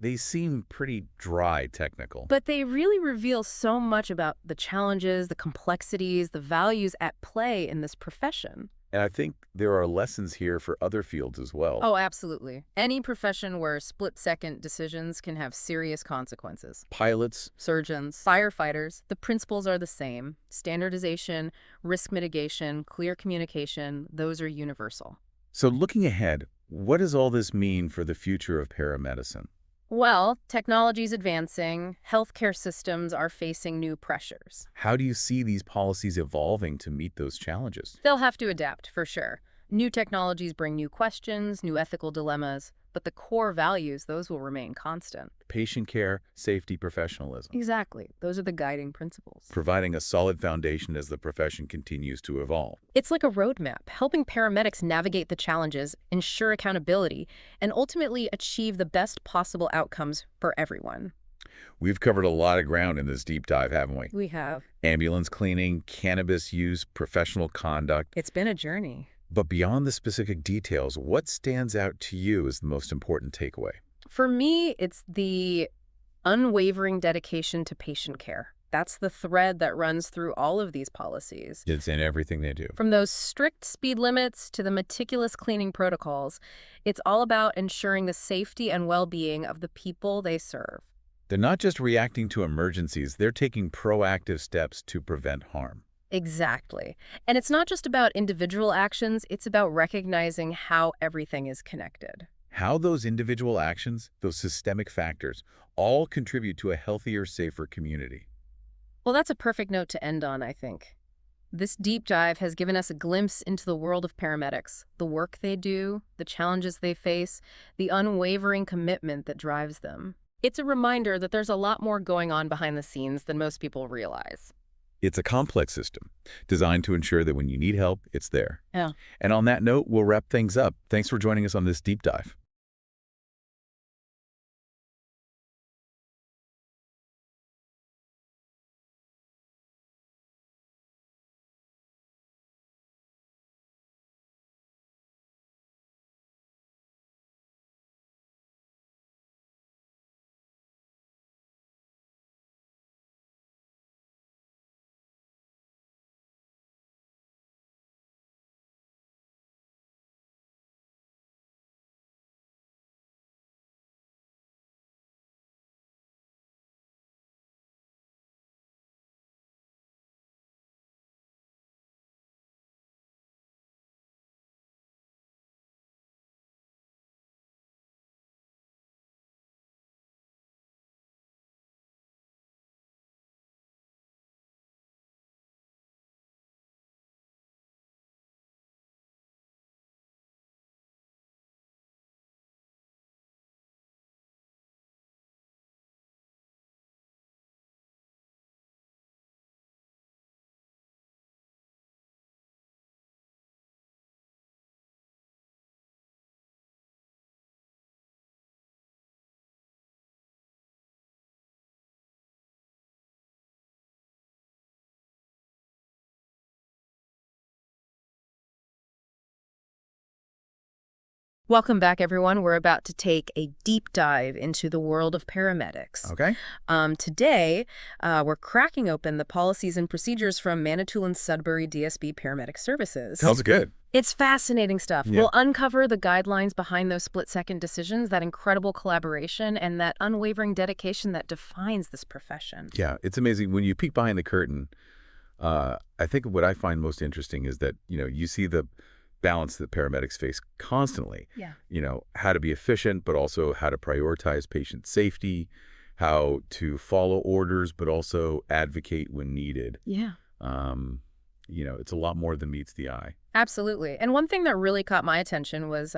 they seem pretty dry technical. But they really reveal so much about the challenges, the complexities, the values at play in this profession. And I think there are lessons here for other fields as well. Oh, absolutely. Any profession where split-second decisions can have serious consequences. Pilots, Surgeons, firefighters, the principles are the same. Standardization, risk mitigation, clear communication, those are universal. so looking ahead, what does all this mean for the future of paramedicine? Well, technology's advancing, healthcare systems are facing new pressures. How do you see these policies evolving to meet those challenges? They'll have to adapt, for sure. New technologies bring new questions, new ethical dilemmas, but the core values, those will remain constant. Patient care, safety, professionalism. Exactly. Those are the guiding principles. Providing a solid foundation as the profession continues to evolve. It's like a roadmap, helping paramedics navigate the challenges, ensure accountability, and ultimately achieve the best possible outcomes for everyone. We've covered a lot of ground in this deep dive, haven't we? We have. Ambulance cleaning, cannabis use, professional conduct. It's been a journey. But beyond the specific details, what stands out to you as the most important takeaway? For me, it's the unwavering dedication to patient care. That's the thread that runs through all of these policies. It's in everything they do. From those strict speed limits to the meticulous cleaning protocols, it's all about ensuring the safety and well-being of the people they serve. They're not just reacting to emergencies, they're taking proactive steps to prevent harm. Exactly. And it's not just about individual actions, it's about recognizing how everything is connected. How those individual actions, those systemic factors, all contribute to a healthier, safer community. Well, that's a perfect note to end on, I think. This deep dive has given us a glimpse into the world of paramedics, the work they do, the challenges they face, the unwavering commitment that drives them. It's a reminder that there's a lot more going on behind the scenes than most people realize. It's a complex system designed to ensure that when you need help, it's there. Yeah. And on that note, we'll wrap things up. Thanks for joining us on this deep dive. Welcome back, everyone. We're about to take a deep dive into the world of paramedics. Okay? Today, we're cracking open the policies and procedures from Manitoulin Sudbury DSB Paramedic Services. Sounds good. It's fascinating stuff. Yeah. We'll uncover the guidelines behind those split-second decisions, that incredible collaboration, and that unwavering dedication that defines this profession. Yeah, it's amazing. When you peek behind the curtain, I think what I find most interesting is that, you see the balance that paramedics face constantly. Yeah. How to be efficient, but also how to prioritize patient safety, how to follow orders, but also advocate when needed. Yeah. It's a lot more than meets the eye. Absolutely. And one thing that really caught my attention was,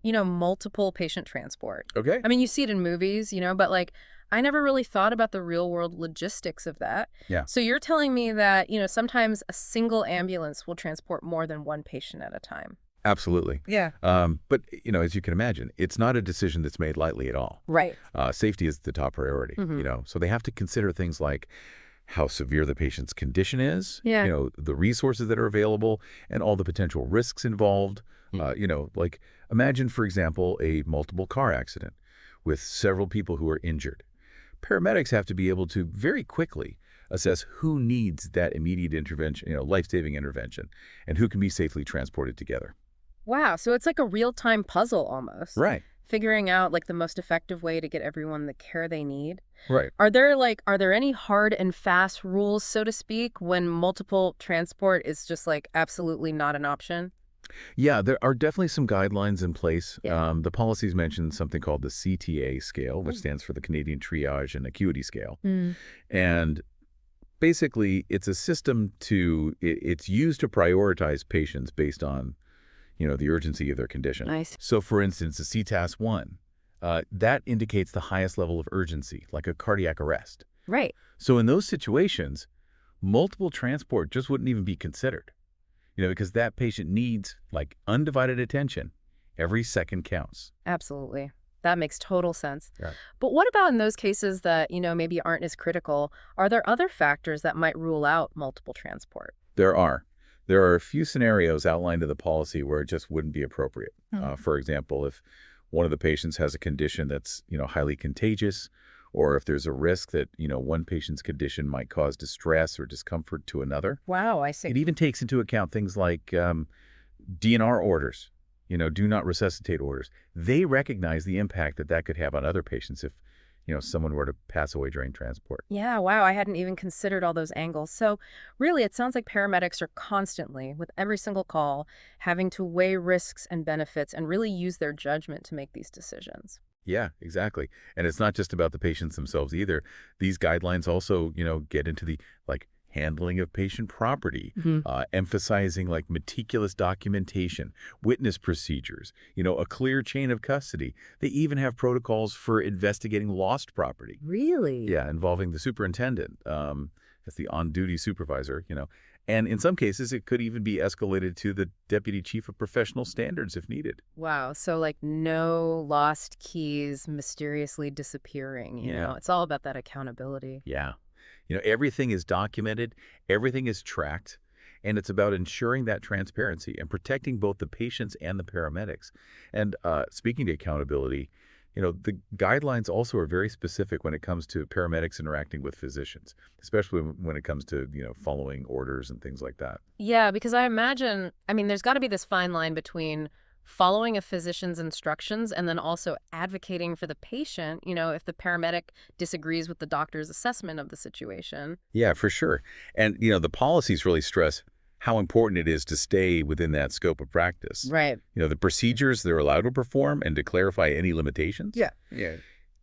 multiple patient transport. Okay. I mean, you see it in movies, but like, I never really thought about the real world logistics of that. Yeah. So you're telling me that, sometimes a single ambulance will transport more than one patient at a time. Absolutely. Yeah. But, as you can imagine, it's not a decision that's made lightly at all. Right. Safety is the top priority, Mhm. So they have to consider things like how severe the patient's condition is, Yeah. the resources that are available, and all the potential risks involved. Like imagine, for example, a multiple car accident with several people who are injured. Paramedics have to be able to very quickly assess who needs that immediate intervention, life-saving intervention, and who can be safely transported together. Wow. So it's like a real-time puzzle almost. Right. Figuring out like the most effective way to get everyone the care they need. Right. Are there any hard and fast rules, so to speak, when multiple transport is just like absolutely not an option? Yeah, there are definitely some guidelines in place. Yeah. The policies mention something called the CTA scale, which Mm. stands for the Canadian Triage and Acuity Scale. Mm. And basically, it's a system it's used to prioritize patients based on, the urgency of their condition. Nice. So, for instance, the CTAS 1, that indicates the highest level of urgency, like a cardiac arrest. Right. So in those situations, multiple transport just wouldn't even be considered, because that patient needs, like, undivided attention. Every second counts. Absolutely. That makes total sense. Right. But what about in those cases that, maybe aren't as critical? Are there other factors that might rule out multiple transport? There are. There are a few scenarios outlined in the policy where it just wouldn't be appropriate. Hmm. For example, if one of the patients has a condition that's, highly contagious, or if there's a risk that, one patient's condition might cause distress or discomfort to another. Wow, I see. It even takes into account things like DNR orders, do not resuscitate orders. They recognize the impact that could have on other patients if, someone were to pass away during transport. Yeah, wow, I hadn't even considered all those angles. So, really, it sounds like paramedics are constantly, with every single call, having to weigh risks and benefits and really use their judgment to make these decisions. Yeah, exactly. And it's not just about the patients themselves either. These guidelines also, get into the like handling of patient property, Hmm. emphasizing like meticulous documentation, witness procedures, a clear chain of custody. They even have protocols for investigating lost property. Really? Yeah, involving the superintendent, as the on-duty supervisor. And in some cases, it could even be escalated to the deputy chief of professional standards if needed. Wow. So, like, no lost keys mysteriously disappearing, Yeah. It's all about that accountability. Yeah. Everything is documented, everything is tracked, and it's about ensuring that transparency and protecting both the patients and the paramedics. And speaking to accountability, the guidelines also are very specific when it comes to paramedics interacting with physicians, especially when it comes to, following orders and things like that. Yeah, because I imagine, I mean, there's got to be this fine line between following a physician's instructions and then also advocating for the patient, if the paramedic disagrees with the doctor's assessment of the situation. Yeah, for sure. And, the policies really stress how important it is to stay within that scope of practice. Right. The procedures they're allowed to perform and to clarify any limitations. Yeah. Yeah.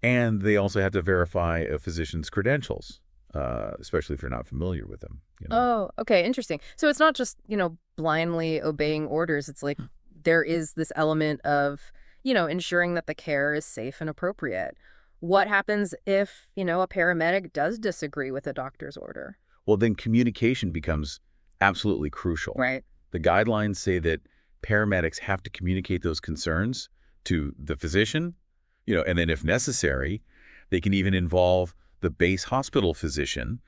And they also have to verify a physician's credentials, especially if you're not familiar with them. Oh, okay, interesting. So it's not just, blindly obeying orders. It's like there is this element of, ensuring that the care is safe and appropriate. What happens if, a paramedic does disagree with a doctor's order? Well, then communication becomes absolutely crucial. Right. The guidelines say that paramedics have to communicate those concerns to the physician, and then if necessary, they can even involve the base hospital physician,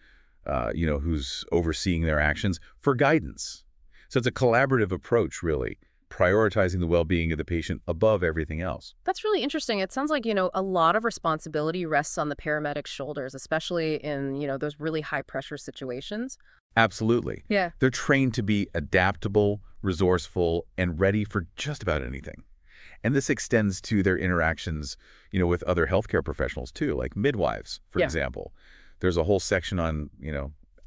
who's overseeing their actions for guidance. So it's a collaborative approach, really, prioritizing the well-being of the patient above everything else. That's really interesting. It sounds like, a lot of responsibility rests on the paramedic's shoulders, especially in, those really high pressure situations. Absolutely. Yeah. They're trained to be adaptable, resourceful, and ready for just about anything. And this extends to their interactions, with other healthcare professionals too, like midwives, for Yeah. example. There's a whole section on,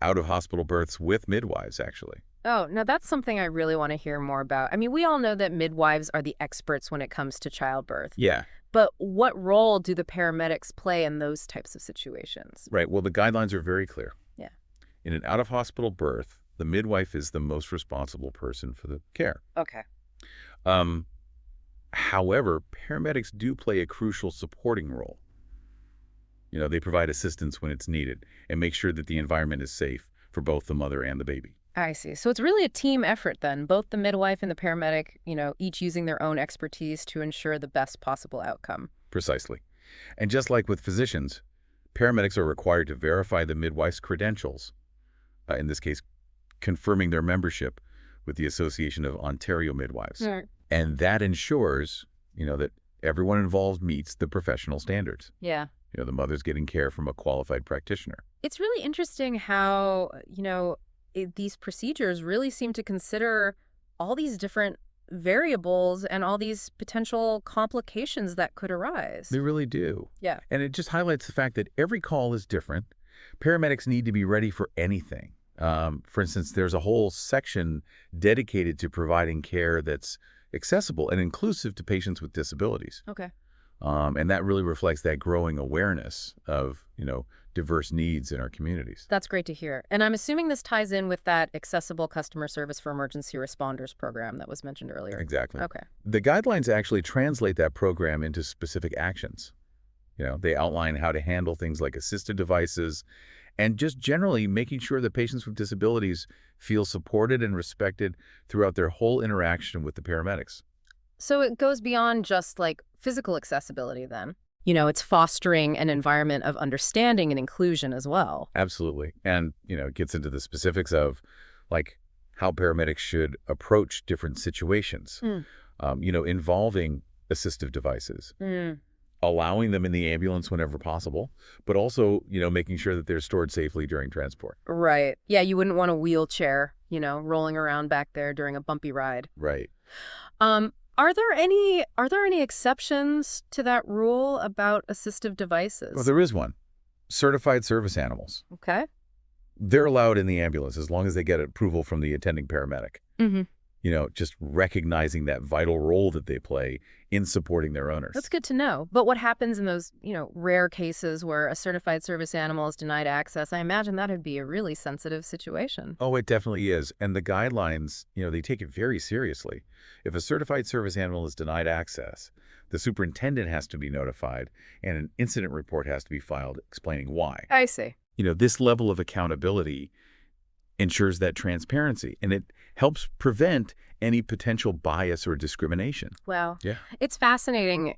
out-of-hospital births with midwives, actually. Oh, now that's something I really want to hear more about. I mean, we all know that midwives are the experts when it comes to childbirth. Yeah, But what role do the paramedics play in those types of situations? right. Well, the guidelines are very clear. Yeah. In an out-of-hospital birth, the midwife is the most responsible person for the care. Okay. Um, However, paramedics do play a crucial supporting role. They provide assistance when it's needed and make sure that the environment is safe for both the mother and the baby. I see. So it's really a team effort then, both the midwife and the paramedic, each using their own expertise to ensure the best possible outcome. Precisely. And just like with physicians, paramedics are required to verify the midwife's credentials, in this case, confirming their membership with the Association of Ontario Midwives. Right. And that ensures, that everyone involved meets the professional standards. Yeah. The mother's getting care from a qualified practitioner. It's really interesting how, these procedures really seem to consider all these different variables and all these potential complications that could arise. They really do. Yeah. And it just highlights the fact that every call is different. Paramedics need to be ready for anything. For instance, there's a whole section dedicated to providing care that's accessible and inclusive to patients with disabilities. Okay. And that really reflects that growing awareness of, diverse needs in our communities. That's great to hear. And I'm assuming this ties in with that accessible customer service for emergency responders program that was mentioned earlier. Exactly. Okay. The guidelines actually translate that program into specific actions. They outline how to handle things like assistive devices and just generally making sure that patients with disabilities feel supported and respected throughout their whole interaction with the paramedics. So it goes beyond just like physical accessibility then. It's fostering an environment of understanding and inclusion as well. Absolutely. And, it gets into the specifics of like how paramedics should approach different situations, Mm. Involving assistive devices, Mm. allowing them in the ambulance whenever possible, but also, making sure that they're stored safely during transport. Right. Yeah, you wouldn't want a wheelchair, rolling around back there during a bumpy ride. Right. Um, Are there any exceptions to that rule about assistive Well, devices? there is one. Certified service animals. Okay. They're allowed in the ambulance as long as they get approval from the attending paramedic. Hmm. Just recognizing that vital role that they play in supporting their That's owners. good to know. But what happens in those, rare cases where a certified service animal is denied access? I imagine that'd be a really sensitive situation. Oh, it definitely is. And the guidelines, they take it very seriously. If a certified service animal is denied access, the superintendent has to be notified and an incident report has to be filed explaining why. I see. This level of accountability ensures that transparency and it helps prevent any potential bias or discrimination. Well, Yeah. it's fascinating,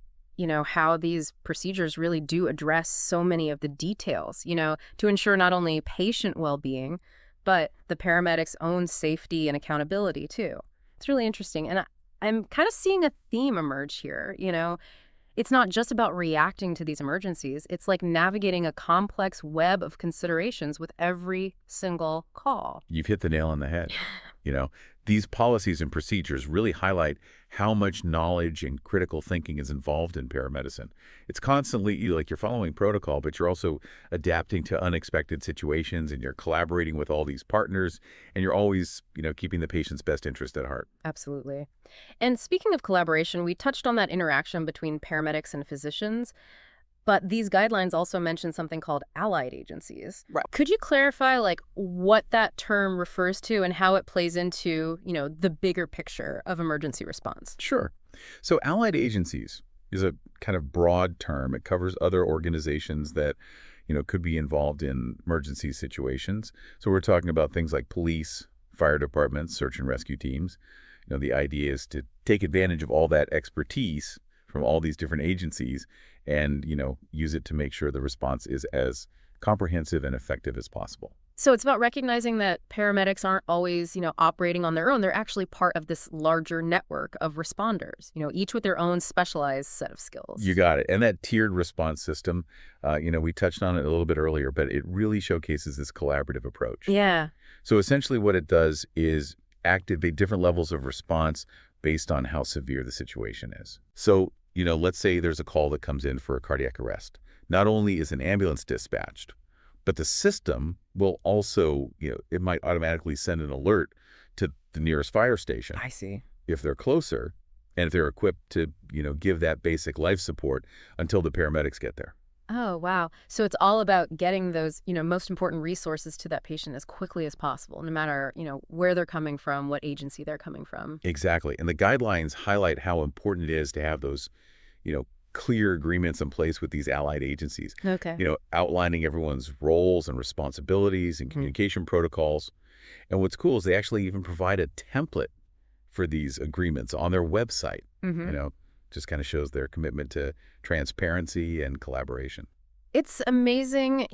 how these procedures really do address so many of the details, to ensure not only patient well-being, but the paramedics' own safety and accountability too. It's really interesting. And I'm kind of seeing a theme emerge here, It's not just about reacting to these emergencies. It's like navigating a complex web of considerations with every single call. You've hit the nail on the head. You know, these policies and procedures really highlight how much knowledge and critical thinking is involved in paramedicine. It's constantly like you're following protocol, but you're also adapting to unexpected situations and you're collaborating with all these partners and you're always, keeping the patient's best interest at heart. Absolutely. And speaking of collaboration, we touched on that interaction between paramedics and physicians, but these guidelines also mention something called allied agencies. Right. Could you clarify what that term refers to and how it plays into, the bigger picture of emergency response? Sure. So allied agencies is a kind of broad term. It covers other organizations that, could be involved in emergency situations. So we're talking about things like police, fire departments, search and rescue teams. The idea is to take advantage of all that expertise from all these different agencies and, use it to make sure the response is as comprehensive and effective as possible. So it's about recognizing that paramedics aren't always, operating on their own. They're actually part of this larger network of responders, each with their own specialized set of skills. You got it. And that tiered response system, we touched on it a little bit earlier, but it really showcases this collaborative approach. Yeah. So essentially what it does is activate different levels of response based on how severe the situation is. So, let's say there's a call that comes in for a cardiac arrest. Not only is an ambulance dispatched, but the system will also, it might automatically send an alert to the nearest fire station I see. if they're closer and if they're equipped to, give that basic life support until the paramedics get there. Oh, wow. So it's all about getting those, most important resources to that patient as quickly as possible, no matter, where they're coming from, what agency they're coming from. Exactly. And the guidelines highlight how important it is to have those, clear agreements in place with these allied agencies, Okay. outlining everyone's roles and responsibilities and communication protocols. And what's cool is they actually even provide a template for these agreements on their website, Mm-hmm. just kind of shows their commitment to transparency and collaboration. It's amazing,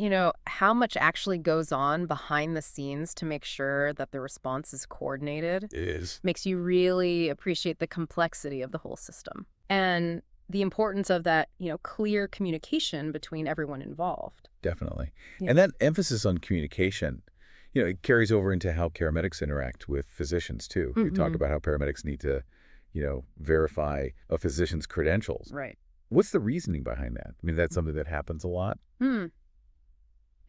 how much actually goes on behind the scenes to make sure that the response is coordinated. It is. Makes you really appreciate the complexity of the whole system and the importance of that, clear communication between everyone involved. Definitely. Yeah. And that emphasis on communication, it carries over into how paramedics interact with physicians too. We talk Mhm. about how paramedics need to, verify a physician's credentials. Right. What's the reasoning behind that? I mean, that's something that happens a lot. Hmm.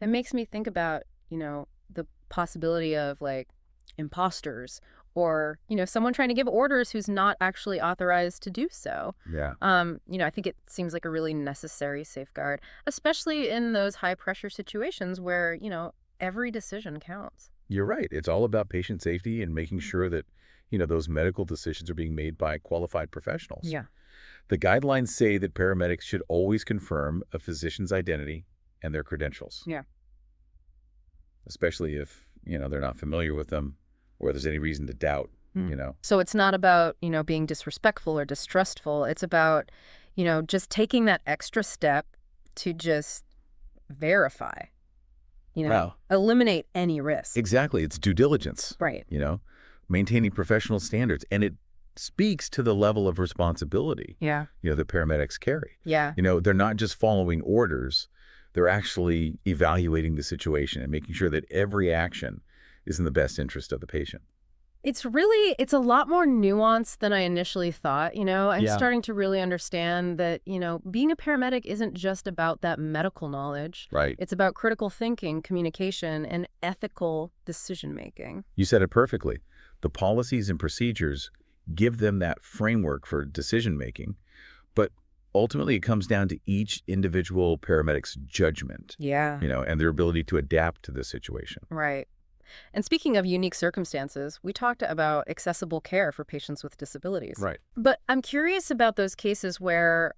It makes me think about, the possibility of imposters or, someone trying to give orders who's not actually authorized to do so. Yeah. I think it seems like a really necessary safeguard, especially in those high pressure situations where, every decision counts. You're right. It's all about patient safety and making sure that, those medical decisions are being made by qualified professionals. Yeah. The guidelines say that paramedics should always confirm a physician's identity and their credentials. Yeah. Especially if, they're not familiar with them or there's any reason to doubt, Hmm. So it's not about, being disrespectful or distrustful. It's about, just taking that extra step to just verify, Wow. eliminate any risk. Exactly. It's due diligence, Right. maintaining professional standards. And it speaks to the level of responsibility, Yeah. that paramedics carry. Yeah. They're not just following orders. They're actually evaluating the situation and making sure that every action is in the best interest of the patient. It's a lot more nuanced than I initially thought. I'm Yeah, starting to really understand that, being a paramedic isn't just about that medical knowledge. Right. It's about critical thinking, communication, and ethical decision making. You said it perfectly. The policies and procedures give them that framework for decision making, but ultimately it comes down to each individual paramedic's judgment, Yeah. and their ability to adapt to the situation. Right. And speaking of unique circumstances, we talked about accessible care for patients with disabilities. right. But I'm curious about those cases where,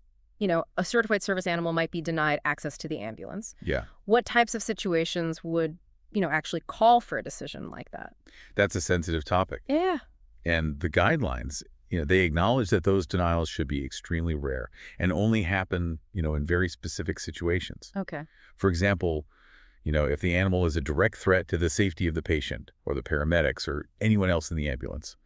a certified service animal might be denied access to the ambulance. Yeah, What types of situations would, actually call for a decision like that? that's a sensitive topic. Yeah. And the guidelines, they acknowledge that those denials should be extremely rare and only happen, in very specific situations. Okay. For example, if the animal is a direct threat to the safety of the patient or the paramedics or anyone else in the ambulance,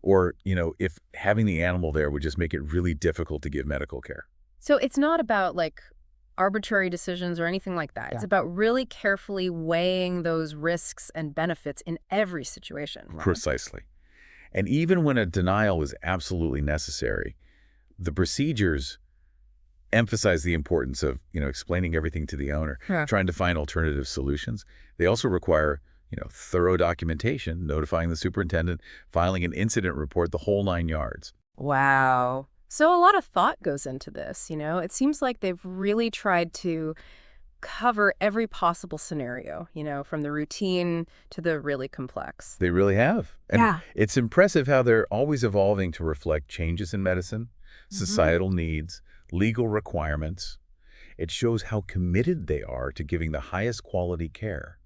or, if having the animal there would just make it really difficult to give medical care. So it's not about like arbitrary decisions or anything like that. It's Yeah. about really carefully weighing those risks and benefits in every situation, right? Precisely. And even when a denial is absolutely necessary, the procedures emphasize the importance of, explaining everything to the owner, Yeah. trying to find alternative solutions. They also require, thorough documentation, notifying the superintendent, filing an incident report, the whole 9 yards. Wow. So a lot of thought goes into this. It seems like they've really tried to cover every possible scenario, from the routine to the really complex. They really have. And Yeah. it's impressive how they're always evolving to reflect changes in medicine, Hmm. societal needs, legal requirements. It shows how committed they are to giving the highest quality care,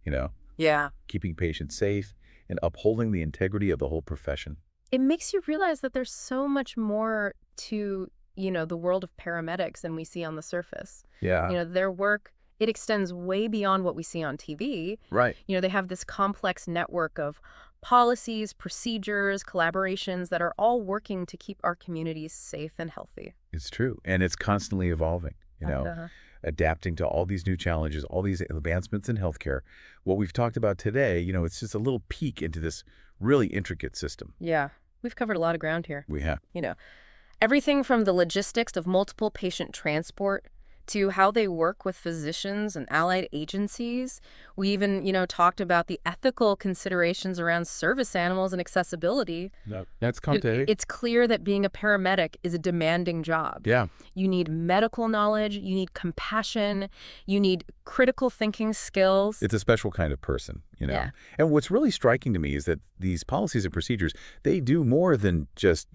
you know, Yeah. keeping patients safe and upholding the integrity of the whole profession. It makes you realize that there's so much more to, the world of paramedics than we see on the surface. Yeah. Their work, it extends way beyond what we see on TV. Right. They have this complex network of policies, procedures, collaborations that are all working to keep our communities safe and healthy. It's true. And it's constantly evolving, Uh, adapting to all these new challenges, all these advancements in healthcare. What we've talked about today, it's just a little peek into this really intricate system yeah, we've covered a lot of ground here. we have. You know, Everything from the logistics of multiple patient transport to how they work with physicians and allied agencies. We even, talked about the ethical considerations around service animals and accessibility. That's complicated. It's clear that being a paramedic is a demanding job. Yeah. You need medical knowledge, you need compassion, you need critical thinking skills. It's a special kind of person. Yeah. And what's really striking to me is that these policies and procedures, they do more than just,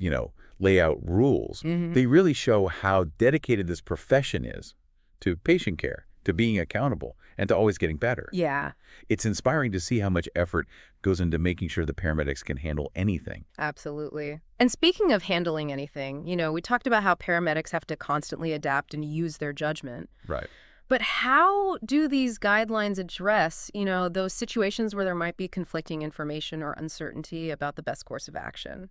lay out rules. Mhm. They really show how dedicated this profession is to patient care, to being accountable, and to always getting better. Yeah, It's inspiring to see how much effort goes into making sure the paramedics can handle anything. absolutely. And speaking of handling anything, we talked about how paramedics have to constantly adapt and use their judgment. Right. But how do these guidelines address, those situations where there might be conflicting information or uncertainty about the best course of action?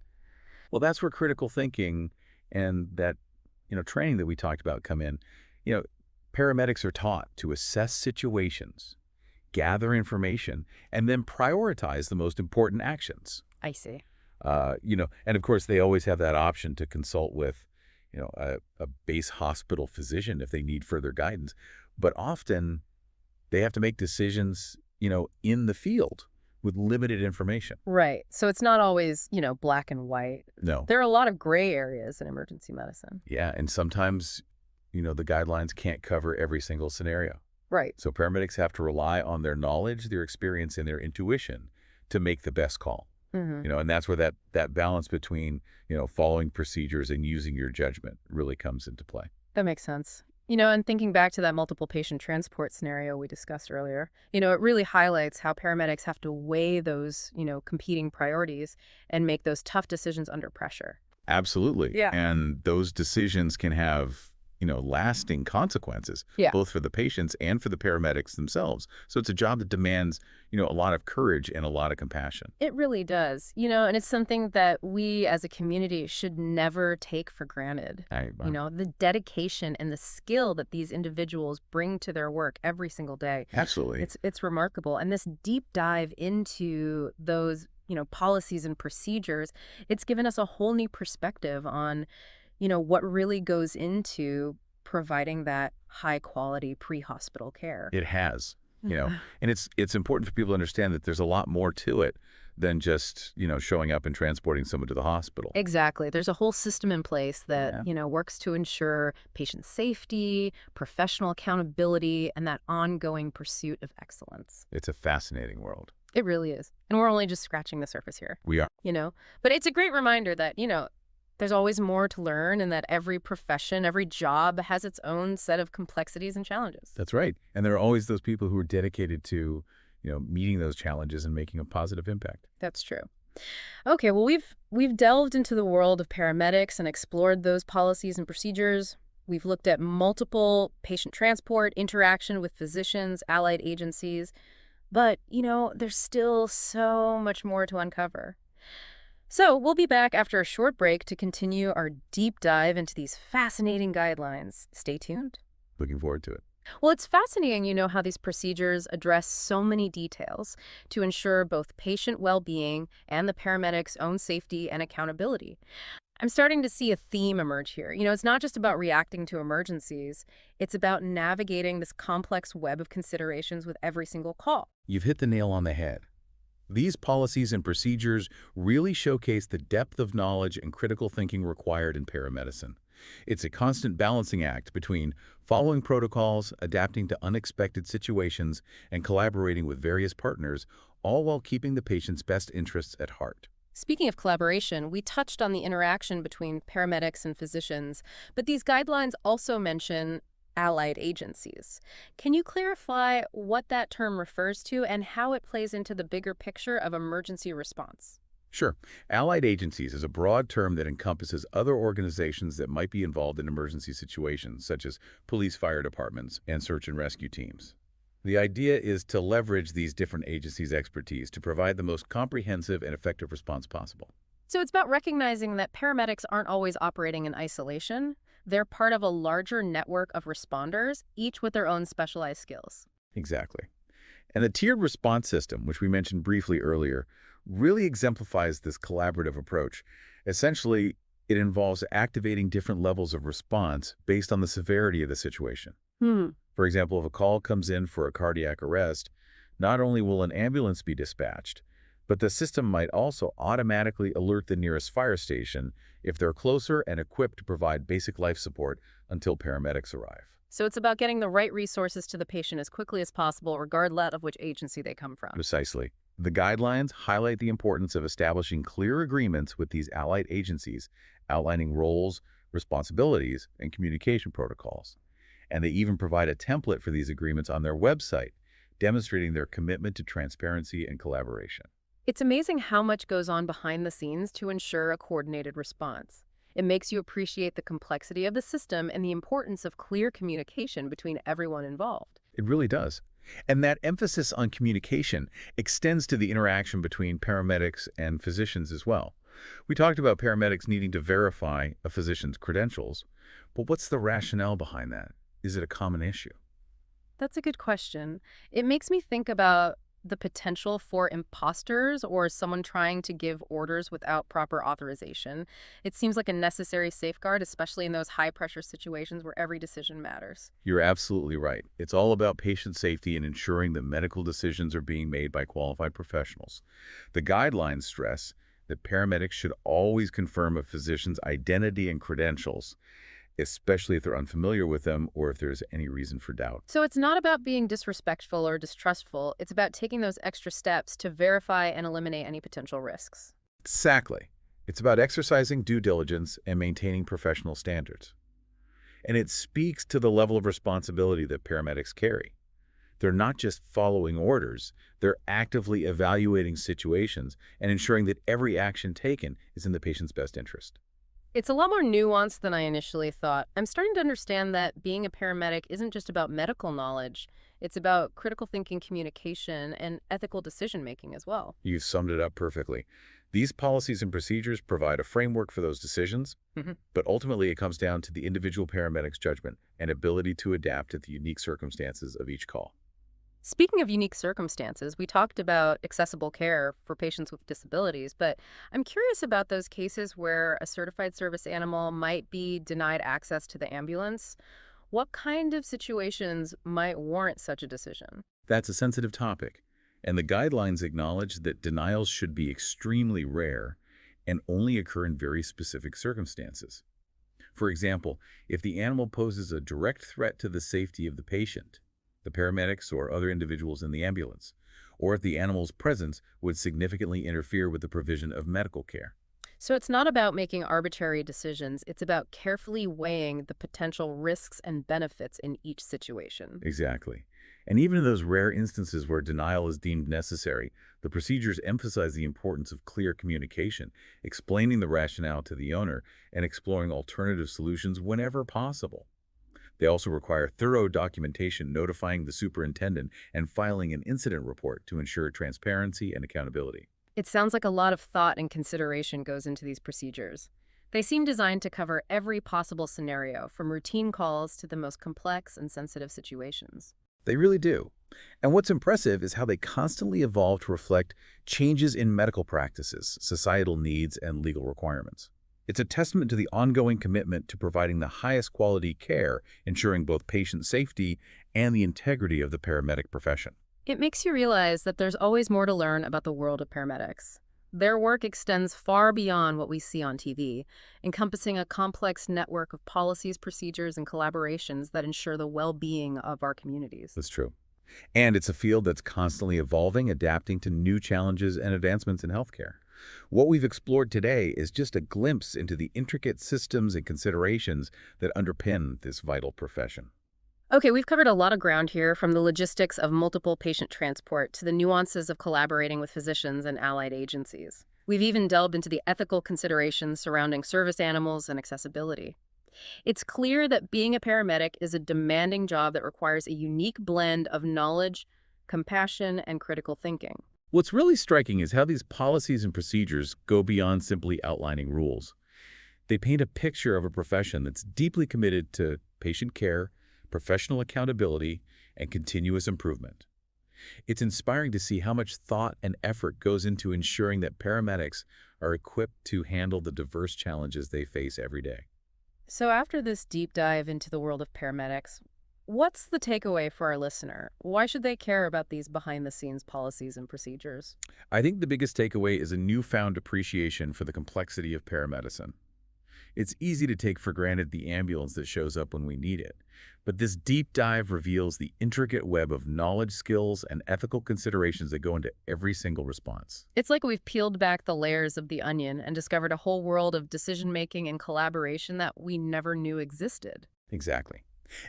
Well, that's where critical thinking and that, training that we talked about come in. You know, Paramedics are taught to assess situations, gather information, and then prioritize the most important actions. I see. And of course, they always have that option to consult with, a base hospital physician if they need further guidance. But often they have to make decisions, in the field with limited information. Right. So it's not always, black and white. No. There are a lot of gray areas in emergency medicine. Yeah. And sometimes, the guidelines can't cover every single scenario. Right. So paramedics have to rely on their knowledge, their experience, and their intuition to make the best call. Hmm. And that's where that balance between, following procedures and using your judgment really comes into play. That makes sense. And thinking back to that multiple patient transport scenario we discussed earlier, it really highlights how paramedics have to weigh those, competing priorities and make those tough decisions under pressure. Absolutely. Yeah. And those decisions can have, lasting consequences, Yeah. both for the patients and for the paramedics themselves. So it's a job that demands, a lot of courage and a lot of compassion. It really does. And it's something that we as a community should never take for granted. The dedication and the skill that these individuals bring to their work every single day. Absolutely. It's remarkable. And this deep dive into those policies and procedures, it's given us a whole new perspective on, what really goes into providing that high quality pre-hospital care. It has, Yeah. and it's important for people to understand that there's a lot more to it than just, showing up and transporting someone to the hospital. Exactly. There's a whole system in place that, Yeah. works to ensure patient safety, professional accountability, and that ongoing pursuit of excellence. It's a fascinating world. It really is. And we're only just scratching the surface here, We are. you know? But it's a great reminder that, there's always more to learn and that every profession, every job has its own set of complexities and challenges. That's right. And there are always those people who are dedicated to, meeting those challenges and making a positive impact. That's true. Okay, well we've delved into the world of paramedics and explored those policies and procedures. We've looked at multiple patient transport, interaction with physicians, allied agencies, but, there's still so much more to uncover. So, we'll be back after a short break to continue our deep dive into these fascinating guidelines. Stay tuned. Looking forward to it. Well, it's fascinating, how these procedures address so many details to ensure both patient well-being and the paramedics' own safety and accountability. I'm starting to see a theme emerge here. It's not just about reacting to emergencies, it's about navigating this complex web of considerations with every single call. You've hit the nail on the head. These policies and procedures really showcase the depth of knowledge and critical thinking required in paramedicine. It's a constant balancing act between following protocols, adapting to unexpected situations, and collaborating with various partners, all while keeping the patient's best interests at heart. Speaking of collaboration, we touched on the interaction between paramedics and physicians, but these guidelines also mention allied agencies. Can you clarify what that term refers to and how it plays into the bigger picture of emergency response? Sure, allied agencies is a broad term that encompasses other organizations that might be involved in emergency situations, such as police fire departments and search and rescue teams. The idea is to leverage these different agencies' expertise to provide the most comprehensive and effective response possible. So it's about recognizing that paramedics aren't always operating in isolation. They're part of a larger network of responders, each with their own specialized skills. Exactly. And the tiered response system, which we mentioned briefly earlier, really exemplifies this collaborative approach. Essentially, it involves activating different levels of response based on the severity of the situation. Hmm. For example, if a call comes in for a cardiac arrest, not only will an ambulance be dispatched, but the system might also automatically alert the nearest fire station if they're closer and equipped to provide basic life support until paramedics arrive. So it's about getting the right resources to the patient as quickly as possible, regardless of which agency they come from. Precisely. The guidelines highlight the importance of establishing clear agreements with these allied agencies, outlining roles, responsibilities, and communication protocols. And they even provide a template for these agreements on their website, demonstrating their commitment to transparency and collaboration. It's amazing how much goes on behind the scenes to ensure a coordinated response. It makes you appreciate the complexity of the system and the importance of clear communication between everyone involved. It really does. And that emphasis on communication extends to the interaction between paramedics and physicians as well. We talked about paramedics needing to verify a physician's credentials, but what's the rationale behind that? Is it a common issue? That's a good question. It makes me think about the potential for imposters or someone trying to give orders without proper authorization. It seems like a necessary safeguard, especially in those high-pressure situations where every decision matters. You're absolutely right. It's all about patient safety and ensuring that medical decisions are being made by qualified professionals. The guidelines stress that paramedics should always confirm a physician's identity and credentials, especially if they're unfamiliar with them or if there's any reason for doubt. So it's not about being disrespectful or distrustful. It's about taking those extra steps to verify and eliminate any potential risks. Exactly. It's about exercising due diligence and maintaining professional standards. And it speaks to the level of responsibility that paramedics carry. They're not just following orders, they're actively evaluating situations and ensuring that every action taken is in the patient's best interest. It's a lot more nuanced than I initially thought. I'm starting to understand that being a paramedic isn't just about medical knowledge. It's about critical thinking, communication, and ethical decision-making as well. You've summed it up perfectly. These policies and procedures provide a framework for those decisions, Mhm. but ultimately it comes down to the individual paramedic's judgment and ability to adapt to the unique circumstances of each call. Speaking of unique circumstances, we talked about accessible care for patients with disabilities, but I'm curious about those cases where a certified service animal might be denied access to the ambulance. What kind of situations might warrant such a decision? That's a sensitive topic, and the guidelines acknowledge that denials should be extremely rare and only occur in very specific circumstances. For example, if the animal poses a direct threat to the safety of the patient, the paramedics, or other individuals in the ambulance, or if the animal's presence would significantly interfere with the provision of medical care. So it's not about making arbitrary decisions, it's about carefully weighing the potential risks and benefits in each situation. Exactly. And even in those rare instances where denial is deemed necessary, the procedures emphasize the importance of clear communication, explaining the rationale to the owner, and exploring alternative solutions whenever possible. They also require thorough documentation notifying the superintendent and filing an incident report to ensure transparency and accountability. It sounds like a lot of thought and consideration goes into these procedures. They seem designed to cover every possible scenario, from routine calls to the most complex and sensitive situations. They really do. And what's impressive is how they constantly evolve to reflect changes in medical practices, societal needs, and legal requirements. It's a testament to the ongoing commitment to providing the highest quality care, ensuring both patient safety and the integrity of the paramedic profession. It makes you realize that there's always more to learn about the world of paramedics. Their work extends far beyond what we see on TV, encompassing a complex network of policies, procedures, and collaborations that ensure the well-being of our communities. That's true. And it's a field that's constantly evolving, adapting to new challenges and advancements in healthcare. What we've explored today is just a glimpse into the intricate systems and considerations that underpin this vital profession. Okay, we've covered a lot of ground here, from the logistics of multiple patient transport to the nuances of collaborating with physicians and allied agencies. We've even delved into the ethical considerations surrounding service animals and accessibility. It's clear that being a paramedic is a demanding job that requires a unique blend of knowledge, compassion, and critical thinking. What's really striking is how these policies and procedures go beyond simply outlining rules. They paint a picture of a profession that's deeply committed to patient care, professional accountability, and continuous improvement. It's inspiring to see how much thought and effort goes into ensuring that paramedics are equipped to handle the diverse challenges they face every day. So, after this deep dive into the world of paramedics, what's the takeaway for our listener? Why should they care about these behind the scenes policies and procedures? I think the biggest takeaway is a newfound appreciation for the complexity of paramedicine. It's easy to take for granted the ambulance that shows up when we need it, but this deep dive reveals the intricate web of knowledge, skills, and ethical considerations that go into every single response. It's like we've peeled back the layers of the onion and discovered a whole world of decision making and collaboration that we never knew existed. Exactly.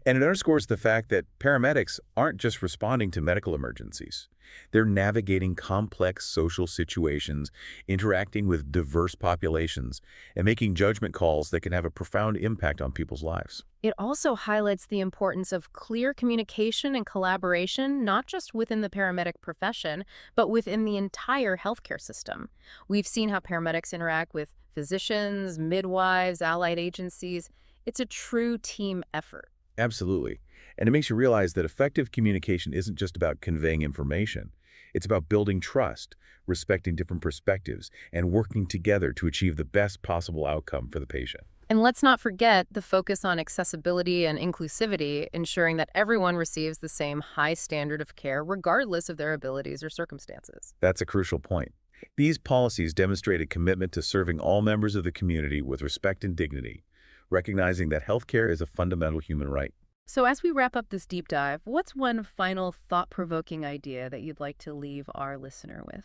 And it underscores the fact that paramedics aren't just responding to medical emergencies. They're navigating complex social situations, interacting with diverse populations, and making judgment calls that can have a profound impact on people's lives. It also highlights the importance of clear communication and collaboration, not just within the paramedic profession, but within the entire healthcare system. We've seen how paramedics interact with physicians, midwives, allied agencies. It's a true team effort. Absolutely. And it makes you realize that effective communication isn't just about conveying information. It's about building trust, respecting different perspectives, and working together to achieve the best possible outcome for the patient. And let's not forget the focus on accessibility and inclusivity, ensuring that everyone receives the same high standard of care, regardless of their abilities or circumstances. That's a crucial point. These policies demonstrate a commitment to serving all members of the community with respect and dignity, recognizing that healthcare is a fundamental human right. So, as we wrap up this deep dive, what's one final thought provoking idea that you'd like to leave our listener with?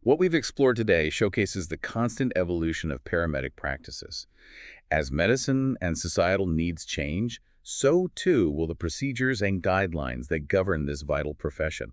What we've explored today showcases the constant evolution of paramedic practices. As medicine and societal needs change, so too will the procedures and guidelines that govern this vital profession.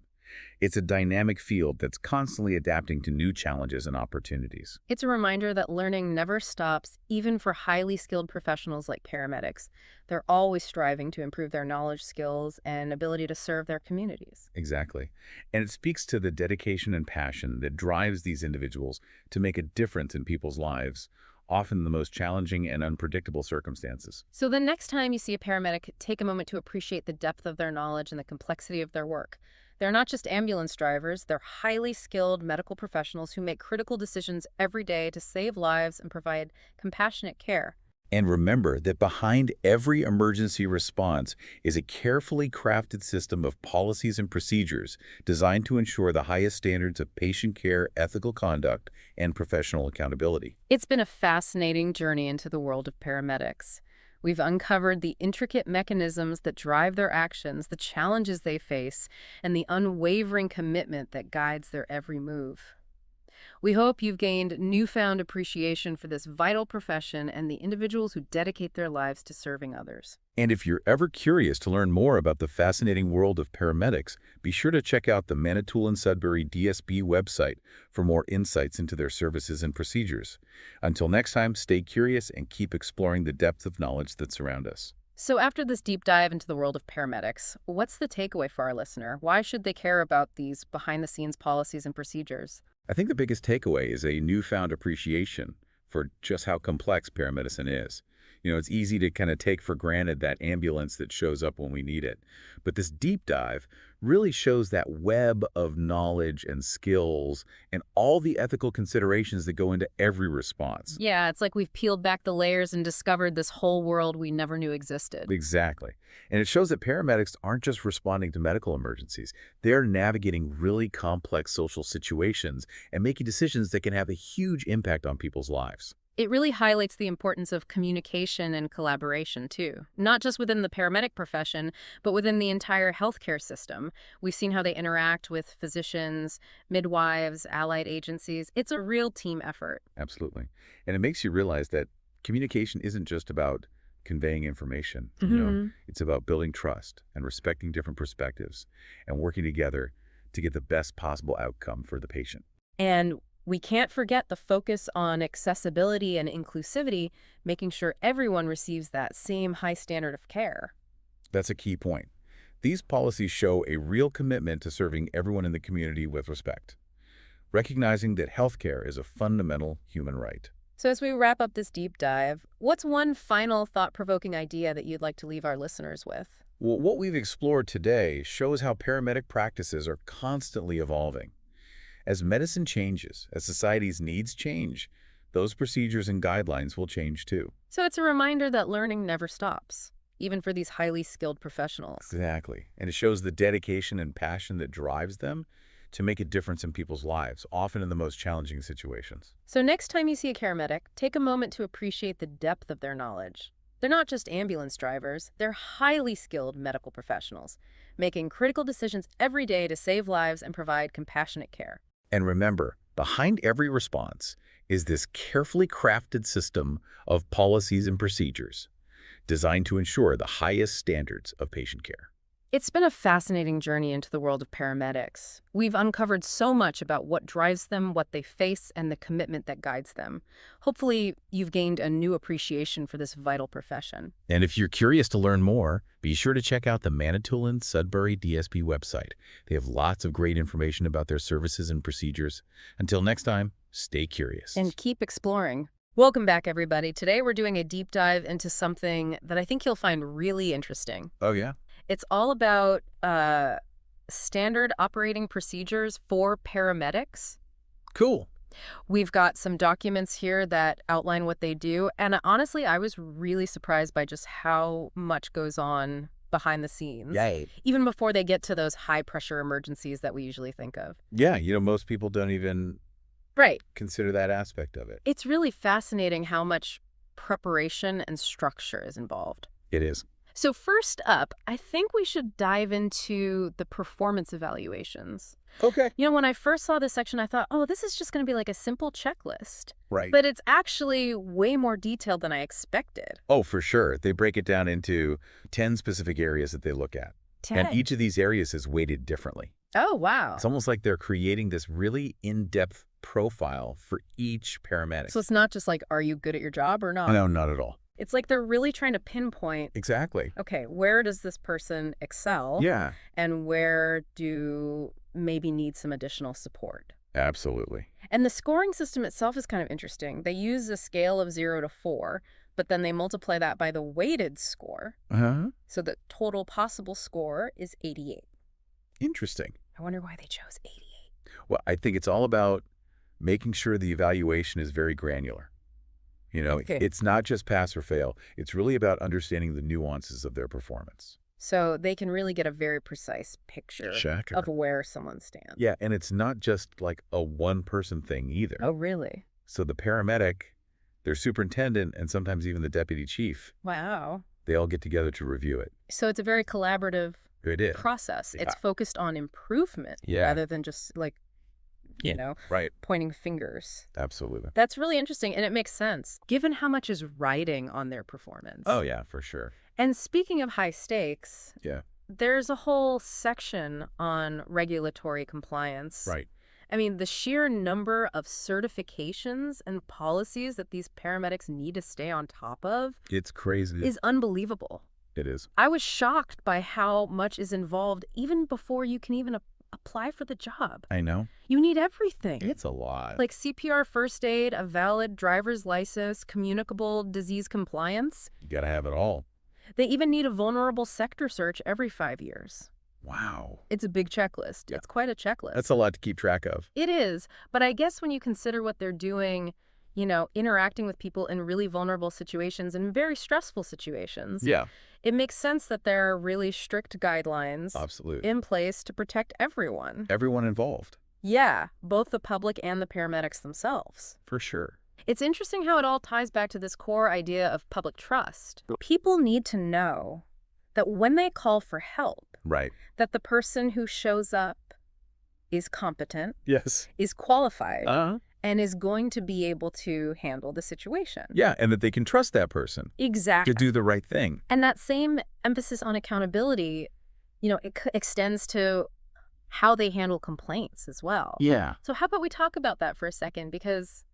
It's a dynamic field that's constantly adapting to new challenges and opportunities. It's a reminder that learning never stops, even for highly skilled professionals like paramedics. They're always striving to improve their knowledge, skills, and ability to serve their communities. Exactly. And it speaks to the dedication and passion that drives these individuals to make a difference in people's lives, often in the most challenging and unpredictable circumstances. So the next time you see a paramedic, take a moment to appreciate the depth of their knowledge and the complexity of their work. They're not just ambulance drivers, they're highly skilled medical professionals who make critical decisions every day to save lives and provide compassionate care. And remember that behind every emergency response is a carefully crafted system of policies and procedures designed to ensure the highest standards of patient care, ethical conduct, and professional accountability. It's been a fascinating journey into the world of paramedics. We've uncovered the intricate mechanisms that drive their actions, the challenges they face, and the unwavering commitment that guides their every move. We hope you've gained newfound appreciation for this vital profession and the individuals who dedicate their lives to serving others. And if you're ever curious to learn more about the fascinating world of paramedics, be sure to check out the Manitoulin Sudbury DSB website for more insights into their services and procedures. Until next time, stay curious and keep exploring the depth of knowledge that surround us. So after this deep dive into the world of paramedics, what's the takeaway for our listener? Why should they care about these behind-the-scenes policies and procedures? I think the biggest takeaway is a newfound appreciation for just how complex paramedicine is. It's easy to kind of take for granted that ambulance that shows up when we need it. But this deep dive really shows that web of knowledge and skills and all the ethical considerations that go into every response. Yeah, it's like we've peeled back the layers and discovered this whole world we never knew existed. Exactly. And it shows that paramedics aren't just responding to medical emergencies. They're navigating really complex social situations and making decisions that can have a huge impact on people's lives. It really highlights the importance of communication and collaboration, too. Not just within the paramedic profession, but within the entire healthcare system. We've seen how they interact with physicians, midwives, allied agencies. It's a real team effort. Absolutely. And it makes you realize that communication isn't just about conveying information. It's about building trust and respecting different perspectives and working together to get the best possible outcome for the patient. And we can't forget the focus on accessibility and inclusivity, making sure everyone receives that same high standard of care. That's a key point. These policies show a real commitment to serving everyone in the community with respect, recognizing that healthcare is a fundamental human right. So as we wrap up this deep dive, what's one final thought-provoking idea that you'd like to leave our listeners with? Well, what we've explored today shows how paramedic practices are constantly evolving. As medicine changes, as society's needs change, those procedures and guidelines will change too. So it's a reminder that learning never stops, even for these highly skilled professionals. Exactly. And it shows the dedication and passion that drives them to make a difference in people's lives, often in the most challenging situations. So next time you see a paramedic, take a moment to appreciate the depth of their knowledge. They're not just ambulance drivers, they're highly skilled medical professionals, making critical decisions every day to save lives and provide compassionate care. And remember, behind every response is this carefully crafted system of policies and procedures designed to ensure the highest standards of patient care. It's been a fascinating journey into the world of paramedics. We've uncovered so much about what drives them, what they face, and the commitment that guides them. Hopefully, you've gained a new appreciation for this vital profession. And if you're curious to learn more, be sure to check out the Manitoulin Sudbury DSB website. They have lots of great information about their services and procedures. Until next time, stay curious. And keep exploring. Welcome back, everybody. Today, we're doing a deep dive into something that I think you'll find really interesting. Oh, yeah? It's all about standard operating procedures for paramedics. Cool. We've got some documents here that outline what they do. And honestly, I was really surprised by just how much goes on behind the scenes. Yay. Even before they get to those high-pressure emergencies that we usually think of. Yeah, most people don't even consider that aspect of it. It's really fascinating how much preparation and structure is involved. It is. So first up, I think we should dive into the performance evaluations. Okay. When I first saw this section, I thought, oh, this is just going to be like a simple checklist. Right. But it's actually way more detailed than I expected. Oh, for sure. They break it down into 10 specific areas that they look at. 10. And each of these areas is weighted differently. Oh, wow. It's almost like they're creating this really in-depth profile for each paramedic. So it's not just like, are you good at your job or not? No, not at all. It's like they're really trying to pinpoint, Exactly. okay, where does this person excel? Yeah. And where do maybe need some additional support? Absolutely. And the scoring system itself is kind of interesting. They use a scale of 0 to 4, but then they multiply that by the weighted score. Uh-huh. So the total possible score is 88. Interesting. I wonder why they chose 88. Well, I think it's all about making sure the evaluation is very granular. Okay. It's not just pass or fail. It's really about understanding the nuances of their performance. So they can really get a very precise picture of Checker. where someone stands. Yeah, and it's not just like a one-person thing either. Oh, really? So the paramedic, their superintendent, and sometimes even the deputy chief, Wow. they all get together to review it. So it's a very collaborative It is. process. Yeah. It's focused on improvement Yeah. rather than just like, Right. pointing fingers. Absolutely. That's really interesting, and it makes sense, given how much is riding on their performance. Oh, yeah, for sure. And speaking of high stakes, Yeah. there's a whole section on regulatory compliance. Right. I mean, the sheer number of certifications and policies that these paramedics need to stay on top of It's crazy. is unbelievable. It is. I was shocked by how much is involved even before you can even apply for the job. I know. You need everything. It's a lot. Like CPR first aid, a valid driver's license, communicable disease compliance. You got to have it all. They even need a vulnerable sector search every 5 years. Wow. It's a big checklist. Yeah. It's quite a checklist. That's a lot to keep track of. It is. But I guess when you consider what they're doing, interacting with people in really vulnerable situations and very stressful situations, Yeah. it makes sense that there are really strict guidelines Absolutely. in place to protect everyone. Everyone involved. Yeah, both the public and the paramedics themselves. For sure. It's interesting how it all ties back to this core idea of public trust. People need to know that when they call for help, Right. that the person who shows up is competent, Yes. is qualified, Uh-huh. and is going to be able to handle the situation. Yeah, and that they can trust that person Exactly. to do the right thing. And that same emphasis on accountability, it extends to how they handle complaints as well. Yeah. So how about we talk about that for a second? Because,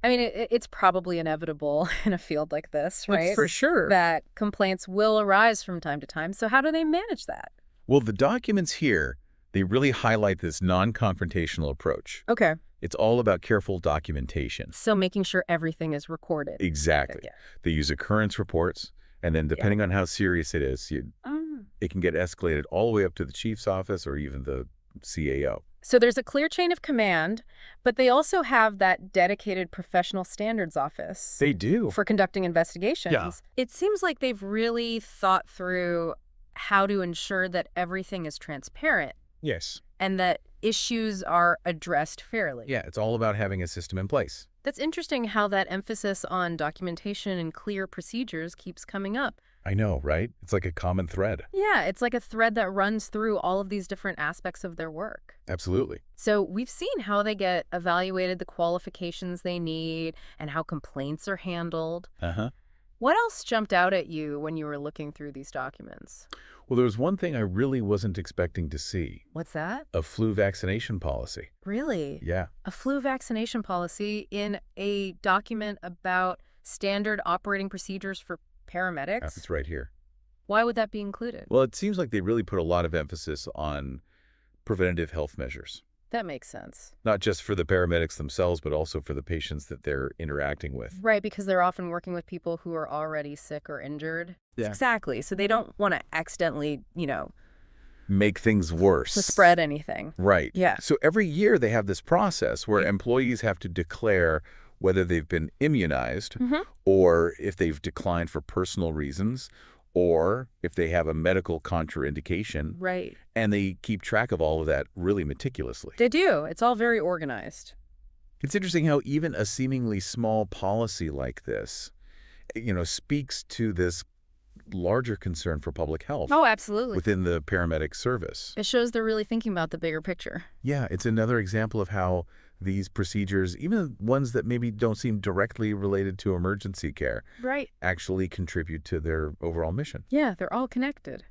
I mean, it's probably inevitable in a field like this, right? For sure. That complaints will arise from time to time. So how do they manage that? Well, the documents here, they really highlight this non-confrontational approach. Okay. It's all about careful documentation. So making sure everything is recorded. Exactly. Yeah. They use occurrence reports, and then depending on how serious it is, it can get escalated all the way up to the chief's office or even the CAO. So there's a clear chain of command, but they also have that dedicated professional standards office They do. for conducting investigations. Yeah. It seems like they've really thought through how to ensure that everything is transparent Yes. and that issues are addressed fairly. Yeah, it's all about having a system in place. That's interesting how that emphasis on documentation and clear procedures keeps coming up. I know, right? It's like a common thread. Yeah, it's like a thread that runs through all of these different aspects of their work. Absolutely. So we've seen how they get evaluated, the qualifications they need, and how complaints are handled. Uh-huh. What else jumped out at you when you were looking through these documents? Well, there was one thing I really wasn't expecting to see. What's that? A flu vaccination policy. Really? Yeah. A flu vaccination policy in a document about standard operating procedures for paramedics? It's right here. Why would that be included? Well, it seems like they really put a lot of emphasis on preventative health measures. That makes sense. Not just for the paramedics themselves, but also for the patients that they're interacting with. Right, because they're often working with people who are already sick or injured. Yeah. Exactly. So they don't want to accidentally, Make things worse. to spread anything. Right. Yeah. So every year they have this process where employees have to declare whether they've been immunized Mhm. or if they've declined for personal reasons or if they have a medical contraindication. Right. And they keep track of all of that really meticulously. They do. It's all very organized. It's interesting how even a seemingly small policy like this, speaks to this larger concern for public health Oh, absolutely. within the paramedic service. It shows they're really thinking about the bigger picture. Yeah, it's another example of how these procedures, even ones that maybe don't seem directly related to emergency care, Right. actually contribute to their overall mission. Yeah, they're all connected.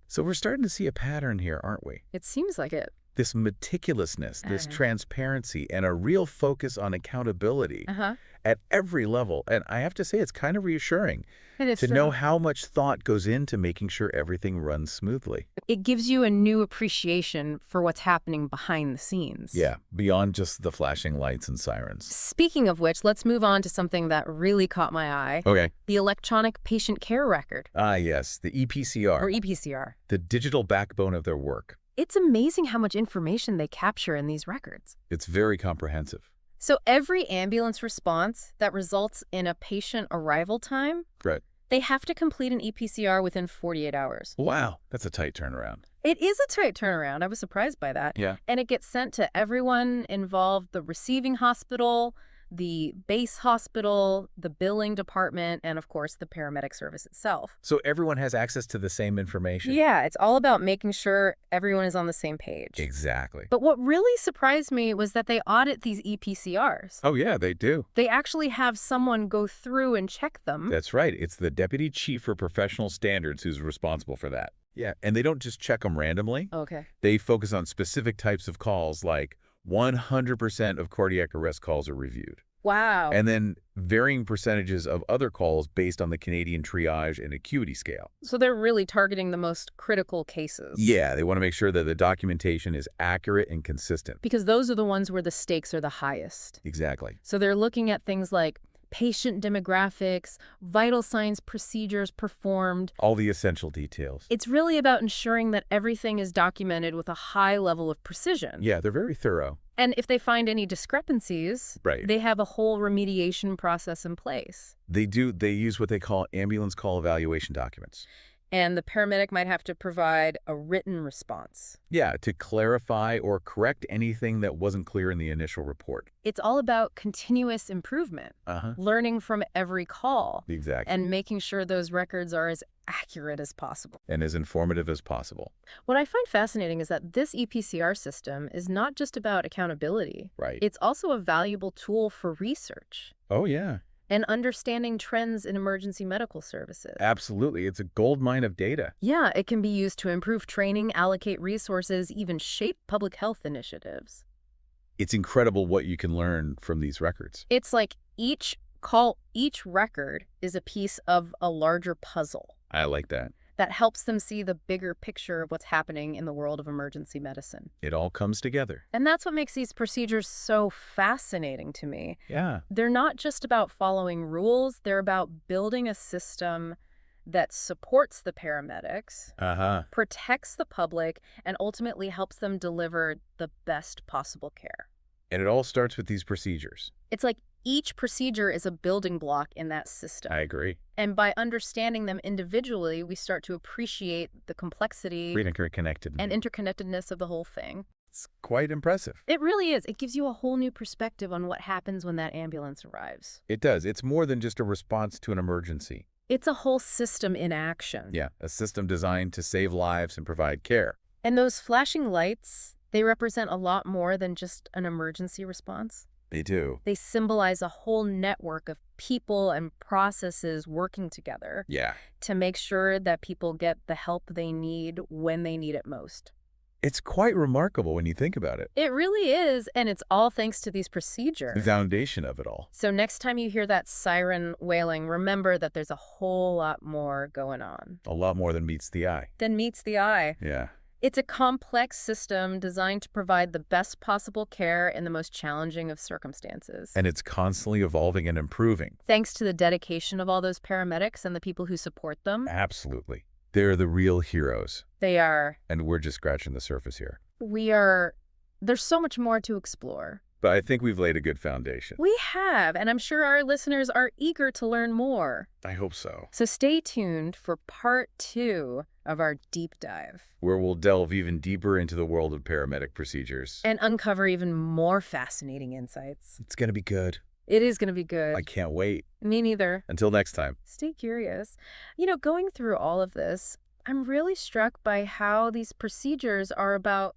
So we're starting to see a pattern here, aren't we? It seems like it. This meticulousness, this Uh, transparency, and a real focus on accountability uh-huh. at every level. And I have to say, it's kind of reassuring It is to know so. how much thought goes into making sure everything runs smoothly. It gives you a new appreciation for what's happening behind the scenes. Yeah, beyond just the flashing lights and sirens. Speaking of which, let's move on to something that really caught my eye. Okay. The electronic patient care record, Ah, yes, the or EPCR, EPCR. the digital backbone of their work. It's amazing how much information they capture in these records. It's very comprehensive. So every ambulance response that results in a patient arrival time, Right. they have to complete an EPCR within 48 hours. Wow, that's a tight turnaround. It is a tight turnaround. I was surprised by that. Yeah. And it gets sent to everyone involved, the receiving hospital, the base hospital, the billing department, and of course, the paramedic service itself. So everyone has access to the same information. Yeah, it's all about making sure everyone is on the same page. Exactly. But what really surprised me was that they audit these EPCRs. Oh, yeah, they do. They actually have someone go through and check them. That's right. It's the Deputy Chief for Professional Standards who's responsible for that. Yeah, and they don't just check them randomly. Okay. They focus on specific types of calls, like 100% of cardiac arrest calls are reviewed. Wow. And then varying percentages of other calls based on the Canadian triage and acuity scale. So they're really targeting the most critical cases. Yeah, they want to make sure that the documentation is accurate and consistent. Because those are the ones where the stakes are the highest. Exactly. So they're looking at things like patient demographics, vital signs procedures performed. All the essential details. It's really about ensuring that everything is documented with a high level of precision. Yeah, they're very thorough. And if they find any discrepancies, Right. they have a whole remediation process in place. They use what they call ambulance call evaluation documents. And the paramedic might have to provide a written response. Yeah, to clarify or correct anything that wasn't clear in the initial report. It's all about continuous improvement, Uh-huh. learning from every call, Exactly. and making sure those records are as accurate as possible. And as informative as possible. What I find fascinating is that this EPCR system is not just about accountability. Right. It's also a valuable tool for research Oh, yeah. and understanding trends in emergency medical services. Absolutely. It's a gold mine of data. Yeah, it can be used to improve training, allocate resources, even shape public health initiatives. It's incredible what you can learn from these records. It's like each record is a piece of a larger puzzle I like that. that helps them see the bigger picture of what's happening in the world of emergency medicine. It all comes together. And that's what makes these procedures so fascinating to me. Yeah. They're not just about following rules, they're about building a system that supports the paramedics, Uh-huh. protects the public, and ultimately helps them deliver the best possible care. And it all starts with these procedures. It's like each procedure is a building block in that system. I agree. And by understanding them individually, we start to appreciate the complexity Interconnected. and interconnectedness of the whole thing. It's quite impressive. It really is. It gives you a whole new perspective on what happens when that ambulance arrives. It does. It's more than just a response to an emergency. It's a whole system in action. Yeah, a system designed to save lives and provide care. And those flashing lights, they represent a lot more than just an emergency response. They do. They symbolize a whole network of people and processes working together Yeah. to make sure that people get the help they need when they need it most. It's quite remarkable when you think about it. It really is, and it's all thanks to these The procedures. foundation of it all. So next time you hear that siren wailing, remember that there's a whole lot more going on A lot more than meets the eye. than meets the eye. Yeah. It's a complex system designed to provide the best possible care in the most challenging of circumstances. And it's constantly evolving and improving. Thanks to the dedication of all those paramedics and the people who support them, Absolutely. They're the real heroes. they are, And we're just scratching the surface here. there's so much more to explore. But I think we've laid a good foundation. We have, and I'm sure our listeners are eager to learn more. I hope so. So stay tuned for part 2 of our deep dive Where we'll delve even deeper into the world of paramedic procedures. and uncover even more fascinating insights. It's going to be good. It is going to be good. I can't wait. Me neither. Until next time. Stay curious. Going through all of this, I'm really struck by how these procedures are about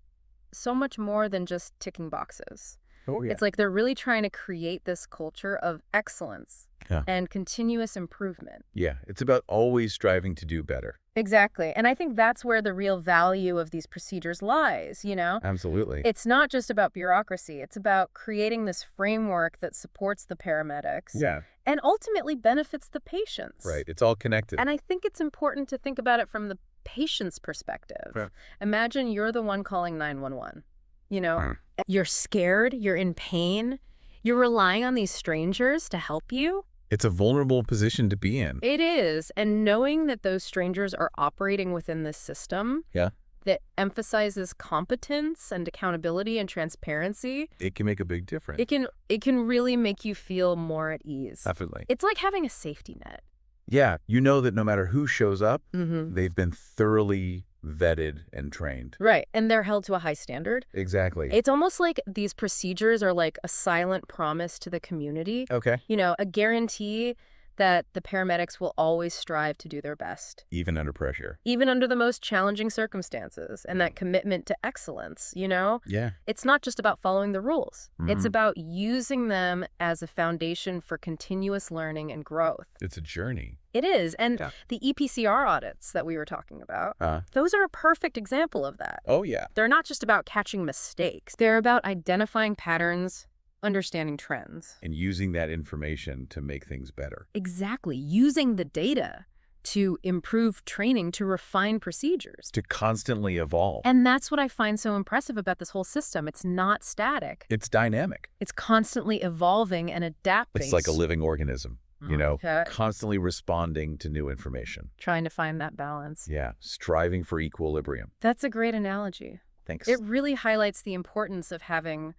so much more than just ticking boxes. Oh, yeah. It's like they're really trying to create this culture of excellence Yeah. and continuous improvement. Yeah, it's about always striving to do better. Exactly. And I think that's where the real value of these procedures lies, you know? Absolutely. It's not just about bureaucracy. It's about creating this framework that supports the paramedics Yeah, and ultimately benefits the patients. right. It's all connected. And I think it's important to think about it from the patient's perspective. Yeah. Imagine you're the one calling 911. You know, Mm. you're scared, you're in pain, you're relying on these strangers to help you. It's a vulnerable position to be in. It is. And knowing that those strangers are operating within this system Yeah. that emphasizes competence and accountability and transparency, It can make a big difference. it can really make you feel more at ease. Definitely. It's like having a safety net. Yeah, you know that no matter who shows up, Mm-hmm. they've been thoroughly vetted and trained. Right. And they're held to a high standard. Exactly. It's almost like these procedures are like a silent promise to the community. Okay. You know, a guarantee that the paramedics will always strive to do their best, Even under pressure. even under the most challenging circumstances, and that commitment to excellence, you know? Yeah. It's not just about following the rules. It's Mhm. about using them as a foundation for continuous learning and growth. It's a journey. It is. And Yeah. the EPCR audits that we were talking about, Uh, those are a perfect example of that. oh, yeah. They're not just about catching mistakes. They're about identifying patterns, understanding trends. And using that information to make things better. Exactly. Using the data to improve training, to refine procedures. To constantly evolve. And that's what I find so impressive about this whole system. It's not static. It's dynamic. It's constantly evolving and adapting. It's like a living organism, you know, Okay. constantly responding to new information. Trying to find that balance. Yeah. Striving for equilibrium. That's a great analogy. Thanks. It really highlights the importance of having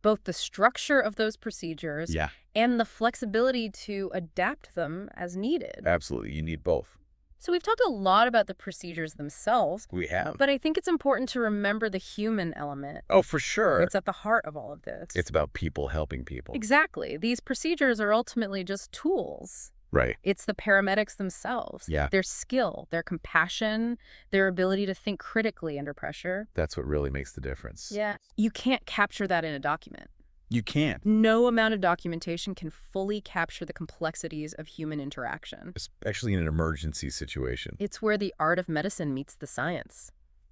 both the structure of those procedures Yeah, and the flexibility to adapt them as needed. absolutely. You need both. So we've talked a lot about the procedures themselves, We have. but I think it's important to remember the human element. Oh, for sure. It's at the heart of all of this. It's about people helping people. Exactly. These procedures are ultimately just tools. Right. It's the paramedics themselves. Yeah. Their skill, their compassion, their ability to think critically under pressure. That's what really makes the difference. Yeah. You can't capture that in a document. You can't. No amount of documentation can fully capture the complexities of human interaction. Especially in an emergency situation. It's where the art of medicine meets the science.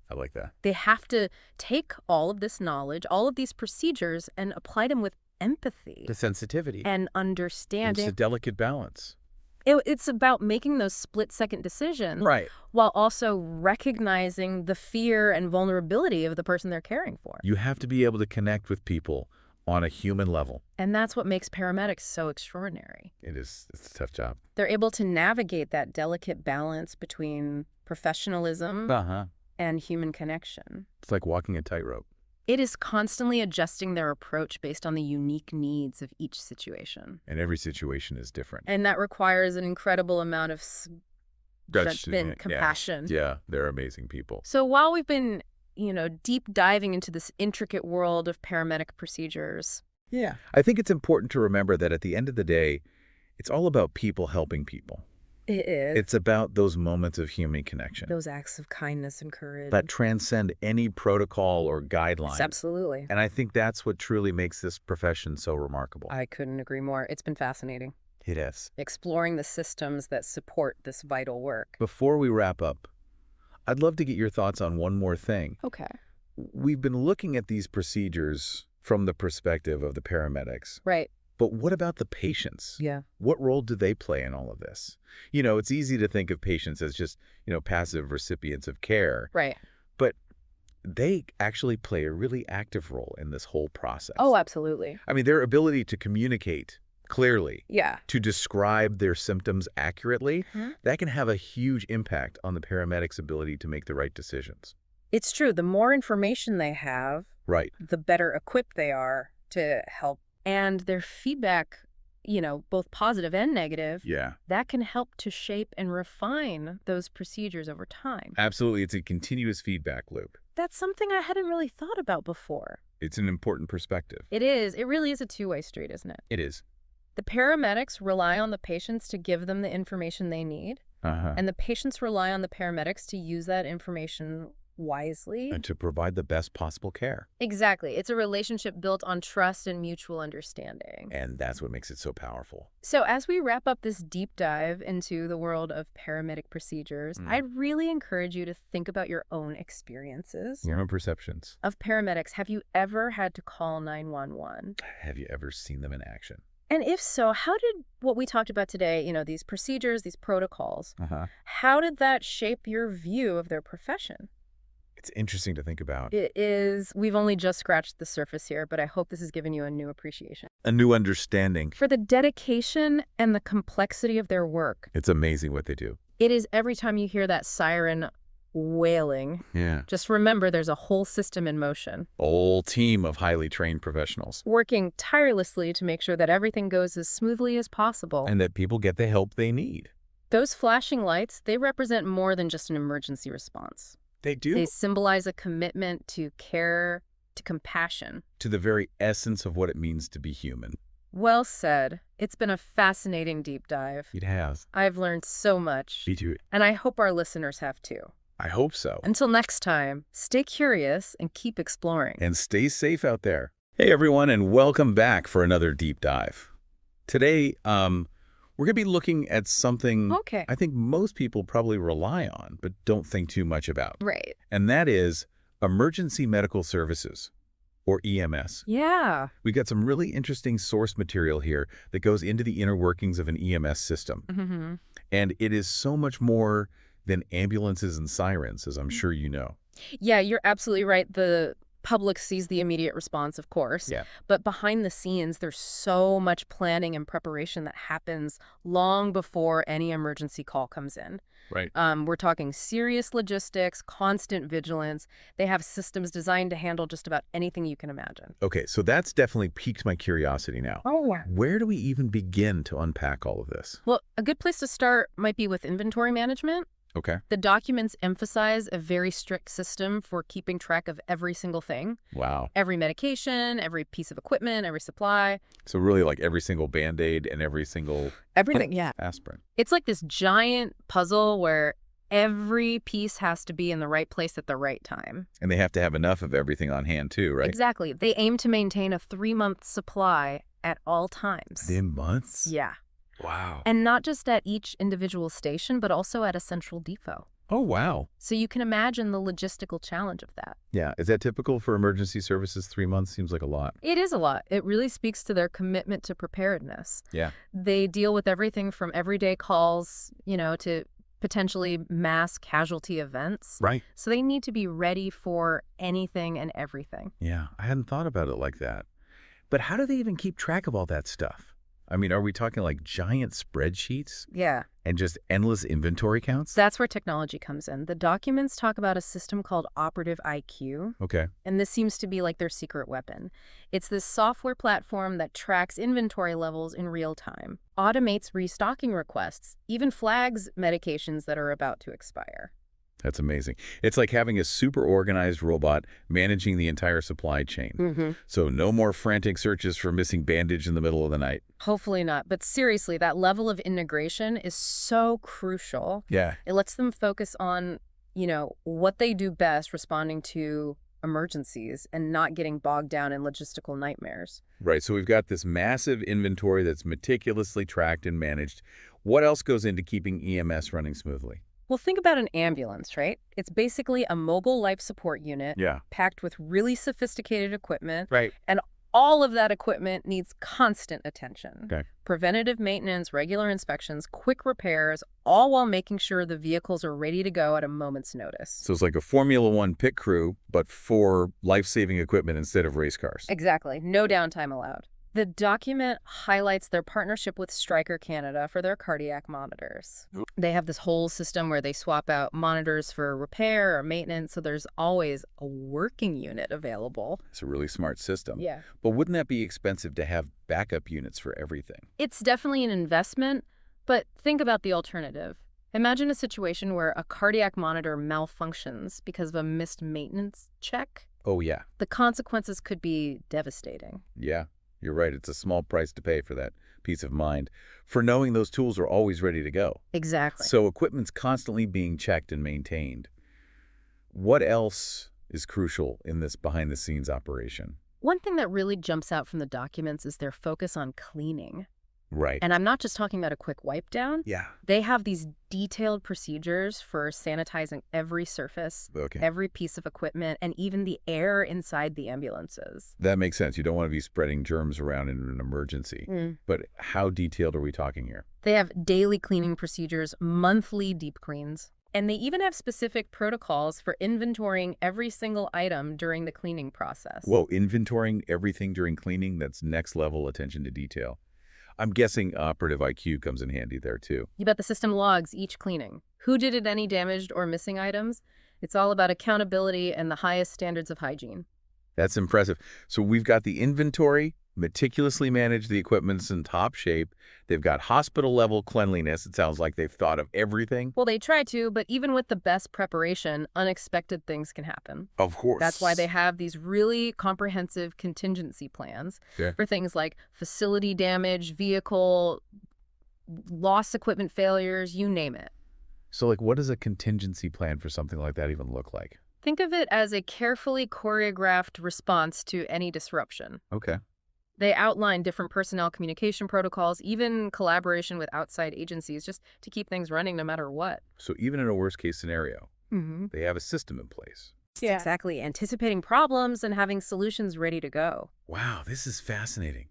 I like that. They have to take all of this knowledge, all of these procedures, and apply them with empathy The sensitivity. and It's understanding. a delicate balance. It's about making those split-second decisions Right. while also recognizing the fear and vulnerability of the person they're caring for. You have to be able to connect with people on a human level. And that's what makes paramedics so extraordinary. It's a tough job. They're able to navigate that delicate balance between professionalism Uh-huh. and human connection. It's like walking a tightrope. It is constantly adjusting their approach based on the unique needs of each situation. And every situation is different. And that requires an incredible amount of judgment, Yeah. compassion. Yeah, they're amazing people. So while we've been, deep diving into this intricate world of paramedic procedures, Yeah. I think it's important to remember that at the end of the day, it's all about people helping people. it is It's about those moments of human connection those acts of kindness and courage. that transcend any protocol or guideline. Absolutely. And I think that's what truly makes this profession so remarkable. I couldn't agree more. It's been fascinating, It is. exploring the systems that support this vital work. Before we wrap up, I'd love to get your thoughts on one more thing. Okay. We've been looking at these procedures from the perspective of the paramedics, Right. but what about the patients? Yeah. What role do they play in all of this? It's easy to think of patients as just, passive recipients of care, Right. but they actually play a really active role in this whole process. Oh, absolutely. I mean, their ability to communicate clearly, Yeah. to describe their symptoms accurately, Mhm. that can have a huge impact on the paramedic's ability to make the right decisions. It's true. The more information they have, Right. the better equipped they are to help. And their feedback, both positive and negative, Yeah. that can help to shape and refine those procedures over time. Absolutely. It's a continuous feedback loop. That's something I hadn't really thought about before. It's an important perspective. It is. It really is a two-way street, isn't it? It is. The paramedics rely on the patients to give them the information they need, Uh-huh. and the patients rely on the paramedics to use that information wisely. And to provide the best possible care. Exactly. It's a relationship built on trust and mutual understanding. And that's what makes it so powerful. So as we wrap up this deep dive into the world of paramedic procedures, I'd really encourage you to think about your own experiences Your own perceptions. of paramedics. Have you ever had to call 911? Have you ever seen them in action? And if so, how did what we talked about today, these procedures, these protocols, Uh-huh. how did that shape your view of their profession? It's interesting to think about. It is, we've only just scratched the surface here, but I hope this has given you a new appreciation A new understanding. for the dedication and the complexity of their work. It's amazing what they do. It is every time you hear that siren wailing, Yeah. just remember there's a whole system in motion, A whole team of highly trained professionals. working tirelessly to make sure that everything goes as smoothly as possible. And that people get the help they need. Those flashing lights, they represent more than just an emergency response. They do. They symbolize a commitment to care, to compassion. To the very essence of what it means to be human. Well said. It's been a fascinating deep dive. It has. I've learned so much, Me too. and I hope our listeners have too. I hope so. Until next time, stay curious and keep exploring. And stay safe out there. Hey, everyone, and welcome back for another deep dive. Today, we're going to be looking at something Okay. I think most people probably rely on, but don't think too much about. Right. And that is emergency medical services, or EMS. Yeah. We got some really interesting source material here that goes into the inner workings of an EMS system. Mm-hmm. And it is so much more than ambulances and sirens, as I'm sure you know. Yeah, you're absolutely right. The public sees the immediate response, of course. Yeah. But behind the scenes, there's so much planning and preparation that happens long before any emergency call comes in. Right. We're talking serious logistics, constant vigilance. They have systems designed to handle just about anything you can imagine. Okay, so that's definitely piqued my curiosity now. Oh, yeah. Where do we even begin to unpack all of this? Well, a good place to start might be with inventory management. Okay. The documents emphasize a very strict system for keeping track of every single thing. Wow. Every medication, every piece of equipment, every supply. So really like every single Band-Aid and every single Everything, yeah. aspirin. It's like this giant puzzle where every piece has to be in the right place at the right time. And they have to have enough of everything on hand too, right? Exactly. They aim to maintain a 3-month supply at all times. 3 months? Yeah. Wow. And not just at each individual station, but also at a central depot. Oh, wow. So you can imagine the logistical challenge of that. Yeah. Is that typical for emergency services? 3 months seems like a lot. It is a lot. It really speaks to their commitment to preparedness. Yeah. They deal with everything from everyday calls, to potentially mass casualty events. Right. So they need to be ready for anything and everything. Yeah. I hadn't thought about it like that. But how do they even keep track of all that stuff? I mean, are we talking like giant spreadsheets Yeah. and just endless inventory counts? That's where technology comes in. The documents talk about a system called Operative IQ, Okay. and this seems to be like their secret weapon. It's this software platform that tracks inventory levels in real time, automates restocking requests, even flags medications that are about to expire. That's amazing. It's like having a super organized robot managing the entire supply chain. Mm-hmm. So no more frantic searches for missing bandage in the middle of the night. Hopefully not. But seriously, that level of integration is so crucial. Yeah. It lets them focus on, what they do best, responding to emergencies and not getting bogged down in logistical nightmares. Right. So we've got this massive inventory that's meticulously tracked and managed. What else goes into keeping EMS running smoothly? Well, think about an ambulance, right? It's basically a mobile life support unit Yeah. packed with really sophisticated equipment. Right. And all of that equipment needs constant attention. Okay. Preventative maintenance, regular inspections, quick repairs, all while making sure the vehicles are ready to go at a moment's notice. So it's like a Formula One pit crew, but for life-saving equipment instead of race cars. Exactly. No downtime allowed. The document highlights their partnership with Stryker Canada for their cardiac monitors. They have this whole system where they swap out monitors for repair or maintenance, so there's always a working unit available. It's a really smart system. Yeah. But wouldn't that be expensive to have backup units for everything? It's definitely an investment, but think about the alternative. Imagine a situation where a cardiac monitor malfunctions because of a missed maintenance check. Oh, yeah. The consequences could be devastating. Yeah. You're right. It's a small price to pay for that peace of mind, for knowing those tools are always ready to go. Exactly. So equipment's constantly being checked and maintained. What else is crucial in this behind-the-scenes operation? One thing that really jumps out from the documents is their focus on cleaning. Right. And I'm not just talking about a quick wipe down. Yeah. They have these detailed procedures for sanitizing every surface, Okay. every piece of equipment, and even the air inside the ambulances. That makes sense. You don't want to be spreading germs around in an emergency. Mm. But how detailed are we talking here? They have daily cleaning procedures, monthly deep cleans, and they even have specific protocols for inventorying every single item during the cleaning process. Whoa, inventorying everything during cleaning? That's next level attention to detail. I'm guessing operative IQ comes in handy there too. You bet the system logs each cleaning. Who did it, any damaged or missing items? It's all about accountability and the highest standards of hygiene. That's impressive. So we've got the inventory, meticulously managed, the equipment's in top shape. They've got hospital-level cleanliness. It sounds like they've thought of everything. Well, they try to, but even with the best preparation, unexpected things can happen. Of course. That's why they have these really comprehensive contingency plans for things like facility damage, vehicle, lost equipment failures, you name it. So, like, what does a contingency plan for something like that even look like? Think of it as a carefully choreographed response to any disruption. Okay. They outline different personnel communication protocols, even collaboration with outside agencies, just to keep things running no matter what. So even in a worst-case scenario, Mm-hmm. they have a system in place. Yeah. Exactly. Anticipating problems and having solutions ready to go. Wow, this is fascinating.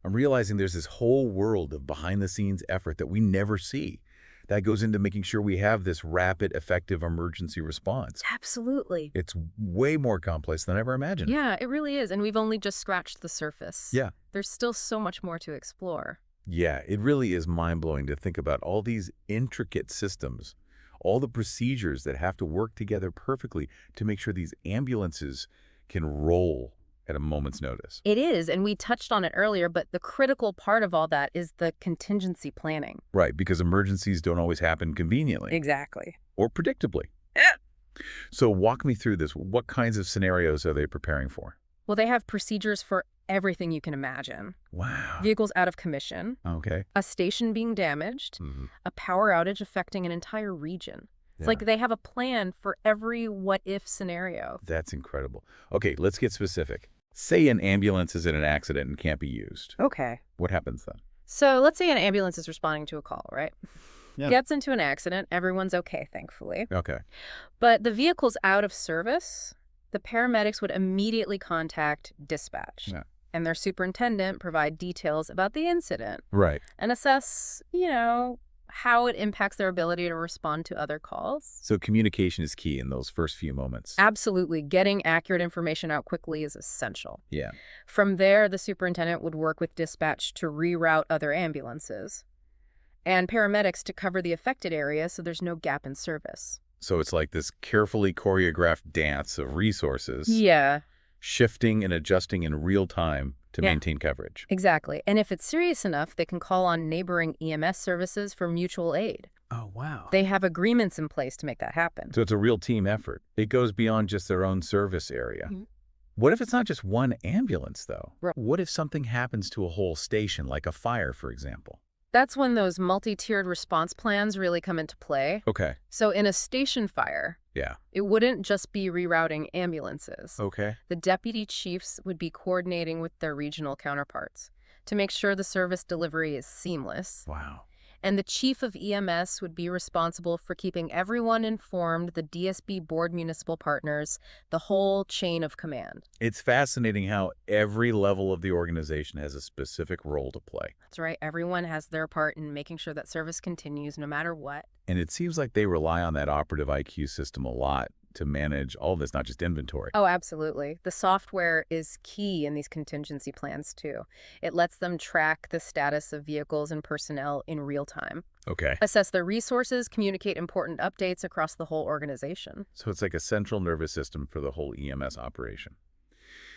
I'm realizing there's this whole world of behind-the-scenes effort that we never see. That goes into making sure we have this rapid, effective emergency response. Absolutely. It's way more complex than I ever imagined. Yeah, it really is. And we've only just scratched the surface. Yeah. There's still so much more to explore. Yeah, it really is mind-blowing to think about all these intricate systems, all the procedures that have to work together perfectly to make sure these ambulances can roll at a moment's notice. It is, and we touched on it earlier, but the critical part of all that is the contingency planning. Right, because emergencies don't always happen conveniently. Exactly. Or predictably. Yeah. So walk me through this. What kinds of scenarios are they preparing for? Well, they have procedures for everything you can imagine. Wow. Vehicles out of commission, Okay. a station being damaged, a power outage affecting an entire region. It's like they have a plan for every what-if scenario. That's incredible. Okay, let's get specific. Say an ambulance is in an accident and can't be used. Okay. What happens then? So let's say an ambulance is responding to a call, right? Yeah. Gets into an accident. Everyone's okay, thankfully. Okay. But the vehicle's out of service. The paramedics would immediately contact dispatch. Yeah. And their superintendent provide details about the incident Right. and assess, how it impacts their ability to respond to other calls. So communication is key in those first few moments. Absolutely. Getting accurate information out quickly is essential. Yeah. From there, the superintendent would work with dispatch to reroute other ambulances and paramedics to cover the affected area so there's no gap in service. So it's like this carefully choreographed dance of resources, Yeah, shifting and adjusting in real time to Yeah. maintain coverage. exactly. And if it's serious enough, they can call on neighboring EMS services for mutual aid. Oh, wow. They have agreements in place to make that happen. So it's a real team effort. It goes beyond just their own service area. Mhm. What if it's not just one ambulance, though? Right. What if something happens to a whole station, like a fire, for example? That's when those multi-tiered response plans really come into play. Okay. So in a station fire, Yeah. it wouldn't just be rerouting ambulances. Okay. The deputy chiefs would be coordinating with their regional counterparts to make sure the service delivery is seamless. Wow. And the chief of EMS would be responsible for keeping everyone informed, the DSB board municipal partners, the whole chain of command. It's fascinating how every level of the organization has a specific role to play. That's right. Everyone has their part in making sure that service continues no matter what. And it seems like they rely on that operative IQ system a lot to manage all this, not just inventory. Oh, absolutely. The software is key in these contingency plans, too. It lets them track the status of vehicles and personnel in real time, Okay. assess their resources, communicate important updates across the whole organization. So it's like a central nervous system for the whole EMS operation.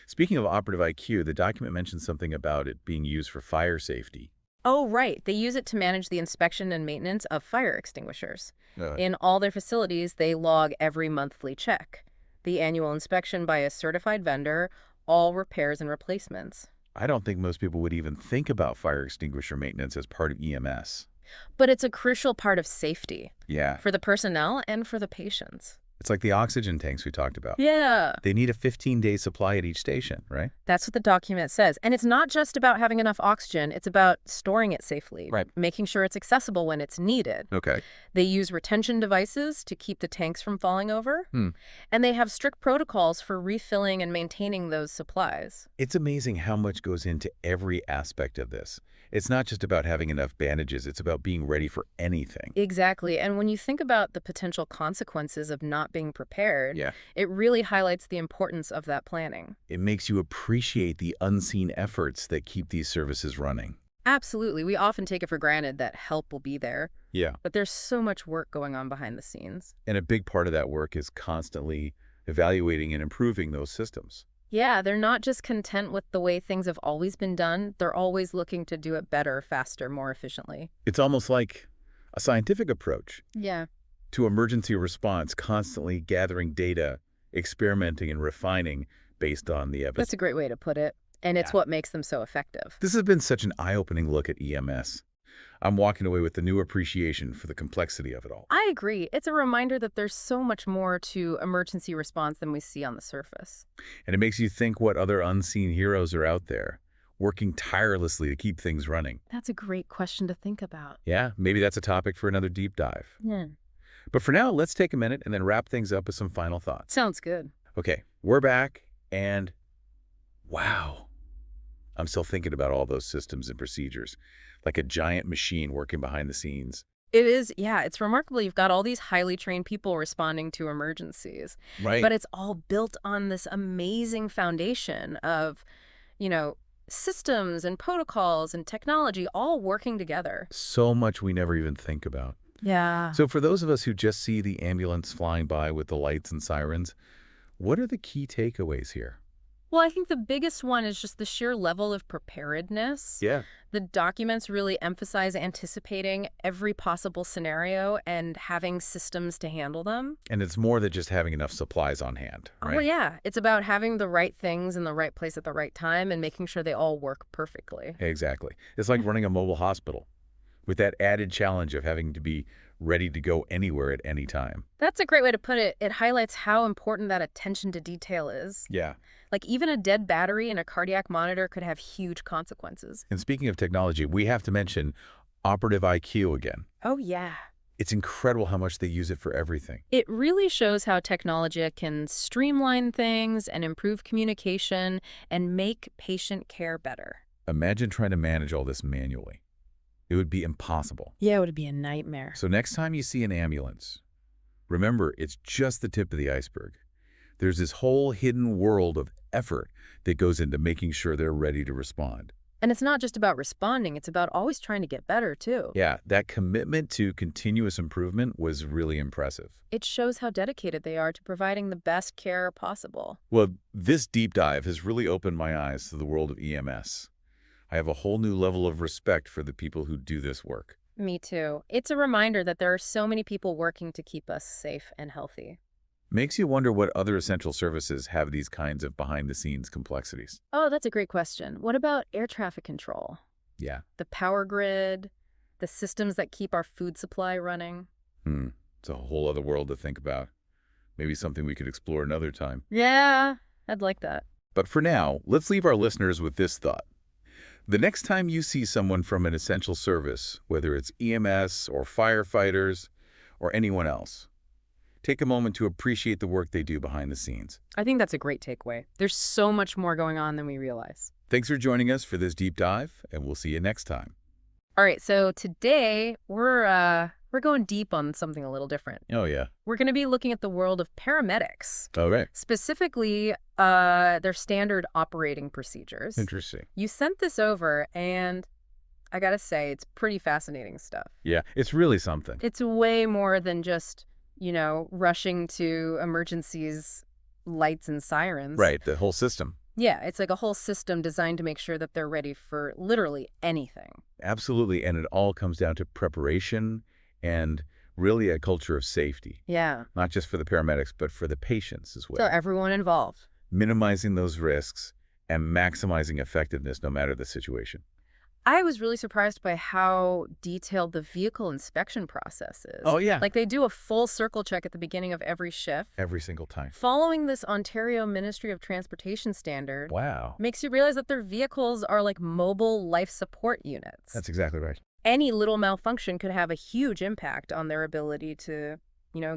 Speaking of operative IQ, the document mentions something about it being used for fire safety. Oh, right. They use it to manage the inspection and maintenance of fire extinguishers. In all their facilities, they log every monthly check, the annual inspection by a certified vendor, all repairs and replacements. I don't think most people would even think about fire extinguisher maintenance as part of EMS. But it's a crucial part of safety Yeah. for the personnel and for the patients. It's like the oxygen tanks we talked about. Yeah. They need a 15-day supply at each station, right? That's what the document says. And it's not just about having enough oxygen, it's about storing it safely, Right. making sure it's accessible when it's needed. Okay. They use retention devices to keep the tanks from falling over, Hmm. and they have strict protocols for refilling and maintaining those supplies. It's amazing how much goes into every aspect of this. It's not just about having enough bandages, it's about being ready for anything. Exactly. And when you think about the potential consequences of not being prepared, Yeah. it really highlights the importance of that planning. It makes you appreciate the unseen efforts that keep these services running. Absolutely. We often take it for granted that help will be there, Yeah. but there's so much work going on behind the scenes. And a big part of that work is constantly evaluating and improving those systems. Yeah, they're not just content with the way things have always been done. They're always looking to do it better, faster, more efficiently. It's almost like a scientific approach Yeah. to emergency response, constantly gathering data, experimenting and refining based on the evidence. That's a great way to put it. And it's Yeah. what makes them so effective. This has been such an eye-opening look at EMS. I'm walking away with a new appreciation for the complexity of it all. I agree. It's a reminder that there's so much more to emergency response than we see on the surface. And it makes you think what other unseen heroes are out there, working tirelessly to keep things running. That's a great question to think about. Yeah, maybe that's a topic for another deep dive. Yeah. But for now, let's take a minute and then wrap things up with some final thoughts. Sounds good. Okay, we're back, and wow. I'm still thinking about all those systems and procedures, like a giant machine working behind the scenes. It is, yeah, it's remarkable. You've got all these highly trained people responding to emergencies, Right. but it's all built on this amazing foundation of, systems and protocols and technology all working together. So much we never even think about. Yeah. So for those of us who just see the ambulance flying by with the lights and sirens, what are the key takeaways here? Well, I think the biggest one is just the sheer level of preparedness. Yeah. The documents really emphasize anticipating every possible scenario and having systems to handle them. And it's more than just having enough supplies on hand, right? Well, yeah, it's about having the right things in the right place at the right time and making sure they all work perfectly. Exactly. It's like running a mobile hospital with that added challenge of having to be ready to go anywhere at any time. That's a great way to put it. It highlights how important that attention to detail is. Yeah. Like even a dead battery in a cardiac monitor could have huge consequences. And speaking of technology, we have to mention operative IQ again. Oh, yeah. It's incredible how much they use it for everything. It really shows how technology can streamline things and improve communication and make patient care better. Imagine trying to manage all this manually. It would be impossible. Yeah, it would be a nightmare. So next time you see an ambulance, remember it's just the tip of the iceberg. There's this whole hidden world of effort that goes into making sure they're ready to respond. And it's not just about responding, it's about always trying to get better, too. Yeah, that commitment to continuous improvement was really impressive. It shows how dedicated they are to providing the best care possible. Well, this deep dive has really opened my eyes to the world of EMS. I have a whole new level of respect for the people who do this work. Me too. It's a reminder that there are so many people working to keep us safe and healthy. Makes you wonder what other essential services have these kinds of behind-the-scenes complexities. Oh, that's a great question. What about air traffic control? Yeah. The power grid? The systems that keep our food supply running? It's a whole other world to think about. Maybe something we could explore another time. Yeah, I'd like that. But for now, let's leave our listeners with this thought. The next time you see someone from an essential service, whether it's EMS or firefighters or anyone else, take a moment to appreciate the work they do behind the scenes. I think that's a great takeaway. There's so much more going on than we realize. Thanks for joining us for this deep dive, and we'll see you next time. All right, so today we're going deep on something a little different. Oh, yeah. We're going to be looking at the world of paramedics, All right. specifically their standard operating procedures. Interesting. You sent this over, and I gotta say, it's pretty fascinating stuff. Yeah, it's really something. It's way more than just, rushing to emergencies, lights and sirens. Right, the whole system. Yeah, it's like a whole system designed to make sure that they're ready for literally anything. Absolutely, and it all comes down to preparation and really a culture of safety, Yeah. not just for the paramedics, but for the patients as So well. everyone involved. Minimizing those risks and maximizing effectiveness no matter the situation. I was really surprised by how detailed the vehicle inspection process is. Oh, yeah. Like, they do a full circle check at the beginning of every shift. Every single time. Following this Ontario Ministry of Transportation standard Wow. makes you realize that their vehicles are like mobile life support units. That's exactly right. Any little malfunction could have a huge impact on their ability to,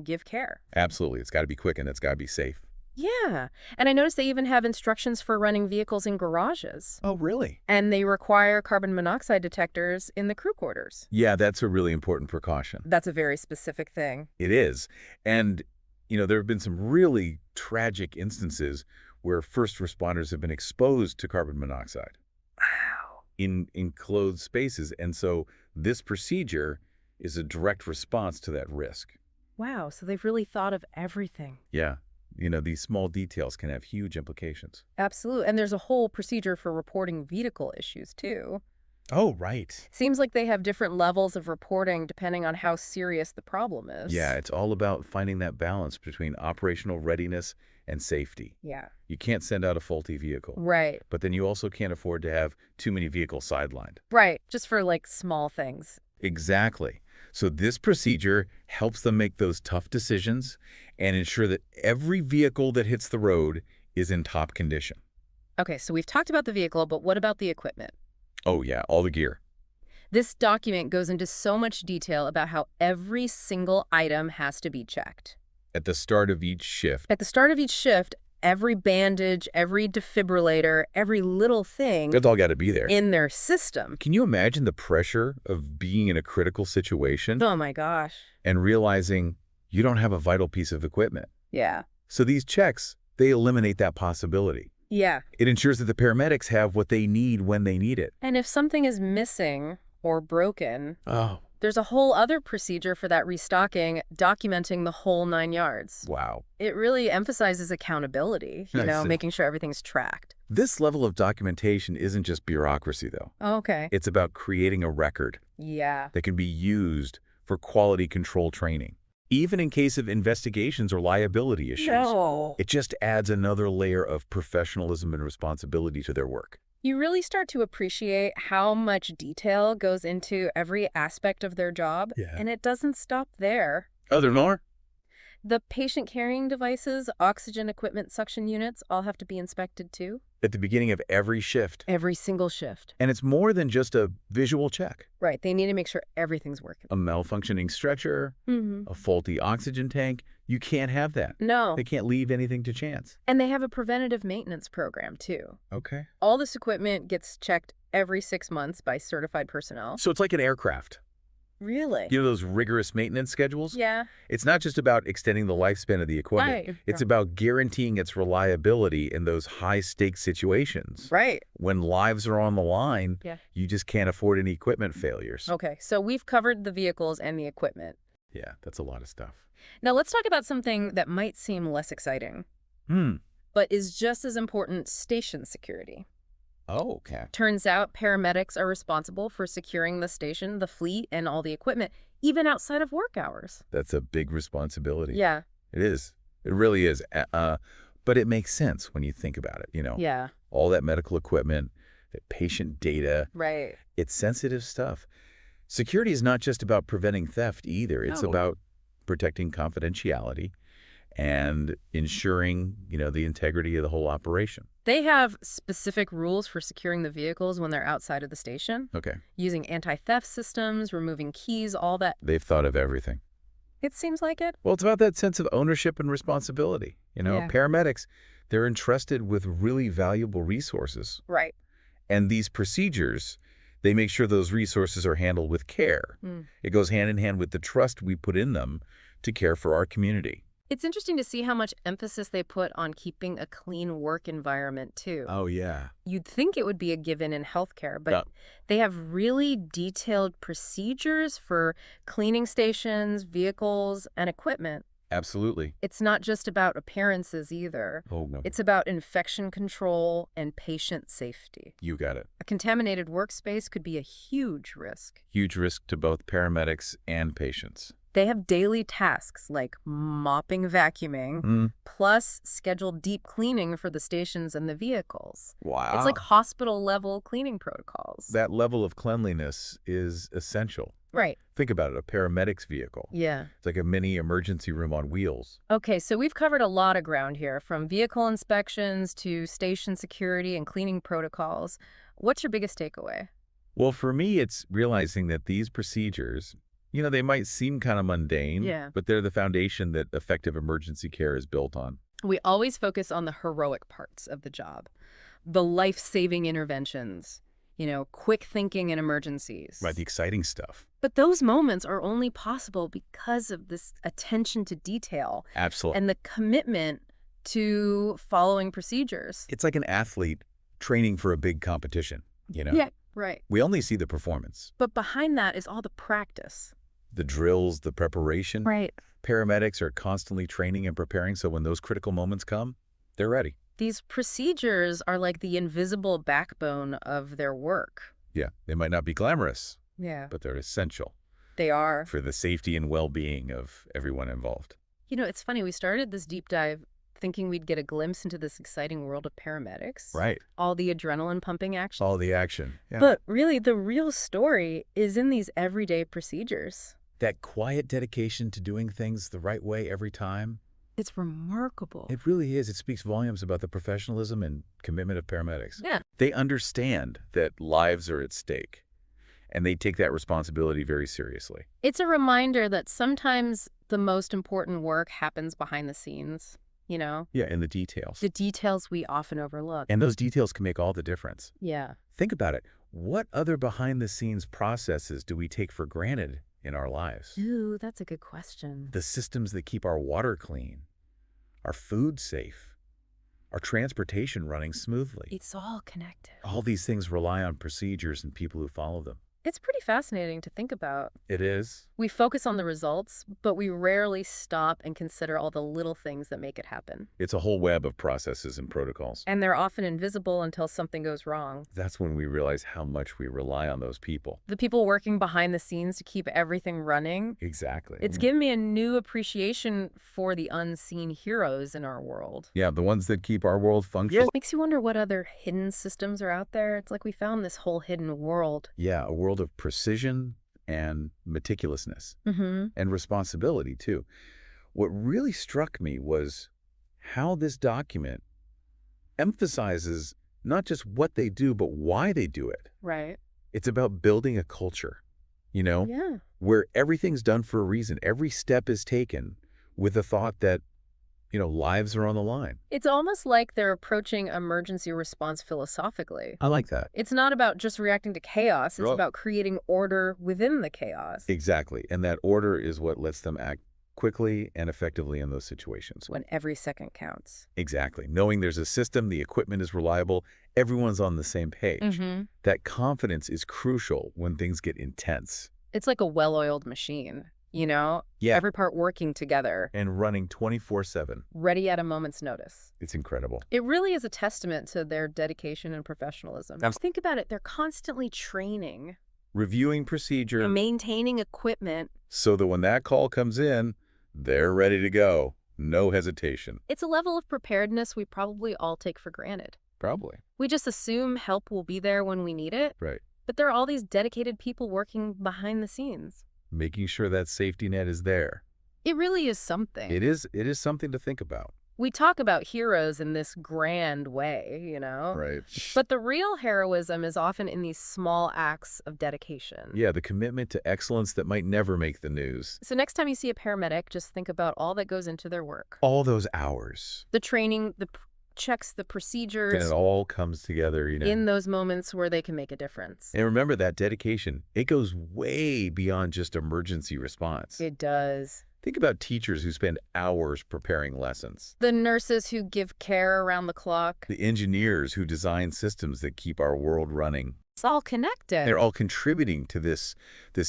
give care. Absolutely. It's got to be quick and it's got to be safe. Yeah. And I noticed they even have instructions for running vehicles in garages. Oh, really? And they require carbon monoxide detectors in the crew quarters. Yeah, that's a really important precaution. That's a very specific thing. It is. And, there have been some really tragic instances where first responders have been exposed to carbon monoxide Wow. in enclosed spaces. And so this procedure is a direct response to that risk. Wow. So they've really thought of everything. Yeah. These small details can have huge implications. Absolutely. And there's a whole procedure for reporting vehicle issues, too. Oh, right. Seems like they have different levels of reporting depending on how serious the problem is. Yeah, it's all about finding that balance between operational readiness and safety. Yeah. You can't send out a faulty vehicle, Right. but then you also can't afford to have too many vehicles sidelined. Right. Just for like small things. Exactly. So this procedure helps them make those tough decisions and ensure that every vehicle that hits the road is in top condition. Okay, so we've talked about the vehicle, but what about the equipment? Oh, yeah, all the gear. This document goes into so much detail about how every single item has to be checked. At the start of each shift. At the start of each shift, every bandage, every defibrillator, every little thing It's all got to be there. in their system. Can you imagine the pressure of being in a critical situation Oh my gosh. and realizing you don't have a vital piece of equipment? Yeah. So these checks, they eliminate that possibility. Yeah. It ensures that the paramedics have what they need when they need it. And if something is missing or broken, Oh, there's a whole other procedure for that restocking, documenting the whole 9 yards. wow. It really emphasizes accountability, I see. making sure everything's tracked. This level of documentation isn't just bureaucracy, though. Okay. It's about creating a record Yeah. that can be used for quality control training, even in case of investigations or liability issues. No. It just adds another layer of professionalism and responsibility to their work. You really start to appreciate how much detail goes into every aspect of their job, Yeah. and it doesn't stop there. Oh, there more? The patient carrying devices, oxygen equipment suction units all have to be inspected too. At the beginning of every shift. Every single shift. And it's more than just a visual check. Right. They need to make sure everything's working. A malfunctioning stretcher, Mm-hmm. a faulty oxygen tank, you can't have that. No. They can't leave anything to chance. And they have a preventative maintenance program too. Okay. All this equipment gets checked every 6 months by certified personnel. So it's like an aircraft. Really? Those rigorous maintenance schedules? Yeah. It's not just about extending the lifespan of the equipment. Right. It's about guaranteeing its reliability in those high-stakes situations. Right. When lives are on the line, Yeah. you just can't afford any equipment failures. Okay, so we've covered the vehicles and the equipment. Yeah, that's a lot of stuff. Now let's talk about something that might seem less exciting, but is just as important: station security. Oh, okay. Turns out paramedics are responsible for securing the station, the fleet, and all the equipment, even outside of work hours. That's a big responsibility. Yeah. It is. It really is. But it makes sense when you think about it, Yeah. All that medical equipment, that patient data, Right. it's sensitive stuff. Security is not just about preventing theft either. It's No. about protecting confidentiality and ensuring, the integrity of the whole operation. They have specific rules for securing the vehicles when they're outside of the station, Okay. using anti-theft systems, removing keys, all that. They've thought of everything. It seems like it. Well, it's about that sense of ownership and responsibility. Yeah. Paramedics, they're entrusted with really valuable resources. Right. And these procedures, they make sure those resources are handled with care. Mm. It goes hand in hand with the trust we put in them to care for our community. It's interesting to see how much emphasis they put on keeping a clean work environment, too. Oh, yeah. You'd think it would be a given in healthcare, but Yeah. they have really detailed procedures for cleaning stations, vehicles, and equipment. Absolutely. It's not just about appearances either. Oh, no. It's about infection control and patient safety. You got it. A contaminated workspace could be a huge risk. Huge risk to both paramedics and patients. They have daily tasks like mopping, vacuuming, Mm. plus scheduled deep cleaning for the stations and the vehicles. It's like Wow. hospital-level cleaning protocols. That level of cleanliness is essential. Right. Think about it, a paramedic's vehicle. Yeah. It's like a mini emergency room on wheels. Okay, so we've covered a lot of ground here, from vehicle inspections to station security and cleaning protocols. What's your biggest takeaway? Well, for me, it's realizing that these procedures, they might seem kind of mundane, Yeah. but they're the foundation that effective emergency care is built on. We always focus on the heroic parts of the job, the life-saving interventions, quick thinking in emergencies. Right, the exciting stuff. But those moments are only possible because of this attention to detail Absolutely. and the commitment to following procedures. It's like an athlete training for a big competition. Yeah, right. We only see the performance, But behind that is all the practice. the drills, the preparation. Right. Paramedics are constantly training and preparing, so when those critical moments come, they're ready. These procedures are like the invisible backbone of their work. Yeah, they might not be glamorous, Yeah. but they're essential They are. for the safety and well-being of everyone involved. It's funny, we started this deep dive thinking we'd get a glimpse into this exciting world of paramedics. Right. All the adrenaline pumping action. All the action. Yeah. But really, the real story is in these everyday procedures. that quiet dedication to doing things the right way every time, It's remarkable. it really is. It speaks volumes about the professionalism and commitment of paramedics. Yeah. They understand that lives are at stake, and they take that responsibility very seriously. It's a reminder that sometimes the most important work happens behind the scenes, Yeah, in the details. the details we often overlook. And those details can make all the difference. Yeah. Think about it. What other behind-the-scenes processes do we take for granted in our lives? Ooh, that's a good question. The systems that keep our water clean, our food safe, our transportation running smoothly. It's all connected. All these things rely on procedures and people who follow them. It's pretty fascinating to think about. It is. We focus on the results, but we rarely stop and consider all the little things that make it happen. It's a whole web of processes and protocols. And they're often invisible until something goes wrong. That's when we realize how much we rely on those people. The people working behind the scenes to keep everything running. Exactly. It's given me a new appreciation for the unseen heroes in our world. Yeah, the ones that keep our world functioning. Makes you wonder what other hidden systems are out there. It's like we found this whole hidden world. Yeah, a world of precision and meticulousness Mm-hmm. and responsibility, too. What really struck me was how this document emphasizes not just what they do, but why they do it. Right. It's about building a culture, Yeah. where everything's done for a reason. Every step is taken with the thought that, lives are on the line. It's almost like they're approaching emergency response philosophically. I like that. It's not about just reacting to chaos. It's Right. about creating order within the chaos. Exactly. And that order is what lets them act quickly and effectively in those situations. When every second counts. Exactly. Knowing there's a system, the equipment is reliable, everyone's on the same page. Mm-hmm. That confidence is crucial when things get intense. It's like a well-oiled machine, Yeah. Every part working together, And running 24/7. ready at a moment's notice. It's incredible. It really is a testament to their dedication and professionalism. Think about it. They're constantly training, Reviewing procedure maintaining equipment. so that when that call comes in, they're ready to go. No hesitation. It's a level of preparedness we probably all take for granted. Probably. We just assume help will be there when we need it, Right. but there are all these dedicated people working behind the scenes. Making sure that safety net is there. It really is something. It is something to think about. We talk about heroes in this grand way, Right. But the real heroism is often in these small acts of dedication. Yeah, the commitment to excellence that might never make the news. So next time you see a paramedic, just think about all that goes into their work. All those hours. The training, the checks, the And procedures, it all comes together, in those moments where they can make a difference. And remember that dedication, it goes way beyond just emergency response. It does. Think about teachers who spend hours preparing lessons. The nurses who give care around the clock. The engineers who design systems that keep our world running. It's all connected. They're all contributing to this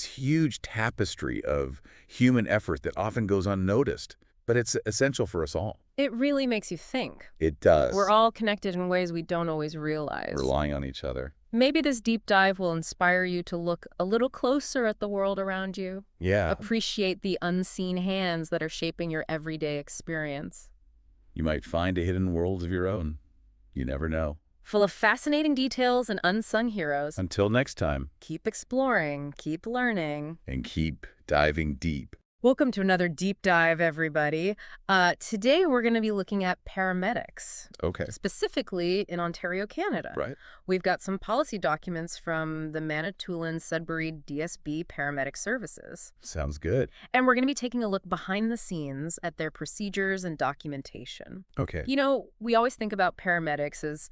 huge tapestry of human effort that often goes unnoticed. But it's essential for us all. It really makes you think. It does. We're all connected in ways we don't always realize. Relying on each other. Maybe this deep dive will inspire you to look a little closer at the world around you, Yeah, appreciate the unseen hands that are shaping your everyday experience. you might find a hidden world of your own. You never know. Full of fascinating details and unsung heroes. Until next time, Keep exploring, keep learning. and keep diving deep. Welcome to another deep dive, everybody. Today we're going to be looking at paramedics, Okay. specifically in Ontario, Canada. Right. We've got some policy documents from the Manitoulin-Sudbury DSB Paramedic Services. Sounds good. And we're going to be taking a look behind the scenes at their procedures and documentation. Okay. You know, we always think about paramedics as,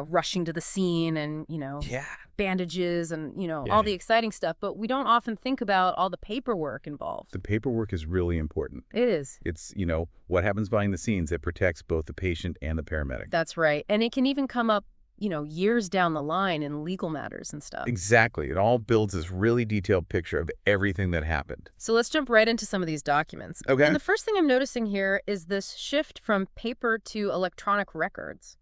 rushing to the scene and, Yeah. bandages and, Yeah. all the exciting stuff, but we don't often think about all the paperwork involved. The paperwork is really important. It is. It's, what happens behind the scenes that protects both the patient and the paramedic. That's right. And it can even come up, years down the line in legal matters and stuff. Exactly. It all builds this really detailed picture of everything that happened. So let's jump right into some of these documents. Okay. And the first thing I'm noticing here is this shift from paper to electronic records.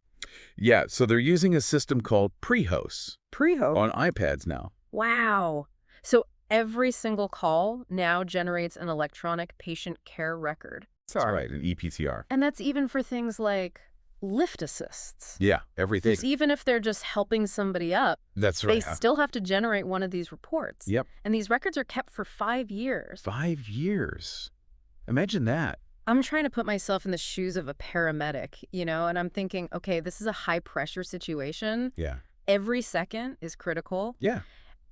Yeah, so they're using a system called Pre-host Pre-host? on iPads now. Wow. So every single call now generates an electronic patient care record. That's right, an EPCR. And that's even for things like lift assists. Yeah, everything. Because even if they're just helping somebody up, That's they right. still have to generate one of these reports. Yep. And these records are kept for 5 years. 5 years. Imagine that. I'm trying to put myself in the shoes of a paramedic, and I'm thinking, okay, this is a high-pressure situation. Yeah. Every second is critical. Yeah.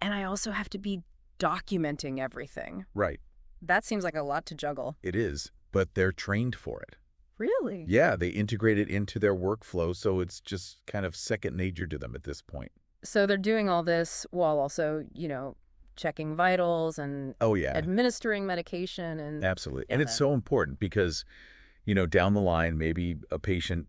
And I also have to be documenting everything. Right. That seems like a lot to juggle. It is, but they're trained for it. Really? Yeah, they integrate it into their workflow, so it's just kind of second nature to them at this point. So they're doing all this while also, checking vitals and Oh, yeah. administering medication and Absolutely. Yeah, And it's man. so important because, down the line, maybe a patient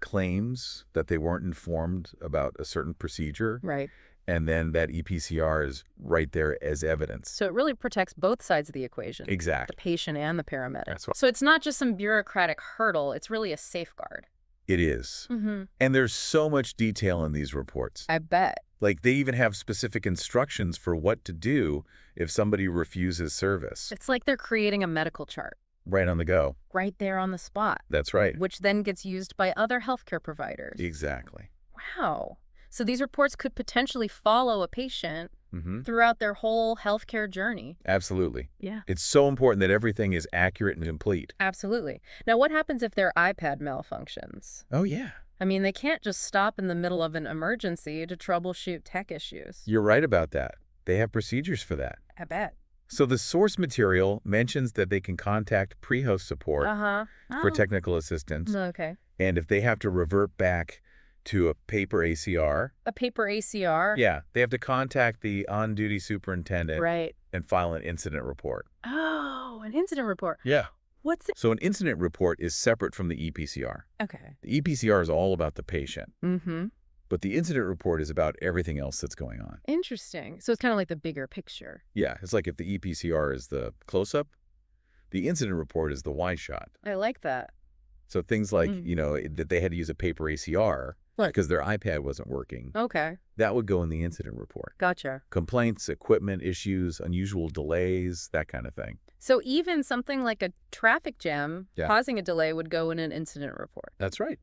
claims that they weren't informed about a certain procedure, right. and then that EPCR is right there as evidence. So it really protects both sides of the equation. The Exactly. patient and the paramedic. That's right. So it's not just some bureaucratic hurdle, it's really a safeguard. It is. Mm-hmm. And there's so much detail in these reports. I bet. Like, they even have specific instructions for what to do if somebody refuses service. It's like they're creating a medical chart Right on the go. right there on the spot, That's right. which then gets used by other healthcare providers. Exactly. Wow. So these reports could potentially follow a patient Mm-hmm. throughout their whole healthcare journey. Absolutely. Yeah. It's so important that everything is accurate and complete. Absolutely. Now, what happens if their iPad malfunctions? Oh, yeah. I mean, they can't just stop in the middle of an emergency to troubleshoot tech issues. You're right about that. They have procedures for that. I bet. So the source material mentions that they can contact pre-host support Uh-huh. for Oh. technical assistance. Okay. And if they have to revert back to a paper ACR, A paper ACR? yeah, they have to contact the on-duty superintendent Right. and file an incident report. Oh, an incident report. Yeah. What's it? So an incident report is separate from the EPCR. Okay. The EPCR is all about the patient, Mm-hmm. but the incident report is about everything else that's going on. Interesting. So it's kind of like the bigger picture. Yeah, it's like if the EPCR is the close-up, the incident report is the wide shot. I like that. So things like, Mm. that they had to use a paper ACR Right. because their iPad wasn't working, Okay. that would go in the incident report. Gotcha. Complaints, equipment issues, unusual delays, that kind of thing. So even something like a traffic jam Yeah. causing a delay would go in an incident report. That's right.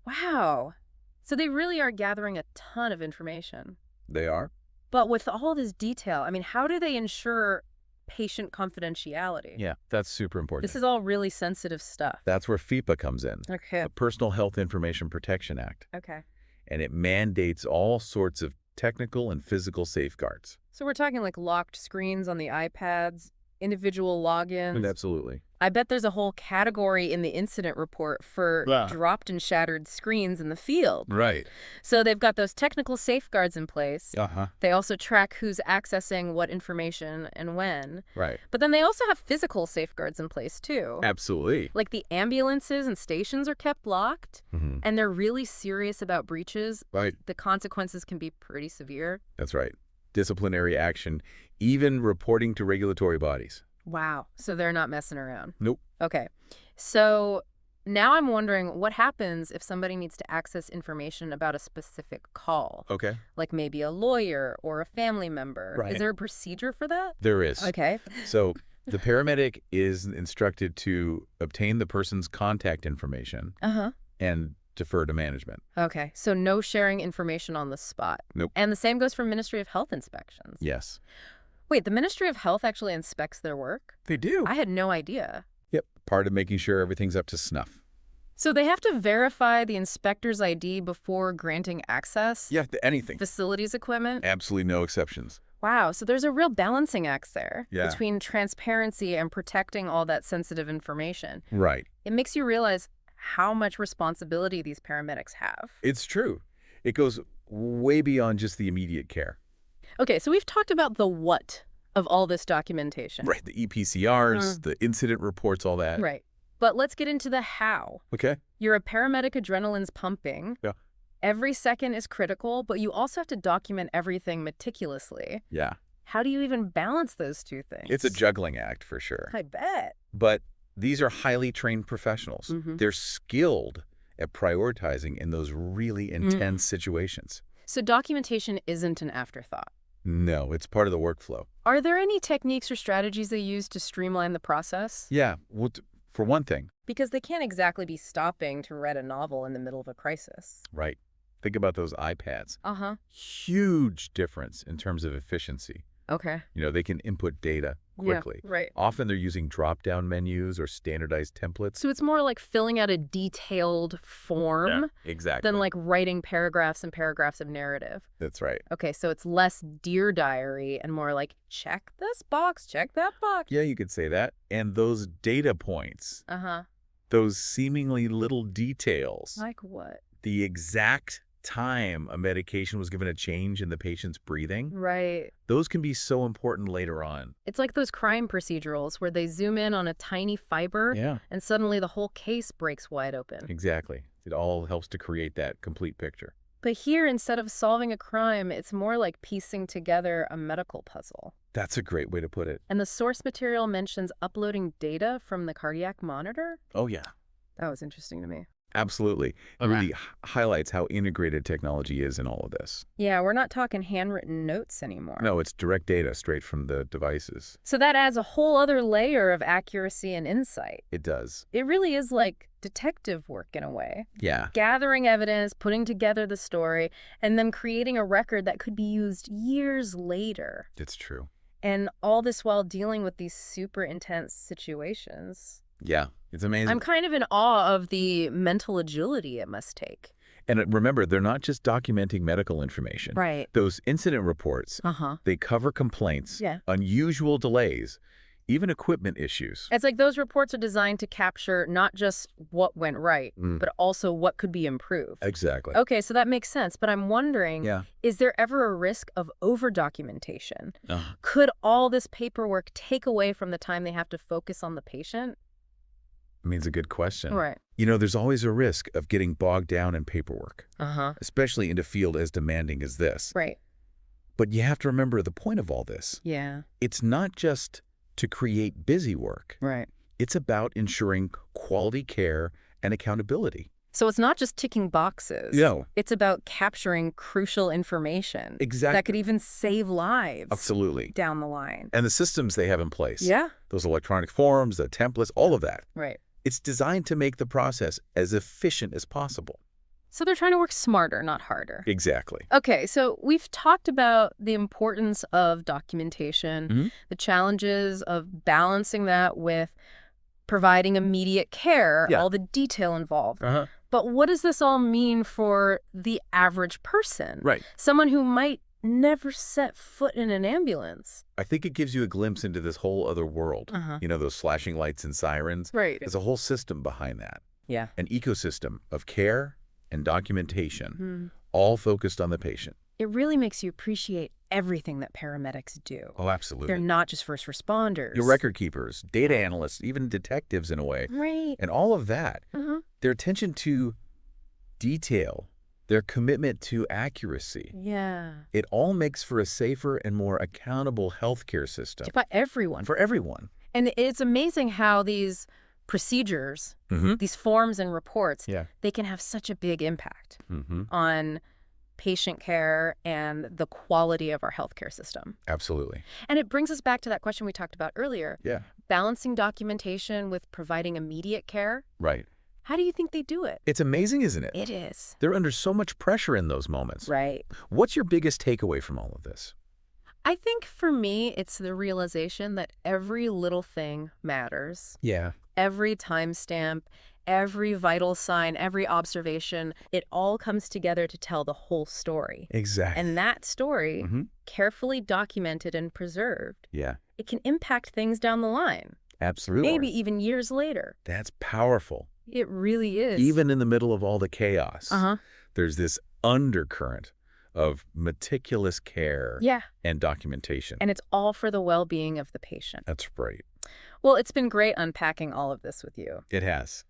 Wow. So they really are gathering a ton of information. They are. But with all this detail, I mean, how do they ensure patient confidentiality? Yeah, that's super important. This is all really sensitive stuff. That's where FIPA comes in, Okay. the Personal Health Information Protection Act, Okay. and it mandates all sorts of technical and physical safeguards. So we're talking like locked screens on the iPads, individual logins. Absolutely. I bet there's a whole category in the incident report for Yeah. dropped and shattered screens in the field. Right. So they've got those technical safeguards in place. Uh-huh. They also track who's accessing what information and when. Right. But then they also have physical safeguards in place too. Absolutely. Like the ambulances and stations are kept locked, Mm-hmm. and they're really serious about breaches. Right. The consequences can be pretty severe. That's right. Disciplinary action, even reporting to regulatory bodies. Wow. So they're not messing around. Nope. Okay. So now I'm wondering what happens if somebody needs to access information about a specific call, Okay. like maybe a lawyer or a family member. Is Right. there a procedure for that? There is. Okay. So the paramedic is instructed to obtain the person's contact information Uh-huh. and defer to management. Okay. So no sharing information on the spot. Nope. And the same goes for Ministry of Health inspections. Yes. Wait, the Ministry of Health actually inspects their work? They do. I had no idea. Yep. Part of making sure everything's up to snuff. So they have to verify the inspector's ID before granting access? Yeah, anything. Facilities equipment? Absolutely no exceptions. Wow, so there's a real balancing act there Yeah. between transparency and protecting all that sensitive information. Right. It makes you realize how much responsibility these paramedics have. It's true. It goes way beyond just the immediate care. Okay, so we've talked about the what of all this documentation. Right. The EPCRs, the incident reports, all that. Right. But let's get into the how. Okay. You're a paramedic, adrenaline's pumping. Yeah. Every second is critical, but you also have to document everything meticulously. Yeah. How do you even balance those two things? It's a juggling act for sure. I bet. But these are highly trained professionals. Mhm. They're skilled at prioritizing in those really intense situations. So documentation isn't an afterthought. No, it's part of the workflow. Are there any techniques or strategies they use to streamline the process? Yeah. Well, for one thing, Because they can't exactly be stopping to read a novel in the middle of a crisis. right? Think about those iPads. Uh-huh. Huge difference in terms of efficiency. Okay. They can input data quickly. Yeah, right. Often they're using drop-down menus or standardized templates. So it's more like filling out a detailed form Exactly. than like writing paragraphs and paragraphs of narrative. That's right. Okay, so it's less Dear Diary and more like check this box, check that box. Yeah, you could say that. And those data points, Uh-huh. those seemingly little details, Like what? the exact time a medication was given a change in the patient's breathing, Right. those can be so important later on. It's like those crime procedurals where they zoom in on a tiny fiber Yeah, and suddenly the whole case breaks wide open. exactly. It all helps to create that complete picture. But here, instead of solving a crime, it's more like piecing together a medical puzzle. That's a great way to put it. And the source material mentions uploading data from the cardiac monitor? Oh, yeah. That was interesting to me. Absolutely. It really highlights how integrated technology is in all of this. Yeah, we're not talking handwritten notes anymore. No, it's direct data straight from the devices. So that adds a whole other layer of accuracy and insight. It does. It really is like detective work in a way. Yeah. Gathering evidence, putting together the story, and then creating a record that could be used years later. It's true. And all this while dealing with these super intense situations. Yeah. It's amazing. I'm kind of in awe of the mental agility it must take. And remember, they're not just documenting medical information. Right. Those incident reports, Uh-huh. they cover complaints, Yeah. unusual delays, even equipment issues. It's like those reports are designed to capture not just what went right, but also what could be improved. Exactly. Okay, so that makes sense. But I'm wondering, Yeah. is there ever a risk of over-documentation? Uh, Could all this paperwork take away from the time they have to focus on the patient? I mean, it's a good question. Right. There's always a risk of getting bogged down in paperwork, Uh-huh. especially in a field as demanding as this. Right. But you have to remember the point of all this. Yeah. It's not just to create busy work. Right. It's about ensuring quality care and accountability. So it's not just ticking boxes. No. It's about capturing crucial information. Exactly. That could even save lives. Absolutely. Down the line. And the systems they have in place. Yeah. Those electronic forms, the templates, all of that. Right. It's designed to make the process as efficient as possible. So they're trying to work smarter, not harder. Exactly. Okay, so we've talked about the importance of documentation, the challenges of balancing that with providing immediate care, Yeah. all the detail involved. Uh-huh. But what does this all mean for the average person? Right. Someone who might never set foot in an ambulance. I think it gives you a glimpse into this whole other world. Uh-huh. Those flashing lights and sirens. Right. There's a whole system behind that. Yeah. An ecosystem of care and documentation, all focused on the patient. It really makes you appreciate everything that paramedics do. Oh, absolutely. They're not just first responders. Your record keepers, data analysts, even detectives in a way. Right. And all of that, Uh-huh. their attention to detail, their commitment to accuracy, Yeah. it all makes for a safer and more accountable healthcare system By everyone. for everyone. And it's amazing how these procedures, Mm-hmm. these forms and reports, Yeah. they can have such a big impact Mm-hmm. on patient care and the quality of our healthcare system. Absolutely. And it brings us back to that question we talked about earlier, Yeah. balancing documentation with providing immediate care. Right. How do you think they do it? It's amazing, isn't it? It is. They're under so much pressure in those moments. Right. What's your biggest takeaway from all of this? I think for me, it's the realization that every little thing matters. Yeah. Every timestamp, every vital sign, every observation, it all comes together to tell the whole story. Exactly. And that story, Mm-hmm. carefully documented and preserved, Yeah. it can impact things down the line, Absolutely. maybe even years later. That's powerful. It really is. Even in the middle of all the chaos, Uh-huh. there's this undercurrent of meticulous care Yeah. and documentation. And it's all for the well-being of the patient. That's right. Well, it's been great unpacking all of this with you. It has.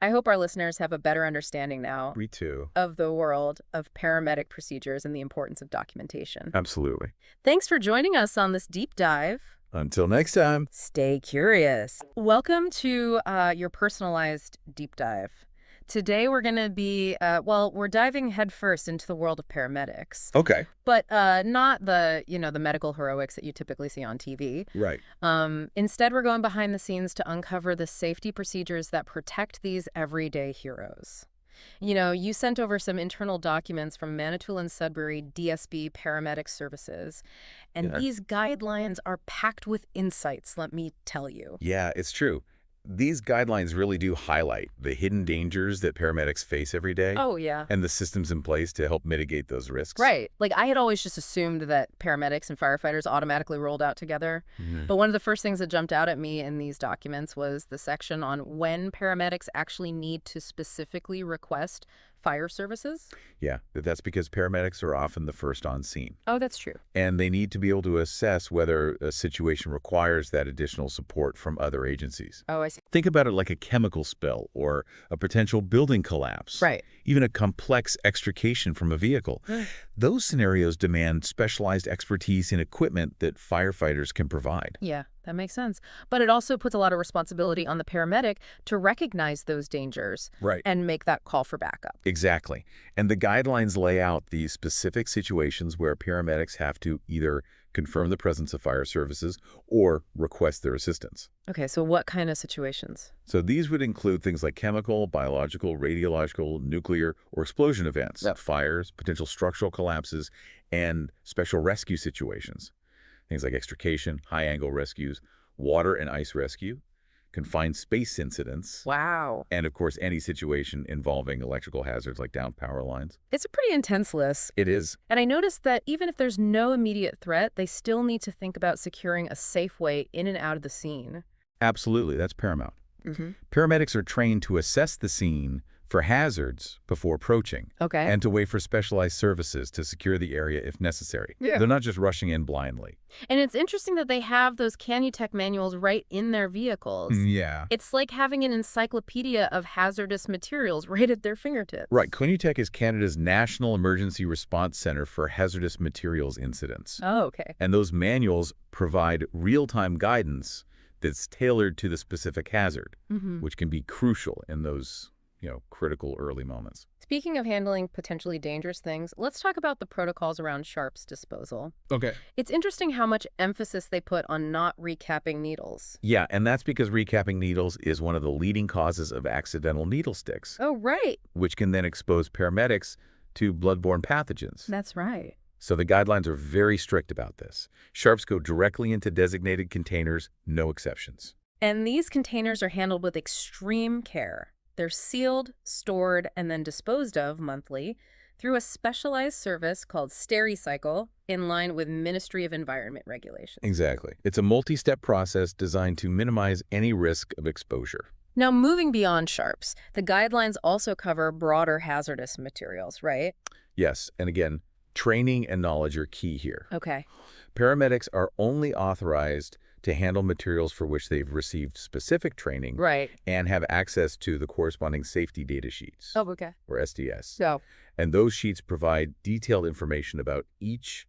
I hope our listeners have a better understanding now Me too. of the world of paramedic procedures and the importance of documentation. Absolutely. Thanks for joining us on this deep dive. Until next time. Stay curious. Welcome to your personalized deep dive. Today we're going to be, we're diving headfirst into the world of paramedics, Okay. but not the medical heroics that you typically see on TV. Right. Instead, we're going behind the scenes to uncover the safety procedures that protect these everyday heroes. You sent over some internal documents from Manitoulin Sudbury DSB Paramedic Services, and Yeah. these guidelines are packed with insights, let me tell you. Yeah, it's true. These guidelines really do highlight the hidden dangers that paramedics face every day Oh, yeah. and the systems in place to help mitigate those risks. Right. Like, I had always just assumed that paramedics and firefighters automatically rolled out together. Mhm. But one of the first things that jumped out at me in these documents was the section on when paramedics actually need to specifically request fire services. Yeah, that's because paramedics are often the first on scene, Oh, that's true. and they need to be able to assess whether a situation requires that additional support from other agencies. Oh, I see. Think about it like a chemical spill or a potential building collapse. Right. Even a complex extrication from a vehicle. Those scenarios demand specialized expertise and equipment that firefighters can provide. Yeah, that makes sense. But it also puts a lot of responsibility on the paramedic to recognize those dangers Right. and make that call for backup. Exactly. And the guidelines lay out these specific situations where paramedics have to either confirm the presence of fire services or request their assistance. Okay, so what kind of situations? So these would include things like chemical, biological, radiological, nuclear, or explosion events, Yep. fires, potential structural collapses, and special rescue situations. Things like extrication, high-angle rescues, water and ice rescue, confined space incidents, Wow. and of course any situation involving electrical hazards like downed power lines. It's a pretty intense list. It is. And I noticed that even if there's no immediate threat, they still need to think about securing a safe way in and out of the scene. Absolutely, that's paramount. Mm-hmm. Paramedics are trained to assess the scene for hazards before approaching Okay. and to wait for specialized services to secure the area if necessary. Yeah. They're not just rushing in blindly. And it's interesting that they have those Canutech manuals right in their vehicles. Yeah. It's like having an encyclopedia of hazardous materials right at their fingertips. Right. Conutech is Canada's National Emergency Response Center for Hazardous Materials Incidents. Oh, okay. And those manuals provide real-time guidance that's tailored to the specific hazard, Mm-hmm. which can be crucial in those, critical early moments. Speaking of handling potentially dangerous things, let's talk about the protocols around sharps disposal. Okay. It's interesting how much emphasis they put on not recapping needles. Yeah, and that's because recapping needles is one of the leading causes of accidental needle sticks, Oh, right. which can then expose paramedics to bloodborne pathogens. That's right. So the guidelines are very strict about this. Sharps go directly into designated containers, no exceptions. And these containers are handled with extreme care. They're sealed, stored, and then disposed of monthly through a specialized service called SteriCycle in line with Ministry of Environment regulations. Exactly. It's a multi-step process designed to minimize any risk of exposure. Now, moving beyond sharps, the guidelines also cover broader hazardous materials, right? Yes, and again, training and knowledge are key here. Okay. Paramedics are only authorized to handle materials for which they've received specific training Right. and have access to the corresponding safety data sheets, Oh, okay. or SDS. So, And those sheets provide detailed information about each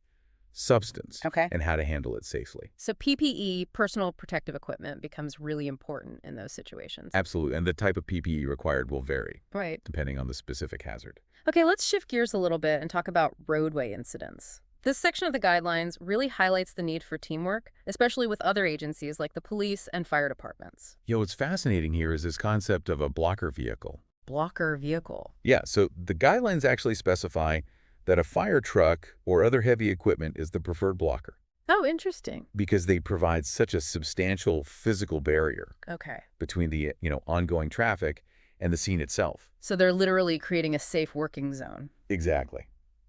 substance, Okay. and how to handle it safely. So PPE, personal protective equipment, becomes really important in those situations. Absolutely. And the type of PPE required will vary Right. depending on the specific hazard. Okay, let's shift gears a little bit and talk about roadway incidents. This section of the guidelines really highlights the need for teamwork, especially with other agencies like the police and fire departments. What's fascinating here is this concept of a blocker vehicle. Blocker vehicle. Yeah, so the guidelines actually specify that a fire truck or other heavy equipment is the preferred blocker Oh, interesting. because they provide such a substantial physical barrier Okay. between the, ongoing traffic and the scene itself. So they're literally creating a safe working zone. Exactly.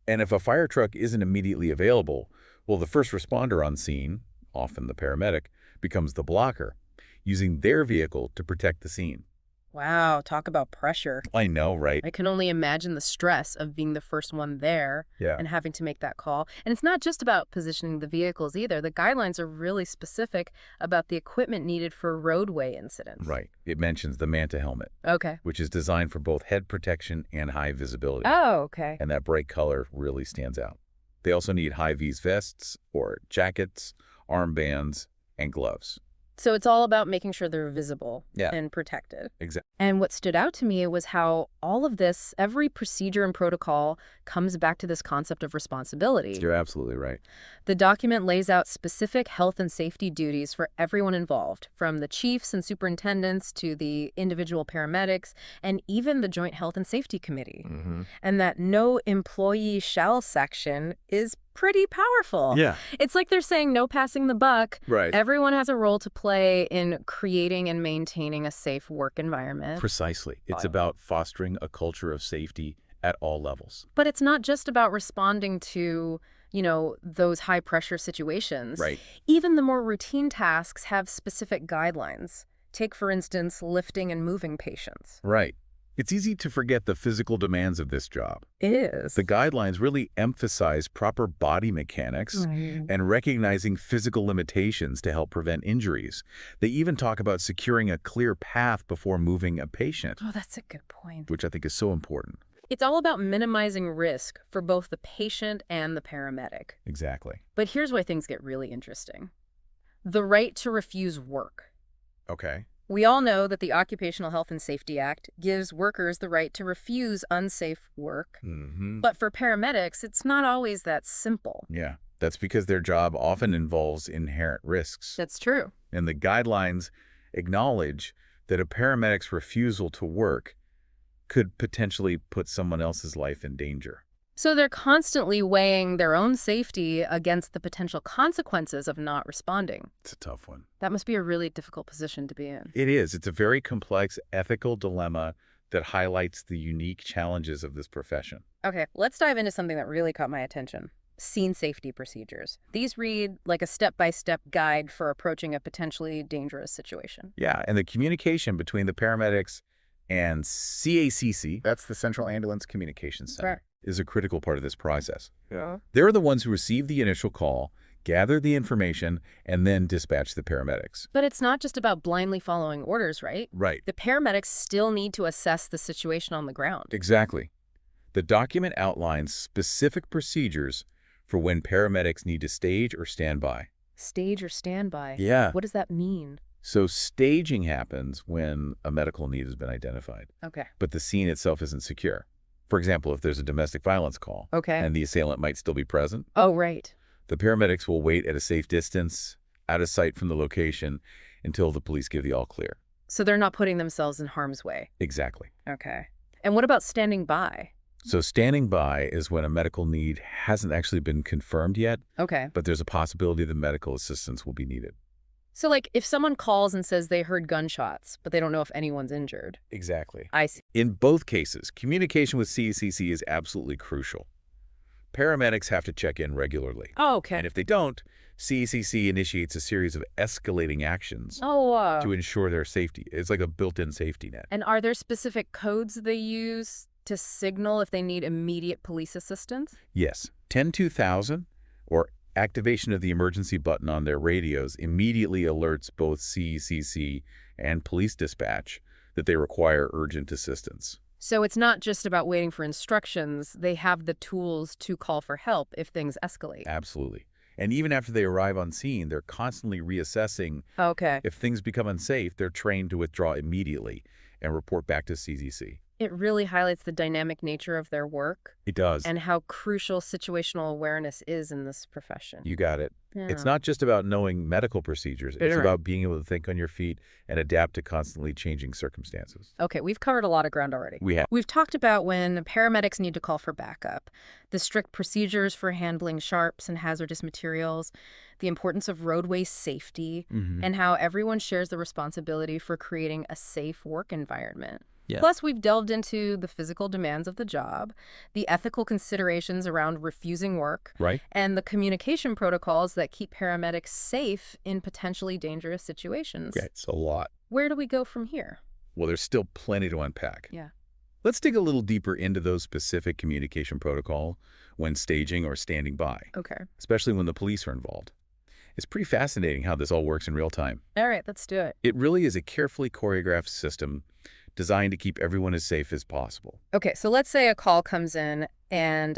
And if a fire truck isn't immediately available, well, the first responder on scene, often the paramedic, becomes the blocker, using their vehicle to protect the scene. Wow, talk about pressure. I know, right? I can only imagine the stress of being the first one there Yeah. and having to make that call. And it's not just about positioning the vehicles either. The guidelines are really specific about the equipment needed for roadway incidents. Right. It mentions the Manta helmet, Okay. which is designed for both head protection and high visibility. Oh, okay. And that bright color really stands out. They also need high-vis vests or jackets, armbands, and gloves. So it's all about making sure they're visible Yeah. and protected. Exactly. And what stood out to me was how all of this, every procedure and protocol comes back to this concept of responsibility. You're absolutely right. The document lays out specific health and safety duties for everyone involved, from the chiefs and superintendents to the individual paramedics and even the Joint Health and Safety Committee. And that no employee shall section is pretty powerful. Yeah. It's like they're saying no passing the buck. Right. Everyone has a role to play in creating and maintaining a safe work environment. Precisely. It's about fostering a culture of safety at all levels. But it's not just about responding to, those high pressure situations. Right. Even the more routine tasks have specific guidelines. Take, for instance, lifting and moving patients. Right. It's easy to forget the physical demands of this job. It is. The guidelines really emphasize proper body mechanics and recognizing physical limitations to help prevent injuries. They even talk about securing a clear path before moving a patient, Oh, that's a good point. which I think is so important. It's all about minimizing risk for both the patient and the paramedic. Exactly. But here's where things get really interesting. The right to refuse work. Okay. We all know that the Occupational Health and Safety Act gives workers the right to refuse unsafe work. But for paramedics, it's not always that simple. Yeah. That's because their job often involves inherent risks. That's true. And the guidelines acknowledge that a paramedic's refusal to work could potentially put someone else's life in danger. So they're constantly weighing their own safety against the potential consequences of not responding. It's a tough one. That must be a really difficult position to be in. It is. It's a very complex ethical dilemma that highlights the unique challenges of this profession. Okay, let's dive into something that really caught my attention. Scene safety procedures. These read like a step-by-step guide for approaching a potentially dangerous situation. Yeah, and the communication between the paramedics and CACC, that's the Central Ambulance Communications Center, is a critical part of this process. Yeah. They're the ones who receive the initial call, gather the information, and then dispatch the paramedics. But it's not just about blindly following orders, right? Right. The paramedics still need to assess the situation on the ground. Exactly. The document outlines specific procedures for when paramedics need to stage or stand by. Stage or standby. Yeah. What does that mean? So staging happens when a medical need has been identified, Okay. but the scene itself isn't secure. For example, if there's a domestic violence call Okay. and the assailant might still be present, Oh, right. the paramedics will wait at a safe distance, out of sight from the location, until the police give the all clear. So they're not putting themselves in harm's way. Exactly. Okay. And what about standing by? So standing by is when a medical need hasn't actually been confirmed yet, Okay. but there's a possibility that medical assistance will be needed. So, like, if someone calls and says they heard gunshots, but they don't know if anyone's injured. Exactly. I see. In both cases, communication with CACC is absolutely crucial. Paramedics have to check in regularly. Oh, okay. And if they don't, CACC initiates a series of escalating actions Oh, to ensure their safety. It's like a built-in safety net. and are there specific codes they use to signal if they need immediate police assistance? Yes, 10-2000 or activation of the emergency button on their radios immediately alerts both CACC and police dispatch that they require urgent assistance. So it's not just about waiting for instructions. They have the tools to call for help if things escalate. Absolutely. And even after they arrive on scene, they're constantly reassessing. Okay. If things become unsafe, they're trained to withdraw immediately and report back to CCC. It really highlights the dynamic nature of their work It does. and how crucial situational awareness is in this profession. You got it. It's Yeah. not just about knowing medical procedures. It's Right. about being able to think on your feet and adapt to constantly changing circumstances. Okay, we've covered a lot of ground already. We have. We've talked about when paramedics need to call for backup, the strict procedures for handling sharps and hazardous materials, the importance of roadway safety, and how everyone shares the responsibility for creating a safe work environment. Yeah. Plus, we've delved into the physical demands of the job, the ethical considerations around refusing work, Right? and the communication protocols that keep paramedics safe in potentially dangerous situations. Yeah, it's a lot. Where do we go from here? Well, there's still plenty to unpack. Yeah. Let's dig a little deeper into those specific communication protocol when staging or standing by, Okay. especially when the police are involved. It's pretty fascinating how this all works in real time. All right, let's do it. It really is a carefully choreographed system designed to keep everyone as safe as possible. Okay, so let's say a call comes in and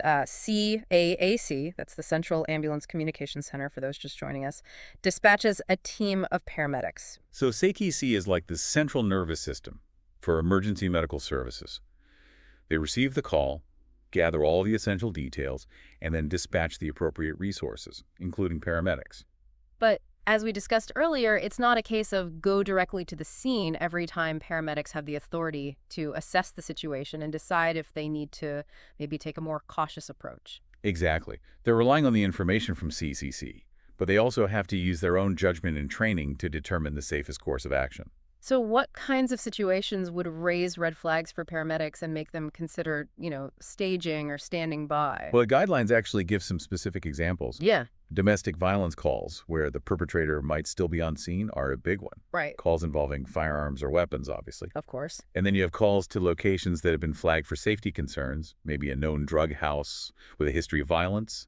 CAAC, that's the Central Ambulance Communication Center for those just joining us, dispatches a team of paramedics. So CAC is like the central nervous system for emergency medical services. They receive the call, gather all the essential details, and then dispatch the appropriate resources, including paramedics. But as we discussed earlier, it's not a case of go directly to the scene every time paramedics have the authority to assess the situation and decide if they need to maybe take a more cautious approach. Exactly. They're relying on the information from CCC, but they also have to use their own judgment and training to determine the safest course of action. So what kinds of situations would raise red flags for paramedics and make them consider, staging or standing by? Well, the guidelines actually give some specific examples. Yeah, Domestic violence calls, where the perpetrator might still be on scene, are a big one. right. Calls involving firearms or weapons, obviously. Of course. And then you have calls to locations that have been flagged for safety concerns, maybe a known drug house with a history of violence.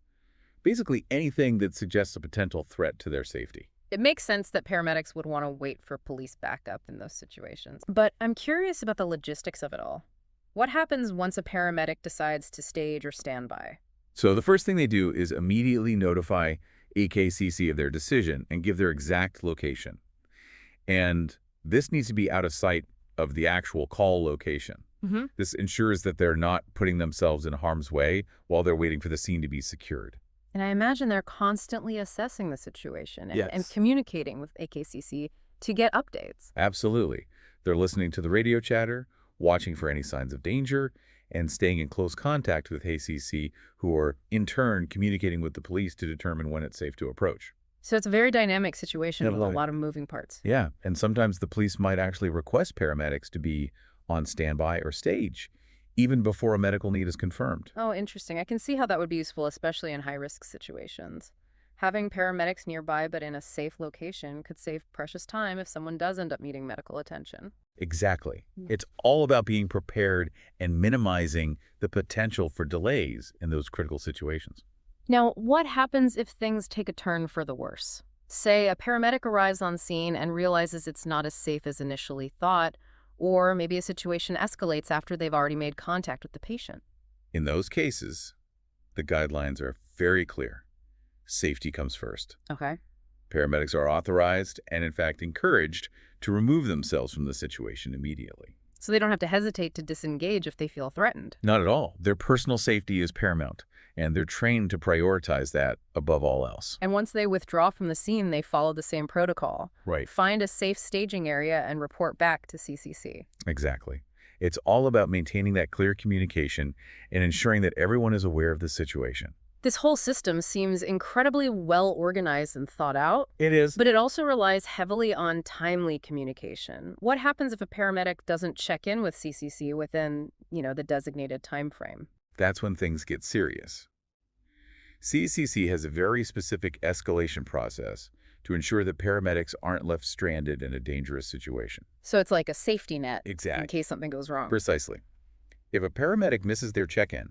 Basically anything that suggests a potential threat to their safety. It makes sense that paramedics would want to wait for police backup in those situations. But I'm curious about the logistics of it all. What happens once a paramedic decides to stage or stand by? So the first thing they do is immediately notify AKCC of their decision and give their exact location. And this needs to be out of sight of the actual call location. Mm-hmm. This ensures that they're not putting themselves in harm's way while they're waiting for the scene to be secured. And I imagine they're constantly assessing the situation and Yes. communicating with AKCC to get updates. Absolutely. They're listening to the radio chatter, watching for any signs of danger, and staying in close contact with ACC, who are in turn communicating with the police to determine when it's safe to approach. So it's a very dynamic situation with a Definitely. lot of moving parts. Yeah, and sometimes the police might actually request paramedics to be on standby or stage, even before a medical need is confirmed. Oh, interesting. I can see how that would be useful, especially in high-risk situations. Having paramedics nearby but in a safe location could save precious time if someone does end up needing medical attention. Exactly. Yeah. It's all about being prepared and minimizing the potential for delays in those critical situations. Now, what happens if things take a turn for the worse? Say a paramedic arrives on scene and realizes it's not as safe as initially thought, or maybe a situation escalates after they've already made contact with the patient. In those cases, the guidelines are very clear. Safety comes first. Okay. Paramedics are authorized and, in fact, encouraged to remove themselves from the situation immediately. So they don't have to hesitate to disengage if they feel threatened. Not at all. Their personal safety is paramount, and they're trained to prioritize that above all else. And once they withdraw from the scene, they follow the same protocol. Right. Find a safe staging area and report back to CCC. Exactly. It's all about maintaining that clear communication and ensuring that everyone is aware of the situation. This whole system seems incredibly well organized and thought out, It is. but it also relies heavily on timely communication. What happens if a paramedic doesn't check in with CCC within, the designated time frame? That's when things get serious. CCC has a very specific escalation process to ensure that paramedics aren't left stranded in a dangerous situation. So it's like a safety net in Exactly. case something goes wrong. Precisely. If a paramedic misses their check-in,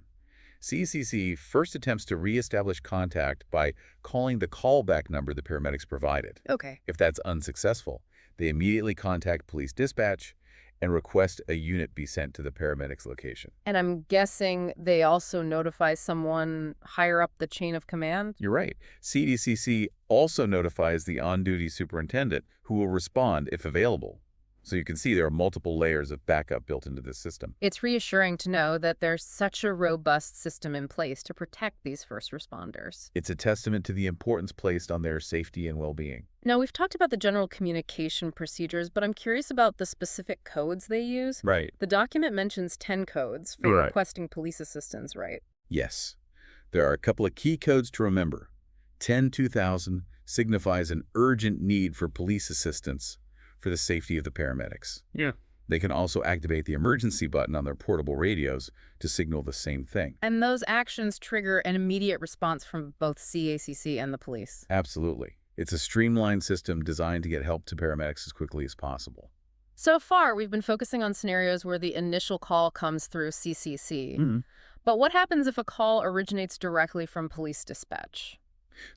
CCC first attempts to reestablish contact by calling the callback number the paramedics provided. Okay. If that's unsuccessful, they immediately contact police dispatch and request a unit be sent to the paramedics location. And I'm guessing they also notify someone higher up the chain of command? You're right. CDCC also notifies the on-duty superintendent, who will respond if available. So you can see there are multiple layers of backup built into this system. It's reassuring to know that there's such a robust system in place to protect these first responders. It's a testament to the importance placed on their safety and well-being. Now, we've talked about the general communication procedures, but I'm curious about the specific codes they use. Right. The document mentions 10 codes for Right. requesting police assistance, right? Yes. There are a couple of key codes to remember. 10-2000 signifies an urgent need for police assistance for the safety of the paramedics. Yeah. They can also activate the emergency button on their portable radios to signal the same thing. And those actions trigger an immediate response from both CACC and the police. Absolutely. It's a streamlined system designed to get help to paramedics as quickly as possible. So far, we've been focusing on scenarios where the initial call comes through CCC. Mm-hmm. But what happens if a call originates directly from police dispatch?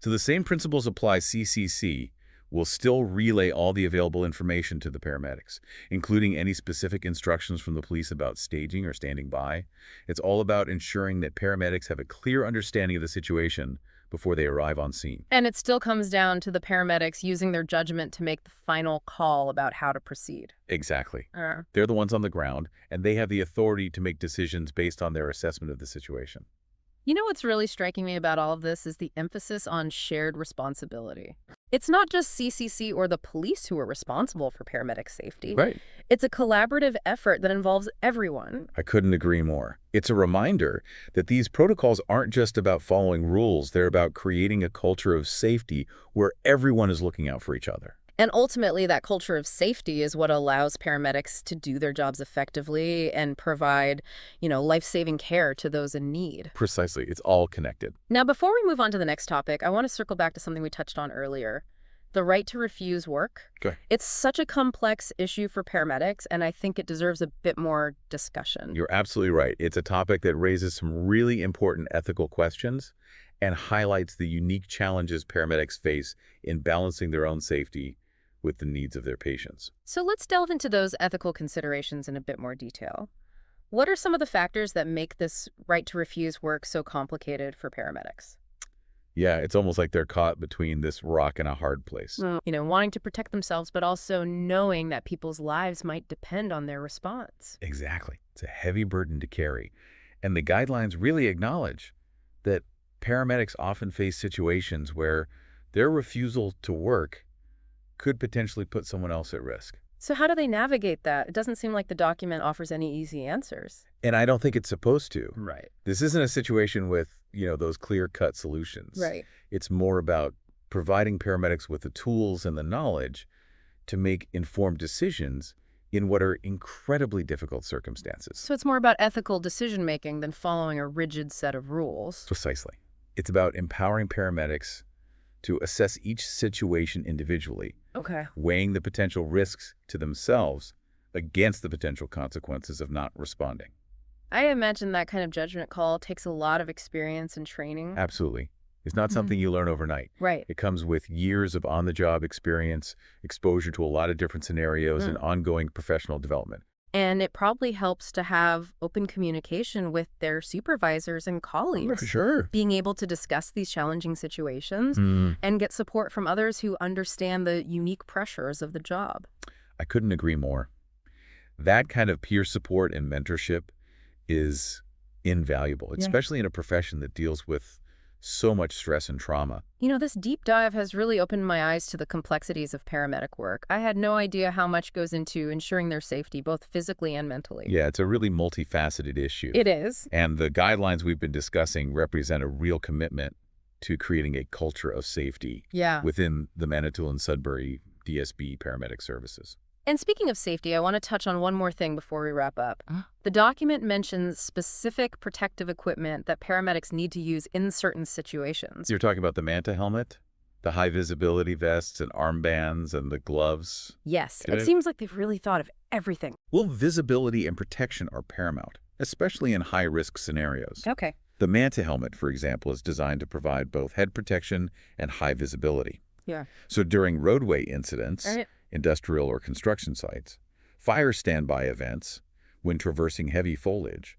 So the same principles apply. CCC will still relay all the available information to the paramedics, including any specific instructions from the police about staging or standing by. It's all about ensuring that paramedics have a clear understanding of the situation before they arrive on scene. And it still comes down to the paramedics using their judgment to make the final call about how to proceed. Exactly. Uh, They're the ones on the ground, and they have the authority to make decisions based on their assessment of the situation. You know what's really striking me about all of this is the emphasis on shared responsibility. It's not just CCC or the police who are responsible for paramedic safety. Right. It's a collaborative effort that involves everyone. I couldn't agree more. It's a reminder that these protocols aren't just about following rules. They're about creating a culture of safety where everyone is looking out for each other. And ultimately, that culture of safety is what allows paramedics to do their jobs effectively and provide, life-saving care to those in need. Precisely. It's all connected. Now, before we move on to the next topic, I want to circle back to something we touched on earlier. The right to refuse work. Okay. It's such a complex issue for paramedics, and I think it deserves a bit more discussion. You're absolutely right. It's a topic that raises some really important ethical questions and highlights the unique challenges paramedics face in balancing their own safety with the needs of their patients. So let's delve into those ethical considerations in a bit more detail. What are some of the factors that make this right to refuse work so complicated for paramedics? Yeah, it's almost like they're caught between this rock and a hard place. Wanting to protect themselves, but also knowing that people's lives might depend on their response. Exactly. It's a heavy burden to carry. And the guidelines really acknowledge that paramedics often face situations where their refusal to work could potentially put someone else at risk. So how do they navigate that? It doesn't seem like the document offers any easy answers. And I don't think it's supposed to. Right. This isn't a situation with, those clear-cut solutions. Right. It's more about providing paramedics with the tools and the knowledge to make informed decisions in what are incredibly difficult circumstances. So it's more about ethical decision-making than following a rigid set of rules. Precisely. It's about empowering paramedics to assess each situation individually, Okay. weighing the potential risks to themselves against the potential consequences of not responding. I imagine that kind of judgment call takes a lot of experience and training. Absolutely. It's not something you learn overnight. Right. It comes with years of on-the-job experience, exposure to a lot of different scenarios, and ongoing professional development. And it probably helps to have open communication with their supervisors and colleagues. Sure. Being able to discuss these challenging situations and get support from others who understand the unique pressures of the job. I couldn't agree more. That kind of peer support and mentorship is invaluable, especially in a profession that deals with so much stress and trauma. This deep dive has really opened my eyes to the complexities of paramedic work. I had no idea how much goes into ensuring their safety, both physically and mentally. Yeah, it's a really multifaceted issue. It is. And the guidelines we've been discussing represent a real commitment to creating a culture of safety within the Manitoulin and Sudbury DSB paramedic services. And speaking of safety, I want to touch on one more thing before we wrap up. The document mentions specific protective equipment that paramedics need to use in certain situations. You're talking about the Manta helmet, the high visibility vests and armbands and the gloves? Yes, it seems like they've really thought of everything. Well, visibility and protection are paramount, especially in high-risk scenarios. Okay. The Manta helmet, for example, is designed to provide both head protection and high visibility. Yeah. So during roadway incidents, industrial or construction sites, fire standby events when traversing heavy foliage,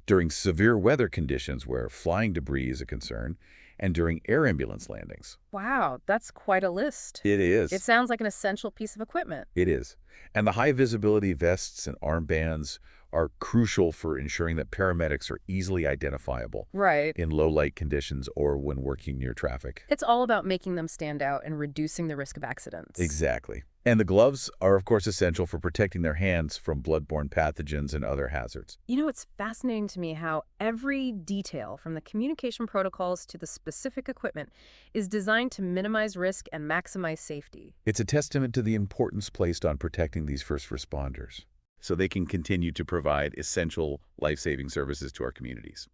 during severe weather conditions where flying debris is a concern, and during air ambulance landings. Wow, that's quite a list. It It is. sounds like an essential piece of equipment. It is. And the high-visibility vests and armbands are crucial for ensuring that paramedics are easily identifiable Right. in low-light conditions or when working near traffic. It's all about making them stand out and reducing the risk of accidents. Exactly. And the gloves are, of course, essential for protecting their hands from bloodborne pathogens and other hazards. You know, it's fascinating to me how every detail, from the communication protocols to the specific equipment, is designed to minimize risk and maximize safety. It's a testament to the importance placed on protecting these first responders so they can continue to provide essential life-saving services to our communities.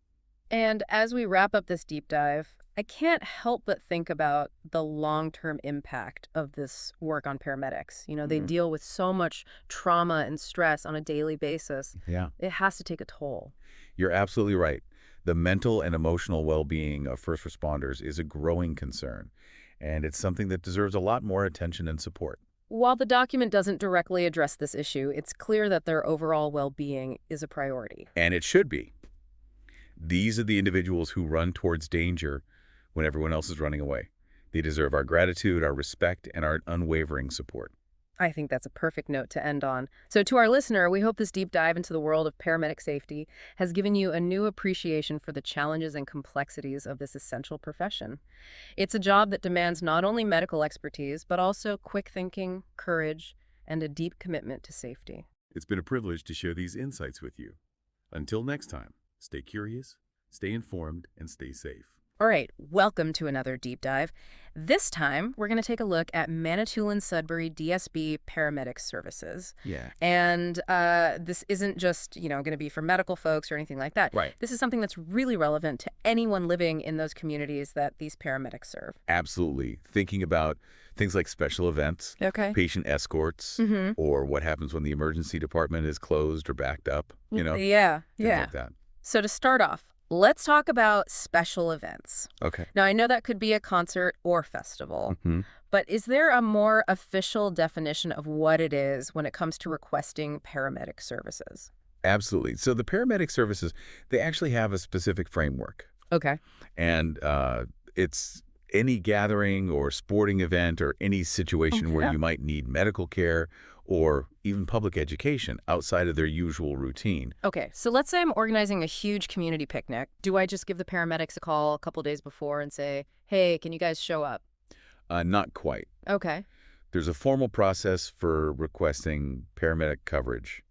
And as we wrap up this deep dive, I can't help but think about the long-term impact of this work on paramedics. You know, they Mhm. deal with so much trauma and stress on a daily basis. Yeah. It has to take a toll. You're absolutely right. The mental and emotional well-being of first responders is a growing concern, and it's something that deserves a lot more attention and support. While the document doesn't directly address this issue, it's clear that their overall well-being is a priority. And it should be. These are the individuals who run towards danger when everyone else is running away. They deserve our gratitude, our respect, and our unwavering support. I think that's a perfect note to end on. So to our listener, we hope this deep dive into the world of paramedic safety has given you a new appreciation for the challenges and complexities of this essential profession. It's a job that demands not only medical expertise, but also quick thinking, courage, and a deep commitment to safety. It's been a privilege to share these insights with you. Until next time, stay curious, stay informed, and stay safe. All right, welcome to another deep dive. This time, we're going to take a look at Manitoulin-Sudbury DSB Paramedic Services. Yeah. And this isn't just, going to be for medical folks or anything like that. Right. This is something that's really relevant to anyone living in those communities that these paramedics serve. Absolutely. Thinking about things like special events, Okay. patient escorts, Mm-hmm. or what happens when the emergency department is closed or backed up, Yeah, things yeah. like that. So to start off, let's talk about special events. Okay. Now, I know that could be a concert or festival, but is there a more official definition of what it is when it comes to requesting paramedic services? Absolutely. So the paramedic services, they actually have a specific framework. Okay. And it's any gathering or sporting event or any situation where Yeah. you might need medical care or even public education outside of their usual routine. Okay, so let's say I'm organizing a huge community picnic. Do I just give the paramedics a call a couple days before and say, hey, can you guys show up? Not quite. Okay. There's a formal process for requesting paramedic coverage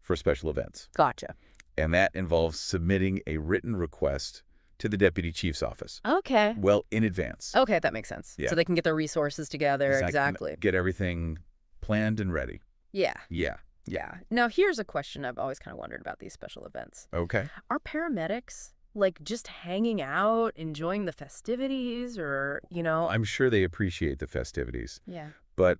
for special events, Gotcha. and that involves submitting a written request to the deputy chief's office. Okay. Well, in advance. Okay, that makes sense. Yeah. So they can get their resources together. Exactly. Get everything planned and ready. Yeah. Yeah. Yeah. Now, here's a question I've always kind of wondered about these special events. Okay. Are paramedics like just hanging out, enjoying the festivities, or, I'm sure they appreciate the festivities, Yeah. but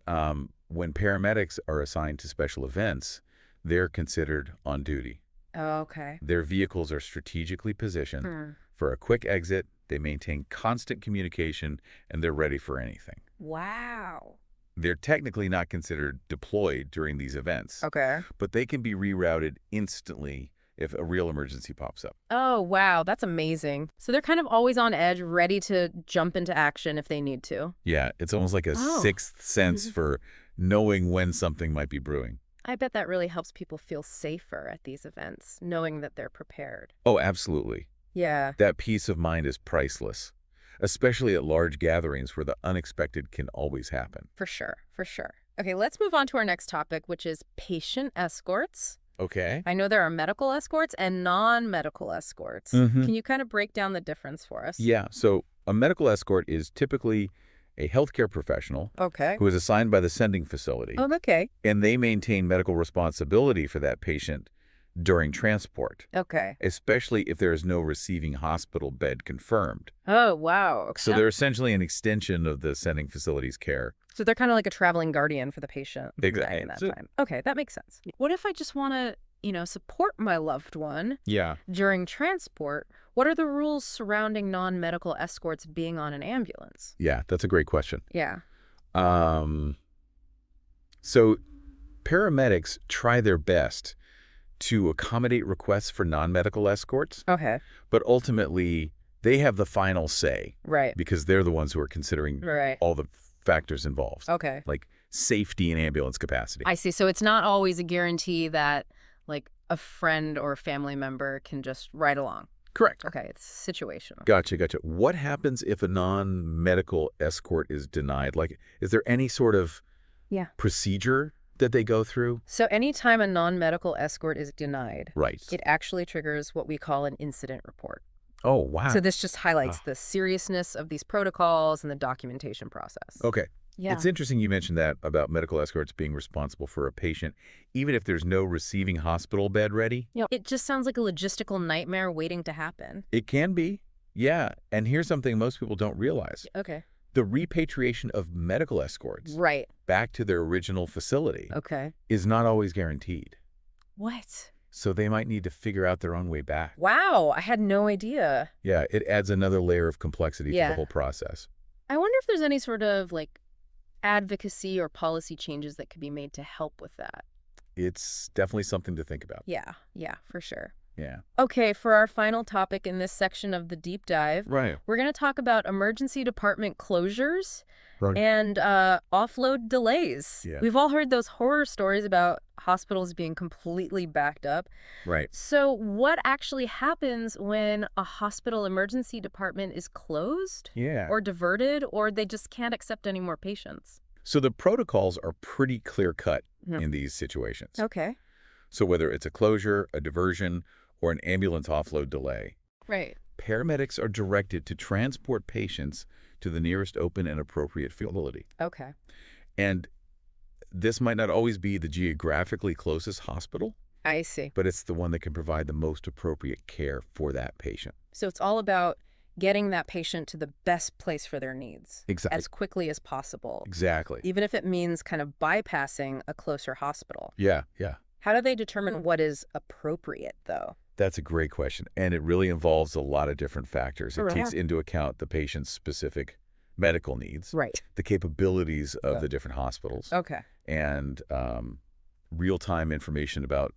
when paramedics are assigned to special events, they're considered on duty. Okay. Their vehicles are strategically positioned Hmm. for a quick exit. They maintain constant communication, and they're ready for anything. Wow. They're technically not considered deployed during these events, Okay. but they can be rerouted instantly if a real emergency pops up. Oh, wow. That's amazing. So they're kind of always on edge, ready to jump into action if they need to. Yeah, it's almost like a Oh. sixth sense for knowing when something might be brewing. I bet that really helps people feel safer at these events, knowing that they're prepared. Oh, absolutely. Yeah, That peace of mind is priceless, especially at large gatherings where the unexpected can always happen. for sure. For sure. Okay, let's move on to our next topic, which is patient escorts. Okay. I know there are medical escorts and non-medical escorts. Mhm. Can you kind of break down the difference for us? Yeah, so a medical escort is typically a healthcare professional Okay. who is assigned by the sending facility, Oh, okay. and they maintain medical responsibility for that patient during transport, Okay. especially if there is no receiving hospital bed confirmed. Oh, wow. Okay. So they're essentially an extension of the sending facility's care. So they're kind of like a traveling guardian for the patient Exactly. during that So- time. Okay, that makes sense. What if I just want to, support my loved one Yeah. during transport? What are the rules surrounding non-medical escorts being on an ambulance? Yeah, that's a great question. Yeah. So Paramedics try their best to accommodate requests for non-medical escorts, Okay. but ultimately they have the final say Right. because they're the ones who are considering Right. all the factors involved, Okay. like safety and ambulance capacity. I see. So it's not always a guarantee that, like, a friend or a family member can just ride along. Correct. Okay, it's situational. Gotcha, gotcha. What happens if a non-medical escort is denied? Like, is there any sort of Yeah. procedure that they go through? So anytime a non-medical escort is denied, Right. it actually triggers what we call an incident report. Oh, wow. So this just highlights Ah, the seriousness of these protocols and the documentation process. okay. Yeah. It's interesting you mentioned that about medical escorts being responsible for a patient, even if there's no receiving hospital bed ready. It just sounds like a logistical nightmare waiting to happen. It can be. Yeah. And here's something most people don't realize. Okay. The repatriation of medical escorts Right. back to their original facility Okay. is not always guaranteed. What? So they might need to figure out their own way back. Wow, I had no idea. Yeah, it adds another layer of complexity to the Yeah. whole process. I wonder if there's any sort of, like, advocacy or policy changes that could be made to help with that. It's definitely something to think about. Yeah, for sure. Yeah. Okay, for our final topic in this section of the deep dive, Right. we're going to talk about emergency department closures Right. and offload delays. Yeah. We've all heard those horror stories about hospitals being completely backed up. Right. So what actually happens when a hospital emergency department is closed Yeah. or diverted, or they just can't accept any more patients? So the protocols are pretty clear-cut Hmm. in these situations. Okay. So whether it's a closure, a diversion, or an ambulance offload delay, Right. paramedics are directed to transport patients to the nearest open and appropriate facility. Okay. And this might not always be the geographically closest hospital, I see. but it's the one that can provide the most appropriate care for that patient. So it's all about getting that patient to the best place for their needs Exactly. as quickly as possible, Exactly. even if it means kind of bypassing a closer hospital. Yeah, yeah. How do they determine what is appropriate, though? That's a great question. And it really involves a lot of different factors. It Right. takes into account the patient's specific medical needs, Right. the capabilities of the different hospitals, Okay. and real-time information about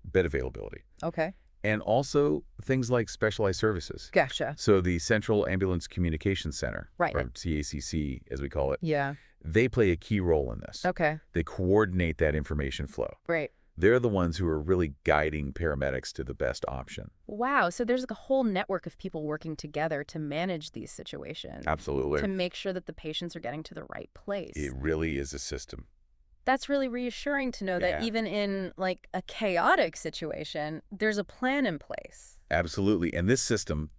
bed availability. Okay. And also things like specialized services. Gotcha. So the Central Ambulance Communication Center, Right. or CACC as we call it, Yeah. they play a key role in this. Okay. They coordinate that information flow. Great. They're the ones who are really guiding paramedics to the best option. Wow. So there's like a whole network of people working together to manage these situations, Absolutely. to make sure that the patients are getting to the right place. It really is a system. That's really reassuring to know that Yeah. even in like a chaotic situation, there's a plan in place. Absolutely. And this system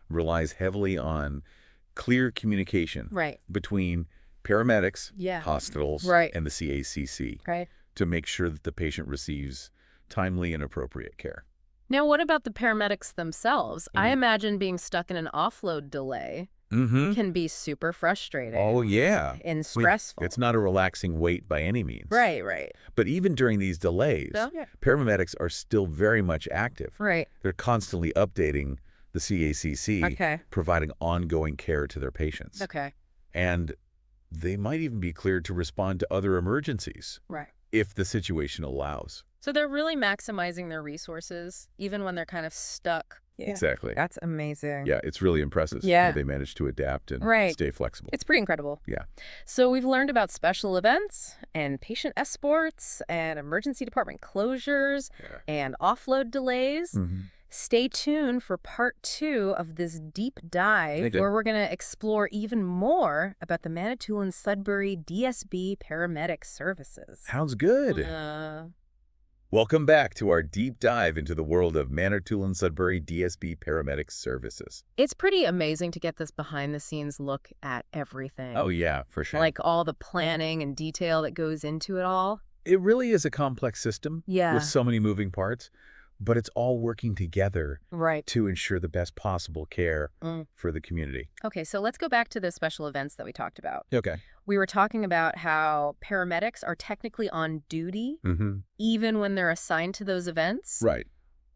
relies heavily on clear communication Right. between paramedics, Yeah. hospitals, Right. and the CACC Right. to make sure that the patient receives timely and appropriate care. Now, what about the paramedics themselves? I Mhm. imagine being stuck in an offload delay Mm-hmm. can be super frustrating Oh, yeah. and stressful. It's not a relaxing wait by any means. Right, right. But even during these delays, Yeah. paramedics are still very much active. Right. They're constantly updating the CACC, Okay. providing ongoing care to their patients. Okay. And they might even be cleared to respond to other emergencies Right. if the situation allows. So they're really maximizing their resources, even when they're kind of stuck. Yeah. Exactly. That's amazing. Yeah, it's really impressive Yeah. how they manage to adapt and Right. stay flexible. It's pretty incredible. Yeah. So we've learned about special events and patient escorts and emergency department closures Yeah. and offload delays. Mhm. Stay tuned for part 2 of this deep dive Thank you. where we're going to explore even more about the Manitoulin Sudbury DSB paramedic services. Sounds good. Welcome back to our deep dive into the world of Manitoulin Sudbury DSB Paramedic Services. It's pretty amazing to get this behind-the-scenes look at everything. Oh, yeah, for sure. Like all the planning and detail that goes into it all. It really is a complex system Yeah. with so many moving parts, but it's all working together Right. to ensure the best possible care Mm. for the community. Okay, so let's go back to the special events that we talked about. Okay. We were talking about how paramedics are technically on duty Mm-hmm. even when they're assigned to those events. Right.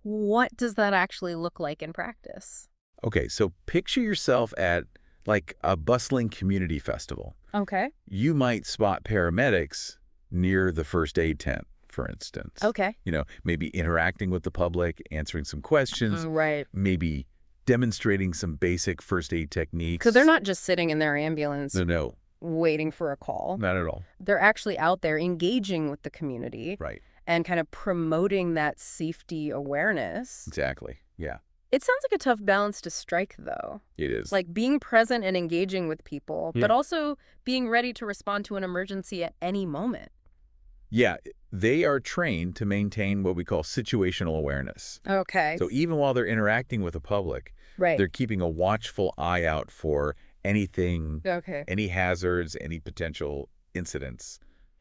What does that actually look like in practice? Okay, so picture yourself at like a bustling community festival. Okay. You might spot paramedics near the first aid tent, for instance. Okay. Maybe interacting with the public, answering some questions, Right. maybe demonstrating some basic first aid So they're techniques. not just sitting in their ambulance No, waiting for a call. not at all. They're actually out there engaging with the community Right. and kind of promoting that safety awareness. Exactly. Yeah, It sounds like a tough balance to strike, though. it is. Like being present and engaging with people, Yeah. but also being ready to respond to an emergency at any moment. Yeah, they are trained to maintain what we call situational awareness. Okay. So even while they're interacting with the public, Right. they're keeping a watchful eye out for anything, Okay. any hazards, any potential incidents.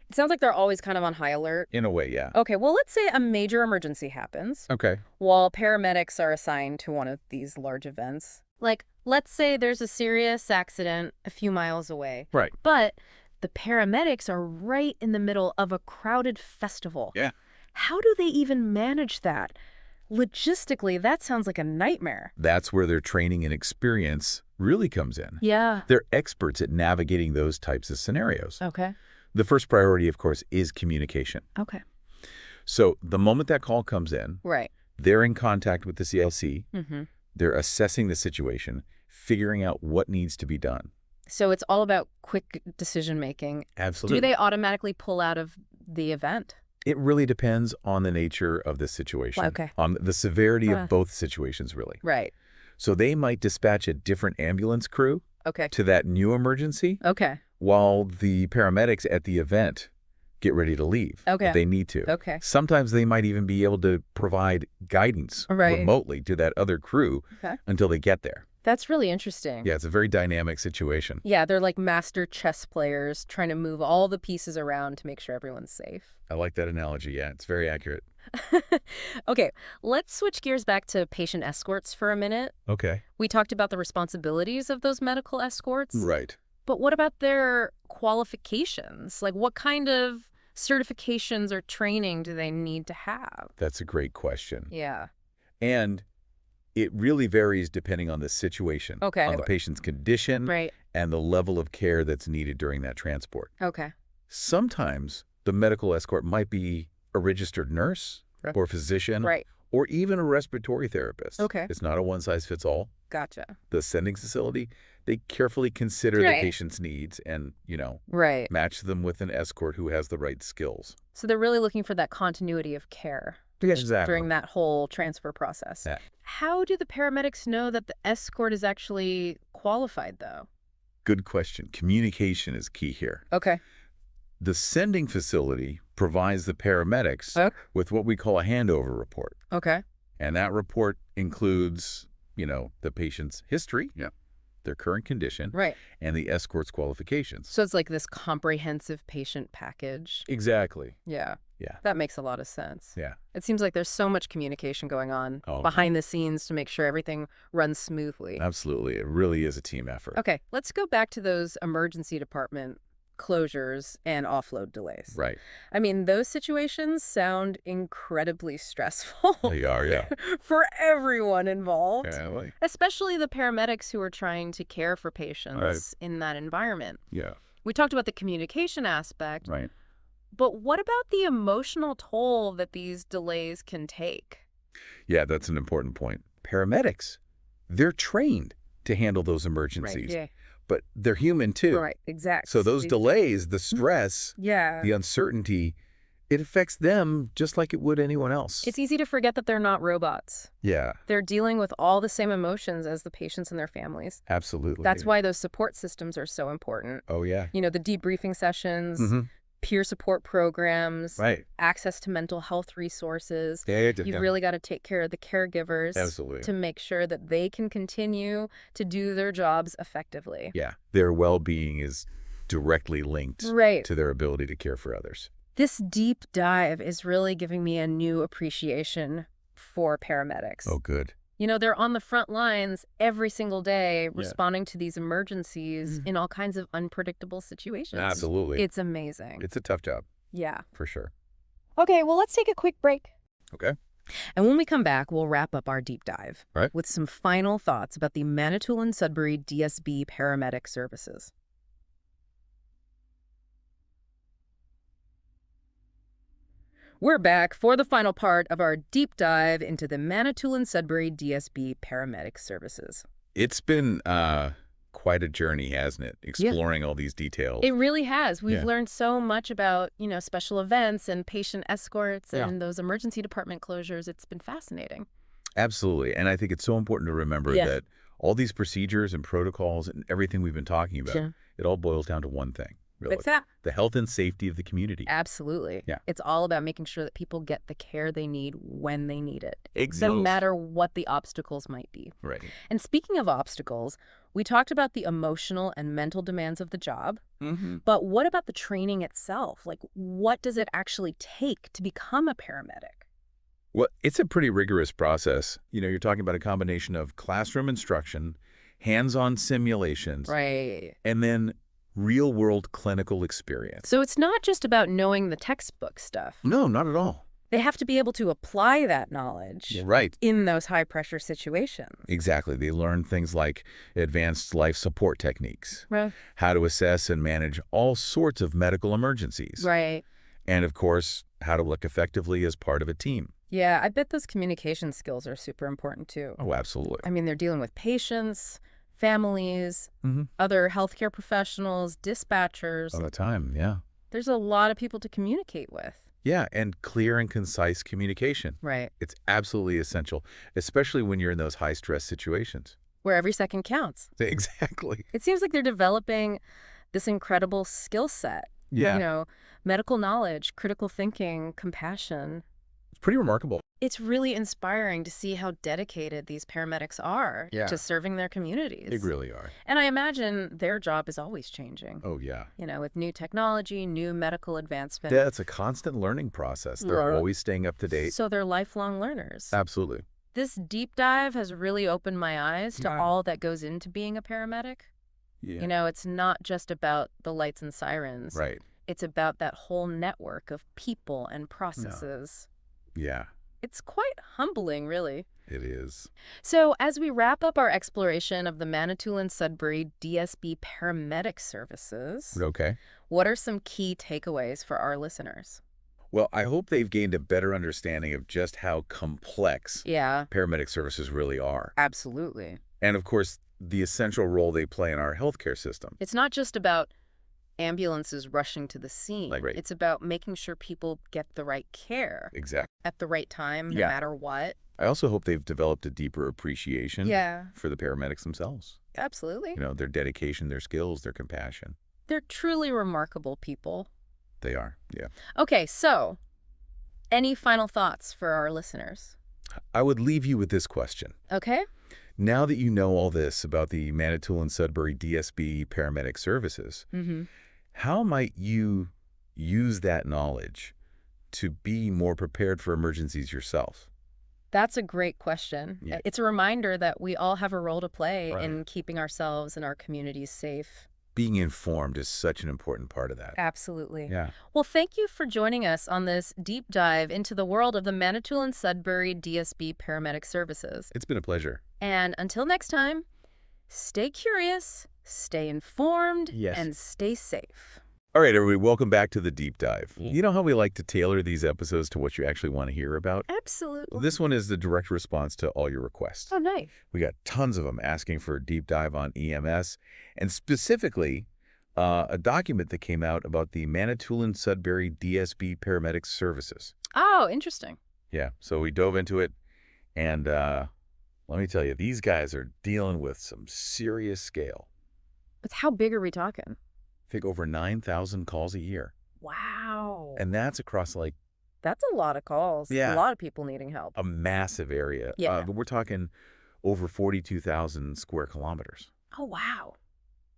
It sounds like they're always kind of on high alert. In a way, yeah. Okay, well, let's say a major emergency happens Okay. while paramedics are assigned to one of these large events. Like, let's say there's a serious accident a few miles away, Right. but the paramedics are right in the middle of a crowded festival. Yeah. How do they even manage that? Logistically, that sounds like a nightmare. That's where their training and experience really comes in. Yeah. They're experts at navigating those types of scenarios. Okay. The first priority, of course, is communication. Okay. So the moment that call comes in, Right. they're in contact with the CLC. Mm-hmm. They're assessing the situation, figuring out what needs to be done. So it's all about quick decision-making. Absolutely. Do they automatically pull out of the event? It really depends on the nature of the situation. Okay. On the severity Uh. of both situations, really. Right. So they might dispatch a different ambulance crew Okay. to that new emergency Okay. while the paramedics at the event get ready to leave Okay. if they need to. Okay. Sometimes they might even be able to provide guidance Right. remotely to that other crew Okay. until they get there. That's really interesting. Yeah, it's a very dynamic situation. Yeah, they're like master chess players trying to move all the pieces around to make sure everyone's safe. I like that analogy. Yeah, it's very accurate. Okay, let's switch gears back to patient escorts for a minute. Okay. We talked about the responsibilities of those medical escorts. Right. But what about their qualifications? Like, what kind of certifications or training do they need to have? That's a great question. Yeah. And it really varies depending on the situation, Okay. on the patient's condition, Right. and the level of care that's needed during that transport. Okay. Sometimes the medical escort might be a registered nurse Right. or physician Right. or even a respiratory therapist. Okay. It's not a one-size-fits-all. Gotcha. The sending facility, they carefully consider Right. the patient's needs and, Right. match them with an escort who has the right skills. So they're really looking for that continuity of care Exactly. during that whole transfer process. Yeah. How do the paramedics know that the escort is actually qualified, though? Good question. Communication is key here. Okay. The sending facility provides the paramedics with what we call a handover report. Okay. And that report includes, the patient's history, Yeah. their current condition, Right. and the escort's qualifications. So it's like this comprehensive patient package. Exactly. Yeah. Yeah. That makes a lot of sense. Yeah. It seems like there's so much communication going on Oh. behind the scenes to make sure everything runs smoothly. Absolutely. It really is a team effort. Okay, let's go back to those emergency department closures and offload delays. Right. I mean, those situations sound incredibly stressful They are, yeah. for everyone involved, Yeah. especially the paramedics who are trying to care for patients in that environment. Yeah. We talked about the communication aspect, Right. but what about the emotional toll that these delays can take? Yeah, that's an important point. Paramedics, they're trained to handle those emergencies, Yeah. but they're human too. Right, exactly. So those delays, the stress, Yeah. the uncertainty, it affects them just like it would anyone else. It's easy to forget that they're not robots. Yeah, They're dealing with all the same emotions as the patients and their families. absolutely. That's why those support systems are so important. Oh, yeah. You know, the debriefing sessions, Mm-hmm. peer support programs, Right. access to mental health resources. Yeah. You've really got to take care of the caregivers Absolutely. to make sure that they can continue to do their jobs effectively. Yeah, their well-being is directly linked Right. to their ability to care for others. This deep dive is really giving me a new appreciation for paramedics. Oh, good. You know, they're on the front lines every single day responding to these emergencies in all kinds of unpredictable situations. Absolutely. It's amazing. It's a tough job, Yeah. for sure. Okay, well, let's take a quick break. Okay. And when we come back, we'll wrap up our deep dive All right. with some final thoughts about the Manitoulin Sudbury DSB paramedic services. We're back for the final part of our deep dive into the Manitoulin-Sudbury DSB paramedic services. It's been quite a journey, hasn't it? Yeah. Exploring all these details. It really has. We've Yeah. learned so much about, special events and patient escorts Yeah. and those emergency department closures. It's been fascinating. Absolutely. And I think it's so important to remember Yeah. that all these procedures and protocols and everything we've been talking about, Sure. it all boils down to one thing, really. What's that? The health and safety of the community. Absolutely. Yeah. It's all about making sure that people get the care they need when they need it. Exactly. No matter what the obstacles might be. Right. And speaking of obstacles, we talked about the emotional and mental demands of the job. Mm-hmm. But what about the training itself? Like, what does it actually take to become a paramedic? Well, it's a pretty rigorous process. You're talking about a combination of classroom instruction, hands-on simulations, Right. and then real-world clinical experience. So it's not just about knowing the textbook stuff. No, not at all. They have to be able to apply that knowledge You're right. in those high-pressure situations. Exactly. They learn things like advanced life support techniques, Right. how to assess and manage all sorts of medical emergencies, Right. and, of course, how to look effectively as part of a team. Yeah, I bet those communication skills are super important too. Oh, absolutely. I mean, they're dealing with patients, families, Mm-hmm. other healthcare professionals, dispatchers. All the time, yeah. There's a lot of people to communicate with. Yeah, and clear and concise communication. Right. It's absolutely essential, especially when you're in those high-stress situations. Where every second counts. Exactly. It seems like they're developing this incredible skill set. Yeah. Medical knowledge, critical thinking, compassion. It's pretty remarkable. It's really inspiring to see how dedicated these paramedics are Yeah. to serving their communities. They really are. And I imagine their job is always changing. Oh, yeah. With new technology, new medical advancement. Yeah, it's a constant learning process. They're Right. always staying up to date. So they're lifelong learners. Absolutely. This deep dive has really opened my eyes to Yeah. all that goes into being a paramedic. Yeah. It's not just about the lights and sirens. Right. It's about that whole network of people and processes. Yeah, It's quite humbling, really. it is. So as we wrap up our exploration of the Manitoulin-Sudbury DSB paramedic services, Okay. what are some key takeaways for our listeners? Well, I hope they've gained a better understanding of just how complex Yeah, paramedic services really are. absolutely. And, of course, the essential role they play in our healthcare system. It's not just about ambulances rushing to the scene. Right. It's about making sure people get the right care Exactly. at the right time, no Yeah. matter what. I also hope they've developed a deeper appreciation Yeah, for the paramedics themselves. absolutely. Their dedication, their skills, their compassion. They're truly remarkable people. They are, yeah. Okay, so any final thoughts for our listeners? I would leave you with this question. Okay? Now that you know all this about the Manitoulin-Sudbury DSB paramedic services, Mm-hmm. how might you use that knowledge to be more prepared for emergencies yourself? That's a great question. Yeah. It's a reminder that we all have a role to play Right. in keeping ourselves and our communities safe. Being informed is such an important part of that. Absolutely. Yeah. Well, thank you for joining us on this deep dive into the world of the Manitoulin-Sudbury DSB paramedic services. It's been a pleasure. And until next time, stay curious, stay informed, Yes. and stay safe. All right, everybody, welcome back to the deep dive. You know how we like to tailor these episodes to what you actually want to hear about? Absolutely. This one is the direct response to all your requests. Oh, nice. We got tons of them asking for a deep dive on EMS, and specifically a document that came out about the Manitoulin-Sudbury DSB paramedic services. Oh, interesting. Yeah, so we dove into it, and let me tell you, these guys are dealing with some serious scale. But how big are we talking? I think over 9,000 calls a year, Wow. and that's across like That's a lot of calls. Yeah. A lot of people needing help. a massive area. Yeah. We're talking over 42,000 square kilometers. Oh, wow.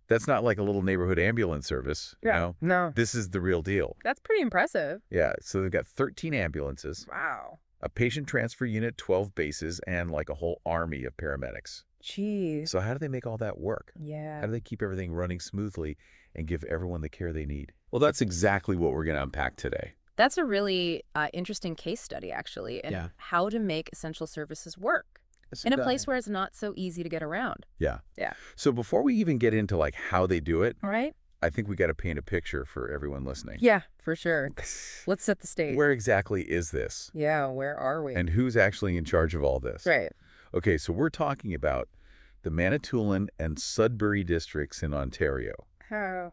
That's not like a little neighborhood ambulance service, you know? No. This is the real deal. That's pretty impressive. Yeah, so they've got 13 ambulances, Wow. a patient transfer unit, 12 bases, and like a whole army of paramedics. Jeez. So how do they make all that work? How Yeah. do they keep everything running smoothly and give everyone the care they need? Well, that's exactly what we're going to unpack today. That's a really interesting case study, actually, and Yeah. how to make essential services work in a place where it's not so easy to get around. Yeah. Yeah. So before we even get into like how they do it, Right? I think we got to paint a picture for everyone listening. Yeah, for sure. Let's set the stage. Where exactly is this? Yeah, where are we? And who's actually in charge of all this? Right. Okay, so we're talking about the Manitoulin and Sudbury districts in Ontario, Oh,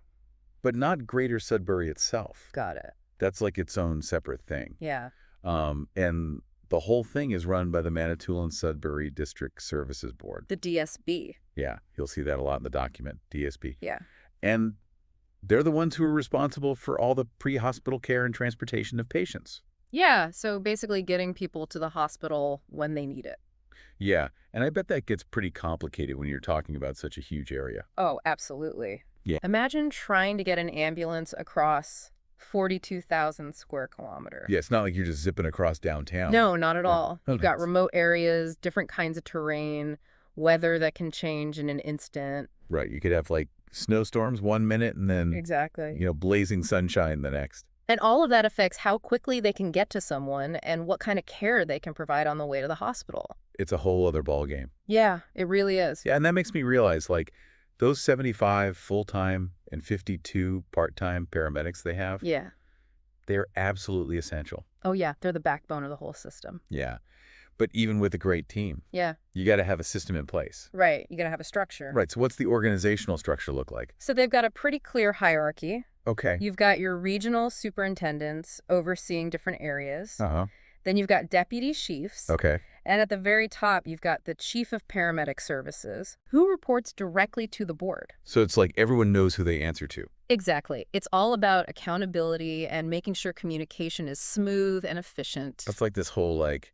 but not Greater Sudbury itself. got it. That's like its own separate thing. Yeah. And the whole thing is run by the Manitoulin-Sudbury District Services Board. The DSB. Yeah, you'll see that a lot in the document, DSB. Yeah. And they're the ones who are responsible for all the pre-hospital care and transportation of patients. Yeah, so basically getting people to the hospital when they need it. Yeah, and I bet that gets pretty complicated when you're talking about such a huge area. Oh, absolutely. Yeah. Imagine trying to get an ambulance across 42,000 square kilometers. Yeah, it's not like you're just zipping across downtown. No, not at Yeah. all. Oh, You've got nice. remote areas, different kinds of terrain, weather that can change in an instant. Right, you could have like snowstorms 1 minute and then, Exactly. blazing sunshine the next. And all of that affects how quickly they can get to someone and what kind of care they can provide on the way to the hospital. It's a whole other ballgame. Yeah, it really is. Yeah, and that makes me realize, like, those 75 full-time and 52 part-time paramedics they have, Yeah. they're absolutely essential. Oh, yeah, they're the backbone of the whole system. Yeah. But even with a great team, Yeah, you got to have a system in place. right. You got to have a structure. Right, so what's the organizational structure look like? So they've got a pretty clear hierarchy. Okay. You've got your regional superintendents overseeing different areas. Uh-huh. Then you've got deputy chiefs. Okay. And at the very top, you've got the chief of paramedic services, who reports directly to the board. So it's like everyone knows who they answer to. Exactly. It's all about accountability and making sure communication is smooth and efficient. That's like this whole, like,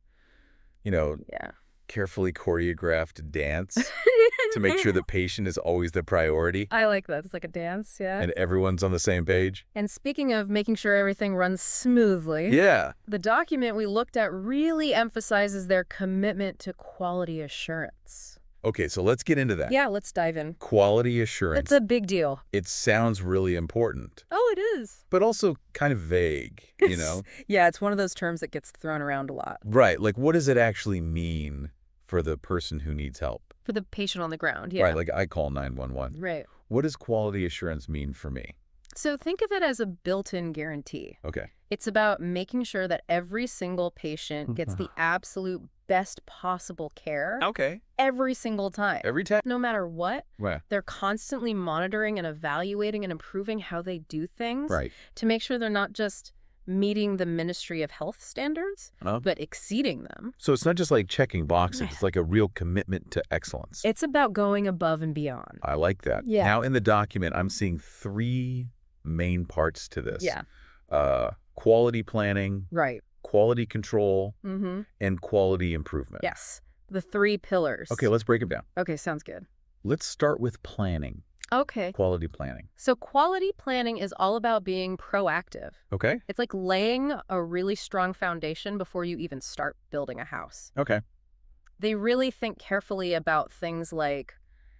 you know, Yeah. carefully choreographed dance to make sure the patient is always the priority I like that. It's like a dance, yeah. and everyone's on the same page. And speaking of making sure everything runs smoothly, Yeah. the document we looked at really emphasizes their commitment to quality assurance. Okay, so let's get into that. Yeah, let's dive in. Quality assurance. It's a big deal. It sounds really important, Oh, it is. but also kind of vague, you know? Yeah, it's one of those terms that gets thrown around a lot. Right, like what does it actually mean for the person who needs help? For the patient on the ground, yeah. Right, like I call 911. Right. What does quality assurance mean for me? So think of it as a built-in guarantee. Okay. It's about making sure that every single patient gets the absolute best possible care Okay. every single time. Every time? No matter what, Right. they're constantly monitoring and evaluating and improving how they do things Right. to make sure they're not just meeting the Ministry of Health standards, Uh-huh. but exceeding them. So it's not just like checking boxes. It's like a real commitment to excellence. It's about going above and beyond. I like that. Yeah. Now in the document, I'm seeing 3 main parts to this. Yeah. Quality planning, Right. quality control, Mm-hmm. and quality improvement. Yes. The 3 pillars. Okay, let's break them down. Okay, sounds good. Let's start with planning, Okay. quality planning. So quality planning is all about being proactive. Okay? It's like laying a really strong foundation before you even start building a house. Okay. They really think carefully about things like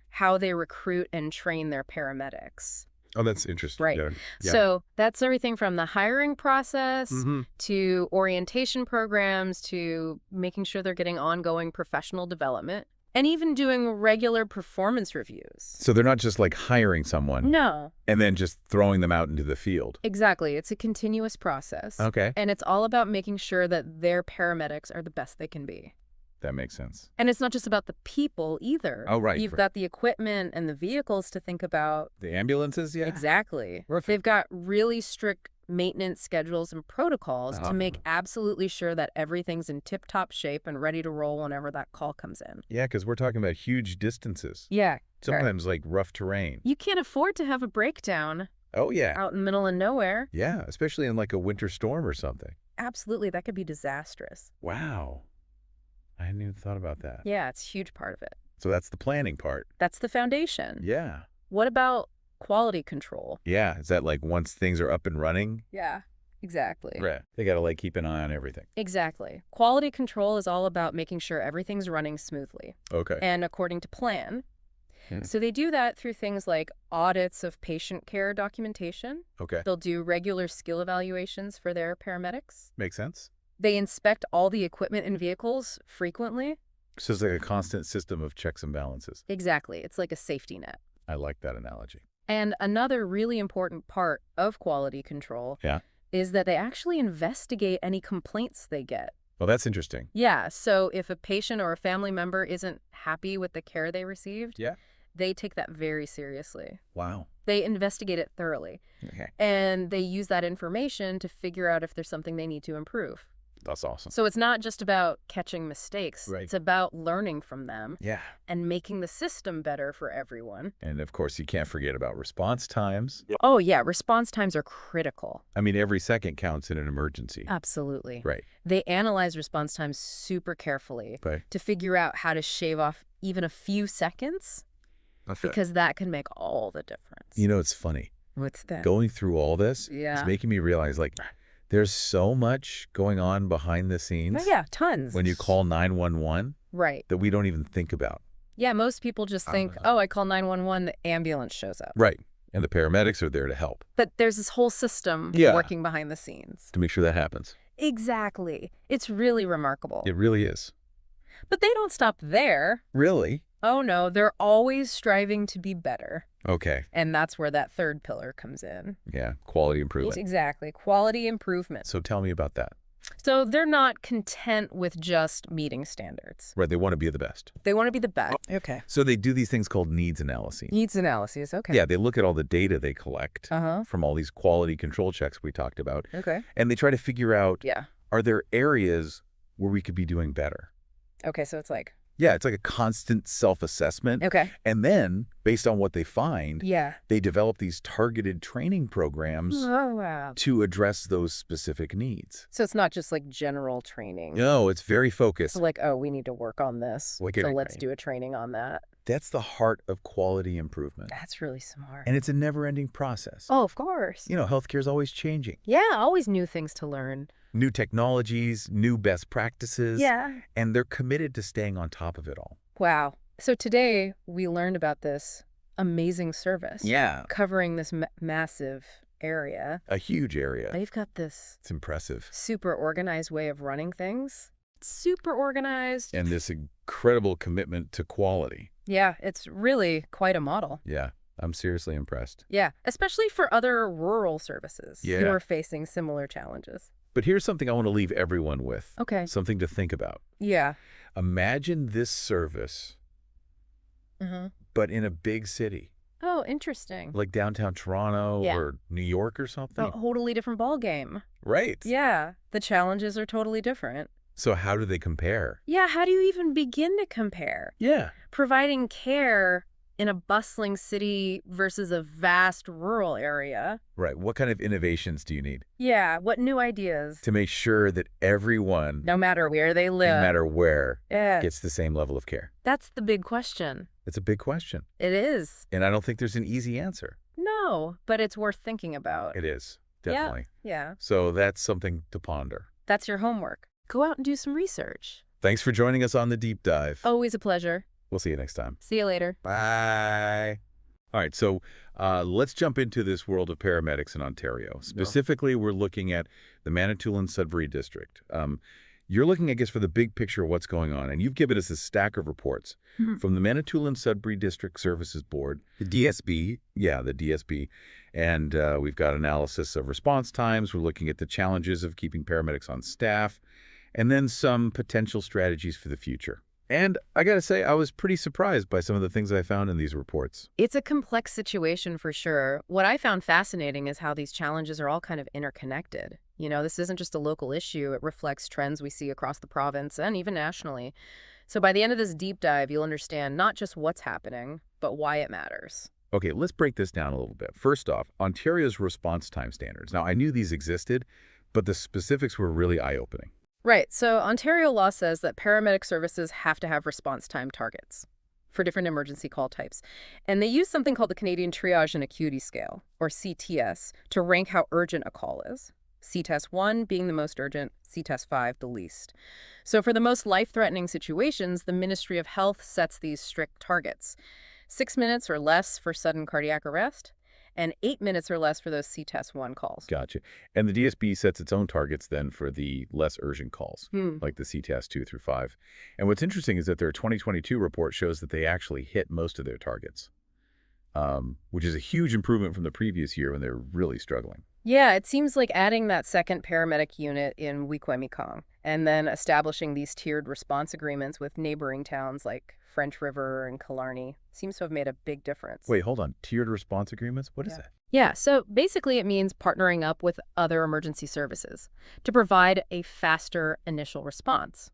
how they recruit and train their paramedics. Oh, that's interesting. Right. Yeah. Yeah. So that's everything from the hiring process Mhm. to orientation programs to making sure they're getting ongoing professional development and even doing regular performance reviews. So they're not just like hiring someone No, and then just throwing them out into the field. exactly. It's a continuous process. Okay. And it's all about making sure that their paramedics are the best they can be. That makes sense. And it's not just about the people either. Oh, right. You've got the equipment and the vehicles to think about. The ambulances, yeah. Exactly. Perfect. They've got really strict maintenance schedules and protocols Uh-huh. to make absolutely sure that everything's in tip-top shape and ready to roll whenever that call comes in. Yeah, because we're talking about huge distances. Yeah. Sometimes like rough terrain. You can't afford to have a breakdown Oh, yeah. out in the middle of nowhere. Yeah, especially in like a winter storm or something. Absolutely. That could be disastrous. Wow. I hadn't even thought about that. Yeah, it's a huge part of it. So that's the planning part. That's the foundation. Yeah. What about quality control? Yeah. Is that like once things are up and running? Yeah, exactly. Right. They got to like keep an eye on everything. Exactly. Quality control is all about making sure everything's running smoothly Okay. and according to plan. Hmm. So they do that through things like audits of patient care documentation. Okay. They'll do regular skill evaluations for their paramedics. Makes sense. They inspect all the equipment and vehicles frequently. So it's like a constant system of checks and balances. Exactly. It's like a safety net. I like that analogy. And another really important part of quality control Yeah. is that they actually investigate any complaints they get. Well, that's interesting. Yeah, so if a patient or a family member isn't happy with the care they received, Yeah. they take that very seriously. Wow. They investigate it thoroughly, Okay. and they use that information to figure out if there's something they need to improve. That's awesome. So it's not just about catching mistakes. Right. It's about learning from them Yeah. and making the system better for everyone. And of course, you can't forget about response times. Yep. Oh, yeah, response times are critical. I mean, every second counts in an emergency. Absolutely. Right. They analyze response times super carefully Right. to figure out how to shave off even a few seconds, because that can make all the difference. You know, it's funny. What's that? Going through all this Yeah. is making me realize, like, there's so much going on behind the scenes Oh, yeah, tons. when you call 911 Right. that we don't even think about. Yeah, most people just think, oh, I call 911, the ambulance shows up. Right. And the paramedics are there to help. But there's this whole system Yeah. working behind the scenes. To make sure that happens. Exactly. It's really remarkable. It really is. But they don't stop there. Really? Oh, no, they're always striving to be better. Okay. And that's where that third pillar comes in. Yeah. Quality improvement. Exactly. Quality improvement. So tell me about that. So they're not content with just meeting standards. Right. They want to be the best. They want to be the best. Okay. So they do these things called needs analyses. Needs analyses. Okay. Yeah. They look at all the data they collect Uh-huh. from all these quality control checks we talked about. Okay. And they try to figure out, Yeah. are there areas where we could be doing better? Okay, so it's like... Yeah, it's like a constant self-assessment. Okay. And then, based on what they find, Yeah. they develop these targeted training programs Oh, wow. to address those specific needs. So it's not just like general training. No, it's very focused. So like, oh, we need to work on this. Like So it- let's do a training on that. That's the heart of quality improvement. That's really smart. And it's a never-ending process. Oh, of course. You know, healthcare is always changing. Yeah, always new things to learn. New technologies, new best practices. Yeah. And they're committed to staying on top of it all. Wow. So today we learned about this amazing service. Yeah. Covering this massive area. A huge area. They've got this It's impressive. super organized way of running things. Super organized. And this incredible commitment to quality. Yeah, it's really quite a model. Yeah, I'm seriously impressed. Yeah, especially for other rural services who Yeah. are facing similar challenges. But here's something I want to leave everyone with. Okay. Something to think about. Yeah. Imagine this service, Mm-hmm. but in a big city, Oh, interesting. like downtown Toronto Yeah. or New York or something. A totally different ball game. Right. Yeah, the challenges are totally different. So how do they compare? Yeah, how do you even begin to compare? Yeah. Providing care in a bustling city versus a vast rural area. Right. What kind of innovations do you need Yeah, what new ideas? to make sure that everyone, No matter where they no live. matter where, Yeah, gets the same level of care? that's the big question. It's a big question. It is. And I don't think there's an easy answer. No, but it's worth thinking about. It is. Yeah. Definitely. Yeah, So that's something to ponder. that's your homework. Go out and do some research. Thanks for joining us on the deep dive. Always a pleasure. We'll see you next time. See you later. Bye. All right, so let's jump into this world of paramedics in Ontario. Specifically, we're looking at the Manitoulin-Sudbury District. You're looking, I guess, for the big picture of what's going on, and you've given us a stack of reports from the Manitoulin-Sudbury District Services Board, the DSB. Yeah, the DSB. And we've got analysis of response times. We're looking at the challenges of keeping paramedics on staff, and then some potential strategies for the future. And I got to say, I was pretty surprised by some of the things I found in these reports. It's a complex situation for sure. What I found fascinating is how these challenges are all kind of interconnected. You know, this isn't just a local issue. It reflects trends we see across the province and even nationally. So by the end of this deep dive, you'll understand not just what's happening, but why it matters. Okay, let's break this down a little bit. First off, Ontario's response time standards. Now, I knew these existed, but the specifics were really eye-opening. Right. So Ontario law says that paramedic services have to have response time targets for different emergency call types. And they use something called the Canadian Triage and Acuity Scale, or CTS, to rank how urgent a call is. CTS 1 being the most urgent, CTS 5 the least. So for the most life-threatening situations, the Ministry of Health sets these strict targets. 6 minutes or less for sudden cardiac arrest, and 8 minutes or less for those CTS 1 calls. Gotcha. And the DSB sets its own targets then for the less urgent calls, like the CTS 2 through 5. And what's interesting is that their 2022 report shows that they actually hit most of their targets. which is a huge improvement from the previous year when they were really struggling. Yeah, it seems like adding that second paramedic unit in Wequemikong and then establishing these tiered response agreements with neighboring towns like French River and Killarney seems to have made a big difference. Wait, hold on. Tiered response agreements? What is Yeah. that? Yeah, so basically it means partnering up with other emergency services to provide a faster initial response,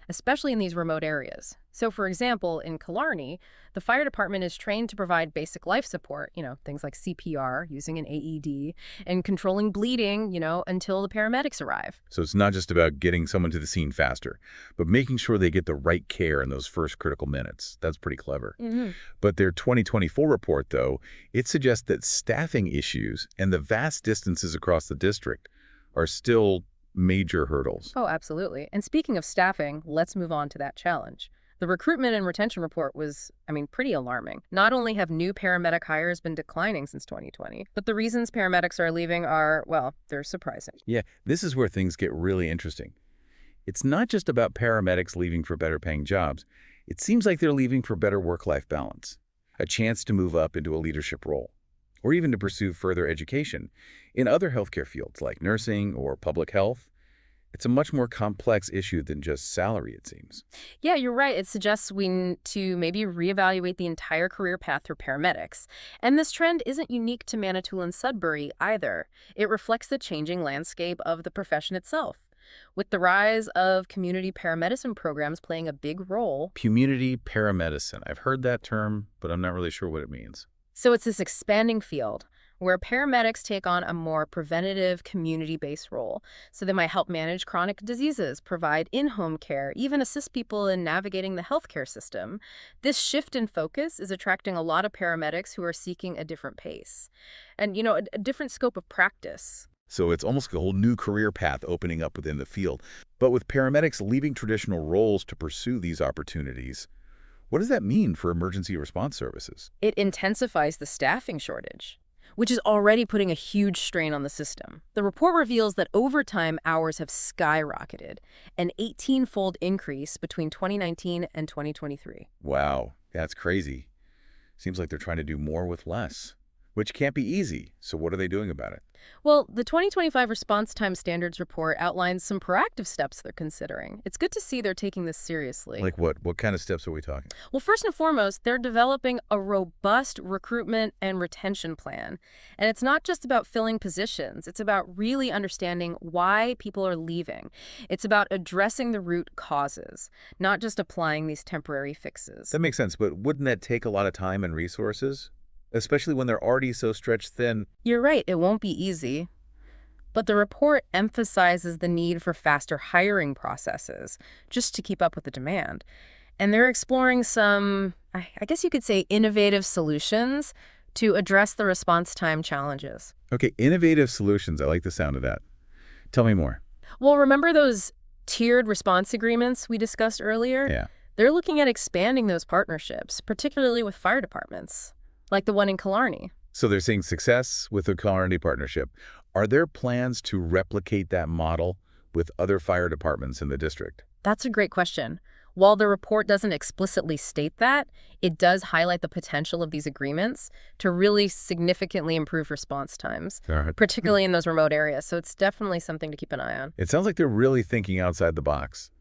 especially in these remote areas. So, for example, in Killarney, the fire department is trained to provide basic life support, things like CPR, using an AED, and controlling bleeding, until the paramedics arrive. So it's not just about getting someone to the scene faster, but making sure they get the right care in those first critical minutes. That's pretty clever. Hmm. But their 2024 report, though, it suggests that staffing issues and the vast distances across the district are still major hurdles. Oh, absolutely. And speaking of staffing, let's move on to that challenge. The recruitment and retention report was, pretty alarming. Not only have new paramedic hires been declining since 2020, but the reasons paramedics are leaving are, well, they're surprising. Yeah, this is where things get really interesting. It's not just about paramedics leaving for better paying jobs. It seems like they're leaving for better work-life balance, a chance to move up into a leadership role, or even to pursue further education in other healthcare fields like nursing or public health. It's a much more complex issue than just salary, it seems. Yeah, you're right. It suggests we need to maybe reevaluate the entire career path for paramedics. And this trend isn't unique to Manitoulin and Sudbury either. It reflects the changing landscape of the profession itself. With the rise of community paramedicine programs playing a big role, Community paramedicine. I've heard that term, but I'm not really sure what it means. so it's this expanding field where paramedics take on a more preventative, community-based role. So they might help manage chronic diseases, provide in-home care, even assist people in navigating the healthcare system. This shift in focus is attracting a lot of paramedics who are seeking a different pace and, a different scope of practice. So it's almost a whole new career path opening up within the field. But with paramedics leaving traditional roles to pursue these opportunities, what does that mean for emergency response services? It intensifies the staffing shortage, which is already putting a huge strain on the system. The report reveals that overtime hours have skyrocketed, an 18-fold increase between 2019 and 2023. Wow, that's crazy. Seems like they're trying to do more with less, which can't be easy. So what are they doing about it? Well, the 2025 Response Time Standards report outlines some proactive steps they're considering. It's good to see they're taking this seriously. Like what? What kind of steps are we talking? Well, first and foremost, they're developing a robust recruitment and retention plan. And it's not just about filling positions. It's about really understanding why people are leaving. It's about addressing the root causes, not just applying these temporary fixes. That makes sense, but wouldn't that take a lot of time and resources? Especially when they're already so stretched thin. You're right, it won't be easy. But the report emphasizes the need for faster hiring processes just to keep up with the demand. And they're exploring some, I guess you could say, innovative solutions to address the response time challenges. Okay, innovative solutions. I like the sound of that. Tell me more. Well, remember those tiered response agreements we discussed earlier? Yeah. They're looking at expanding those partnerships, particularly with fire departments, like the one in Killarney. So they're seeing success with the Colorado partnership. Are there plans to replicate that model with other fire departments in the district? That's a great question. While the report doesn't explicitly state that, it does highlight the potential of these agreements to really significantly improve response times, All right. particularly in those remote areas. So it's definitely something to keep an eye on. It sounds like they're really thinking outside the box.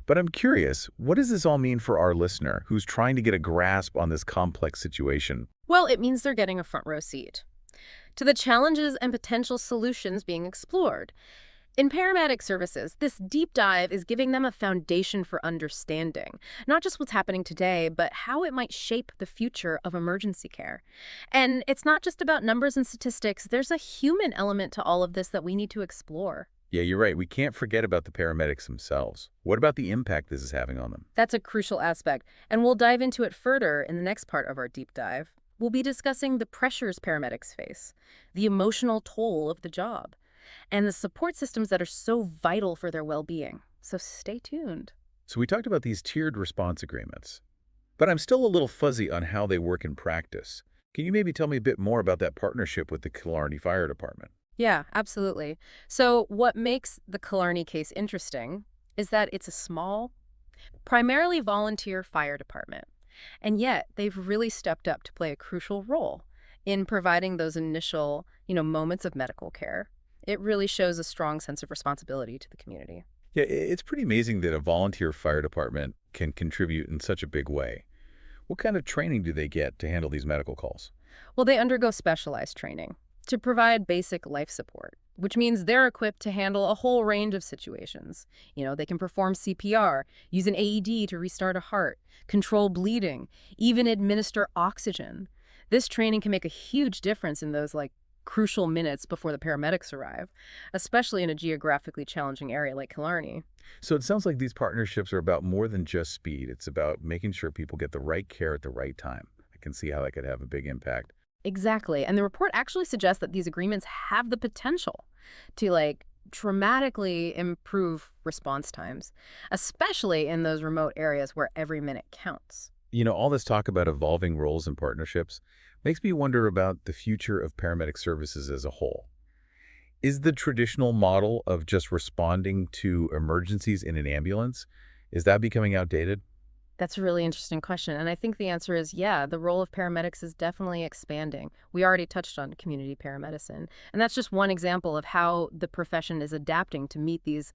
But I'm curious, what does this all mean for our listener who's trying to get a grasp on this complex situation? Well, it means they're getting a front row seat to the challenges and potential solutions being explored. In paramedic services, this deep dive is giving them a foundation for understanding, not just what's happening today, but how it might shape the future of emergency care. And it's not just about numbers and statistics. There's a human element to all of this that we need to explore. Yeah, you're right. We can't forget about the paramedics themselves. What about the impact this is having on them? That's a crucial aspect, and we'll dive into it further in the next part of our deep dive. We'll be discussing the pressures paramedics face, the emotional toll of the job, and the support systems that are so vital for their well-being. So stay tuned. So we talked about these tiered response agreements, but I'm still a little fuzzy on how they work in practice. Can you maybe tell me a bit more about that partnership with the Killarney Fire Department? Yeah, absolutely. So what makes the Killarney case interesting is that it's a small, primarily volunteer fire department. And yet, they've really stepped up to play a crucial role in providing those initial, moments of medical care. It really shows a strong sense of responsibility to the community. Yeah, it's pretty amazing that a volunteer fire department can contribute in such a big way. What kind of training do they get to handle these medical calls? Well, they undergo specialized training to provide basic life support, which means they're equipped to handle a whole range of situations. They can perform CPR, use an AED to restart a heart, control bleeding, even administer oxygen. This training can make a huge difference in those crucial minutes before the paramedics arrive, especially in a geographically challenging area like Killarney. So it sounds like these partnerships are about more than just speed. It's about making sure people get the right care at the right time. I can see how that could have a big impact. Exactly. And the report actually suggests that these agreements have the potential to dramatically improve response times, especially in those remote areas where every minute counts. All this talk about evolving roles and partnerships makes me wonder about the future of paramedic services as a whole. Is the traditional model of just responding to emergencies in an ambulance, is that becoming outdated? That's a really interesting question. And I think the answer is yeah, the role of paramedics is definitely expanding. We already touched on community paramedicine. And that's just one example of how the profession is adapting to meet these,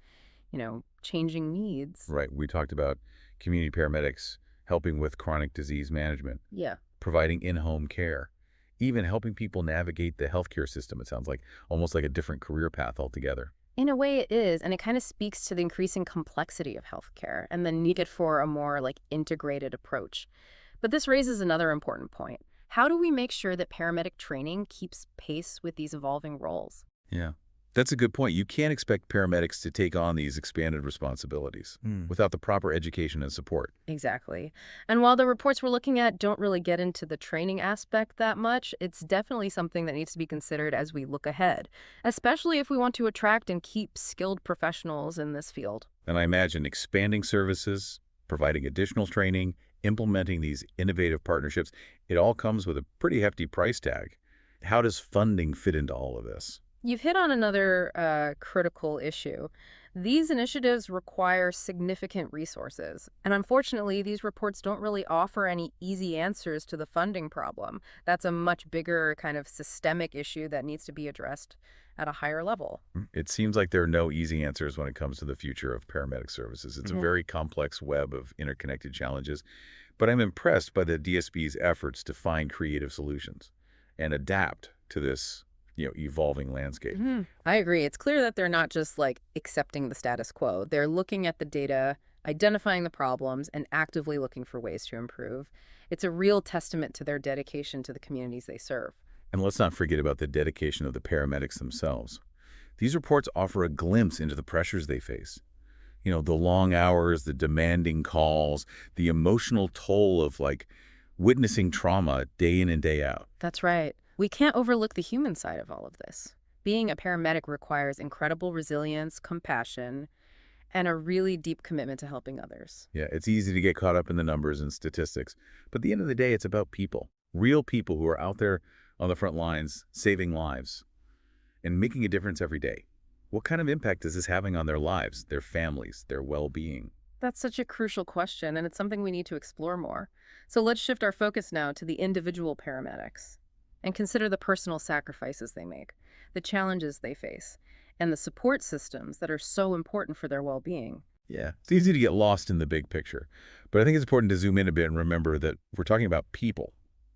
changing needs. Right. We talked about community paramedics helping with chronic disease management, Yeah. providing in-home care, even helping people navigate the healthcare system. It sounds like almost like a different career path altogether. In a way, it is, and it kind of speaks to the increasing complexity of healthcare and the need for a more integrated approach. But this raises another important point. How do we make sure that paramedic training keeps pace with these evolving roles? Yeah. That's a good point. You can't expect paramedics to take on these expanded responsibilities without the proper education and support. Exactly. And while the reports we're looking at don't really get into the training aspect that much, it's definitely something that needs to be considered as we look ahead, especially if we want to attract and keep skilled professionals in this field. And I imagine expanding services, providing additional training, implementing these innovative partnerships, it all comes with a pretty hefty price tag. How does funding fit into all of this? You've hit on another critical issue. These initiatives require significant resources, and unfortunately, these reports don't really offer any easy answers to the funding problem. That's a much bigger kind of systemic issue that needs to be addressed at a higher level. It seems like there are no easy answers when it comes to the future of paramedic services. It's a very complex web of interconnected challenges, but I'm impressed by the DSB's efforts to find creative solutions and adapt to this, evolving landscape. I agree. It's clear that they're not just accepting the status quo. They're looking at the data, identifying the problems, and actively looking for ways to improve. It's a real testament to their dedication to the communities they serve. And let's not forget about the dedication of the paramedics themselves. These reports offer a glimpse into the pressures they face. The long hours, the demanding calls, the emotional toll of witnessing trauma day in and day out. That's right. We can't overlook the human side of all of this. Being a paramedic requires incredible resilience, compassion, and a really deep commitment to helping others. Yeah, it's easy to get caught up in the numbers and statistics. But at the end of the day, it's about people, real people who are out there on the front lines, saving lives and making a difference every day. What kind of impact is this having on their lives, their families, their well-being? That's such a crucial question, and it's something we need to explore more. So let's shift our focus now to the individual paramedics and consider the personal sacrifices they make, the challenges they face, and the support systems that are so important for their well-being. Yeah, it's easy to get lost in the big picture. But I think it's important to zoom in a bit and remember that we're talking about people,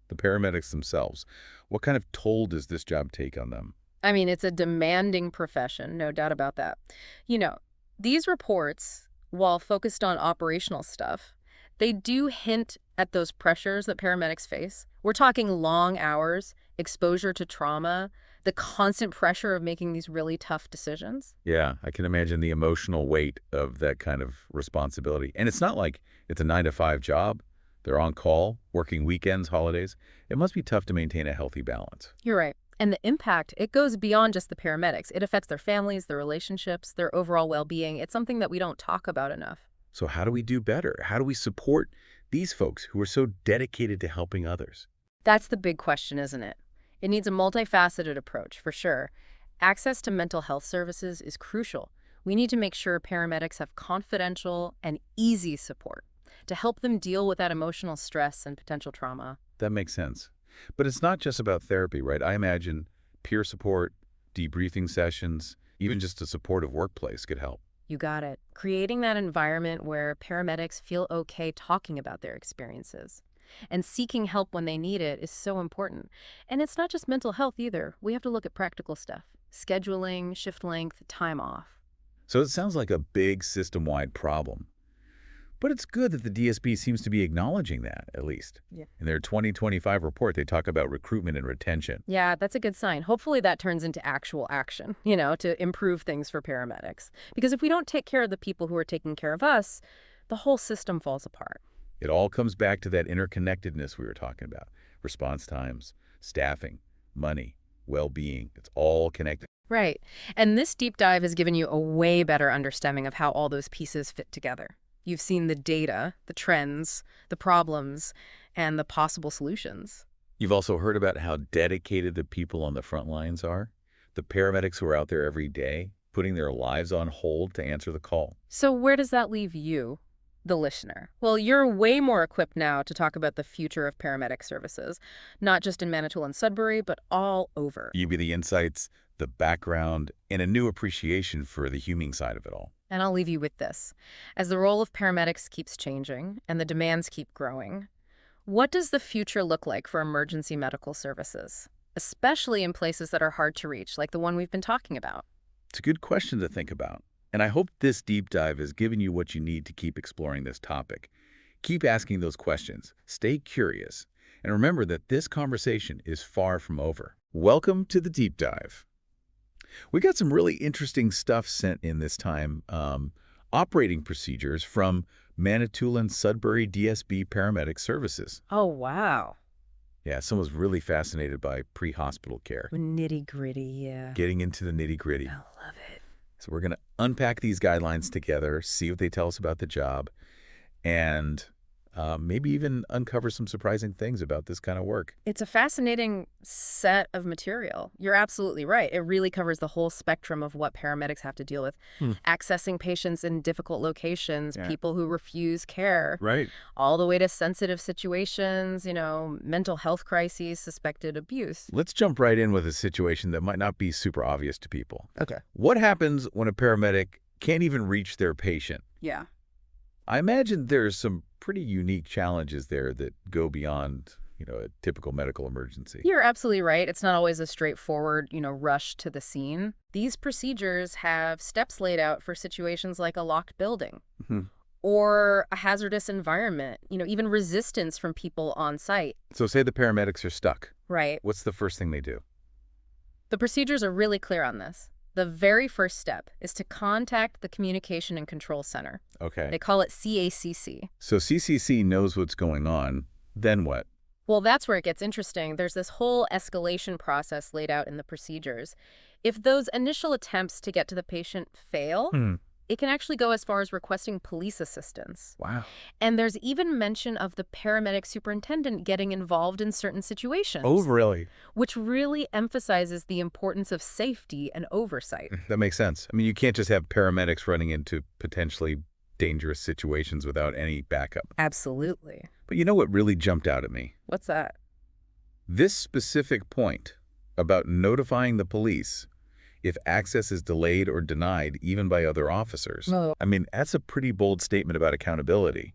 the paramedics themselves. What kind of toll does this job take on them? I mean, it's a demanding profession, no doubt about that. You know, these reports, while focused on operational stuff, they do hint at those pressures that paramedics face. We're talking long hours, exposure to trauma, the constant pressure of making these really tough decisions. Yeah, I can imagine the emotional weight of that kind of responsibility. And it's not like it's a 9 to 5 job. They're on call, working weekends, holidays. It must be tough to maintain a healthy balance. You're right. And the impact, it goes beyond just the paramedics. It affects their families, their relationships, their overall well-being. It's something that we don't talk about enough. So how do we do better? How do we support these folks who are so dedicated to helping others? That's the big question, isn't it? It needs a multifaceted approach, for sure. Access to mental health services is crucial. We need to make sure paramedics have confidential and easy support. to help them deal with that emotional stress and potential trauma. That makes sense. But it's not just about therapy, right? I imagine peer support, debriefing sessions, even just a supportive workplace could help. You got it. Creating that environment where paramedics feel okay talking about their experiences and seeking help when they need it is so important. And it's not just mental health either. We have to look at practical stuff: scheduling, shift length, time off. So it sounds like a big system-wide problem. But it's good that the DSP seems to be acknowledging that, at least. Yeah. In their 2025 report, they talk about recruitment and retention. Yeah, that's a good sign. Hopefully that turns into actual action, to improve things for paramedics. Because if we don't take care of the people who are taking care of us, the whole system falls apart. It all comes back to that interconnectedness we were talking about. Response times, staffing, money, well-being. It's all connected. Right. And this deep dive has given you a way better understanding of how all those pieces fit together. You've seen the data, the trends, the problems, and the possible solutions. You've also heard about how dedicated the people on the front lines are. The paramedics who are out there every day, putting their lives on hold to answer the call. So where does that leave you, the listener? Well, you're way more equipped now to talk about the future of paramedic services, not just in Manitoulin and Sudbury, but all over. You give the insights, the background, and a new appreciation for the human side of it all. And I'll leave you with this. As the role of paramedics keeps changing and the demands keep growing, what does the future look like for emergency medical services, especially in places that are hard to reach, like the one we've been talking about? It's a good question to think about. And I hope this deep dive has given you what you need to keep exploring this topic. Keep asking those questions. Stay curious. And remember that this conversation is far from over. Welcome to the deep dive. We got some really interesting stuff sent in this time. Operating procedures from Manitoulin Sudbury DSB Paramedic Services. Oh, wow. Yeah, someone's really fascinated by pre-hospital care. Nitty-gritty, yeah. Getting into the nitty-gritty. I love it. So we're going to unpack these guidelines together, see what they tell us about the job, and maybe even uncover some surprising things about this kind of work. It's a fascinating set of material. You're absolutely right. It really covers the whole spectrum of what paramedics have to deal with. Accessing patients in difficult locations, people who refuse care, Right. all the way to sensitive situations, mental health crises, suspected abuse. Let's jump right in with a situation that might not be super obvious to people. Okay. What happens when a paramedic can't even reach their patient? Yeah. I imagine there's some pretty unique challenges there that go beyond, a typical medical emergency. You're absolutely right. It's not always a straightforward, rush to the scene. These procedures have steps laid out for situations like a locked building or a hazardous environment, even resistance from people on site. So say the paramedics are stuck. Right. What's the first thing they do? The procedures are really clear on this. The very first step is to contact the Communication and Control Center. Okay. They call it CACC. So CCC knows what's going on. Then what? Well, that's where it gets interesting. There's this whole escalation process laid out in the procedures. If those initial attempts to get to the patient fail, it can actually go as far as requesting police assistance. Wow. And there's even mention of the paramedic superintendent getting involved in certain situations. Oh, really? Which really emphasizes the importance of safety and oversight. That makes sense. I mean, you can't just have paramedics running into potentially dangerous situations without any backup. Absolutely. But you know what really jumped out at me? What's that? This specific point about notifying the police if access is delayed or denied, even by other officers. Oh. I mean, that's a pretty bold statement about accountability,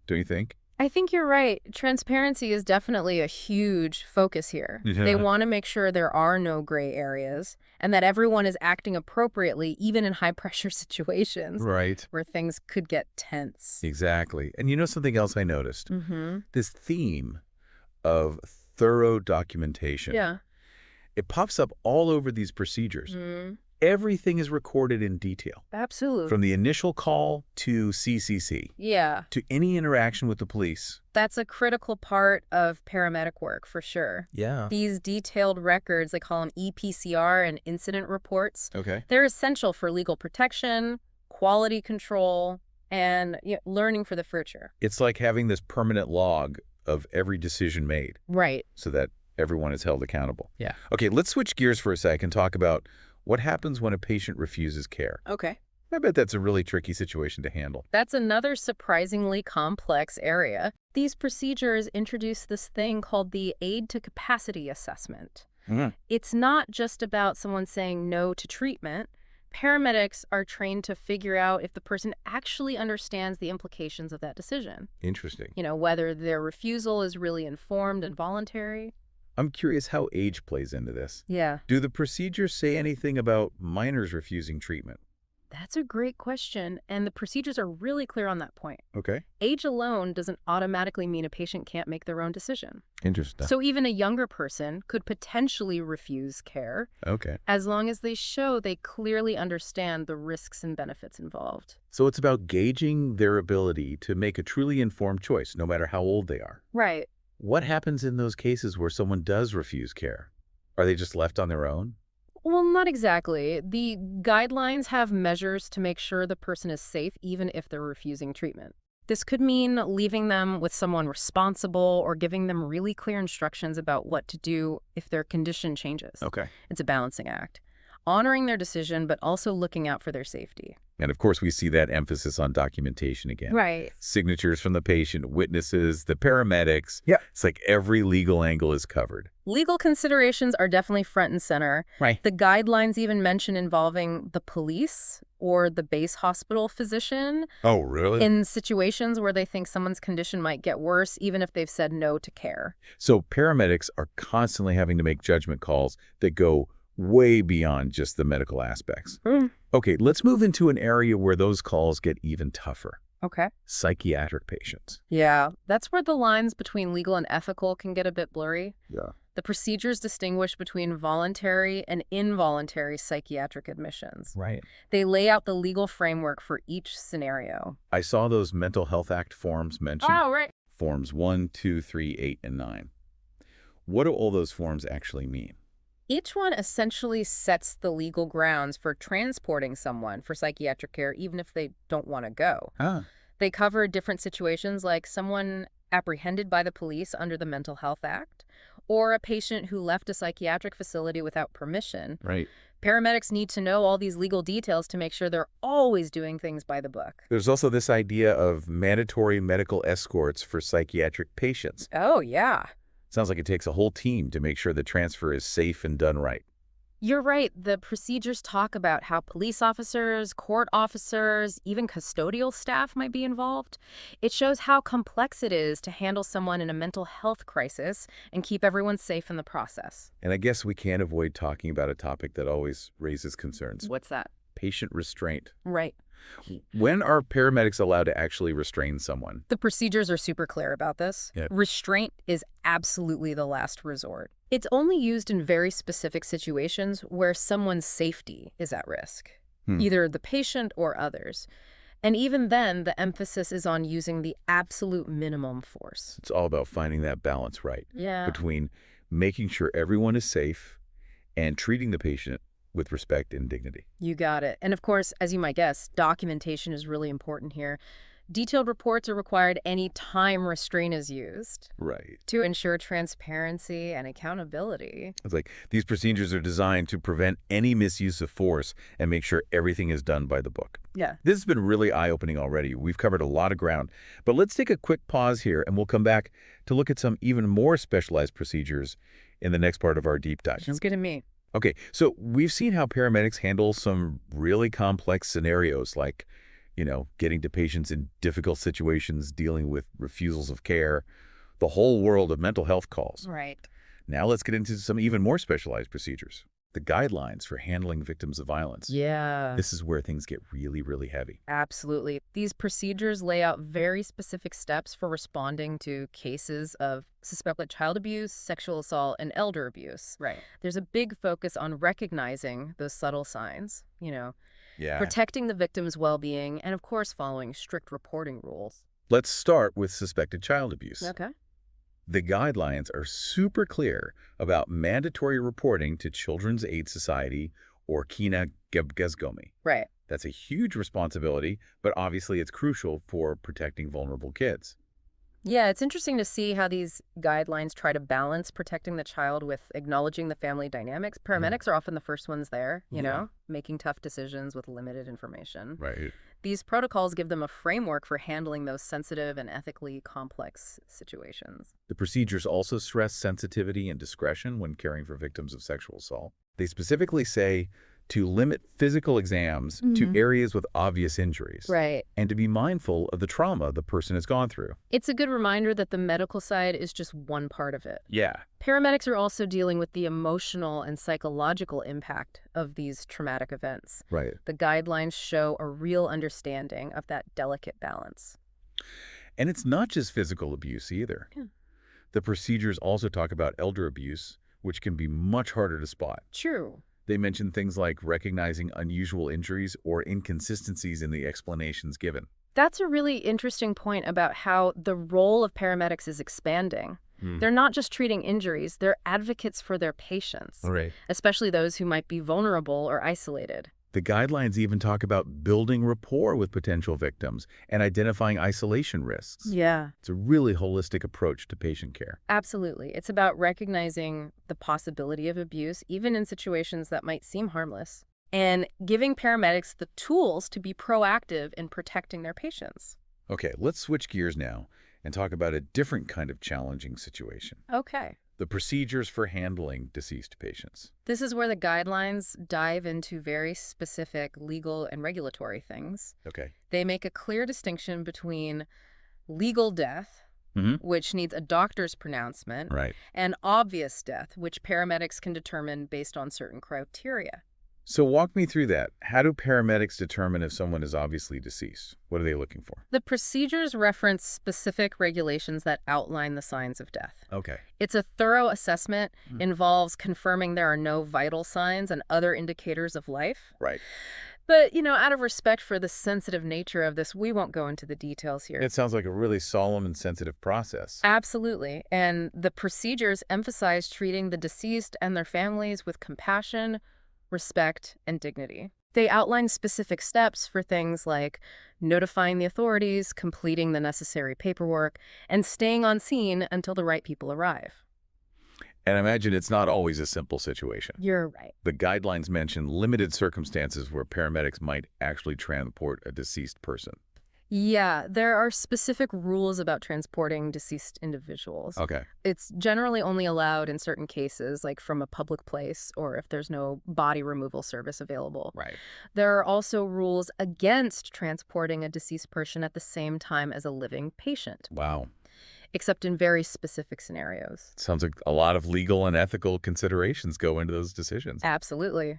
don't you think? I think you're right. Transparency is definitely a huge focus here. Yeah. They want to make sure there are no gray areas and that everyone is acting appropriately, even in high-pressure situations Right. where things could get tense. Exactly. And you know something else I noticed? This theme of thorough documentation. Yeah. It pops up all over these procedures. Everything is recorded in detail. Absolutely. From the initial call to CCC, Yeah. to any interaction with the police. That's a critical part of paramedic work, for sure. Yeah. These detailed records, they call them EPCR and incident reports, Okay. they're essential for legal protection, quality control, and learning for the future. It's like having this permanent log of every decision made Right. so that everyone is held accountable. Yeah. Okay, let's switch gears for a sec and talk about what happens when a patient refuses care. Okay. I bet that's a really tricky situation to handle. That's another surprisingly complex area. These procedures introduce this thing called the aid to capacity assessment. Mhm. It's not just about someone saying no to treatment. Paramedics are trained to figure out if the person actually understands the implications of that decision. Interesting. Whether their refusal is really informed and voluntary. I'm curious how age plays into this. Yeah. Do the procedures say anything about minors refusing treatment? That's a great question, and the procedures are really clear on that point. Okay. Age alone doesn't automatically mean a patient can't make their own decision. Interesting. So even a younger person could potentially refuse care Okay. as long as they show they clearly understand the risks and benefits involved. So it's about gauging their ability to make a truly informed choice, no matter how old they are. Right. What happens in those cases where someone does refuse care? Are they just left on their own? Well, not exactly. The guidelines have measures to make sure the person is safe even if they're refusing treatment. This could mean leaving them with someone responsible or giving them really clear instructions about what to do if their condition changes. Okay. It's a balancing act. Honoring their decision, but also looking out for their safety. And of course, we see that emphasis on documentation again. Right. Signatures from the patient, witnesses, the paramedics. Yeah. It's like every legal angle is covered. Legal considerations are definitely front and center. Right. The guidelines even mention involving the police or the base hospital physician Oh, really? in situations where they think someone's condition might get worse, even if they've said no to care. So paramedics are constantly having to make judgment calls that go way beyond just the medical aspects. Okay, let's move into an area where those calls get even tougher. Okay. Psychiatric patients. Yeah, that's where the lines between legal and ethical can get a bit blurry. Yeah. The procedures distinguish between voluntary and involuntary psychiatric admissions. Right. They lay out the legal framework for each scenario. I saw those Mental Health Act forms mentioned. Oh, right. Forms 1, 2, 3, 8, and 9. What do all those forms actually mean? Each one essentially sets the legal grounds for transporting someone for psychiatric care, even if they don't want to go. Ah. They cover different situations like someone apprehended by the police under the Mental Health Act, or a patient who left a psychiatric facility without permission. Right. Paramedics need to know all these legal details to make sure they're always doing things by the book. There's also this idea of mandatory medical escorts for psychiatric patients. Oh, yeah. Sounds like it takes a whole team to make sure the transfer is safe and done right. You're right. The procedures talk about how police officers, court officers, even custodial staff might be involved. It shows how complex it is to handle someone in a mental health crisis and keep everyone safe in the process. And I guess we can't avoid talking about a topic that always raises concerns. What's that? Patient restraint. Right. When are paramedics allowed to actually restrain someone? The procedures are super clear about this. Yep. Restraint is absolutely the last resort. It's only used in very specific situations where someone's safety is at risk, either the patient or others. And even then, the emphasis is on using the absolute minimum force. It's all about finding that balance right Yeah. between making sure everyone is safe and treating the patient with respect and dignity. You got it. And of course, as you might guess, documentation is really important here. Detailed reports are required any time restraint is used Right. to ensure transparency and accountability. It's like these procedures are designed to prevent any misuse of force and make sure everything is done by the book. Yeah. This has been really eye-opening already. We've covered a lot of ground. But let's take a quick pause here, and we'll come back to look at some even more specialized procedures in the next part of our deep dive. Sounds good to me. Okay, so we've seen how paramedics handle some really complex scenarios like, getting to patients in difficult situations, dealing with refusals of care, the whole world of mental health calls. Right. Now let's get into some even more specialized procedures. The guidelines for handling victims of violence. Yeah. This is where things get really, really heavy. Absolutely. These procedures lay out very specific steps for responding to cases of suspected child abuse, sexual assault, and elder abuse. Right. There's a big focus on recognizing those subtle signs, Yeah. protecting the victim's well-being, and of course following strict reporting rules. Let's start with suspected child abuse. Okay. The guidelines are super clear about mandatory reporting to Children's Aid Society or Kina Gebgezgomi. Right. That's a huge responsibility, but obviously it's crucial for protecting vulnerable kids. Yeah, it's interesting to see how these guidelines try to balance protecting the child with acknowledging the family dynamics. Mhm. Paramedics are often the first ones there, Yeah. making tough decisions with limited information. Right. These protocols give them a framework for handling those sensitive and ethically complex situations. The procedures also stress sensitivity and discretion when caring for victims of sexual assault. They specifically say to limit physical exams to Hmm. areas with obvious injuries Right. and to be mindful of the trauma the person has gone through. It's a good reminder that the medical side is just one part of it. Yeah. Paramedics are also dealing with the emotional and psychological impact of these traumatic events. Right. The guidelines show a real understanding of that delicate balance. And it's not just physical abuse either. Yeah. The procedures also talk about elder abuse, which can be much harder to spot. True. They mention things like recognizing unusual injuries or inconsistencies in the explanations given. That's a really interesting point about how the role of paramedics is expanding. Hmm. They're not just treating injuries, they're advocates for their patients, Right. especially those who might be vulnerable or isolated. The guidelines even talk about building rapport with potential victims and identifying isolation risks. Yeah. It's a really holistic approach to patient care. Absolutely. It's about recognizing the possibility of abuse, even in situations that might seem harmless, and giving paramedics the tools to be proactive in protecting their patients. Okay, let's switch gears now and talk about a different kind of challenging situation. Okay. The procedures for handling deceased patients. This is where the guidelines dive into very specific legal and regulatory things. Okay. They make a clear distinction between legal death, Mm-hmm. which needs a doctor's pronouncement, Right. and obvious death, which paramedics can determine based on certain criteria. So walk me through that. How do paramedics determine if someone is obviously deceased? What are they looking for? The procedures reference specific regulations that outline the signs of death. Okay. It's a thorough assessment, Mm. involves confirming there are no vital signs and other indicators of life. Right. But, out of respect for the sensitive nature of this, we won't go into the details here. It sounds like a really solemn and sensitive process. Absolutely. And the procedures emphasize treating the deceased and their families with compassion, respect, and dignity. They outline specific steps for things like notifying the authorities, completing the necessary paperwork, and staying on scene until the right people arrive. And I imagine it's not always a simple situation. You're right. The guidelines mention limited circumstances where paramedics might actually transport a deceased person. Yeah, there are specific rules about transporting deceased individuals. Okay. It's generally only allowed in certain cases, like from a public place or if there's no body removal service available. Right. There are also rules against transporting a deceased person at the same time as a living patient, Wow. except in very specific scenarios. Sounds like a lot of legal and ethical considerations go into those decisions. Absolutely.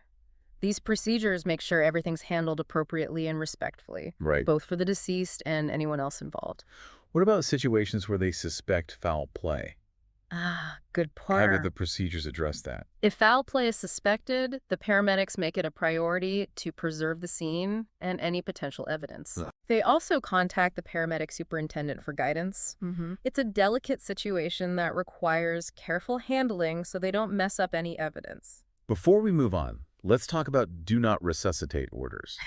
These procedures make sure everything's handled appropriately and respectfully, Right. both for the deceased and anyone else involved. What about situations where they suspect foul play? Ah, good How do point. the procedures address that? If foul play is suspected, the paramedics make it a priority to preserve the scene and any potential evidence. Ugh. They also contact the paramedic superintendent for guidance. It's a delicate situation that requires careful handling so they don't mess up any evidence. Before we move on, let's talk about do not resuscitate orders,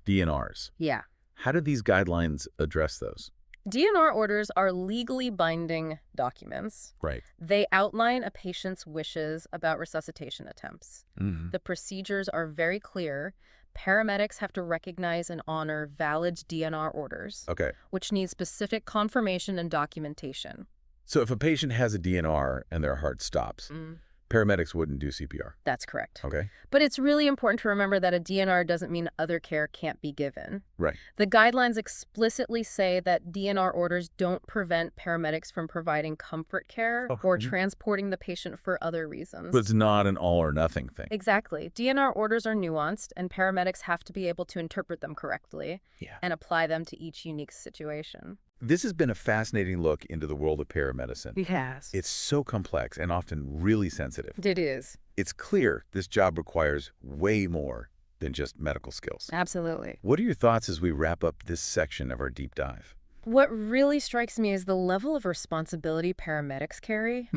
DNRs. Yeah. How do these guidelines address those? DNR orders are legally binding documents. Right. They outline a patient's wishes about resuscitation attempts. Mm-hmm. The procedures are very clear. Paramedics have to recognize and honor valid DNR orders, Okay. which need specific confirmation and documentation. So if a patient has a DNR and their heart stops, paramedics wouldn't do CPR. That's correct. Okay. But it's really important to remember that a DNR doesn't mean other care can't be given. Right. The guidelines explicitly say that DNR orders don't prevent paramedics from providing comfort care or transporting the patient for other reasons. But it's not an all or nothing thing. Exactly. DNR orders are nuanced, and paramedics have to be able to interpret them correctly and apply them to each unique situation. This has been a fascinating look into the world of paramedicine. It has. It's so complex and often really sensitive. It is. It's clear this job requires way more than just medical skills. Absolutely. What are your thoughts as we wrap up this section of our deep dive? What really strikes me is the level of responsibility paramedics carry.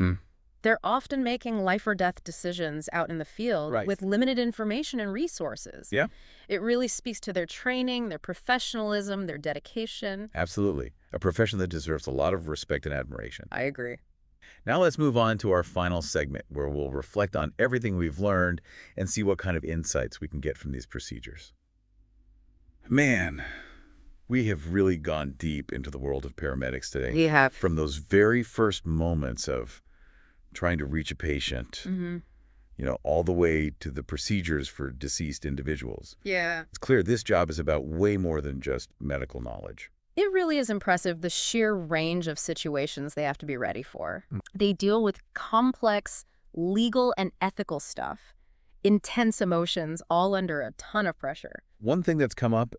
They're often making life or death decisions out in the field with limited information and resources. Yeah. It really speaks to their training, their professionalism, their dedication. Absolutely. A profession that deserves a lot of respect and admiration. I agree. Now let's move on to our final segment, where we'll reflect on everything we've learned and see what kind of insights we can get from these procedures. Man, we have really gone deep into the world of paramedics today. We have. From those very first moments of trying to reach a patient, all the way to the procedures for deceased individuals. Yeah. It's clear this job is about way more than just medical knowledge. It really is impressive, the sheer range of situations they have to be ready for. They deal with complex legal and ethical stuff, intense emotions, all under a ton of pressure. One thing that's come up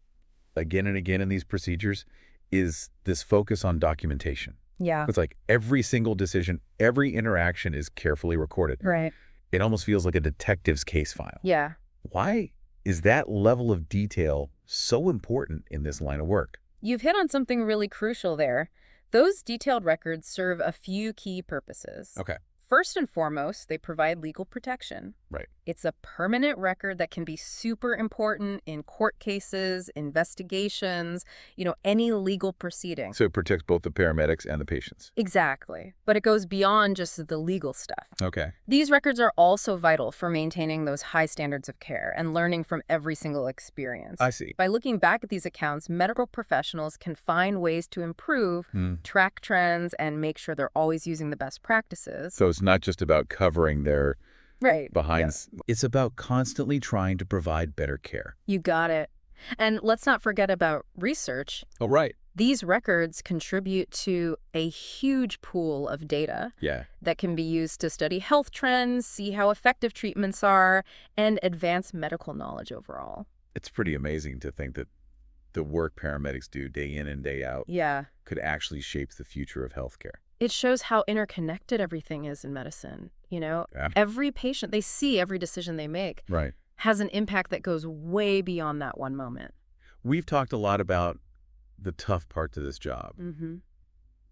again and again in these procedures is this focus on documentation. Yeah. It's like every single decision, every interaction is carefully recorded. Right. It almost feels like a detective's case file. Yeah. Why is that level of detail so important in this line of work? You've hit on something really crucial there. Those detailed records serve a few key purposes. Okay. First and foremost, they provide legal protection. Right. It's a permanent record that can be super important in court cases, investigations, any legal proceeding. So it protects both the paramedics and the patients. Exactly. But it goes beyond just the legal stuff. Okay. These records are also vital for maintaining those high standards of care and learning from every single experience. I see. By looking back at these accounts, medical professionals can find ways to improve, track trends, and make sure they're always using the best practices. So it's not just about covering their behinds. Yeah. It's about constantly trying to provide better care. You got it. And let's not forget about research. Oh, right. These records contribute to a huge pool of data that can be used to study health trends, see how effective treatments are, and advance medical knowledge overall. It's pretty amazing to think that the work paramedics do day in and day out could actually shape the future of healthcare. It shows how interconnected everything is in medicine. Every patient they see, every decision they make has an impact that goes way beyond that one moment. We've talked a lot about the tough parts of this job.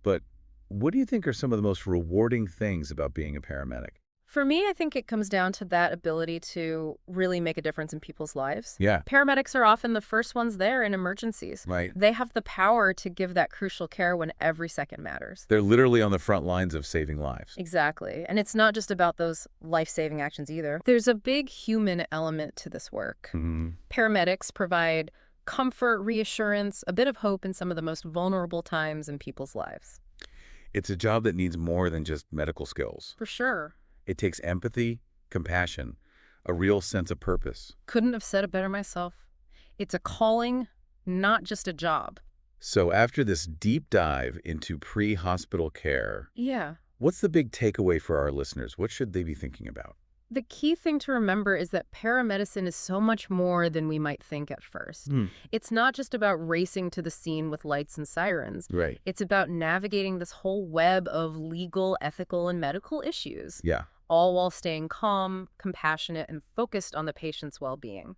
But what do you think are some of the most rewarding things about being a paramedic? For me, I think it comes down to that ability to really make a difference in people's lives. Yeah. Paramedics are often the first ones there in emergencies. Right. They have the power to give that crucial care when every second matters. They're literally on the front lines of saving lives. Exactly. And it's not just about those life-saving actions either. There's a big human element to this work. Paramedics provide comfort, reassurance, a bit of hope in some of the most vulnerable times in people's lives. It's a job that needs more than just medical skills. For sure. It takes empathy, compassion, a real sense of purpose. Couldn't have said it better myself. It's a calling, not just a job. So after this deep dive into pre-hospital care, Yeah. what's the big takeaway for our listeners? What should they be thinking about? The key thing to remember is that paramedicine is so much more than we might think at first. It's not just about racing to the scene with lights and sirens. Right. It's about navigating this whole web of legal, ethical, and medical issues. Yeah. All while staying calm, compassionate, and focused on the patient's well-being.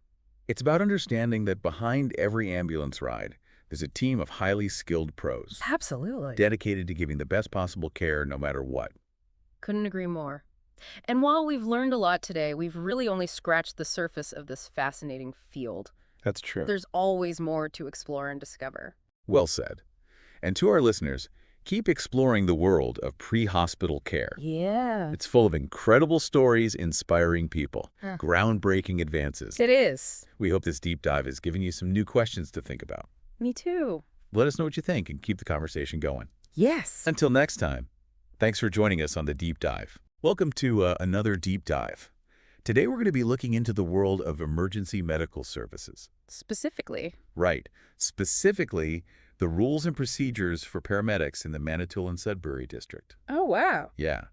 It's about understanding that behind every ambulance ride, there's a team of highly skilled pros. Absolutely. Dedicated to giving the best possible care no matter what. Couldn't agree more. And while we've learned a lot today, we've really only scratched the surface of this fascinating field. That's true. There's always more to explore and discover. Well said. And to our listeners, keep exploring the world of pre-hospital care. Yeah. It's full of incredible stories, inspiring people, groundbreaking advances. It is. We hope this deep dive has given you some new questions to think about. Me too. Let us know what you think and keep the conversation going. Yes. Until next time, thanks for joining us on the Deep Dive. Welcome to another Deep Dive. Today we're going to be looking into the world of emergency medical services. Specifically. Right. Specifically, the rules and procedures for paramedics in the Manitoulin and Sudbury district. Oh, wow. Yeah.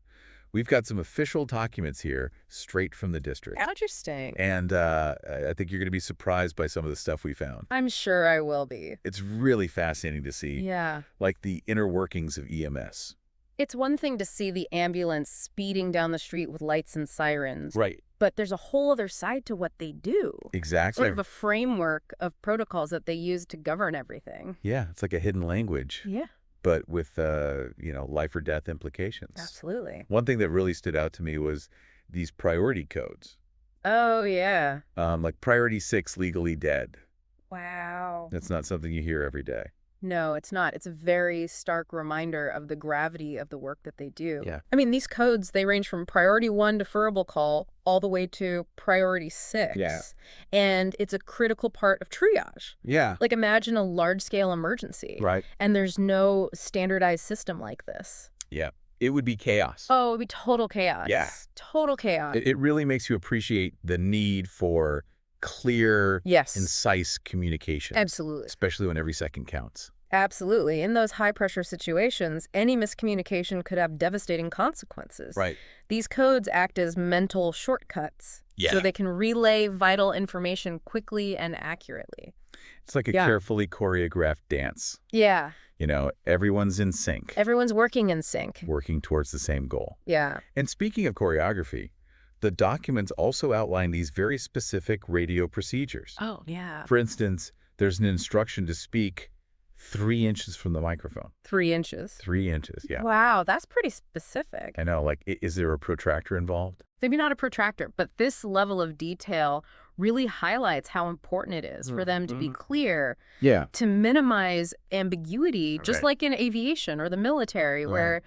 We've got some official documents here straight from the district. Interesting. And I think you're going to be surprised by some of the stuff we found. I'm sure I will be. It's really fascinating to see, Yeah. like the inner workings of EMS. It's one thing to see the ambulance speeding down the street with lights and sirens. Right. But there's a whole other side to what they do. Exactly. Sort of a framework of protocols that they use to govern everything. Yeah, it's like a hidden language. Yeah. But with, life or death implications. Absolutely. One thing that really stood out to me was these priority codes. Oh, yeah. Like priority 6, legally dead. Wow. That's not something you hear every day. No, it's not. It's a very stark reminder of the gravity of the work that they do. Yeah. I mean, these codes, they range from priority 1 deferrable call all the way to priority Yeah. 6. And it's a critical part of triage. Yeah. Like, imagine a large-scale emergency, Right. and there's no standardized system like this. Yeah. It would be chaos. Oh, it would be total chaos. Yeah. Total chaos. It really makes you appreciate the need for clear, Yes. concise communication. Absolutely. Especially when every second counts. Absolutely. In those high-pressure situations, any miscommunication could have devastating consequences. Right. These codes act as mental shortcuts, Yeah. so they can relay vital information quickly and accurately. It's like a carefully choreographed dance. Yeah. You know, everyone's in sync. Everyone's working in sync. Working towards the same goal. Yeah. And speaking of choreography, the documents also outline these very specific radio procedures. Oh, yeah. For instance, there's an instruction to speak 3 inches from the microphone. 3 inches. 3 inches, yeah. Wow, that's pretty specific. I know, like, is there a protractor involved? Maybe not a protractor, but this level of detail really highlights how important it is for them to be clear, Yeah. to minimize ambiguity, just like in aviation or the military, where,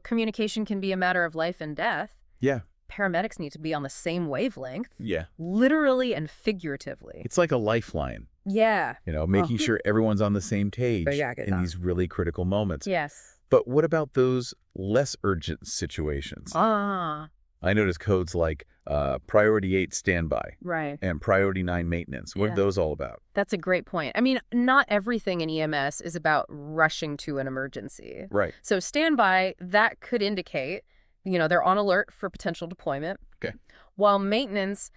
communication can be a matter of life and death. Yeah. Paramedics need to be on the same wavelength, Yeah. literally and figuratively. It's like a lifeline, Yeah. making sure everyone's on the same page Exactly. in these really critical moments. Yes. But what about those less urgent situations? Ah, I noticed codes like priority 8 standby right. and priority 9 maintenance. What Yeah. are those all about? That's a great point. I mean, not everything in EMS is about rushing to an emergency. Right. So standby, that could indicate, they're on alert for potential deployment. Okay. While maintenance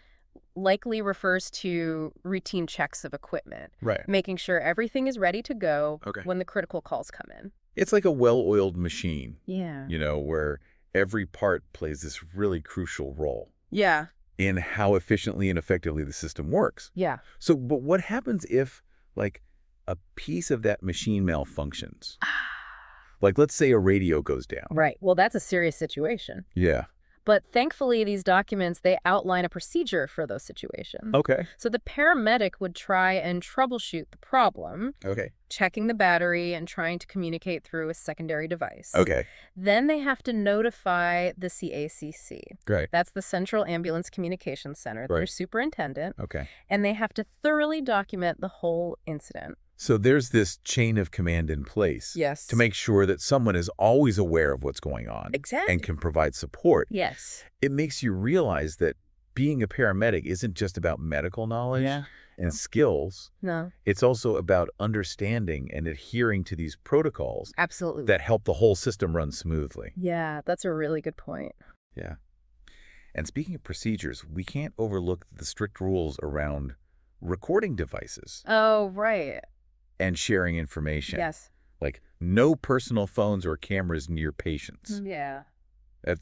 likely refers to routine checks of equipment, Right. making sure everything is ready to go Okay. when the critical calls come in. It's like a well-oiled machine, Yeah. where every part plays this really crucial role Yeah. in how efficiently and effectively the system works. Yeah. So, but what happens if, like, a piece of that machine malfunctions? Like, let's say a radio goes down. Right. Well, that's a serious situation. Yeah. But thankfully, these documents, they outline a procedure for those situations. Okay. So the paramedic would try and troubleshoot the problem, Okay. checking the battery and trying to communicate through a secondary device. Okay. Then they have to notify the CACC. Great. That's the Central Ambulance Communications Center, their Right. superintendent, Okay. and they have to thoroughly document the whole incident. So there's this chain of command in place. Yes. To make sure that someone is always aware of what's going on. Exactly. And can provide support. Yes. It makes you realize that being a paramedic isn't just about medical knowledge and skills. No. It's also about understanding and adhering to these protocols Absolutely. that help the whole system run smoothly. Yeah, that's a really good point. Yeah. And speaking of procedures, we can't overlook the strict rules around recording devices Oh, right. and sharing information. Yes. Like no personal phones or cameras near patients. Yeah. That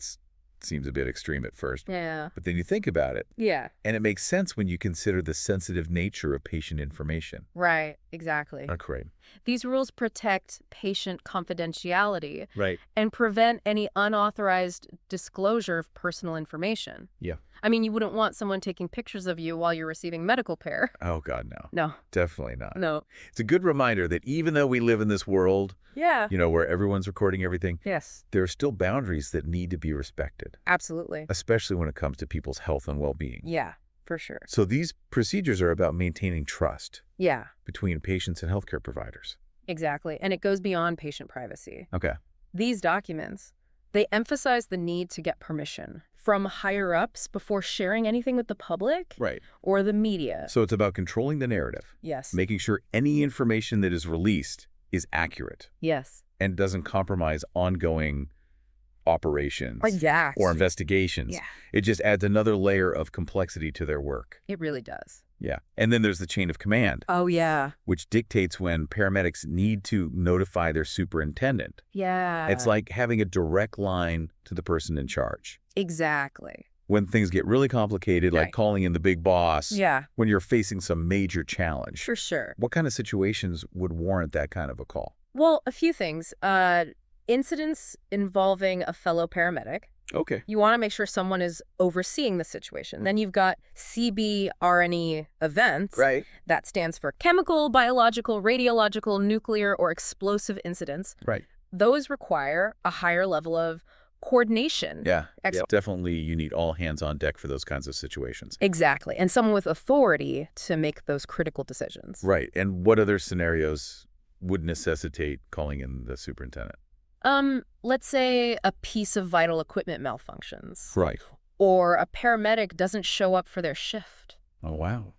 seems a bit extreme at first. Yeah. But then you think about it, Yeah. and it makes sense when you consider the sensitive nature of patient information. Right. Exactly. Okay. These rules protect patient confidentiality Right. and prevent any unauthorized disclosure of personal information. Yeah. I mean, you wouldn't want someone taking pictures of you while you're receiving medical care. Oh, God, no. No. Definitely not. No. It's a good reminder that even though we live in this world, Yeah. where everyone's recording everything, Yes. there are still boundaries that need to be respected, Absolutely. especially when it comes to people's health and well-being. Yeah, for sure. So these procedures are about maintaining trust Yeah, between patients and healthcare providers. exactly. And it goes beyond patient privacy. Okay. These documents, they emphasize the need to get permission from higher-ups before sharing anything with the public Right. or the media. So it's about controlling the narrative, Yes. making sure any information that is released is accurate Yes. and doesn't compromise ongoing operations Exact. or investigations. Yeah. It just adds another layer of complexity to their work. It really does. Yeah. And then there's the chain of command, Oh, yeah. which dictates when paramedics need to notify their superintendent. Yeah. It's like having a direct line to the person in charge. Exactly. When things get really complicated, like Right. calling in the big boss, Yeah, when you're facing some major challenge, for sure. what kind of situations would warrant that kind of a call? Well, a few things. Incidents involving a fellow paramedic. Okay. You want to make sure someone is overseeing the situation. Then you've got CBRNE events. Right. That stands for chemical, biological, radiological, nuclear, or explosive incidents. Right. Those require a higher level of coordination. Yeah. Definitely you need all hands on deck for those kinds of situations. Exactly. And someone with authority to make those critical decisions. Right. And what other scenarios would necessitate calling in the superintendent? Let's say a piece of vital equipment malfunctions. Right. Or a paramedic doesn't show up for their shift. Oh, wow.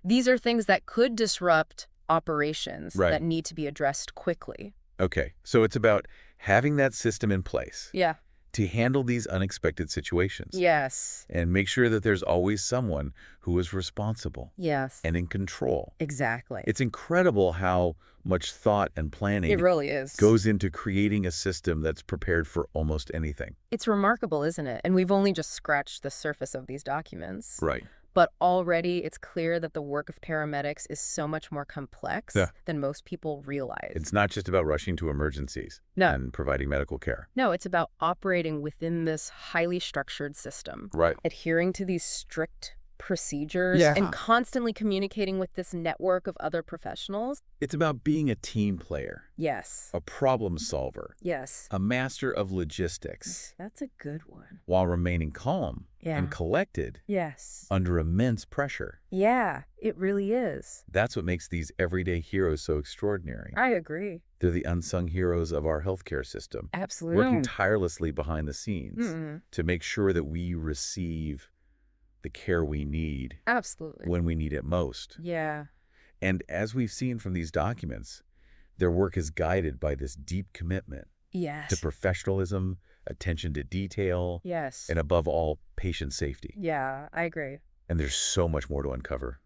These are things that could disrupt operations Right. that need to be addressed quickly. Okay. So it's about having that system in place Yeah. to handle these unexpected situations. Yes. And make sure that there's always someone who is responsible Yes. and in control. Exactly. It's incredible how much thought and planning It really is. goes into creating a system that's prepared for almost anything. It's remarkable, isn't it? And we've only just scratched the surface of these documents. Right. But already it's clear that the work of paramedics is so much more complex than most people realize. It's not just about rushing to emergencies and providing medical care. No, it's about operating within this highly structured system. Right. Adhering to these strict procedures and constantly communicating with this network of other professionals. It's about being a team player, Yes. a problem solver, Yes. a master of logistics, That's a good one. while remaining calm and collected Yes. under immense pressure. Yeah, it really is. That's what makes these everyday heroes so extraordinary. I agree. They're the unsung heroes of our healthcare system, Absolutely. working tirelessly behind the scenes to make sure that we receive the care we need Absolutely. when we need it most. Yeah. And as we've seen from these documents, their work is guided by this deep commitment Yes. to professionalism, attention to detail, Yes. and above all, patient safety. Yeah, I agree. And there's so much more to uncover.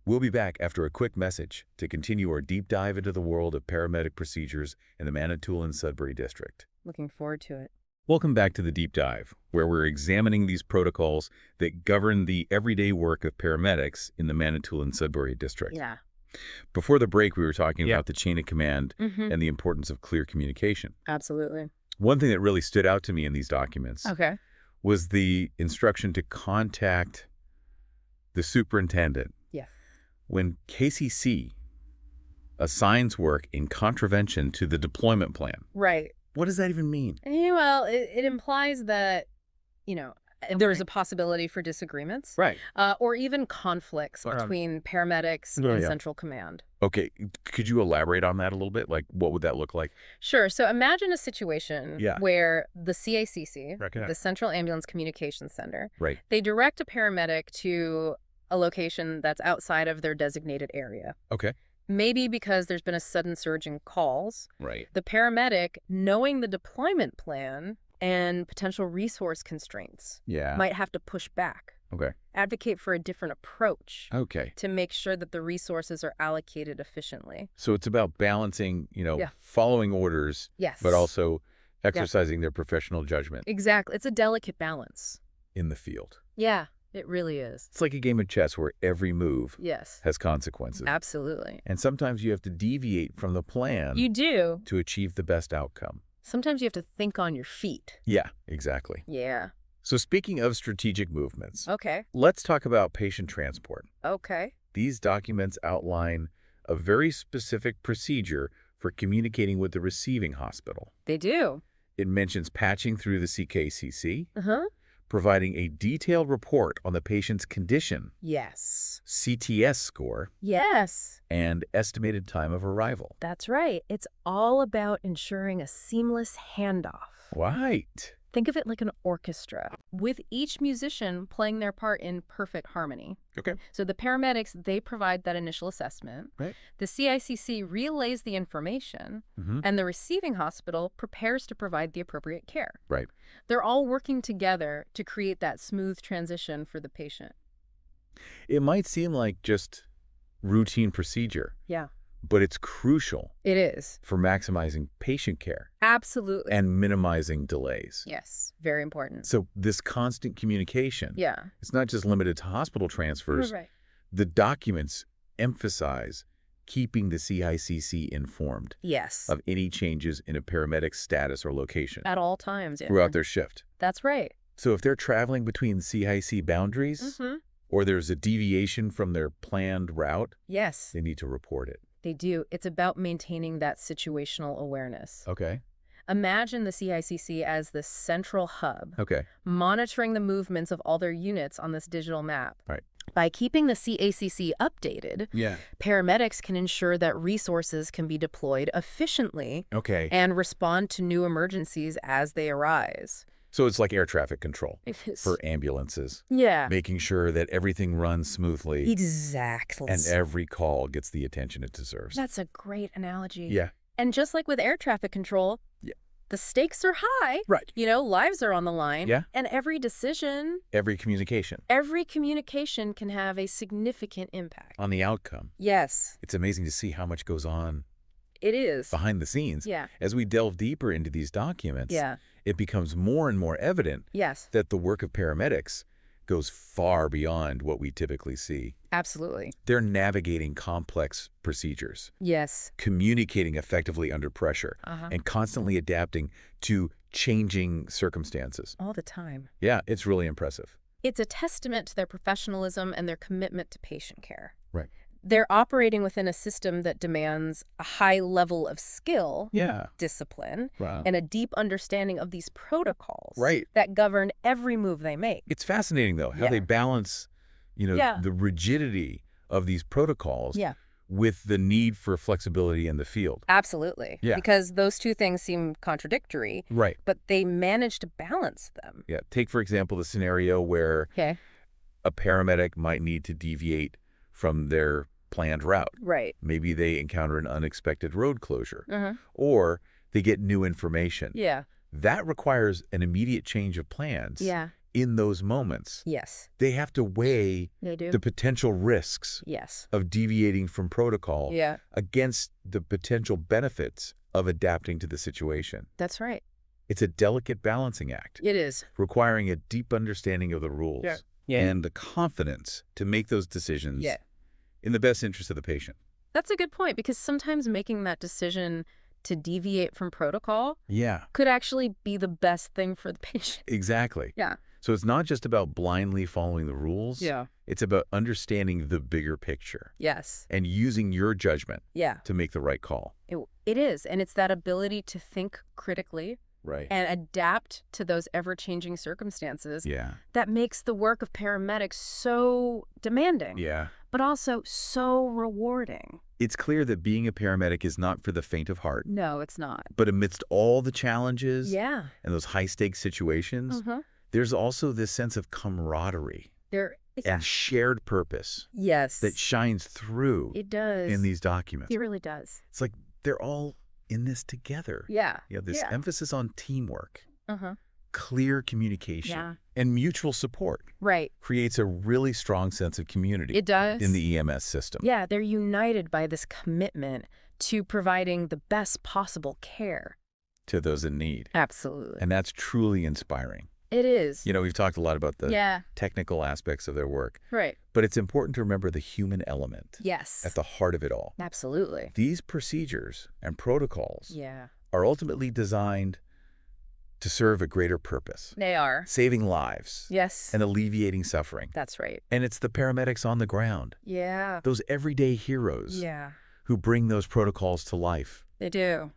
We'll be back after a quick message to continue our deep dive into the world of paramedic procedures in the Manitoulin-Sudbury district. Looking forward to it. Welcome back to the Deep Dive, where we're examining these protocols that govern the everyday work of paramedics in the Manitoulin-Sudbury district. Yeah. Before the break, we were talking about the chain of command and the importance of clear communication. Absolutely. One thing that really stood out to me in these documents Okay. was the instruction to contact the superintendent Yeah. when KCC assigns work in contravention to the deployment plan. Right. What does that even mean? Yeah, well, it implies that, there is a possibility for disagreements. Right. Or even conflicts between paramedics and central command. Okay. Could you elaborate on that a little bit? Like, what would that look like? Sure. So imagine a situation where the CACC, Okay. the Central Ambulance Communications Center, Right. they direct a paramedic to a location that's outside of their designated area. Okay. Maybe because there's been a sudden surge in calls. Right. The paramedic, knowing the deployment plan and potential resource constraints, might have to push back. Okay. Advocate for a different approach Okay. to make sure that the resources are allocated efficiently. So it's about balancing, following orders, Yes. but also exercising their professional judgment Exactly. It's a delicate balance. in the field. Yeah, it really is. It's like a game of chess where every move Yes. has consequences. Absolutely. And sometimes you have to deviate from the plan You do. to achieve the best outcome. Sometimes you have to think on your feet. Yeah, exactly. Yeah. So speaking of strategic movements, Okay. let's talk about patient transport. Okay. These documents outline a very specific procedure for communicating with the receiving hospital. They do. It mentions patching through the CKCC, Uh-huh. providing a detailed report on the patient's condition, Yes. CTS score, Yes. and estimated time of arrival. That's right. It's all about ensuring a seamless handoff. Right. Think of it like an orchestra, with each musician playing their part in perfect harmony. Okay. So the paramedics, they provide that initial assessment. Right. The CICC relays the information, and the receiving hospital prepares to provide the appropriate care. Right. They're all working together to create that smooth transition for the patient. It might seem like just routine procedure, Yeah. but it's crucial It is. for maximizing patient care Absolutely. and minimizing delays. Yes. Very important. So this constant communication, it's not just limited to hospital transfers. Right. The documents emphasize keeping the CICC informed Yes. of any changes in a paramedic's status or location At all times. Yeah. throughout their shift. That's right. So if they're traveling between CIC boundaries Mm-hmm. or there's a deviation from their planned route, Yes, they need to report it. they do. It's about maintaining that situational awareness. Okay. Imagine the CICC as the central hub, Okay. monitoring the movements of all their units on this digital map. Right. By keeping the CACC updated, Yeah. paramedics can ensure that resources can be deployed efficiently Okay. and respond to new emergencies as they arise. So it's like air traffic control It is. for ambulances, Yeah. making sure that everything runs smoothly Exactly. and every call gets the attention it deserves. That's a great analogy. Yeah. And just like with air traffic control, Yeah. the stakes are high. Right. Lives are on the line. Yeah. And every decision, Every communication every communication can have a significant impact. on the outcome. Yes, It's amazing to see how much goes on it is. behind the scenes. Yeah. As we delve deeper into these documents, Yeah. it becomes more and more evident Yes, that the work of paramedics goes far beyond what we typically see. absolutely. They're navigating complex procedures, Yes. communicating effectively under pressure, Uh-huh. and constantly adapting to changing circumstances. All the time. Yeah, it's really impressive. It's a testament to their professionalism and their commitment to patient care. Right. They're operating within a system that demands a high level of skill, Yeah. discipline, Wow. and a deep understanding of these protocols Right. that govern every move they make. It's fascinating, though, how Yeah. they balance, Yeah. the rigidity of these protocols Yeah. with the need for flexibility in the field. Absolutely. Yeah. Because those two things seem contradictory, Right. but they manage to balance them. Yeah. Take, for example, the scenario where Okay. a paramedic might need to deviate from their planned route. Right. Maybe they encounter an unexpected road closure, Uh-huh. or they get new information. Yeah. That requires an immediate change of plans. Yeah. In those moments, Yes. they have to weigh They do. the potential risks Yes. of deviating from protocol Yeah. against the potential benefits of adapting to the situation. That's right. It's a delicate balancing act, It is. requiring a deep understanding of the rules Yeah. and the confidence to make those decisions Yeah. in the best interest of the patient. That's a good point, because sometimes making that decision to deviate from protocol Yeah, could actually be the best thing for the patient. exactly. Yeah. So it's not just about blindly following the rules. It's about understanding the bigger picture Yes. and using your judgment Yeah. to make the right call. It is. And it's that ability to think critically Right. and adapt to those ever-changing circumstances Yeah. that makes the work of paramedics so demanding, Yeah. but also so rewarding. It's clear that being a paramedic is not for the faint of heart. No, it's not. But amidst all the challenges Yeah. and those high-stakes situations, there's also this sense of camaraderie There. and shared purpose Yes. that shines through It does. in these documents. It really does. It's like they're all in this together. Yeah. This emphasis on teamwork, Uh-huh. clear communication, Yeah. and mutual support Right. creates a really strong sense of community It does. in the EMS system. Yeah, they're united by this commitment to providing the best possible care. To those in need. Absolutely. And that's truly inspiring. It is. We've talked a lot about the Yeah. technical aspects of their work, Right. but it's important to remember the human element Yes. at the heart of it all. Absolutely. These procedures and protocols Yeah. are ultimately designed to serve a greater purpose, They are. saving lives Yes. and alleviating suffering. That's right. And it's the paramedics on the ground, Yeah. those everyday heroes Yeah. who bring those protocols to life, They do.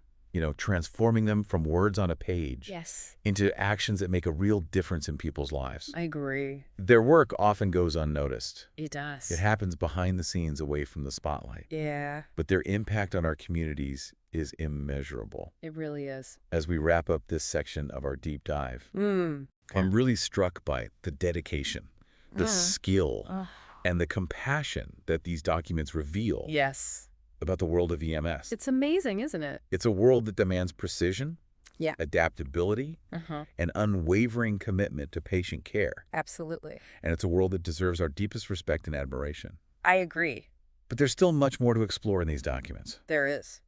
transforming them from words on a page Yes. into actions that make a real difference in people's lives. I agree. Their work often goes unnoticed. It does. It happens behind the scenes away from the spotlight. Yeah. But their impact on our communities is immeasurable. It really is. As we wrap up this section of our deep dive, Mm. I'm really struck by the dedication, the skill, and the compassion that these documents reveal Yes. about the world of EMS. It's amazing, isn't it? It's a world that demands precision, Yeah. adaptability, Uh-huh. and unwavering commitment to patient care. Absolutely. And it's a world that deserves our deepest respect and admiration. I agree. But there's still much more to explore in these documents. There is.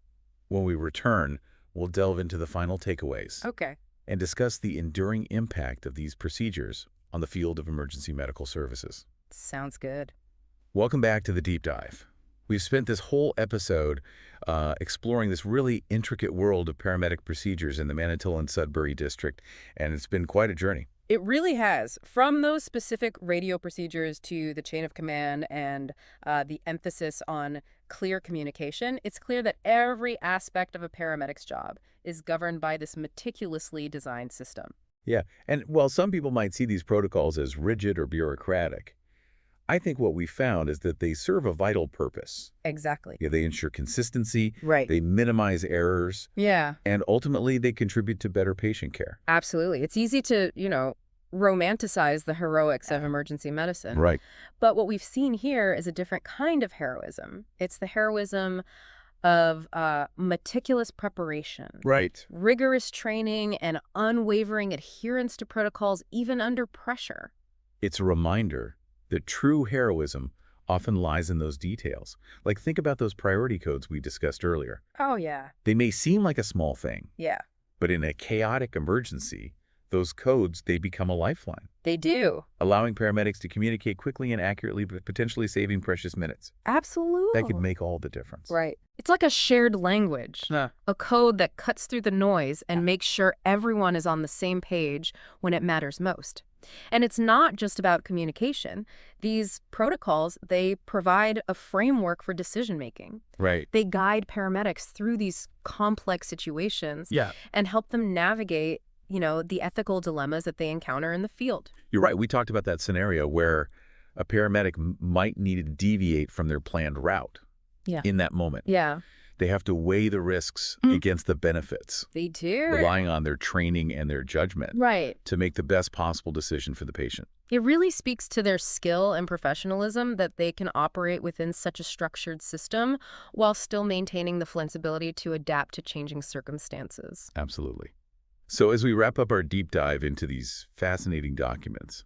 When we return, we'll delve into the final takeaways Okay. and discuss the enduring impact of these procedures on the field of emergency medical services. Sounds good. Welcome back to the Deep Dive. We've spent this whole episode exploring this really intricate world of paramedic procedures in the Manitoulin Sudbury district, and it's been quite a journey. It really has. From those specific radio procedures to the chain of command and the emphasis on clear communication, it's clear that every aspect of a paramedic's job is governed by this meticulously designed system. Yeah, and while some people might see these protocols as rigid or bureaucratic, I think what we found is that they serve a vital purpose. Exactly. Yeah, they ensure consistency, Right. they minimize errors, Yeah, and ultimately they contribute to better patient care. absolutely. It's easy to, romanticize the heroics of emergency medicine. Right. But what we've seen here is a different kind of heroism. It's the heroism of meticulous preparation, Right. rigorous training, and unwavering adherence to protocols, even under pressure. It's a reminder that true heroism often lies in those details. Like, think about those priority codes we discussed earlier. Oh, yeah. They may seem like a small thing, Yeah, but in a chaotic emergency, those codes, they become a lifeline, they do. allowing paramedics to communicate quickly and accurately, but potentially saving precious minutes. Absolutely. That could make all the difference. Right. It's like a shared language, Huh. a code that cuts through the noise and makes sure everyone is on the same page when it matters most. And it's not just about communication. These protocols, they provide a framework for decision making. Right. They guide paramedics through these complex situations Yeah. and help them navigate, the ethical dilemmas that they encounter in the field. You're right. We talked about that scenario where a paramedic might need to deviate from their planned route Yeah. in that moment. Yeah, They have to weigh the risks against the benefits, they do. relying on their training and their judgment Right. to make the best possible decision for the patient. It really speaks to their skill and professionalism that they can operate within such a structured system while still maintaining the flexibility to adapt to changing circumstances. Absolutely. So as we wrap up our deep dive into these fascinating documents,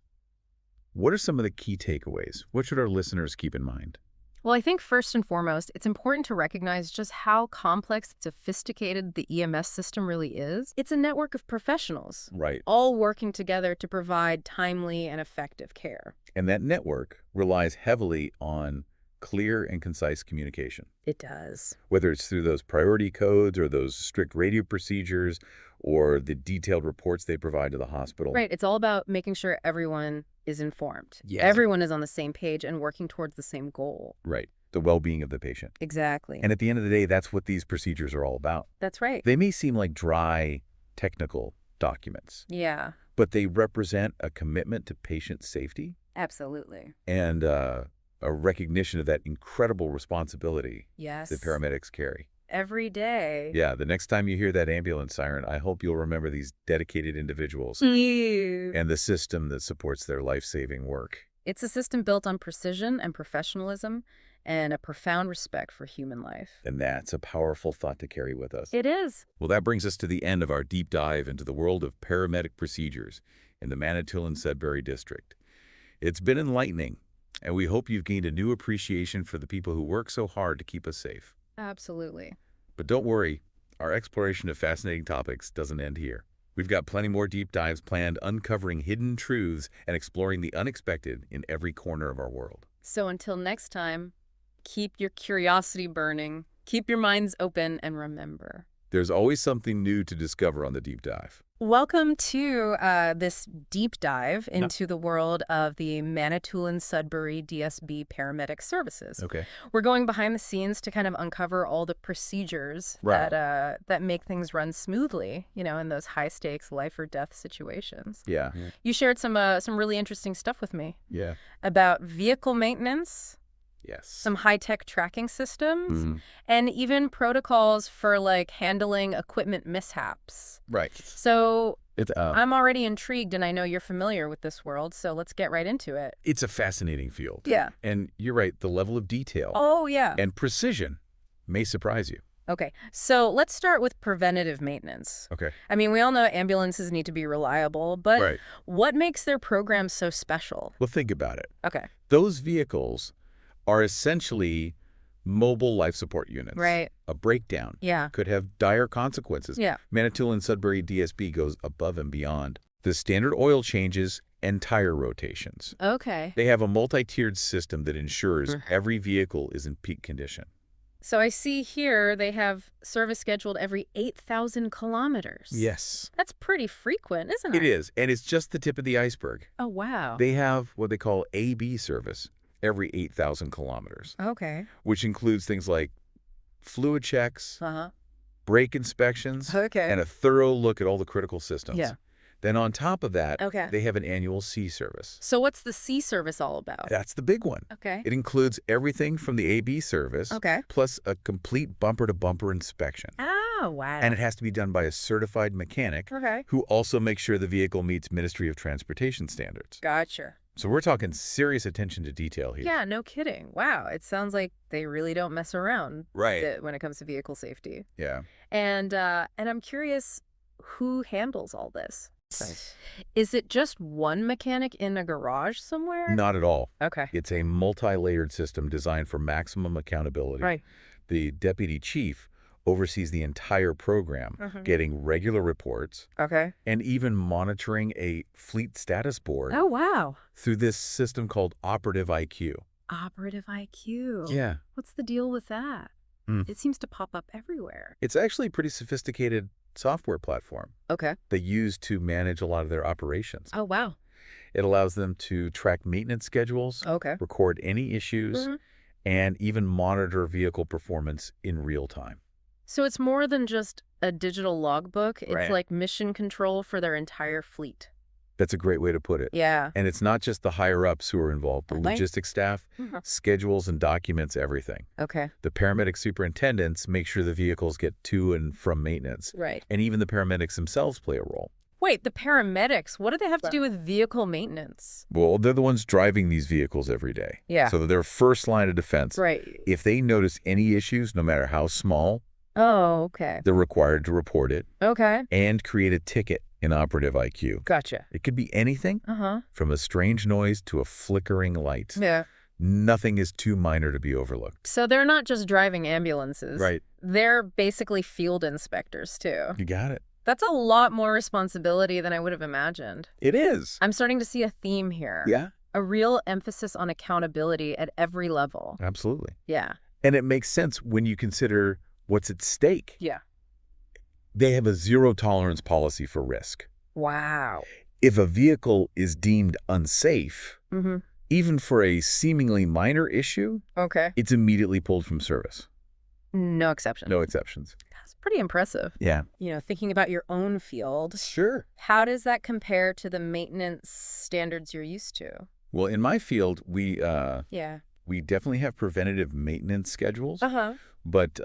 what are some of the key takeaways? What should our listeners keep in mind? Well, I think first and foremost, it's important to recognize just how complex and sophisticated the EMS system really is. It's a network of professionals, Right. all working together to provide timely and effective care. And that network relies heavily on clear and concise communication, It does. whether it's through those priority codes or those strict radio procedures or the detailed reports they provide to the hospital. Right. It's all about making sure everyone is informed. Yes. Everyone is on the same page and working towards the same goal. Right. The well-being of the patient. Exactly. And at the end of the day, that's what these procedures are all about. That's right. They may seem like dry, technical documents, Yeah, but they represent a commitment to patient safety absolutely. and a recognition of that incredible responsibility Yes. that paramedics carry. Every day. Yeah, the next time you hear that ambulance siren, I hope you'll remember these dedicated individuals Ew. and the system that supports their life-saving work. It's a system built on precision and professionalism and a profound respect for human life. And that's a powerful thought to carry with us. It is. Well, that brings us to the end of our deep dive into the world of paramedic procedures in the Manitoulin Sudbury district. It's been enlightening, and we hope you've gained a new appreciation for the people who work so hard to keep us safe. Absolutely. But don't worry, our exploration of fascinating topics doesn't end here. We've got plenty more deep dives planned, uncovering hidden truths and exploring the unexpected in every corner of our world. So until next time, keep your curiosity burning, keep your minds open, and remember. There's always something new to discover on the deep dive. Welcome to this deep dive into the world of the Manitoulin Sudbury DSB paramedic services. Okay. We're going behind the scenes to kind of uncover all the procedures Right. that make things run smoothly, in those high stakes life or death situations. Yeah. You shared some really interesting stuff with me Yeah. about vehicle maintenance, Yes. some high-tech tracking systems, Mhm. and even protocols for handling equipment mishaps. Right. So It's I'm already intrigued, and I know you're familiar with this world, so let's get right into it. it's a fascinating field. Yeah. And you're right, the level of detail Oh, yeah. and precision may surprise you. Okay, so let's start with preventative maintenance. Okay. I mean, we all know ambulances need to be reliable, but Right. what makes their program so special? Well, think about it. Okay, Those vehicles are essentially mobile life support units. right. A breakdown Yeah. could have dire consequences. Yeah. Manitoulin Sudbury DSB goes above and beyond. The standard oil changes and tire rotations. Okay. They have a multi-tiered system that ensures Mm. every vehicle is in peak condition. So I see here they have service scheduled every 8,000 kilometers. Yes, That's pretty frequent, isn't it it? is. And it's just the tip of the iceberg. Oh, wow. They have what they call AB service every 8,000 kilometers, Okay. which includes things like fluid checks, Uh-huh. brake inspections, Okay. and a thorough look at all the critical systems. Yeah. Then on top of that, Okay. they have an annual C service. So what's the C service all about? That's the big one. Okay. It includes everything from the AB service, Okay. plus a complete bumper-to-bumper inspection. Oh, wow. And it has to be done by a certified mechanic Okay. who also makes sure the vehicle meets Ministry of Transportation standards. Gotcha. So we're talking serious attention to detail here. Yeah, no kidding. Wow. It sounds like they really don't mess around Right. when it comes to vehicle safety. Yeah. And I'm curious who handles all this. Right. Is it just one mechanic in a garage somewhere? Not at all. Okay. It's a multi-layered system designed for maximum accountability. Right. The deputy chief oversees the entire program, getting regular reports Okay. and even monitoring a fleet status board Oh, wow. through this system called Operative IQ. Operative IQ. Yeah. What's the deal with that? It seems to pop up everywhere. It's actually a pretty sophisticated software platform Okay. they use to manage a lot of their operations. Oh, wow. It allows them to track maintenance schedules, Okay. record any issues, and even monitor vehicle performance in real time. So it's more than just a digital logbook. It's Right. like mission control for their entire fleet. That's a great way to put it. Yeah. And it's not just the higher-ups who are involved. The Right. logistics staff schedules and documents everything. Okay. The paramedic superintendents make sure the vehicles get to and from maintenance. Right. And even the paramedics themselves play a role. Wait, the paramedics, what do they have to do with vehicle maintenance? Well, they're the ones driving these vehicles every day. Yeah. So they're first line of defense. Right. If they notice any issues, no matter how small, Oh, okay. they're required to report it Okay. and create a ticket in Operative IQ. Gotcha. It could be anything Uh-huh. from a strange noise to a flickering light. Yeah. Nothing is too minor to be overlooked. So they're not just driving ambulances. Right. They're basically field inspectors, too. You got it. That's a lot more responsibility than I would have imagined. It is. I'm starting to see a theme here. Yeah, A real emphasis on accountability at every level. absolutely. Yeah. And it makes sense when you consider what's at stake. Yeah. They have a zero tolerance policy for risk. Wow. If a vehicle is deemed unsafe, Mm-hmm. even for a seemingly minor issue, Okay. it's immediately pulled from service. No exception. No exceptions. That's pretty impressive. Yeah. You know, thinking about your own field, Sure. how does that compare to the maintenance standards you're used to? Well, in my field, we Yeah. definitely have preventative maintenance schedules, Uh-huh. but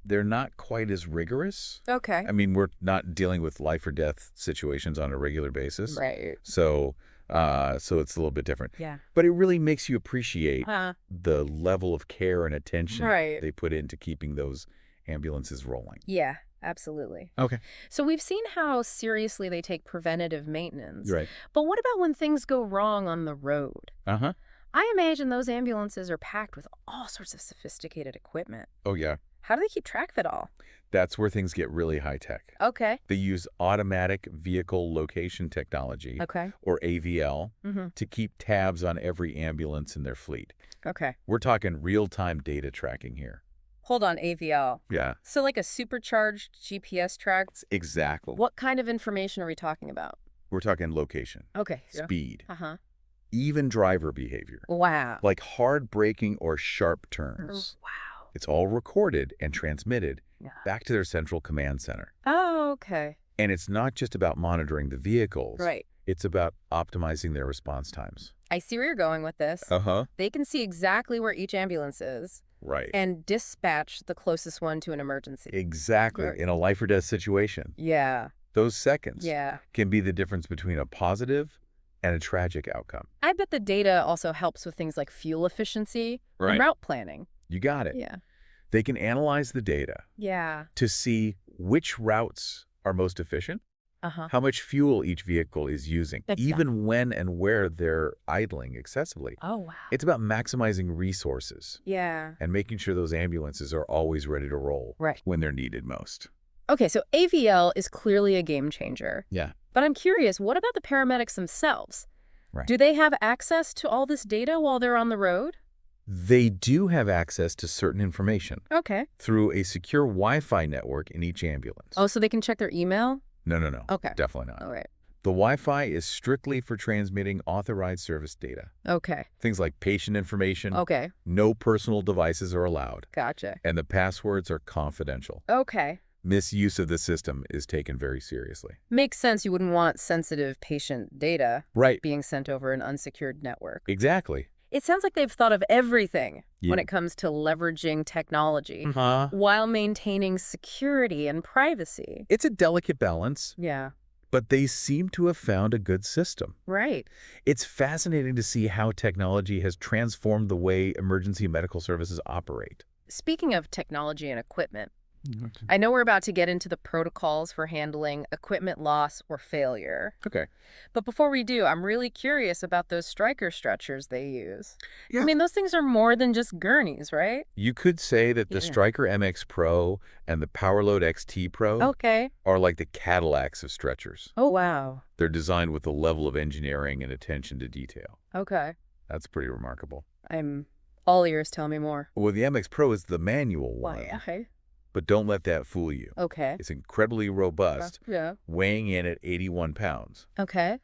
they're not quite as rigorous. Okay. I mean, we're not dealing with life or death situations on a regular basis. Right. So it's a little bit different. Yeah. But it really makes you appreciate Uh, the level of care and attention Right. they put into keeping those ambulances rolling. yeah, absolutely. Okay. So we've seen how seriously they take preventative maintenance. Right. But what about when things go wrong on the road? Uh-huh. I imagine those ambulances are packed with all sorts of sophisticated equipment. Oh, yeah. How do they keep track of it all? That's where things get really high tech. Okay. They use automatic vehicle location technology, Okay. or AVL, Mm-hmm. to keep tabs on every ambulance in their fleet. Okay. We're talking real-time data tracking here. Hold on, AVL. Yeah. So like a supercharged GPS track? Exactly. What kind of information are we talking about? We're talking location, Okay. speed, Uh-huh. even driver behavior, Wow. like hard braking or sharp turns. Wow. It's all recorded and transmitted Yeah. back to their central command center. Oh, okay. And it's not just about monitoring the vehicles. Right. It's about optimizing their response times. I see where you're going with this. Uh-huh. They can see exactly where each ambulance is Right. and dispatch the closest one to an emergency. Exactly. Right. In a life or death situation, Yeah. those seconds Yeah. can be the difference between a positive and a tragic outcome. I bet the data also helps with things like fuel efficiency and route planning. You got it. Yeah. They can analyze the data Yeah. to see which routes are most efficient, Uh-huh. how much fuel each vehicle is using, Exactly. even when and where they're idling excessively. Oh, wow. It's about maximizing resources Yeah. and making sure those ambulances are always ready to roll Right. when they're needed most. Okay, so AVL is clearly a game changer. Yeah. But I'm curious, what about the paramedics themselves? Right. Do they have access to all this data while they're on the road? They do have access to certain information Okay. through a secure Wi-Fi network in each ambulance. Oh, so they can check their email? No, no, no. Okay. Definitely not. All right. The Wi-Fi is strictly for transmitting authorized service data. Okay. Things like patient information, Okay. no personal devices are allowed, Gotcha. and the passwords are confidential. Okay. Misuse of the system is taken very seriously. Makes sense. You wouldn't want sensitive patient data Right. being sent over an unsecured network. Exactly. It sounds like they've thought of everything when Yeah. it comes to leveraging technology Uh-huh. while maintaining security and privacy. It's a delicate balance, Yeah. but they seem to have found a good system. Right. It's fascinating to see how technology has transformed the way emergency medical services operate. Speaking of technology and equipment, I know we're about to get into the protocols for handling equipment loss or failure. Okay. But before we do, I'm really curious about those Stryker stretchers they use. Yeah. I mean, those things are more than just gurneys, right? You could say that the Yeah. Stryker MX Pro and the PowerLoad XT Pro Okay. are like the Cadillacs of stretchers. Oh, wow. They're designed with a level of engineering and attention to detail. Okay. That's pretty remarkable. I'm all ears. Tell me more. Well, the MX Pro is the manual one, Why? Okay. but don't let that fool you. Okay. It's incredibly robust, Yeah. weighing in at 81 pounds, Okay.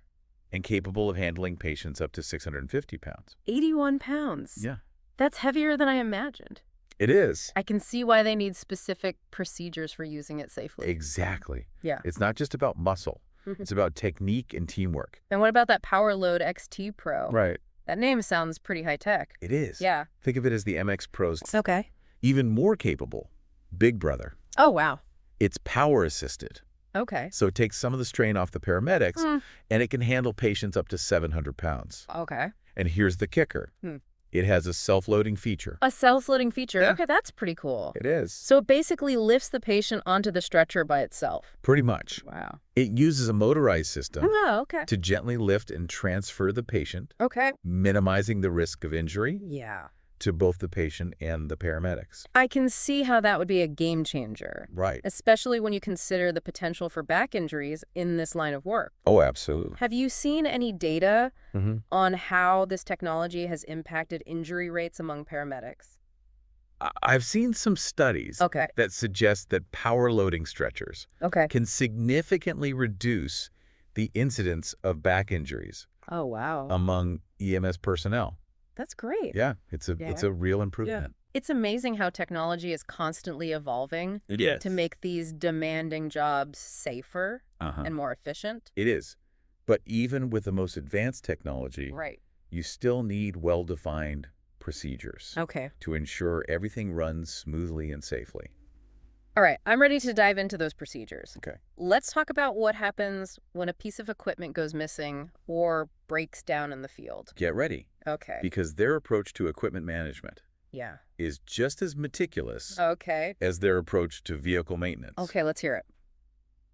and capable of handling patients up to 650 pounds. 81 pounds. Yeah. That's heavier than I imagined. It is. I can see why they need specific procedures for using it safely. Exactly. Yeah. It's not just about muscle. Mhm. It's about technique and teamwork. And what about that PowerLoad XT Pro? Right. That name sounds pretty high tech. It is. Yeah. Think of it as the MX Pro's Okay. even more capable big brother. Oh, wow. It's power assisted, Okay. so it takes some of the strain off the paramedics, Hmm. and it can handle patients up to 700 pounds. Okay. And here's the kicker. Hmm. It has a self-loading feature. A self-loading feature. Yeah. Okay, that's pretty cool. It is. So it basically lifts the patient onto the stretcher by itself. Pretty much. Wow. It uses a motorized system Oh, okay. to gently lift and transfer the patient, Okay. minimizing the risk of injury Yeah. to both the patient and the paramedics. I can see how that would be a game changer, Right. especially when you consider the potential for back injuries in this line of work. Oh, absolutely. Have you seen any data Mm-hmm. on how this technology has impacted injury rates among paramedics? I've seen some studies Okay. that suggest that power loading stretchers Okay. can significantly reduce the incidence of back injuries Oh, wow. among EMS personnel. That's great. Yeah, it's a real improvement. It's amazing how technology is constantly evolving Yes. to make these demanding jobs safer Uh-huh. and more efficient. It is. But even with the most advanced technology, Right. you still need well-defined procedures Okay. to ensure everything runs smoothly and safely. All right. I'm ready to dive into those procedures. Okay. Let's talk about what happens when a piece of equipment goes missing or breaks down in the field. Get ready, Okay. because their approach to equipment management Yeah. is just as meticulous Okay. as their approach to vehicle maintenance. Okay, let's hear it.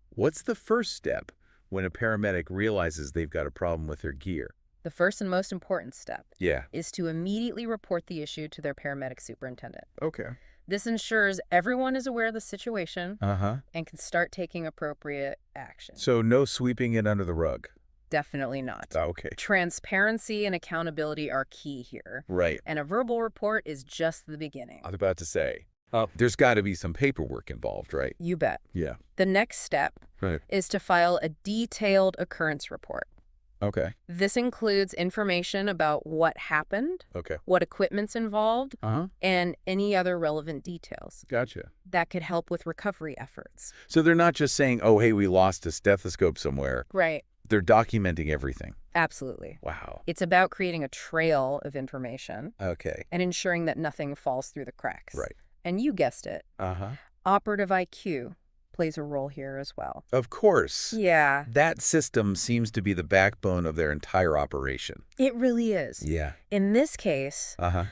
What's the first step when a paramedic realizes they've got a problem with their gear? The first and most important step Yeah. is to immediately report the issue to their paramedic superintendent. Okay. This ensures everyone is aware of the situation Uh-huh. and can start taking appropriate action. So no sweeping it under the rug. Definitely not. Okay. Transparency and accountability are key here, Right. and a verbal report is just the beginning. I was about to say, there's got to be some paperwork involved, right? You bet. Yeah. The next step Right. is to file a detailed occurrence report. Okay. This includes information about what happened, Okay. what equipment's involved, Uh-huh. and any other relevant details Gotcha. that could help with recovery efforts. So they're not just saying, oh, hey, we lost a stethoscope somewhere. Right. They're documenting everything. Absolutely. Wow. It's about creating a trail of information Okay. and ensuring that nothing falls through the cracks. Right. And you guessed it, Uh-huh. operative IQ plays a role here as well. Of course. Yeah, That system seems to be the backbone of their entire operation. it really is. Yeah. In this case, Uh-huh.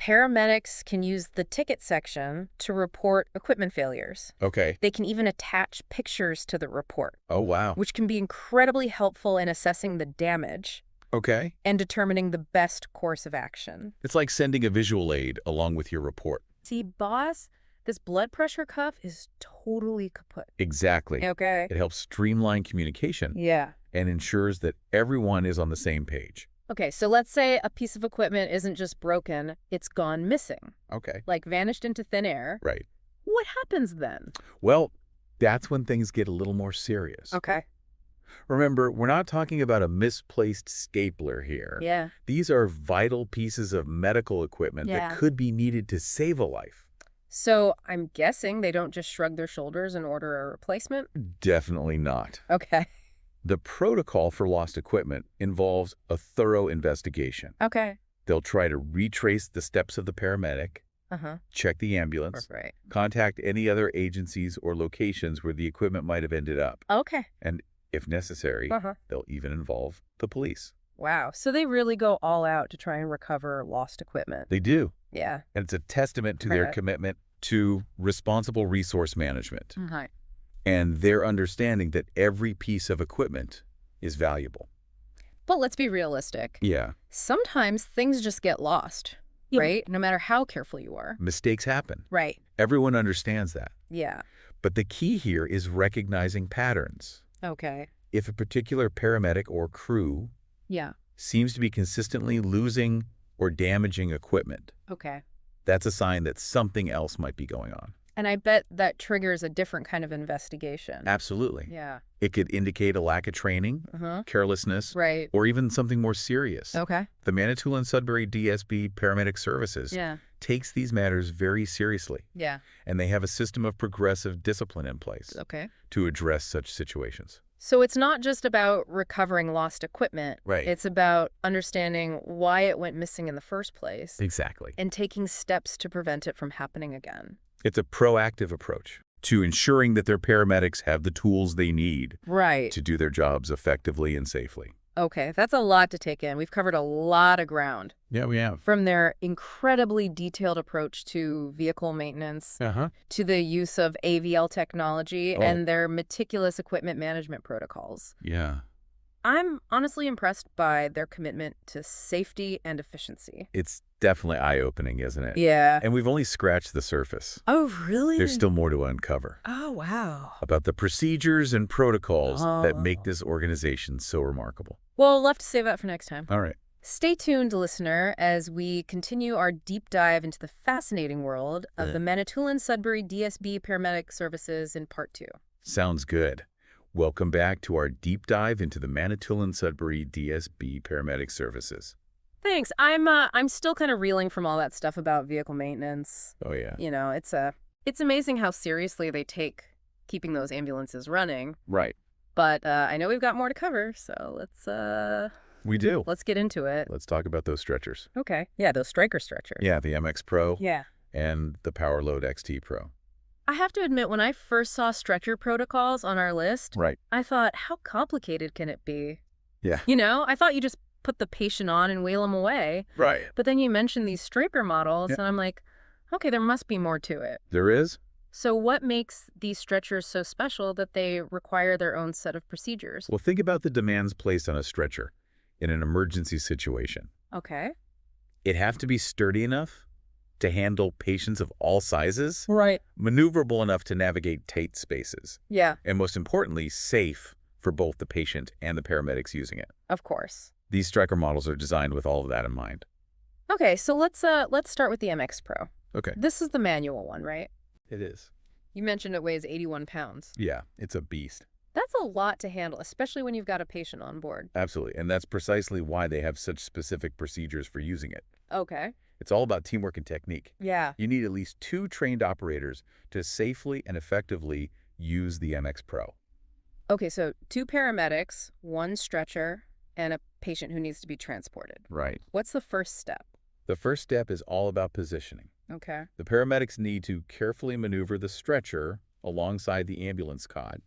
paramedics can use the ticket section to report equipment failures. Okay. They can even attach pictures to the report, Oh, wow. which can be incredibly helpful in assessing the damage Okay. and determining the best course of action. It's like sending a visual aid along with your report. See, boss, this blood pressure cuff is totally kaput. Exactly. Okay. It helps streamline communication Yeah. and ensures that everyone is on the same page. Okay, so let's say a piece of equipment isn't just broken, it's gone missing, Okay. like vanished into thin air. Right. What happens then? Well, that's when things get a little more serious. Okay. Remember, we're not talking about a misplaced stapler here. Yeah. These are vital pieces of medical equipment that Yeah. could be needed to save a life. So I'm guessing they don't just shrug their shoulders and order a replacement? Definitely not. Okay. The protocol for lost equipment involves a thorough investigation. Okay. They'll try to retrace the steps of the paramedic, Uh-huh. check the ambulance, Right. contact any other agencies or locations where the equipment might have ended up, Okay. and if necessary, Uh-huh. they'll even involve the police. Wow. So they really go all out to try and recover lost equipment. They do, Yeah. and it's a testament to their Right. commitment to responsible resource management Right. and their understanding that every piece of equipment is valuable. But let's be realistic. Yeah, Sometimes things just get lost, right? No matter how careful you are. mistakes happen. Right. Everyone understands that. Yeah. But the key here is recognizing patterns. Okay. If a particular paramedic or crew Yeah. seems to be consistently losing or damaging equipment, Okay. that's a sign that something else might be going on. And I bet that triggers a different kind of investigation. Absolutely. Yeah. It could indicate a lack of training, Uh-huh. carelessness, Right. or even something more serious. Okay. The Manitoulin-Sudbury DSB Paramedic Services Yeah. takes these matters very seriously, Yeah. and they have a system of progressive discipline in place Okay. to address such situations. So it's not just about recovering lost equipment. Right. It's about understanding why it went missing in the first place Exactly. and taking steps to prevent it from happening again. It's a proactive approach to ensuring that their paramedics have the tools they need Right. to do their jobs effectively and safely. Okay, that's a lot to take in. We've covered a lot of ground. Yeah, we have. From their incredibly detailed approach to vehicle maintenance Uh-huh. to the use of AVL technology Oh. and their meticulous equipment management protocols. Yeah. I'm honestly impressed by their commitment to safety and efficiency. It's definitely eye-opening, isn't it? Yeah. And we've only scratched the surface. Oh, really? There's still more to uncover Oh, wow. about the procedures and protocols that make Oh. this organization so remarkable. Well, we'll have to save that for next time. All right. Stay tuned, listener, as we continue our deep dive into the fascinating world of the Manitoulin-Sudbury DSB Paramedic Services in Part 2. Sounds good. Welcome back to our deep dive into the Manitoulin-Sudbury DSB Paramedic Services. Thanks. I'm still kind of reeling from all that stuff about vehicle maintenance. Oh, yeah. You know, it's amazing how seriously they take keeping those ambulances running. Right. But I know we've got more to cover, so We do. let's get into it. Let's talk about those stretchers. Okay. Yeah, those striker stretchers. Yeah, the MX Pro Yeah. and the PowerLoad XT Pro. I have to admit, when I first saw stretcher protocols on our list, Right. I thought, how complicated can it be? Yeah. You know, I thought you just put the patient on and wheel them away. Right. But then you mentioned these striker models, Yeah. and I'm like, okay, there must be more to it. There is? So what makes these stretchers so special that they require their own set of procedures? Well, think about the demands placed on a stretcher in an emergency situation. Okay. It'd have to be sturdy enough to handle patients of all sizes, Right. maneuverable enough to navigate tight spaces, Yeah, and most importantly, safe for both the patient and the paramedics using it. of course. These striker models are designed with all of that in mind. Okay, so let's start with the MX Pro. Okay. This is the manual one, right? It is. You mentioned it weighs 81 pounds. Yeah, it's a beast. That's a lot to handle, especially when you've got a patient on board. Absolutely. And that's precisely why they have such specific procedures for using it. Okay. It's all about teamwork and technique. Yeah. You need at least 2 trained operators to safely and effectively use the MX Pro. Okay, so 2 paramedics, 1 stretcher, and a patient who needs to be transported. Right. What's the first step? The first step is all about positioning. Okay. The paramedics need to carefully maneuver the stretcher alongside the ambulance cot,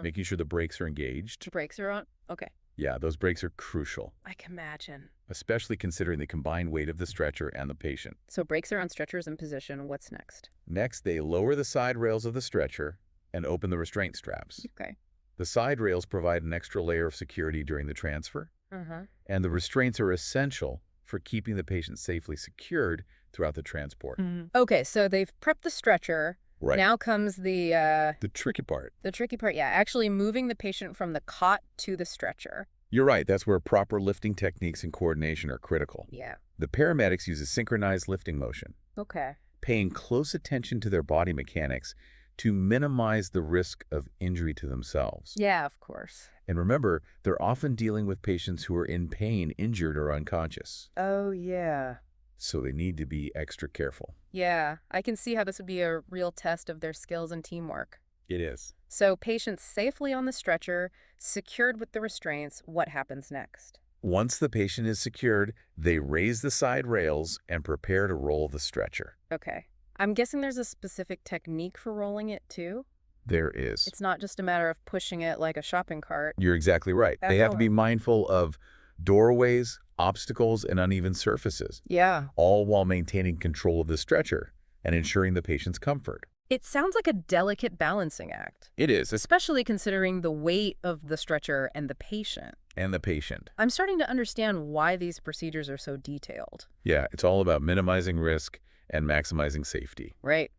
making sure the brakes are engaged. Brakes are on? Okay. Yeah, those brakes are crucial, I can imagine. especially considering the combined weight of the stretcher and the patient. So brakes are on stretchers in position. What's next? Next, they lower the side rails of the stretcher and open the restraint straps. Okay. The side rails provide an extra layer of security during the transfer, Uh-huh. and the restraints are essential for keeping the patient safely secured throughout the transport. Okay, so they've prepped the stretcher. Right. Now comes The tricky part. the tricky part, yeah, actually moving the patient from the cot to the stretcher. You're right. That's where proper lifting techniques and coordination are critical. Yeah. The paramedics use a synchronized lifting motion, Okay. paying close attention to their body mechanics to minimize the risk of injury to themselves. Yeah, of course. And remember, they're often dealing with patients who are in pain, injured, or unconscious. Oh, yeah. So they need to be extra careful. Yeah, I can see how this would be a real test of their skills and teamwork. It is. So, patients safely on the stretcher, secured with the restraints, what happens next? Once the patient is secured, they raise the side rails and prepare to roll the stretcher. Okay. I'm guessing there's a specific technique for rolling it, too? There is. It's not just a matter of pushing it like a shopping cart. You're exactly right. That's They have to all be right. mindful of doorways, obstacles, and uneven surfaces, Yeah. all while maintaining control of the stretcher and ensuring the patient's comfort. It sounds like a delicate balancing act, It is, especially considering the weight of the stretcher and the patient. and the patient. I'm starting to understand why these procedures are so detailed. Yeah, it's all about minimizing risk and maximizing safety. Right.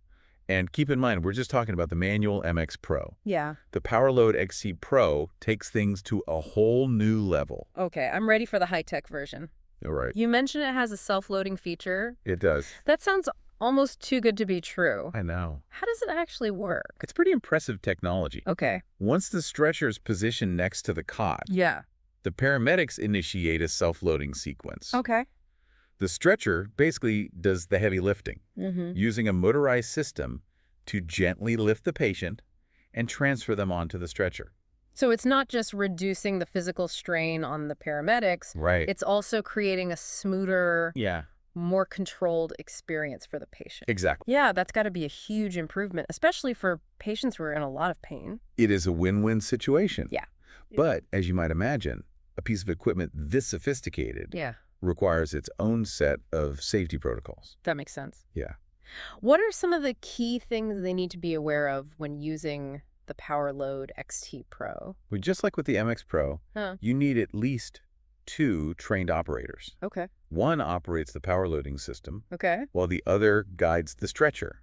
And keep in mind, we're just talking about the manual MX Pro. Yeah. The PowerLoad XC Pro takes things to a whole new level. Okay, I'm ready for the high-tech version. All right. You mentioned it has a self-loading feature. It does. That sounds almost too good to be true. I know. How does it actually work? It's pretty impressive technology. Okay. Once the stretcher is positioned next to the cot, Yeah. the paramedics initiate a self-loading sequence. Okay. The stretcher basically does the heavy lifting, Mm-hmm. using a motorized system to gently lift the patient and transfer them onto the stretcher. So it's not just reducing the physical strain on the paramedics, Right. it's also creating a smoother, Yeah, more controlled experience for the patient. exactly. Yeah, that's got to be a huge improvement, especially for patients who are in a lot of pain. It is a win-win situation. Yeah. But, as you might imagine, a piece of equipment this sophisticated Yeah, requires its own set of safety protocols. that makes sense. Yeah. What are some of the key things they need to be aware of when using the PowerLoad XT Pro? Well, just like with the MX Pro, Huh. you need at least 2 trained operators. Okay. One operates the power loading system, Okay. while the other guides the stretcher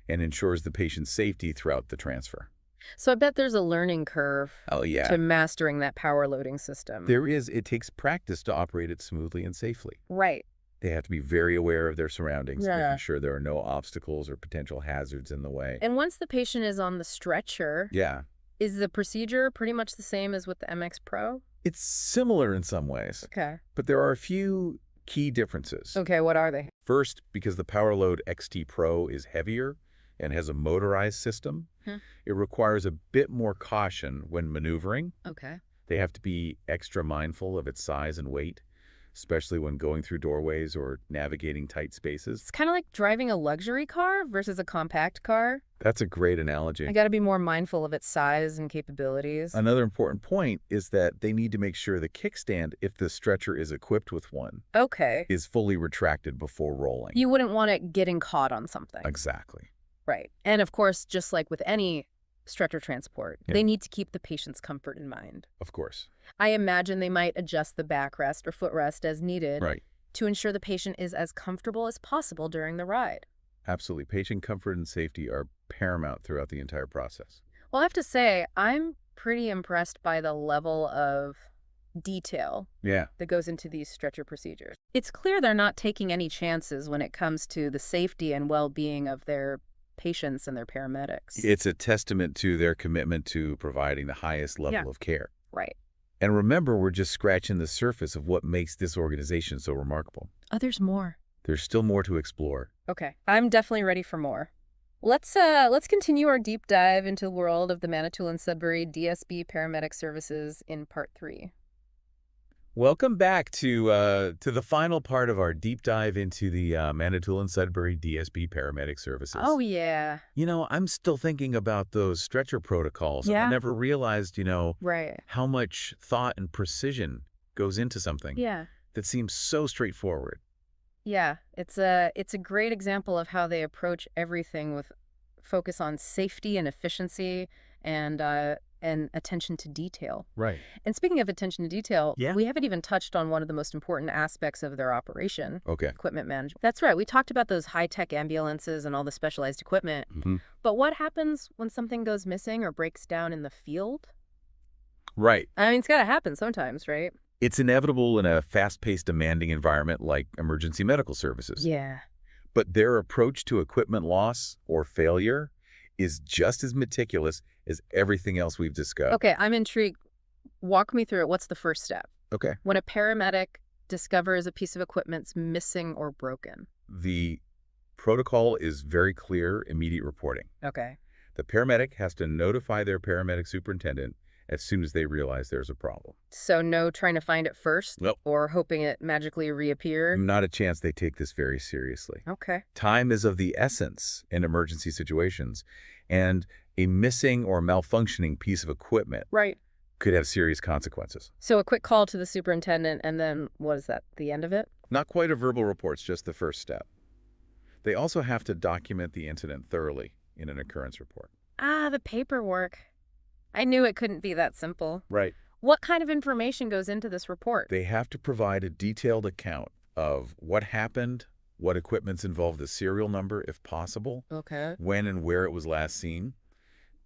and ensures the patient's safety throughout the transfer. So I bet there's a learning curve Oh, yeah. to mastering that power loading system. There is. It takes practice to operate it smoothly and safely. Right. They have to be very aware of their surroundings, Yeah. making sure there are no obstacles or potential hazards in the way. And once the patient is on the stretcher, Yeah. is the procedure pretty much the same as with the MX Pro? It's similar in some ways, Okay. but there are a few key differences. Okay, what are they? First, because the PowerLoad XT Pro is heavier and has a motorized system, Hmm. it requires a bit more caution when maneuvering. Okay. They have to be extra mindful of its size and weight, especially when going through doorways or navigating tight spaces. It's kind of like driving a luxury car versus a compact car. That's a great analogy. I got to be more mindful of its size and capabilities. Another important point is that they need to make sure the kickstand, if the stretcher is equipped with one, Okay. is fully retracted before rolling. You wouldn't want it getting caught on something. Exactly. Right. And of course, just like with any stretcher transport, Yeah. they need to keep the patient's comfort in mind. Of course. I imagine they might adjust the backrest or footrest as needed Right. to ensure the patient is as comfortable as possible during the ride. Absolutely. Patient comfort and safety are paramount throughout the entire process. Well, I have to say, I'm pretty impressed by the level of detail Yeah. that goes into these stretcher procedures. It's clear they're not taking any chances when it comes to the safety and well-being of their patients and their paramedics. It's a testament to their commitment to providing the highest level Yeah. of care. Right. And remember, we're just scratching the surface of what makes this organization so remarkable. Oh, there's more. There's still more to explore. Okay, I'm definitely ready for more. Let's continue our deep dive into the world of the Manitoulin Sudbury DSB Paramedic Services in part 3. Welcome back to the final part of our deep dive into the Manitoulin Sudbury DSB Paramedic Services. Oh yeah. You know, I'm still thinking about those stretcher protocols. Yeah. I never realized, Right. how much thought and precision goes into something Yeah. that seems so straightforward. Yeah, it's a great example of how they approach everything with focus on safety and efficiency and and attention to detail. Right. And speaking of attention to detail, Yeah. we haven't even touched on one of the most important aspects of their operation, Okay. equipment management. That's right. We talked about those high-tech ambulances and all the specialized equipment. Hmm. But what happens when something goes missing or breaks down in the field? Right. I mean, it's got to happen sometimes, right? It's inevitable in a fast-paced, demanding environment like emergency medical services. Yeah. But their approach to equipment loss or failure is just as meticulous as everything else we've discussed. Okay, I'm intrigued. Walk me through it. What's the first step? Okay. When a paramedic discovers a piece of equipment's missing or broken. The protocol is very clear: immediate reporting. Okay. The paramedic has to notify their paramedic superintendent as soon as they realize there's a problem. So no trying to find it first Nope. or hoping it magically reappeared? Not a chance. They take this very seriously. Okay. Time is of the essence in emergency situations, and a missing or malfunctioning piece of equipment Right. could have serious consequences. So a quick call to the superintendent, and then what is that, the end of it? Not quite a verbal report's just the first step. They also have to document the incident thoroughly in an occurrence report. Ah, the paperwork. I knew it couldn't be that simple. Right. What kind of information goes into this report? They have to provide a detailed account of what happened, what equipment's involved, the serial number if possible, Okay. when and where it was last seen.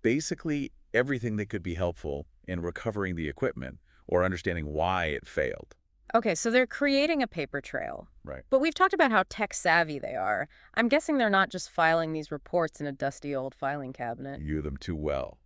Basically, everything that could be helpful in recovering the equipment or understanding why it failed. Okay, so they're creating a paper trail. Right. But we've talked about how tech-savvy they are. I'm guessing they're not just filing these reports in a dusty old filing cabinet. You knew them too well.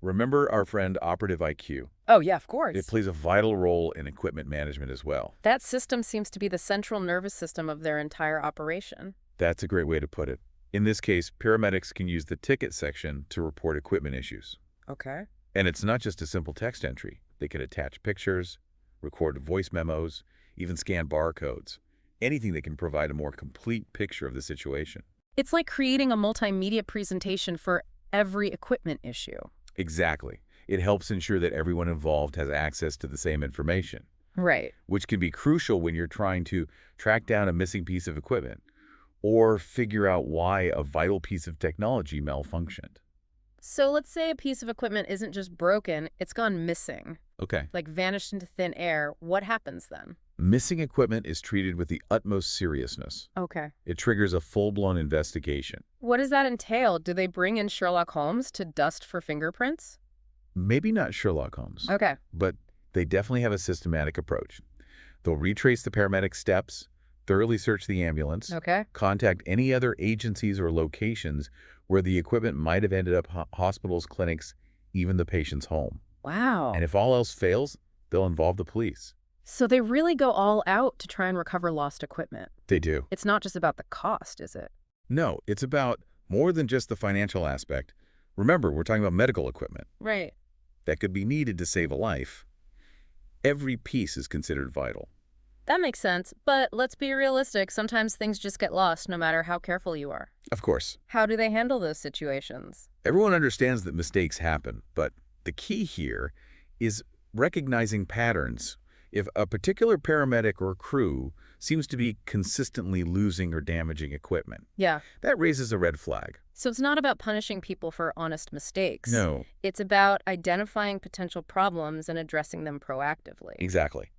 Remember our friend Operative IQ? Oh, yeah, of course. It plays a vital role in equipment management as well. That system seems to be the central nervous system of their entire operation. That's a great way to put it. In this case, paramedics can use the ticket section to report equipment issues. Okay. And it's not just a simple text entry. They can attach pictures, record voice memos, even scan barcodes. Anything that can provide a more complete picture of the situation. It's like creating a multimedia presentation for every equipment issue. Exactly. It helps ensure that everyone involved has access to the same information, Right. which can be crucial when you're trying to track down a missing piece of equipment or figure out why a vital piece of technology malfunctioned. So let's say a piece of equipment isn't just broken, it's gone missing, Okay. like vanished into thin air. What happens then? Missing equipment is treated with the utmost seriousness. Okay. It triggers a full-blown investigation. What does that entail? Do they bring in Sherlock Holmes to dust for fingerprints? Maybe not Sherlock Holmes, Okay. but they definitely have a systematic approach. They'll retrace the paramedic steps, thoroughly search the ambulance, Okay. contact any other agencies or locations where the equipment might have ended up: hospitals, clinics, even the patient's home. Wow. And if all else fails, they'll involve the police. So they really go all out to try and recover lost equipment. They do. It's not just about the cost, is it? No, it's about more than just the financial aspect. Remember, we're talking about medical equipment Right. that could be needed to save a life. Every piece is considered vital. That makes sense, but let's be realistic. Sometimes things just get lost no matter how careful you are. Of course, How do they handle those situations? everyone understands that mistakes happen, but the key here is recognizing patterns. If a particular paramedic or crew seems to be consistently losing or damaging equipment, Yeah. that raises a red flag. So it's not about punishing people for honest mistakes. No, It's about identifying potential problems and addressing them proactively. exactly.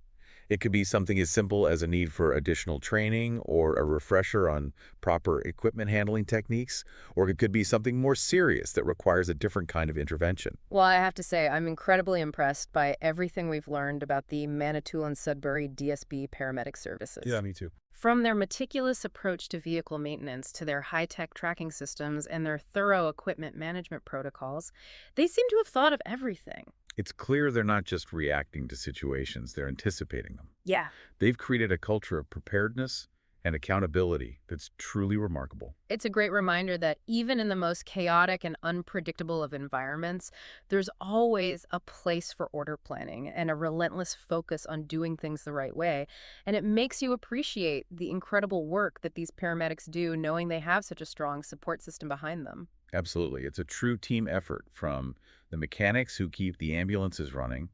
It could be something as simple as a need for additional training or a refresher on proper equipment handling techniques, or it could be something more serious that requires a different kind of intervention. Well, I have to say, I'm incredibly impressed by everything we've learned about the Manitoulin Sudbury DSB paramedic services. Me too. From their meticulous approach to vehicle maintenance to their high-tech tracking systems and their thorough equipment management protocols, they seem to have thought of everything. It's clear they're not just reacting to situations, they're anticipating them. Yeah. They've created a culture of preparedness and accountability that's truly remarkable. It's a great reminder that even in the most chaotic and unpredictable of environments, there's always a place for order planning and a relentless focus on doing things the right way. And it makes you appreciate the incredible work that these paramedics do, knowing they have such a strong support system behind them. Absolutely. It's a true team effort, from the mechanics who keep the ambulances running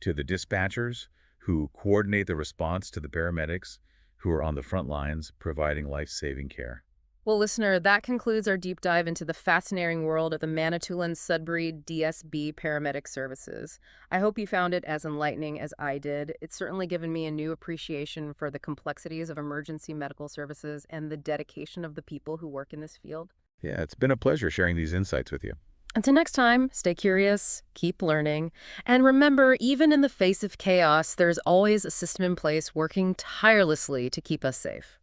to the dispatchers who coordinate the response to the paramedics who are on the front lines providing life-saving care. Well, listener, that concludes our deep dive into the fascinating world of the Manitoulin Sudbury DSB paramedic services. I hope you found it as enlightening as I did. It's certainly given me a new appreciation for the complexities of emergency medical services and the dedication of the people who work in this field. Yeah, it's been a pleasure sharing these insights with you. Until next time, stay curious, keep learning, and remember, even in the face of chaos, there's always a system in place working tirelessly to keep us safe.